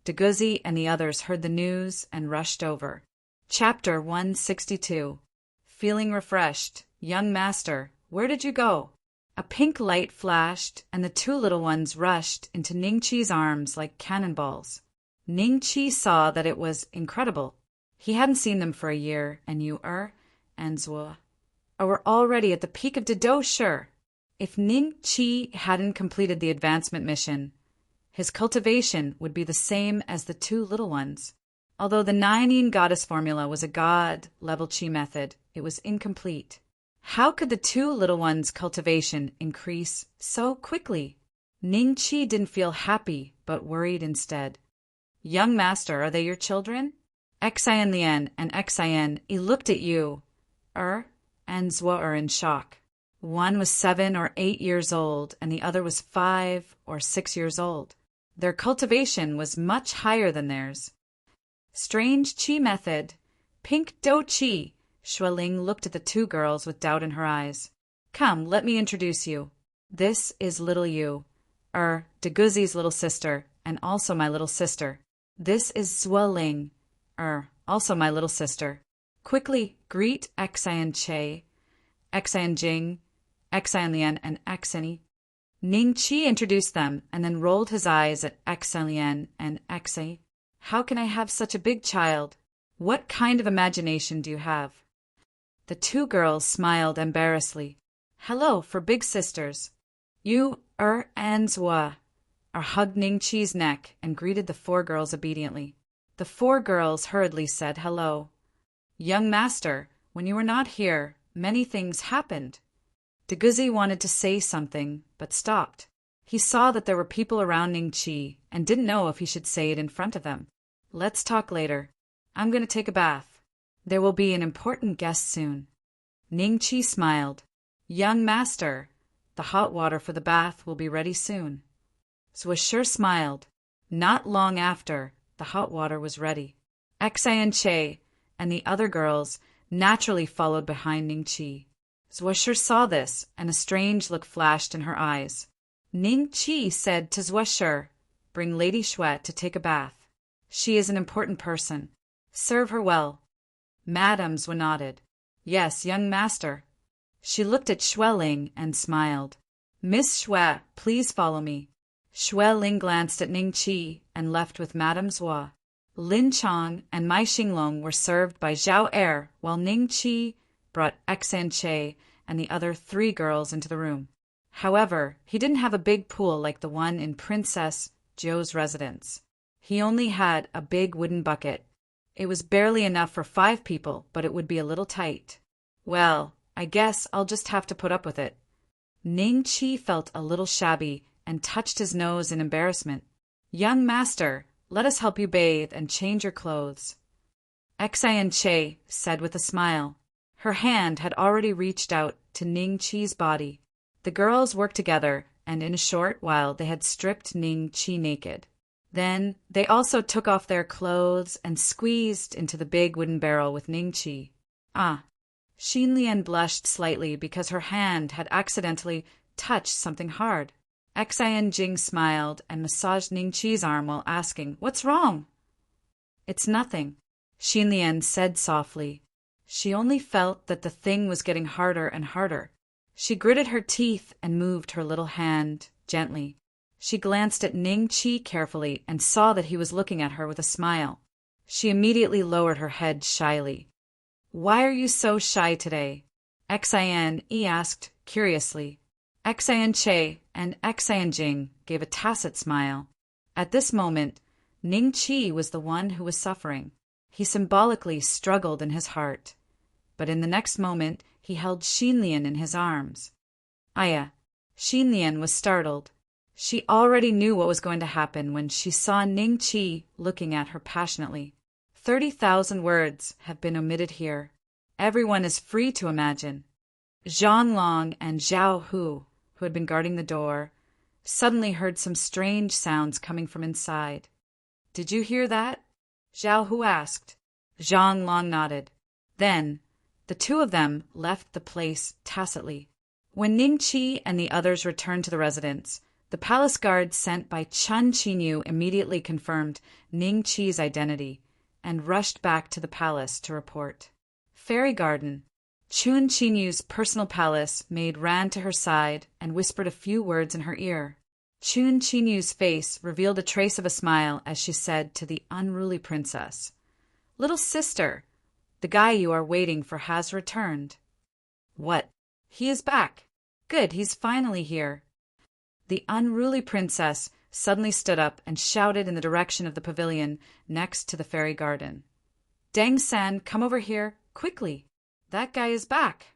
Deguzi and the others heard the news and rushed over. Chapter 162. Feeling refreshed, young master, where did you go? A pink light flashed, and the two little ones rushed into Ningqi's arms like cannonballs. Ningqi saw that it was incredible. He hadn't seen them for a year, and you and Zhuo were already at the peak of Dido, sure. If Ningqi hadn't completed the advancement mission, his cultivation would be the same as the two little ones. Although the 9 goddess formula was a god-level chi method, it was incomplete. How could the two little ones' cultivation increase so quickly? Ningqi didn't feel happy, but worried instead. Young master, are they your children? Xian Lian and Xian Yi looked at you, and Zwa in shock. One was 7 or 8 years old, and the other was 5 or 6 years old. Their cultivation was much higher than theirs. Strange qi method. Pink do qi. Xueling looked at the 2 girls with doubt in her eyes. Come, let me introduce you. This is little you, Deguzi's little sister, and also my little sister. This is Xueling, also my little sister. Quickly greet Xian Che, Xian Jing, Xian Lian, and Xian Yi. Ning Qi introduced them and then rolled his eyes at Xian Lian and Xian Yi. How can I have such a big child? What kind of imagination do you have? The 2 girls smiled embarrassedly. Hello for big sisters. You, and Zwa, hugged Ning Qi's neck and greeted the 4 girls obediently. The 4 girls hurriedly said hello. Young master, when you were not here, many things happened. Deguzi wanted to say something, but stopped. He saw that there were people around Ning Qi and didn't know if he should say it in front of them. Let's talk later. I'm going to take a bath. There will be an important guest soon. Ning Qi smiled. Young master, the hot water for the bath will be ready soon. Zwa smiled. Not long after, the hot water was ready. Xian Che and the other girls naturally followed behind Ning Qi. Zwa saw this, and a strange look flashed in her eyes. Ning Qi said to Zwa, bring Lady Xue to take a bath. She is an important person. Serve her well. Madame Zwa nodded. Yes, young master. She looked at Xueling and smiled. Miss Xue, please follow me. Xueling glanced at Ning Qi and left with Madame Zwa. Lin Chong and Mai Xinglong were served by Zhao Er, while Ning Qi brought Xian Che and the other 3 girls into the room. However, he didn't have a big pool like the one in Princess Zhou's residence. He only had a big wooden bucket. It was barely enough for 5 people, but it would be a little tight. Well, I guess I'll just have to put up with it. Ning Qi felt a little shabby and touched his nose in embarrassment. Young master, let us help you bathe and change your clothes. Xian Che said with a smile. Her hand had already reached out to Ning Qi's body. The girls worked together, and in a short while they had stripped Ning Qi naked. Then they also took off their clothes and squeezed into the big wooden barrel with Ning Qi. Xin Lian blushed slightly because her hand had accidentally touched something hard. Xian Jing smiled and massaged Ning Qi's arm while asking, What's wrong? It's nothing, Xin Lian said softly. She only felt that the thing was getting harder and harder. She gritted her teeth and moved her little hand gently. She glanced at Ning Qi carefully and saw that he was looking at her with a smile. She immediately lowered her head shyly. Why are you so shy today? Xian Yi asked curiously. Xian Che and Xian Jing gave a tacit smile. At this moment, Ning Qi was the one who was suffering. He symbolically struggled in his heart. But in the next moment, he held Xin Lian in his arms. Aya, Xin Lian was startled. She already knew what was going to happen when she saw Ning Qi looking at her passionately. 30,000 words have been omitted here. Everyone is free to imagine. Zhang Long and Zhao Hu had been guarding the door, suddenly heard some strange sounds coming from inside. Did you hear that? Zhao Hu asked. Zhang Long nodded. Then, the 2 of them left the place tacitly. When Ning Qi and the others returned to the residence, the palace guard sent by Chen Qinyu immediately confirmed Ning Qi's identity and rushed back to the palace to report. Fairy Garden. Chun Qinyu's personal palace maid ran to her side and whispered a few words in her ear. Chun Qinyu's face revealed a trace of a smile as she said to the unruly princess, Little sister, the guy you are waiting for has returned. What? He is back. Good, he's finally here. The unruly princess suddenly stood up and shouted in the direction of the pavilion next to the fairy garden. Deng San, come over here, quickly. That guy is back.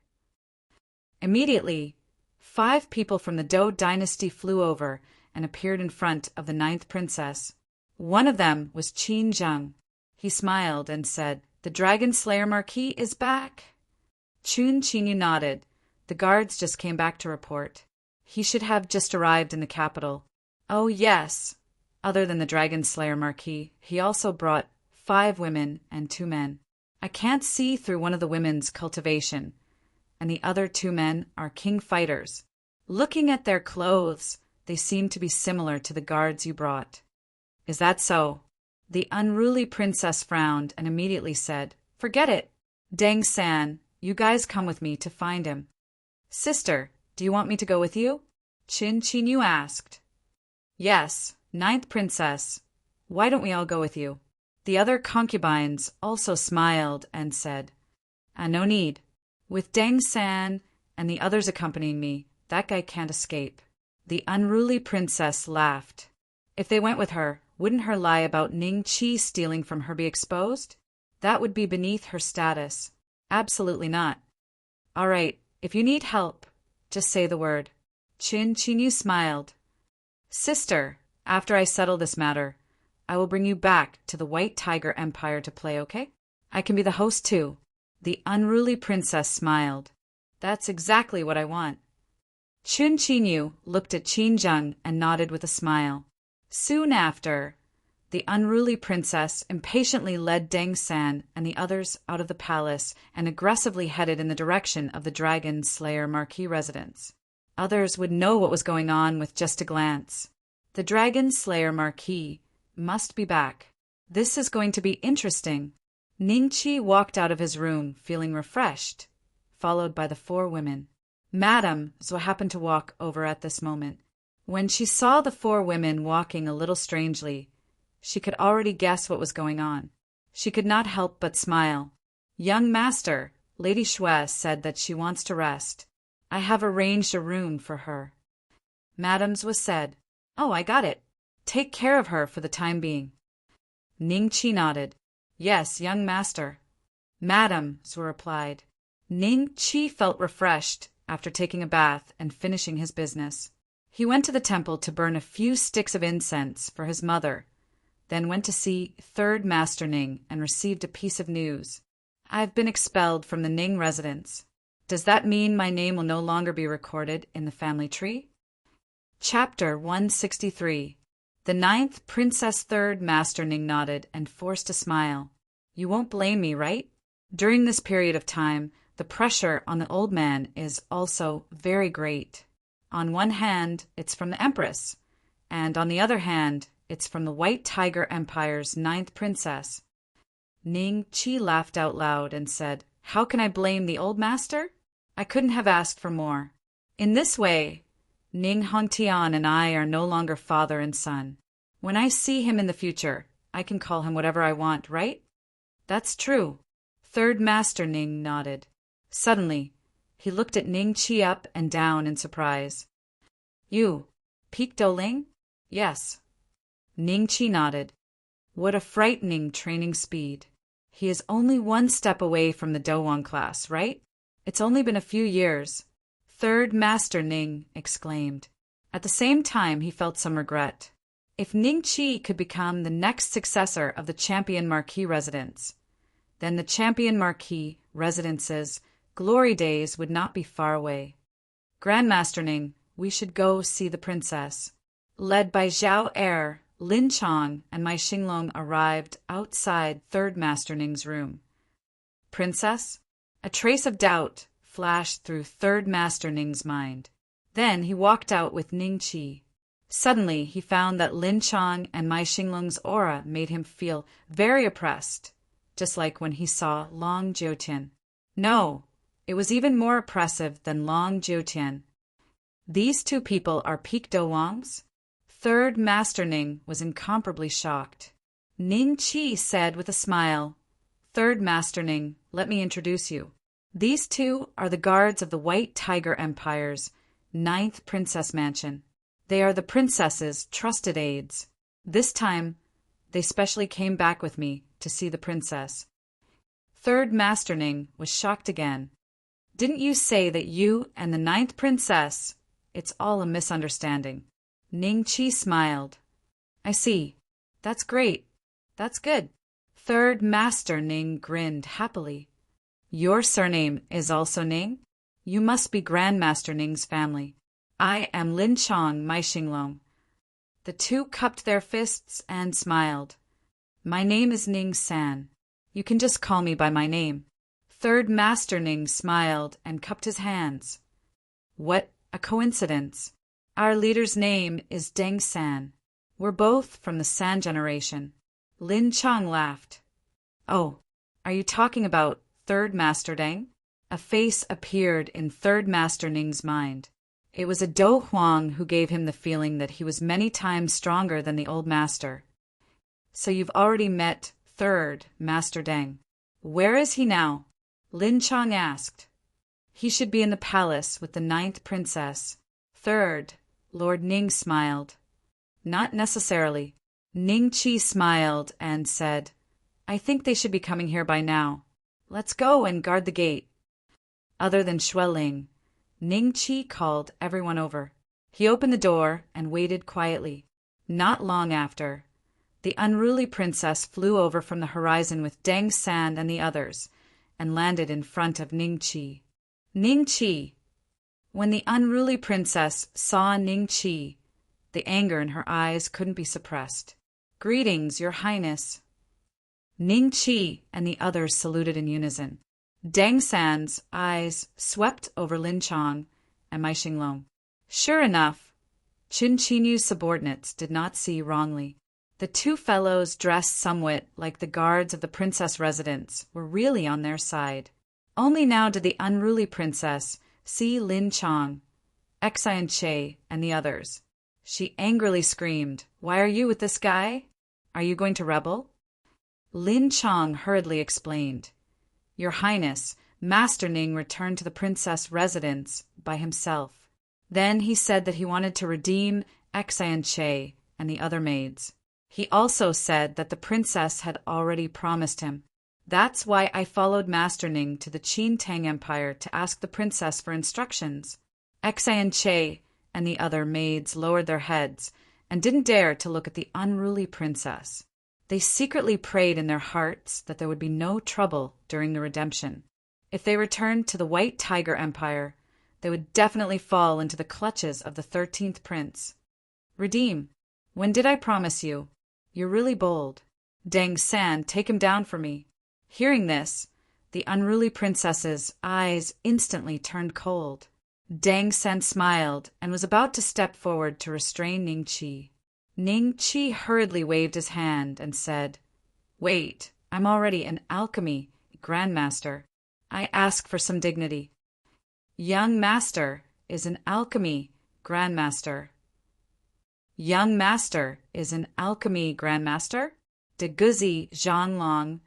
Immediately, 5 people from the Dou dynasty flew over and appeared in front of the 9th princess. One of them was Qin Zheng. He smiled and said, "The Dragon Slayer Marquis is back." Chun Qinyu nodded. The guards just came back to report. He should have just arrived in the capital. Oh, yes. Other than the Dragon Slayer Marquis, he also brought 5 women and 2 men. I can't see through one of the women's cultivation, and the other 2 men are king fighters. Looking at their clothes, they seem to be similar to the guards you brought. Is that so? The unruly princess frowned and immediately said, "Forget it. Deng-san, you guys come with me to find him." "Sister, do you want me to go with you?" Qin Qinyu asked. "Yes, 9th princess. Why don't we all go with you?" The other concubines also smiled and said, "No need. With Deng-san and the others accompanying me, that guy can't escape." The unruly princess laughed. If they went with her, wouldn't her lie about Ning Qi stealing from her be exposed? That would be beneath her status. Absolutely not. All right, if you need help, just say the word. Qin Qinyu smiled. "Sister, after I settle this matter, I will bring you back to the White Tiger Empire to play, okay? I can be the host too." The unruly princess smiled. "That's exactly what I want." Qin Qinyu looked at Qin Zheng and nodded with a smile. Soon after, the unruly princess impatiently led Deng-san and the others out of the palace and aggressively headed in the direction of the Dragon Slayer Marquis residence. Others would know what was going on with just a glance. The Dragon Slayer Marquis must be back. This is going to be interesting. Ningqi walked out of his room feeling refreshed, followed by the 4 women. Madame Zhou happened to walk over at this moment. When she saw the 4 women walking a little strangely, she could already guess what was going on. She could not help but smile. "Young master, Lady Shui said that she wants to rest. I have arranged a room for her." Madame Zhou said, "Oh, I got it. Take care of her for the time being." Ningqi nodded. "Yes, young master." "Madame," Zhou replied. Ningqi felt refreshed after taking a bath and finishing his business. He went to the temple to burn a few sticks of incense for his mother, then went to see 3rd Master Ning and received a piece of news. "I've been expelled from the Ning residence. Does that mean my name will no longer be recorded in the family tree?" Chapter 163. The 9th Princess 3rd Master Ning nodded and forced a smile. "You won't blame me, right? During this period of time, the pressure on the old man is also very great. On one hand, it's from the Empress, and on the other hand, it's from the White Tiger Empire's 9th princess." Ning Qi laughed out loud and said, "How can I blame the old master? I couldn't have asked for more. In this way, Ning Hongtian and I are no longer father and son. When I see him in the future, I can call him whatever I want, right?" "That's true." 3rd Master Ning nodded. Suddenly, he looked at Ning Qi up and down in surprise. "You, Peak Doling?" "Yes." Ning Qi nodded. What a frightening training speed. He is only 1 step away from the Dowang class, right? It's only been a few years. 3rd Master Ning exclaimed. At the same time, he felt some regret. If Ning Qi could become the next successor of the Champion Marquis residence, then the Champion Marquis residence's glory days would not be far away. "Grandmaster Ning, we should go see the princess." Led by Zhao Er, Lin Chong and Mai Xinglong arrived outside 3rd Master Ning's room. "Princess?" A trace of doubt flashed through 3rd Master Ning's mind. Then he walked out with Ning Qi. Suddenly he found that Lin Chong and Mai Xinglong's aura made him feel very oppressed, just like when he saw Long Jiutian. No, it was even more oppressive than Long Jiutian. These 2 people are Peak Dowangs? 3rd Master Ning was incomparably shocked. Ning Qi said with a smile, "3rd Master Ning, let me introduce you. These 2 are the guards of the White Tiger Empire's 9th Princess Mansion. They are the princess's trusted aides. This time, they specially came back with me to see the princess." 3rd Master Ning was shocked again. "Didn't you say that you and the 9th princess—" "It's all a misunderstanding." Ning Qi smiled. "I see. That's great. That's good. Third Master Ning grinned happily. Your surname is also Ning? You must be Grandmaster Ning's family. I am Lin Chong Mai Xinglong. The two cupped their fists and smiled. My name is Ning San. You can just call me by my name. Third Master Ning smiled and cupped his hands. What a coincidence. Our leader's name is Deng San. We're both from the San generation. Lin Chong laughed. Oh, are you talking about Third Master Deng? A face appeared in Third Master Ning's mind. It was a Do Huang who gave him the feeling that he was many times stronger than the old master. So you've already met Third Master Deng. Where is he now? Lin Chong asked. He should be in the palace with the 9th princess. Third, Lord Ning smiled. Not necessarily. Ning Qi smiled and said, I think they should be coming here by now. Let's go and guard the gate. Other than Xueling, Ning Qi called everyone over. He opened the door and waited quietly. Not long after, the unruly princess flew over from the horizon with Deng San and the others, and landed in front of Ning Qi. Ning Qi. When the unruly princess saw Ning Qi, the anger in her eyes couldn't be suppressed. Greetings, Your Highness. Ning Qi and the others saluted in unison. Deng San's eyes swept over Lin Chong and Mai Xinglong. Sure enough, Qin Qinyu's subordinates did not see wrongly. The two fellows, dressed somewhat like the guards of the princess residence, were really on their side. Only now did the unruly princess see Lin Chong, Xianche, and the others. She angrily screamed, Why are you with this guy? Are you going to rebel? Lin Chong hurriedly explained. Your Highness, Master Ning returned to the princess residence by himself. Then he said that he wanted to redeem Xianche and the other maids. He also said that the princess had already promised him. That's why I followed Master Ning to the Qin Tang Empire to ask the princess for instructions. Xianche and the other maids lowered their heads and didn't dare to look at the unruly princess. They secretly prayed in their hearts that there would be no trouble during the redemption. If they returned to the White Tiger Empire, they would definitely fall into the clutches of the 13th prince. Redeem. When did I promise you? You're really bold. Deng San, take him down for me. Hearing this, the unruly princess's eyes instantly turned cold. Deng San smiled and was about to step forward to restrain Ning Qi. Ning Qi hurriedly waved his hand and said, Wait, I'm already an alchemy grandmaster. I ask for some dignity. Young master is an alchemy grandmaster. Young master is an alchemy grandmaster? De Guzi, Zhanglong,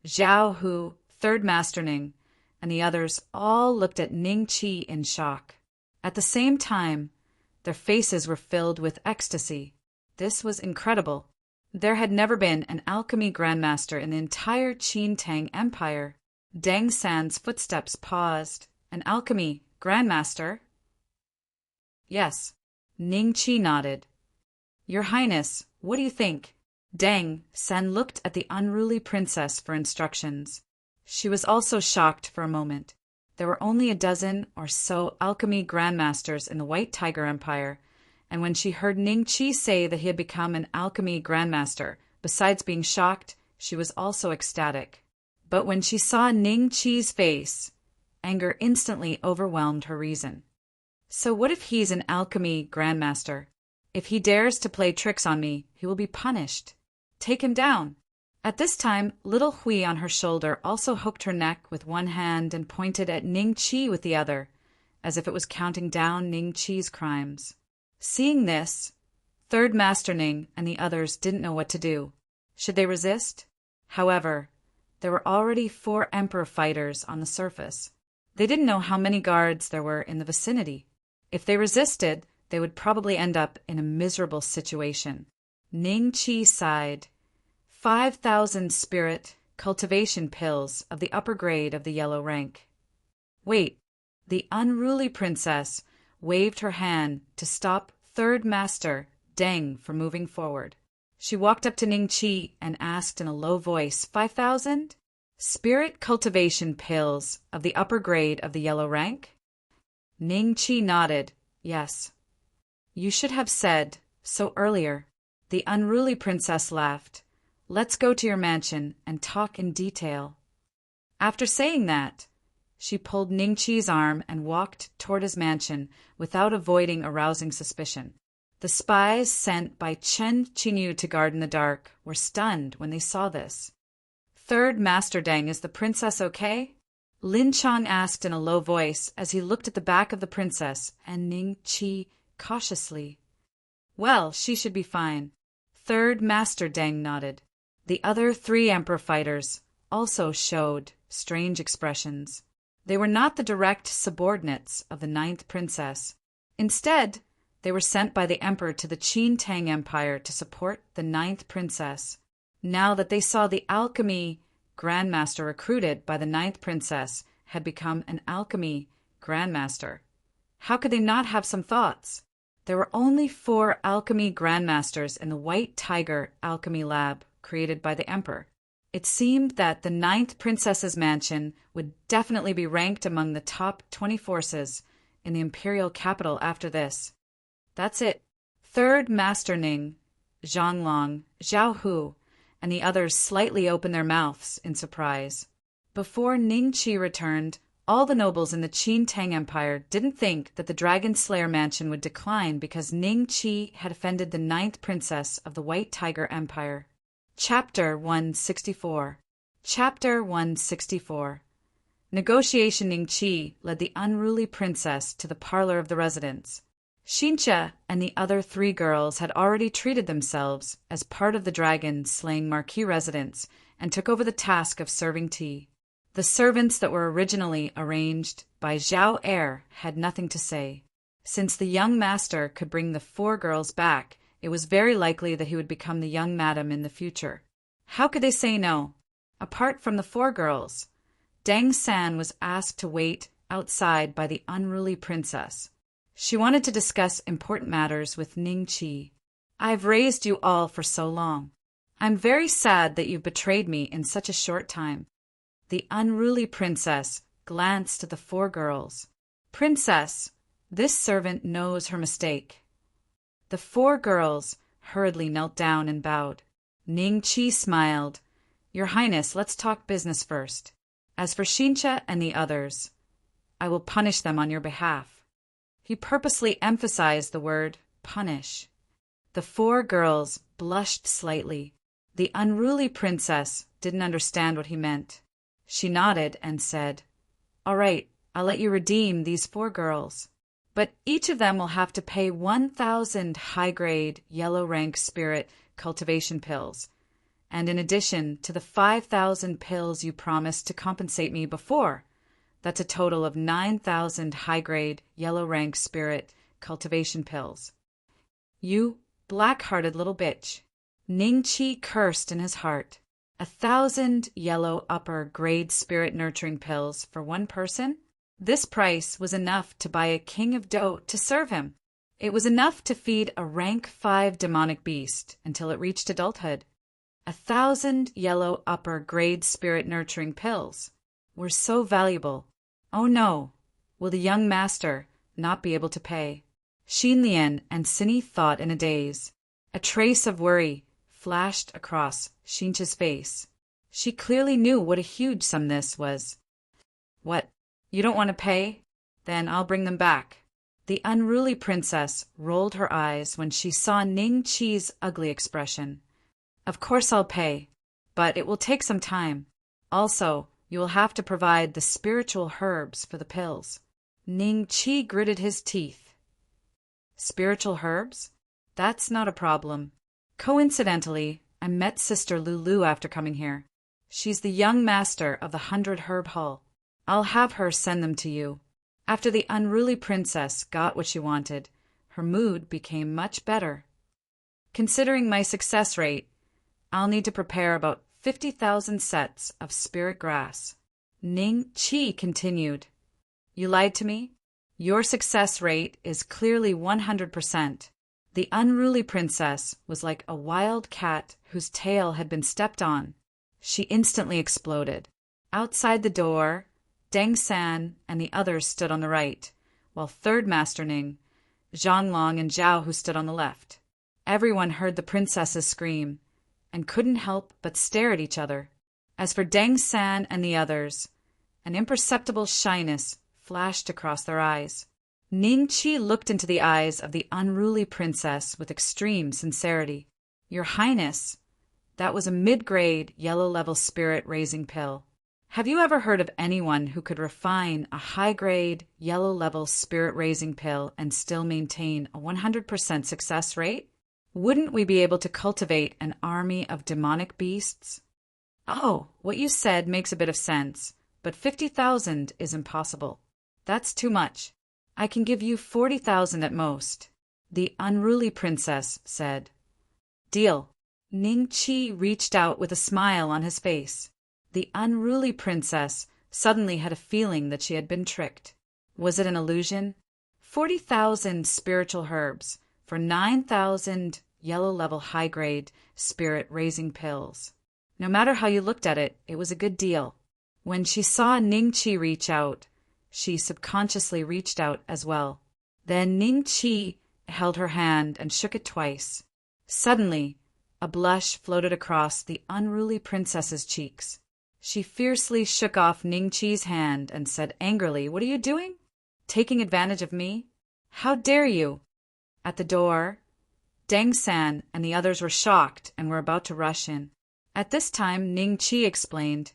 Zhao Hu, Third Master Ning, and the others all looked at Ning Qi in shock. At the same time, their faces were filled with ecstasy. This was incredible. There had never been an alchemy grandmaster in the entire Qin Tang Empire. Deng San's footsteps paused. An alchemy grandmaster? Yes. Ning Qi nodded. Your Highness, what do you think? Deng San looked at the unruly princess for instructions. She was also shocked for a moment. There were only a dozen or so alchemy grandmasters in the White Tiger Empire, and when she heard Ning Qi say that he had become an alchemy grandmaster, besides being shocked, she was also ecstatic. But when she saw Ning Qi's face, anger instantly overwhelmed her reason. So what if he's an alchemy grandmaster? If he dares to play tricks on me, he will be punished. Take him down. At this time, little Hui on her shoulder also hooked her neck with one hand and pointed at Ning Qi with the other, as if it was counting down Ning Qi's crimes. Seeing this, Third Master Ning and the others didn't know what to do. Should they resist? However, there were already 4 emperor fighters on the surface. They didn't know how many guards there were in the vicinity. If they resisted, they would probably end up in a miserable situation. Ning Qi sighed. 5,000 spirit cultivation pills of the upper grade of the yellow rank. Wait, the unruly princess waved her hand to stop Third Master Deng from moving forward. She walked up to Ning Chi and asked in a low voice, 5,000? Spirit cultivation pills of the upper grade of the yellow rank? Ning Chi nodded. Yes. You should have said so earlier. The unruly princess laughed. Let's go to your mansion and talk in detail. After saying that, she pulled Ning Chi's arm and walked toward his mansion without avoiding arousing suspicion. The spies sent by Chen Qingyu to guard in the dark were stunned when they saw this. Third Master Deng, is the princess okay? Lin Chang asked in a low voice as he looked at the back of the princess and Ning Chi cautiously. Well, she should be fine. Third Master Deng nodded. The other 3 emperor fighters also showed strange expressions. They were not the direct subordinates of the 9th princess. Instead, they were sent by the emperor to the Qin Tang Empire to support the 9th princess. Now that they saw the alchemy grandmaster recruited by the 9th princess had become an alchemy grandmaster, how could they not have some thoughts? There were only 4 alchemy grandmasters in the White Tiger alchemy lab created by the emperor. It seemed that the 9th princess's mansion would definitely be ranked among the top 20 forces in the imperial capital after this. That's it. Third Master Ning, Zhang Long, Zhao Hu, and the others slightly opened their mouths in surprise. Before Ning Chi returned, all the nobles in the Qin Tang Empire didn't think that the Dragon Slayer mansion would decline because Ning Chi had offended the 9th princess of the White Tiger Empire. Chapter 164. Chapter 164. Negotiation. Ning Chi led the unruly princess to the parlor of the residence. Xincha and the other 3 girls had already treated themselves as part of the dragon-slaying marquis residents and took over the task of serving tea. The servants that were originally arranged by Zhao Er had nothing to say. Since the young master could bring the 4 girls back, it was very likely that he would become the young madam in the future. How could they say no? Apart from the 4 girls, Deng San was asked to wait outside by the unruly princess. She wanted to discuss important matters with Ning Chi. I've raised you all for so long. I'm very sad that you betrayed me in such a short time. The unruly princess glanced at the 4 girls. Princess, this servant knows her mistake. The 4 girls hurriedly knelt down and bowed. Ning Chi smiled. Your Highness, let's talk business first. As for Xincha and the others, I will punish them on your behalf. He purposely emphasized the word punish. The 4 girls blushed slightly. The unruly princess didn't understand what he meant. She nodded and said, All right, I'll let you redeem these 4 girls. But each of them will have to pay 1,000 high-grade yellow rank spirit cultivation pills. And in addition to the 5,000 pills you promised to compensate me before, that's a total of 9,000 high-grade yellow rank spirit cultivation pills. You black-hearted little bitch. Ning Chi cursed in his heart. 1,000 yellow upper grade spirit nurturing pills for 1 person? This price was enough to buy a king of dough to serve him. It was enough to feed a rank 5 demonic beast until it reached adulthood. 1,000 yellow upper grade spirit nurturing pills were so valuable. Oh no, will the young master not be able to pay? Xin Lian and Cinny thought in a daze. A trace of worry flashed across Xincha's face. She clearly knew what a huge sum this was. What, you don't want to pay? Then I'll bring them back. The unruly princess rolled her eyes when she saw Ning Chi's ugly expression. Of course I'll pay, but it will take some time. Also, you will have to provide the spiritual herbs for the pills. Ning Chi gritted his teeth. Spiritual herbs? That's not a problem. Coincidentally, I met Sister Lulu after coming here. She's the young master of the 100 Herb Hall. I'll have her send them to you. After the unruly princess got what she wanted, her mood became much better. Considering my success rate, I'll need to prepare about 50,000 sets of spirit grass. Ning Chi continued. You lied to me? Your success rate is clearly 100%. The unruly princess was like a wild cat whose tail had been stepped on. She instantly exploded. Outside the door, Deng San and the others stood on the right, while third Master Ning, Zhonglong and Zhao who stood on the left. Everyone heard the princesses scream, and couldn't help but stare at each other. As for Deng San and the others, an imperceptible shyness flashed across their eyes. Ning Qi looked into the eyes of the unruly princess with extreme sincerity. "Your Highness, that was a mid-grade, yellow-level spirit-raising pill. Have you ever heard of anyone who could refine a high-grade, yellow-level spirit-raising pill and still maintain a 100% success rate? Wouldn't we be able to cultivate an army of demonic beasts?" "Oh, what you said makes a bit of sense, but 50,000 is impossible. That's too much. I can give you 40,000 at most," the unruly princess said. "Deal." Ning Qi reached out with a smile on his face. The unruly princess suddenly had a feeling that she had been tricked. Was it an illusion? 40,000 spiritual herbs for 9,000 yellow-level high-grade spirit-raising pills. No matter how you looked at it, it was a good deal. When she saw Ning Qi reach out, she subconsciously reached out as well. Then Ning Qi held her hand and shook it twice. Suddenly, a blush floated across the unruly princess's cheeks. She fiercely shook off Ning Qi's hand and said angrily, "What are you doing? Taking advantage of me? How dare you?" At the door, Deng San and the others were shocked and were about to rush in. At this time, Ning Qi explained,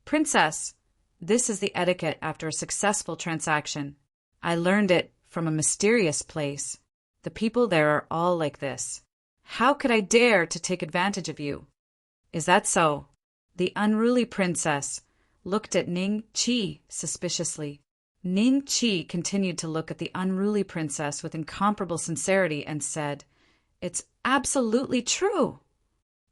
"Princess, this is the etiquette after a successful transaction. I learned it from a mysterious place. The people there are all like this. How could I dare to take advantage of you?" "Is that so?" The unruly princess looked at Ning Qi suspiciously. Ning Qi continued to look at the unruly princess with incomparable sincerity and said, "It's absolutely true.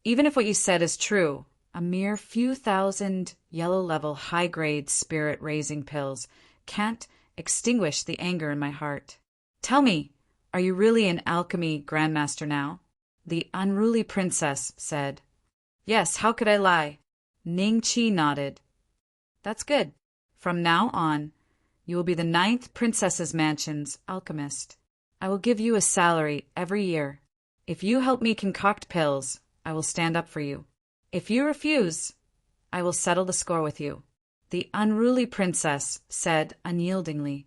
Even if what you said is true, a mere few thousand yellow-level high-grade spirit-raising pills can't extinguish the anger in my heart. Tell me, are you really an alchemy grandmaster now?" The unruly princess said. "Yes, how could I lie?" Ning Qi nodded. "That's good. From now on, you will be the 9th Princess's Mansion's alchemist. I will give you a salary every year. If you help me concoct pills, I will stand up for you. If you refuse, I will settle the score with you." The unruly princess said unyieldingly,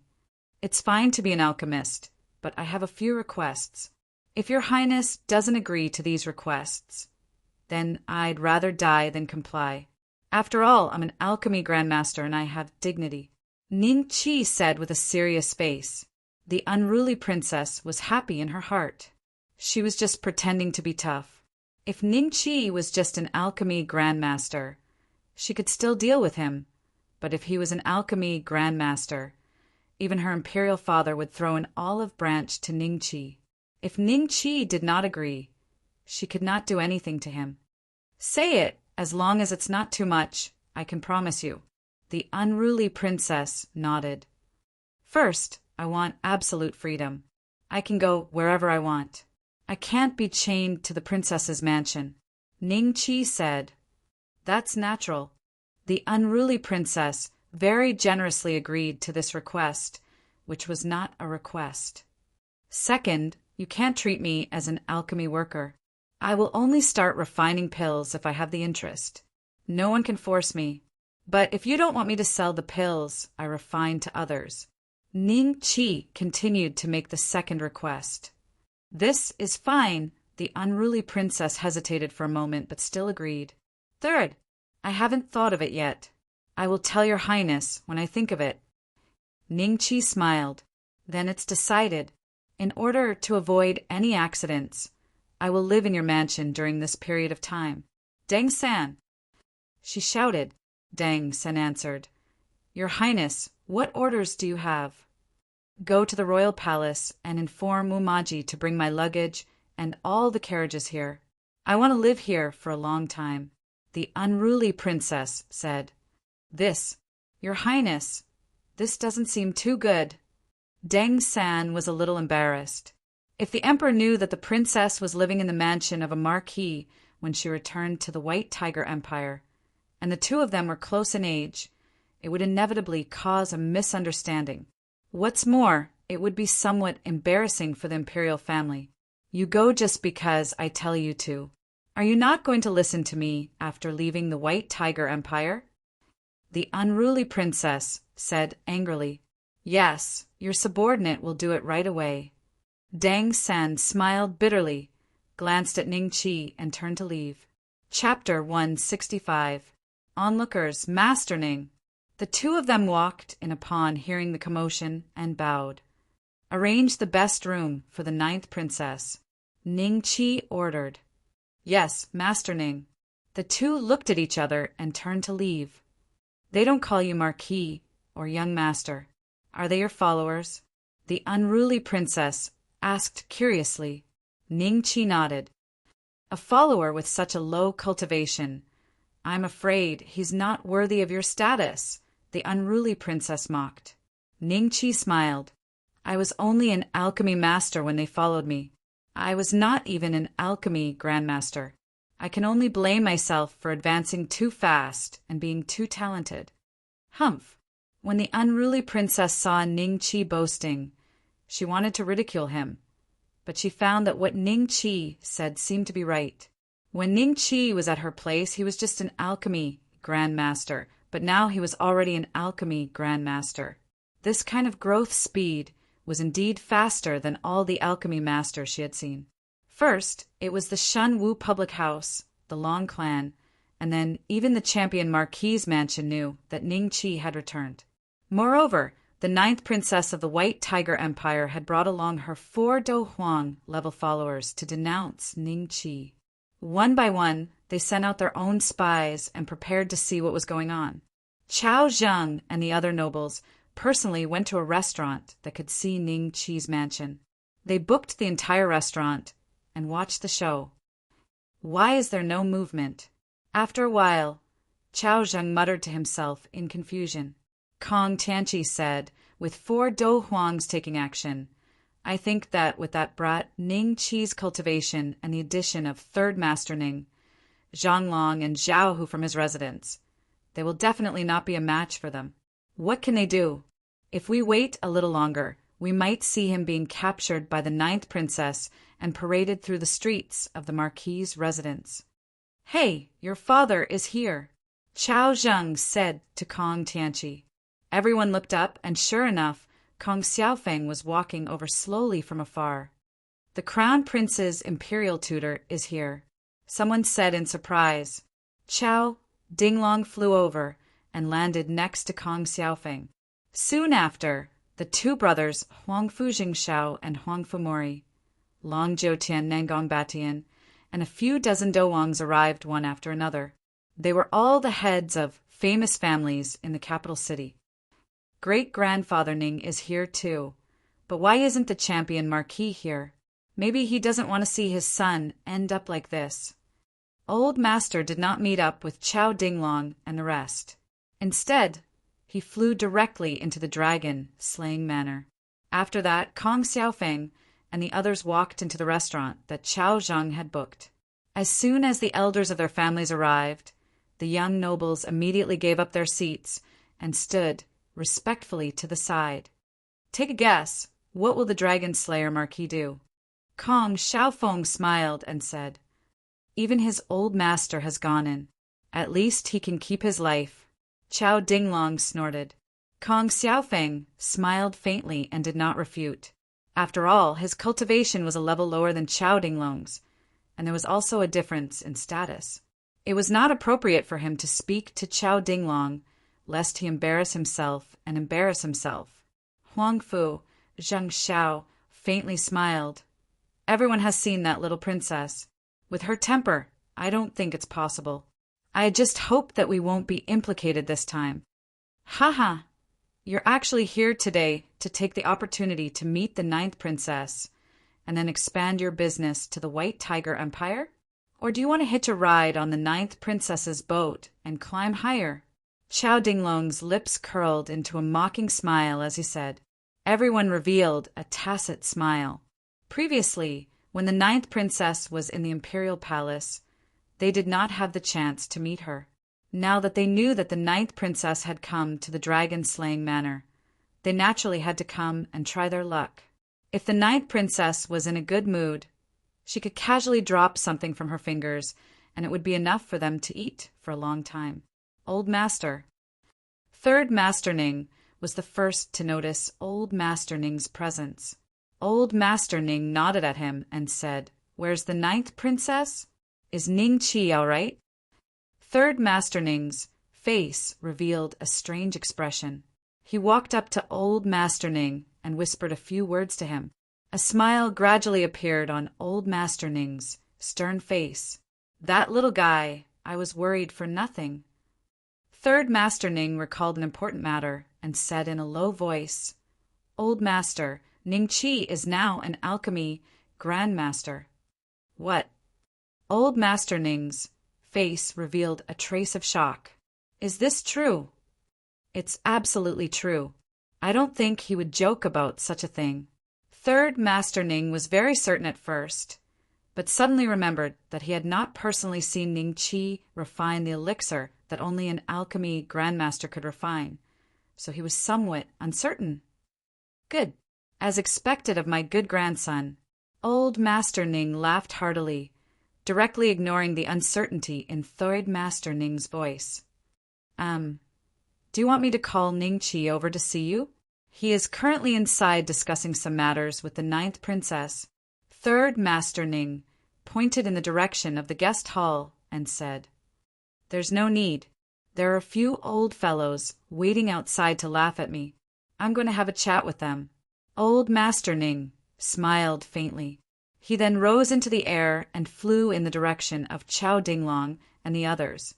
"It's fine to be an alchemist, but I have a few requests. If your Highness doesn't agree to these requests, then I'd rather die than comply. After all, I'm an alchemy grandmaster and I have dignity." Ning Qi said with a serious face. The unruly princess was happy in her heart. She was just pretending to be tough. If Ning Qi was just an alchemy grandmaster, she could still deal with him. But if he was an alchemy grandmaster, even her imperial father would throw an olive branch to Ning Qi. If Ning Qi did not agree, she could not do anything to him. "Say it, as long as it's not too much, I can promise you." The unruly princess nodded. "First, I want absolute freedom. I can go wherever I want. I can't be chained to the princess's mansion." Ning Qi said, "That's natural." The unruly princess very generously agreed to this request, which was not a request. "Second, you can't treat me as an alchemy worker. I will only start refining pills if I have the interest. No one can force me. But if you don't want me to sell the pills I refine to others." Ning Qi continued to make the second request. "This is fine." The unruly princess hesitated for a moment but still agreed. "Third, I haven't thought of it yet. I will tell your Highness when I think of it." Ning Qi smiled. "Then it's decided. In order to avoid any accidents, I will live in your mansion during this period of time. Deng San." She shouted. Deng San answered, "Your Highness, what orders do you have?" "Go to the royal palace and inform Mumaji to bring my luggage and all the carriages here. I want to live here for a long time." The unruly princess said, Your Highness, this doesn't seem too good." Deng San was a little embarrassed. If the emperor knew that the princess was living in the mansion of a marquis when she returned to the White Tiger Empire, and the two of them were close in age, it would inevitably cause a misunderstanding. What's more, it would be somewhat embarrassing for the imperial family. You go just because I tell you to. Are you not going to listen to me after leaving the White Tiger Empire? The unruly princess said angrily, Yes, your subordinate will do it right away. Dang San smiled bitterly, glanced at Ning Qi, and turned to leave. Chapter 165. Onlookers, Master Ning. The two of them walked in upon hearing the commotion and bowed. Arrange the best room for the 9th princess, Ning Qi ordered. Yes, Master Ning. The two looked at each other and turned to leave. They don't call you Marquis or young master. Are they your followers? The unruly princess asked curiously. Ning Qi nodded. A follower with such a low cultivation. I'm afraid he's not worthy of your status, the unruly princess mocked. Ning Qi smiled. I was only an alchemy master when they followed me. I was not even an alchemy grandmaster. I can only blame myself for advancing too fast and being too talented. Humph! When the unruly princess saw Ning Qi boasting, she wanted to ridicule him, but she found that what Ning Qi said seemed to be right. When Ning Qi was at her place, he was just an alchemy grandmaster, but now he was already an alchemy grandmaster. This kind of growth speed was indeed faster than all the alchemy masters she had seen. First, it was the Shun Wu public house, the Long clan, and then even the champion Marquis's mansion knew that Ning Qi had returned. Moreover, the 9th princess of the White Tiger Empire had brought along her 4 Do Huang level followers to denounce Ning Qi. One by one, they sent out their own spies and prepared to see what was going on. Chao Zheng and the other nobles personally went to a restaurant that could see Ning Qi's mansion. They booked the entire restaurant and watched the show. Why is there no movement? After a while, Chao Zheng muttered to himself in confusion. Kong Tianqi said, with 4 Do Huangs taking action, I think that with that brat Ning Qi's cultivation and the addition of 3rd Master Ning, Zhang Long and Zhao Hu from his residence, they will definitely not be a match for them. What can they do? If we wait a little longer, we might see him being captured by the 9th princess and paraded through the streets of the Marquis's residence. Hey, your father is here, Chao Zheng said to Kong Tianqi. Everyone looked up, and sure enough, Kong Xiaofeng was walking over slowly from afar. The Crown Prince's imperial tutor is here, someone said in surprise. Chao Dinglong flew over and landed next to Kong Xiaofeng. Soon after, the 2 brothers Huang Fujingshao and Huang Fumori, Long Jiutian Nangong Batian, and a few dozen Dowangs arrived one after another. They were all the heads of famous families in the capital city. Great-grandfather Ning is here too, but why isn't the champion Marquis here? Maybe he doesn't want to see his son end up like this. Old Master did not meet up with Chao Dinglong and the rest. Instead, he flew directly into the dragon-slaying manor. After that, Kong Xiaofeng and the others walked into the restaurant that Chao Zheng had booked. As soon as the elders of their families arrived, the young nobles immediately gave up their seats and stood respectfully to the side. Take a guess, what will the Dragon Slayer Marquis do? Kong Xiaofeng smiled and said, Even his old master has gone in. At least he can keep his life. Chao Dinglong snorted. Kong Xiaofeng smiled faintly and did not refute. After all, his cultivation was a level lower than Chao Dinglong's, and there was also a difference in status. It was not appropriate for him to speak to Chao Dinglong, lest he embarrass himself and embarrass himself. Huang Fu, Zheng Xiao, faintly smiled. Everyone has seen that little princess. With her temper, I don't think it's possible. I just hope that we won't be implicated this time. Haha, you're actually here today to take the opportunity to meet the 9th princess and then expand your business to the White Tiger Empire? Or do you want to hitch a ride on the 9th princess's boat and climb higher? Chao Dinglong's lips curled into a mocking smile as he said. Everyone revealed a tacit smile. Previously, when the ninth princess was in the imperial palace, they did not have the chance to meet her. Now that they knew that the ninth princess had come to the dragon-slaying manor, they naturally had to come and try their luck. If the ninth princess was in a good mood, she could casually drop something from her fingers, and it would be enough for them to eat for a long time. Old Master. Third Master Ning was the first to notice Old Master Ning's presence. Old Master Ning nodded at him and said, "Where's the ninth princess? Is Ning Qi all right?" Third Master Ning's face revealed a strange expression. He walked up to Old Master Ning and whispered a few words to him. A smile gradually appeared on Old Master Ning's stern face. "That little guy, I was worried for nothing." Third Master Ning recalled an important matter and said in a low voice, "Old Master, Ning Qi is now an alchemy grandmaster." "What?" Old Master Ning's face revealed a trace of shock. "Is this true?" "It's absolutely true. I don't think he would joke about such a thing." Third Master Ning was very certain at first, but suddenly remembered that he had not personally seen Ning Qi refine the elixir that only an alchemy grandmaster could refine, so he was somewhat uncertain. "Good. As expected of my good grandson." Old Master Ning laughed heartily, directly ignoring the uncertainty in Third Master Ning's voice. Do you want me to call Ning Qi over to see you? He is currently inside discussing some matters with the ninth princess." Third Master Ning pointed in the direction of the guest hall and said, "There's no need. There are a few old fellows waiting outside to laugh at me. I'm going to have a chat with them." Old Master Ning smiled faintly. He then rose into the air and flew in the direction of Chao Dinglong and the others.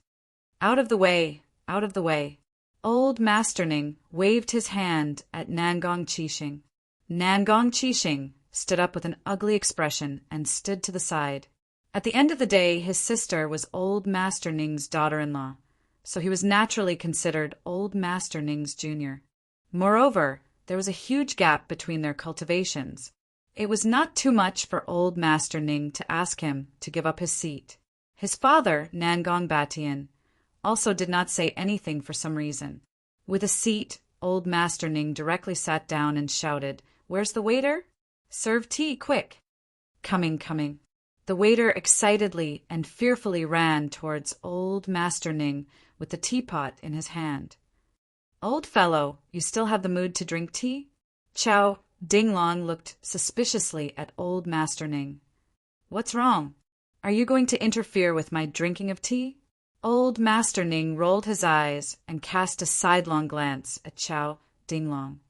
"Out of the way, out of the way." Old Master Ning waved his hand at Nangong Qixing. Nangong Qixing stood up with an ugly expression and stood to the side. At the end of the day, his sister was Old Master Ning's daughter-in-law, so he was naturally considered Old Master Ning's junior. Moreover, there was a huge gap between their cultivations. It was not too much for Old Master Ning to ask him to give up his seat. His father, Nangong Batian, also did not say anything for some reason. With a seat, Old Master Ning directly sat down and shouted, "Where's the waiter? Serve tea, quick." "Coming, coming." The waiter excitedly and fearfully ran towards Old Master Ning with the teapot in his hand. "Old fellow, you still have the mood to drink tea?" Chao Dinglong looked suspiciously at Old Master Ning. "What's wrong? Are you going to interfere with my drinking of tea?" Old Master Ning rolled his eyes and cast a sidelong glance at Chao Dinglong.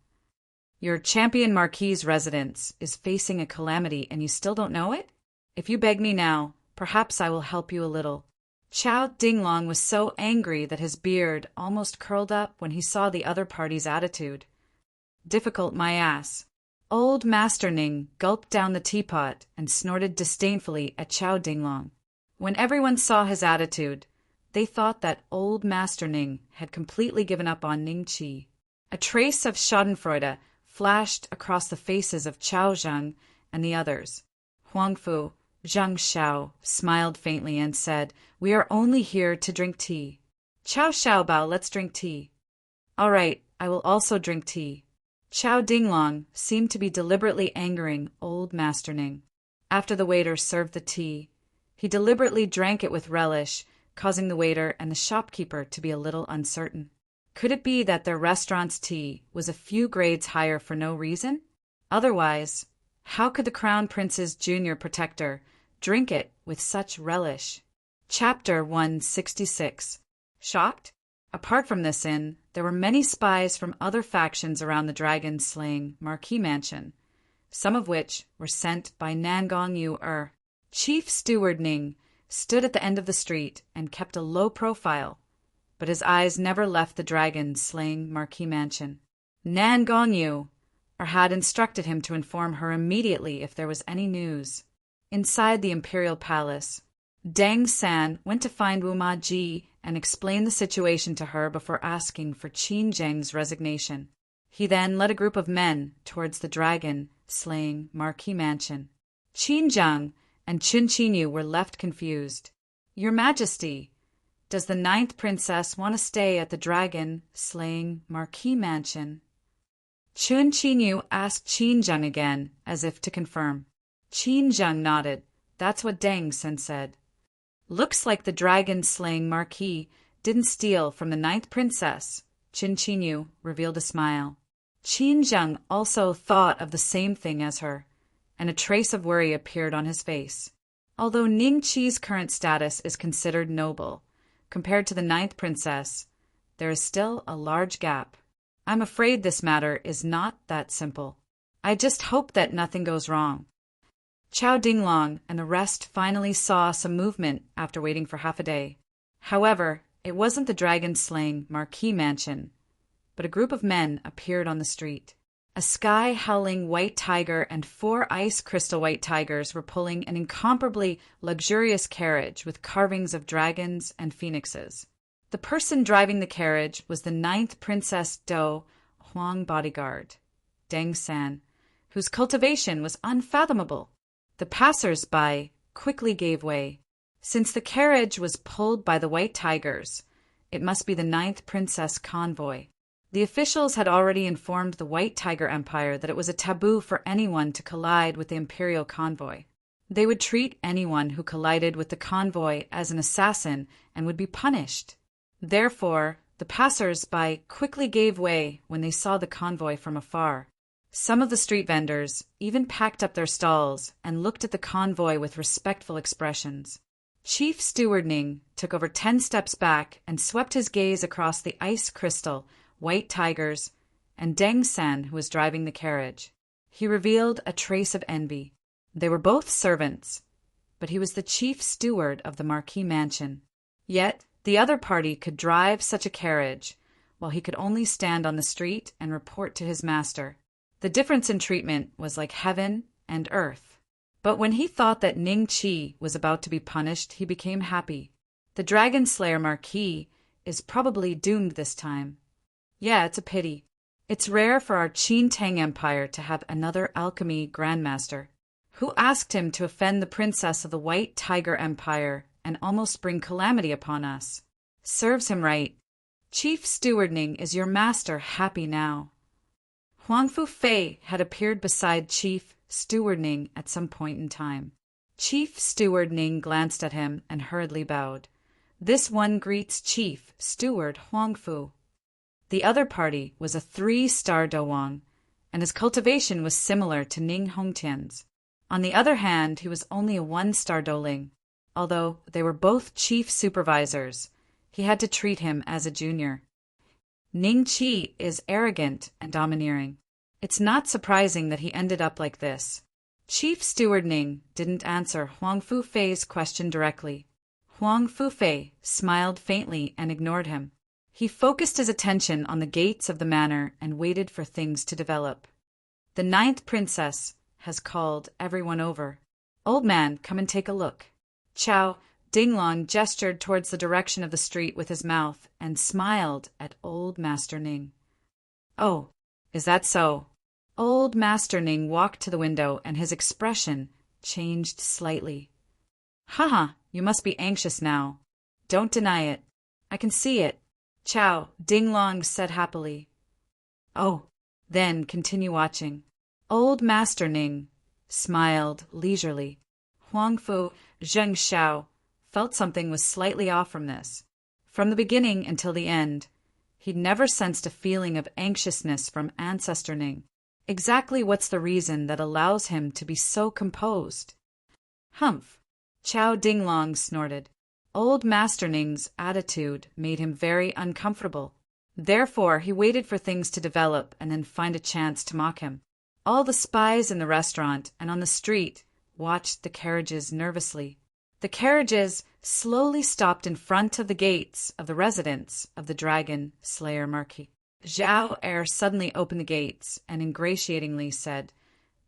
"Your champion marquis's residence is facing a calamity and you still don't know it? If you beg me now, perhaps I will help you a little." Chao Dinglong was so angry that his beard almost curled up when he saw the other party's attitude. "Difficult my ass." Old Master Ning gulped down the teapot and snorted disdainfully at Chao Dinglong. When everyone saw his attitude, they thought that Old Master Ning had completely given up on Ning Qi. A trace of schadenfreude flashed across the faces of Chao Zhang and the others. Huangfu, Zhang Xiao, smiled faintly and said, "We are only here to drink tea." "Chao Xiaobao, let's drink tea." "All right, I will also drink tea." Chao Dinglong seemed to be deliberately angering Old Master Ning. After the waiter served the tea, he deliberately drank it with relish, causing the waiter and the shopkeeper to be a little uncertain. Could it be that their restaurant's tea was a few grades higher for no reason? Otherwise, how could the Crown Prince's junior protector drink it with such relish? Chapter 166. Shocked? Apart from this inn, there were many spies from other factions around the dragon-slaying Marquis Mansion, some of which were sent by Nangong Yu-er. Chief Steward Ning stood at the end of the street and kept a low profile, but his eyes never left the dragon-slaying Marquis Mansion. Nangong Yu-er had instructed him to inform her immediately if there was any news. Inside the imperial palace, Deng San went to find Wu Ma Ji and explained the situation to her before asking for Qin Zheng's resignation. He then led a group of men towards the dragon-slaying Marquis Mansion. Qin Zheng and Qin Qinyu were left confused. "Your Majesty, does the ninth princess want to stay at the dragon-slaying marquis mansion?" Qin Qinyu asked Qin Zheng again, as if to confirm. Qin Zheng nodded. "That's what Deng Sen said." "Looks like the dragon-slaying marquis didn't steal from the ninth princess," Qin Qinyu revealed a smile. Qin Zheng also thought of the same thing as her, and a trace of worry appeared on his face. Although Ning Qi's current status is considered noble, compared to the ninth princess, there is still a large gap. "I'm afraid this matter is not that simple. I just hope that nothing goes wrong." Chao Dinglong and the rest finally saw some movement after waiting for half a day. However, it wasn't the dragon-slaying marquis mansion, but a group of men appeared on the street. A sky-howling white tiger and 4 ice crystal white tigers were pulling an incomparably luxurious carriage with carvings of dragons and phoenixes. The person driving the carriage was the ninth Princess Do Huang bodyguard, Deng San, whose cultivation was unfathomable. The passers-by quickly gave way. Since the carriage was pulled by the white tigers, it must be the ninth princess convoy. The officials had already informed the White Tiger Empire that it was a taboo for anyone to collide with the imperial convoy. They would treat anyone who collided with the convoy as an assassin and would be punished. Therefore, the passers-by quickly gave way when they saw the convoy from afar. Some of the street vendors even packed up their stalls and looked at the convoy with respectful expressions. Chief Steward Ning took over 10 steps back and swept his gaze across the ice crystal, white tigers, and Deng San, who was driving the carriage. He revealed a trace of envy. They were both servants, but he was the chief steward of the marquis mansion. Yet the other party could drive such a carriage, while he could only stand on the street and report to his master. The difference in treatment was like heaven and earth. But when he thought that Ning Qi was about to be punished, he became happy. The Dragon Slayer Marquis is probably doomed this time. Yeah, it's a pity. It's rare for our Qin Tang Empire to have another alchemy grandmaster. Who asked him to offend the princess of the White Tiger Empire and almost bring calamity upon us? Serves him right. Chief Steward Ning is your master happy now. Huang Fu Fei had appeared beside Chief Steward Ning at some point in time. Chief Steward Ning glanced at him and hurriedly bowed. This one greets Chief Steward Huang Fu. The other party was a 3-star Dowang, and his cultivation was similar to Ning Hongtian's. On the other hand, he was only a 1-star Doling. Although they were both chief supervisors, he had to treat him as a junior. Ning Qi is arrogant and domineering. It's not surprising that he ended up like this. Chief Steward Ning didn't answer Huang Fu Fei's question directly. Huang Fu Fei smiled faintly and ignored him. He focused his attention on the gates of the manor and waited for things to develop. The ninth princess has called everyone over. Old man, come and take a look. Chao Dinglong gestured towards the direction of the street with his mouth and smiled at Old Master Ning. Oh, is that so? Old Master Ning walked to the window and his expression changed slightly. Haha, you must be anxious now. Don't deny it. I can see it. Chao Dinglong said happily. Oh, then continue watching. Old Master Ning smiled leisurely. Huang Fu Zheng Xiao felt something was slightly off from this. From the beginning until the end, he'd never sensed a feeling of anxiousness from Ancestor Ning. Exactly what's the reason that allows him to be so composed? Humph! Chao Dinglong snorted. Old Master Ning's attitude made him very uncomfortable. Therefore, he waited for things to develop and then find a chance to mock him. All the spies in the restaurant and on the street watched the carriages nervously. The carriages slowly stopped in front of the gates of the residence of the Dragon Slayer Marquis. Zhao Er suddenly opened the gates and ingratiatingly said,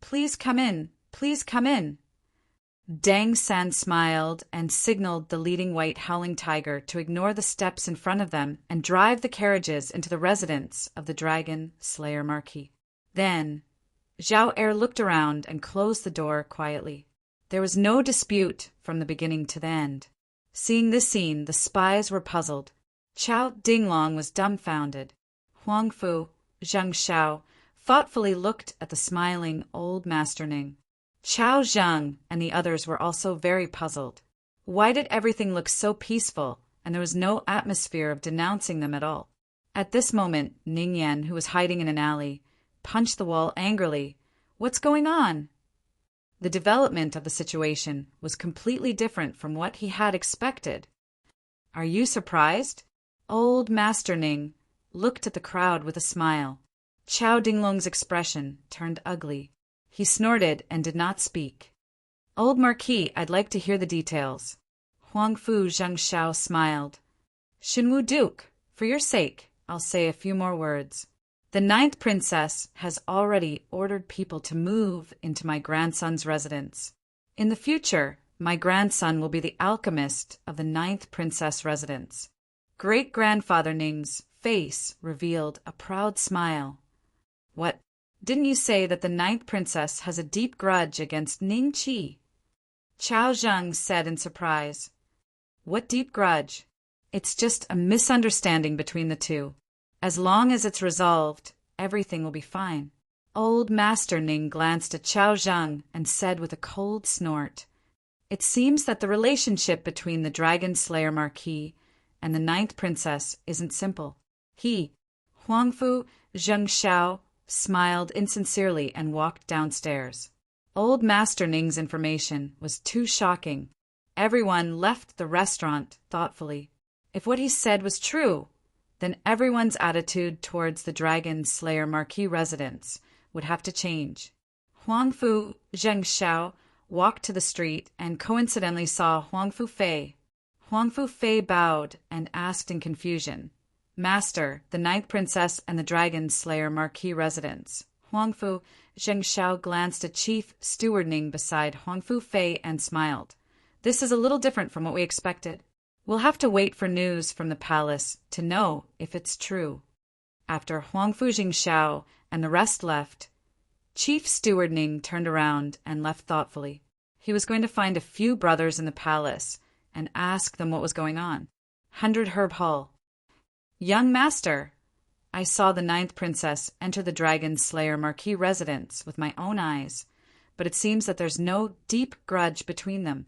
"Please come in, please come in." Deng San smiled and signaled the leading white howling tiger to ignore the steps in front of them and drive the carriages into the residence of the Dragon Slayer Marquis. Then Zhao Er looked around and closed the door quietly. There was no dispute from the beginning to the end. Seeing this scene, the spies were puzzled. Chao Dinglong was dumbfounded. Huang Fu, Zheng Xiao, thoughtfully looked at the smiling old Master Ning. Chao Zheng and the others were also very puzzled. Why did everything look so peaceful, and there was no atmosphere of denouncing them at all? At this moment, Ning Yan, who was hiding in an alley, punched the wall angrily. "What's going on?" The development of the situation was completely different from what he had expected. "Are you surprised?" Old Master Ning looked at the crowd with a smile. Chao Dinglong's expression turned ugly. He snorted and did not speak. "Old Marquis, I'd like to hear the details." Huang Fu Zheng Xiao smiled. "Xinwu Duke, for your sake, I'll say a few more words. The 9th princess has already ordered people to move into my grandson's residence. In the future, my grandson will be the alchemist of the 9th princess residence." Great-grandfather Ning's face revealed a proud smile. "What? Didn't you say that the 9th princess has a deep grudge against Ning Qi?" Chao Zheng said in surprise. "What deep grudge?" "It's just a misunderstanding between the two. As long as it's resolved, everything will be fine." Old Master Ning glanced at Chao Zheng and said with a cold snort, "It seems that the relationship between the Dragon Slayer Marquis and the 9th princess isn't simple." He, Huang Fu Zheng Xiao, smiled insincerely and walked downstairs. Old Master Ning's information was too shocking. Everyone left the restaurant thoughtfully. If what he said was true, then everyone's attitude towards the Dragon Slayer Marquis residence would have to change. Huang Fu Zheng Xiao walked to the street and coincidentally saw Huang Fu Fei. Huang Fu Fei bowed and asked in confusion, "Master, the 9th princess and the Dragon Slayer Marquis residence." Huang Fu Zheng Xiao glanced at Chief Steward Ning beside Huang Fu Fei and smiled. "This is a little different from what we expected. We'll have to wait for news from the palace to know if it's true." After Huang Fu Zheng Xiao and the rest left, Chief Steward Ning turned around and left thoughtfully. He was going to find a few brothers in the palace and ask them what was going on. 100 Herb Hall. "Young master, I saw the 9th princess enter the Dragon Slayer Marquis residence with my own eyes, but it seems that there's no deep grudge between them.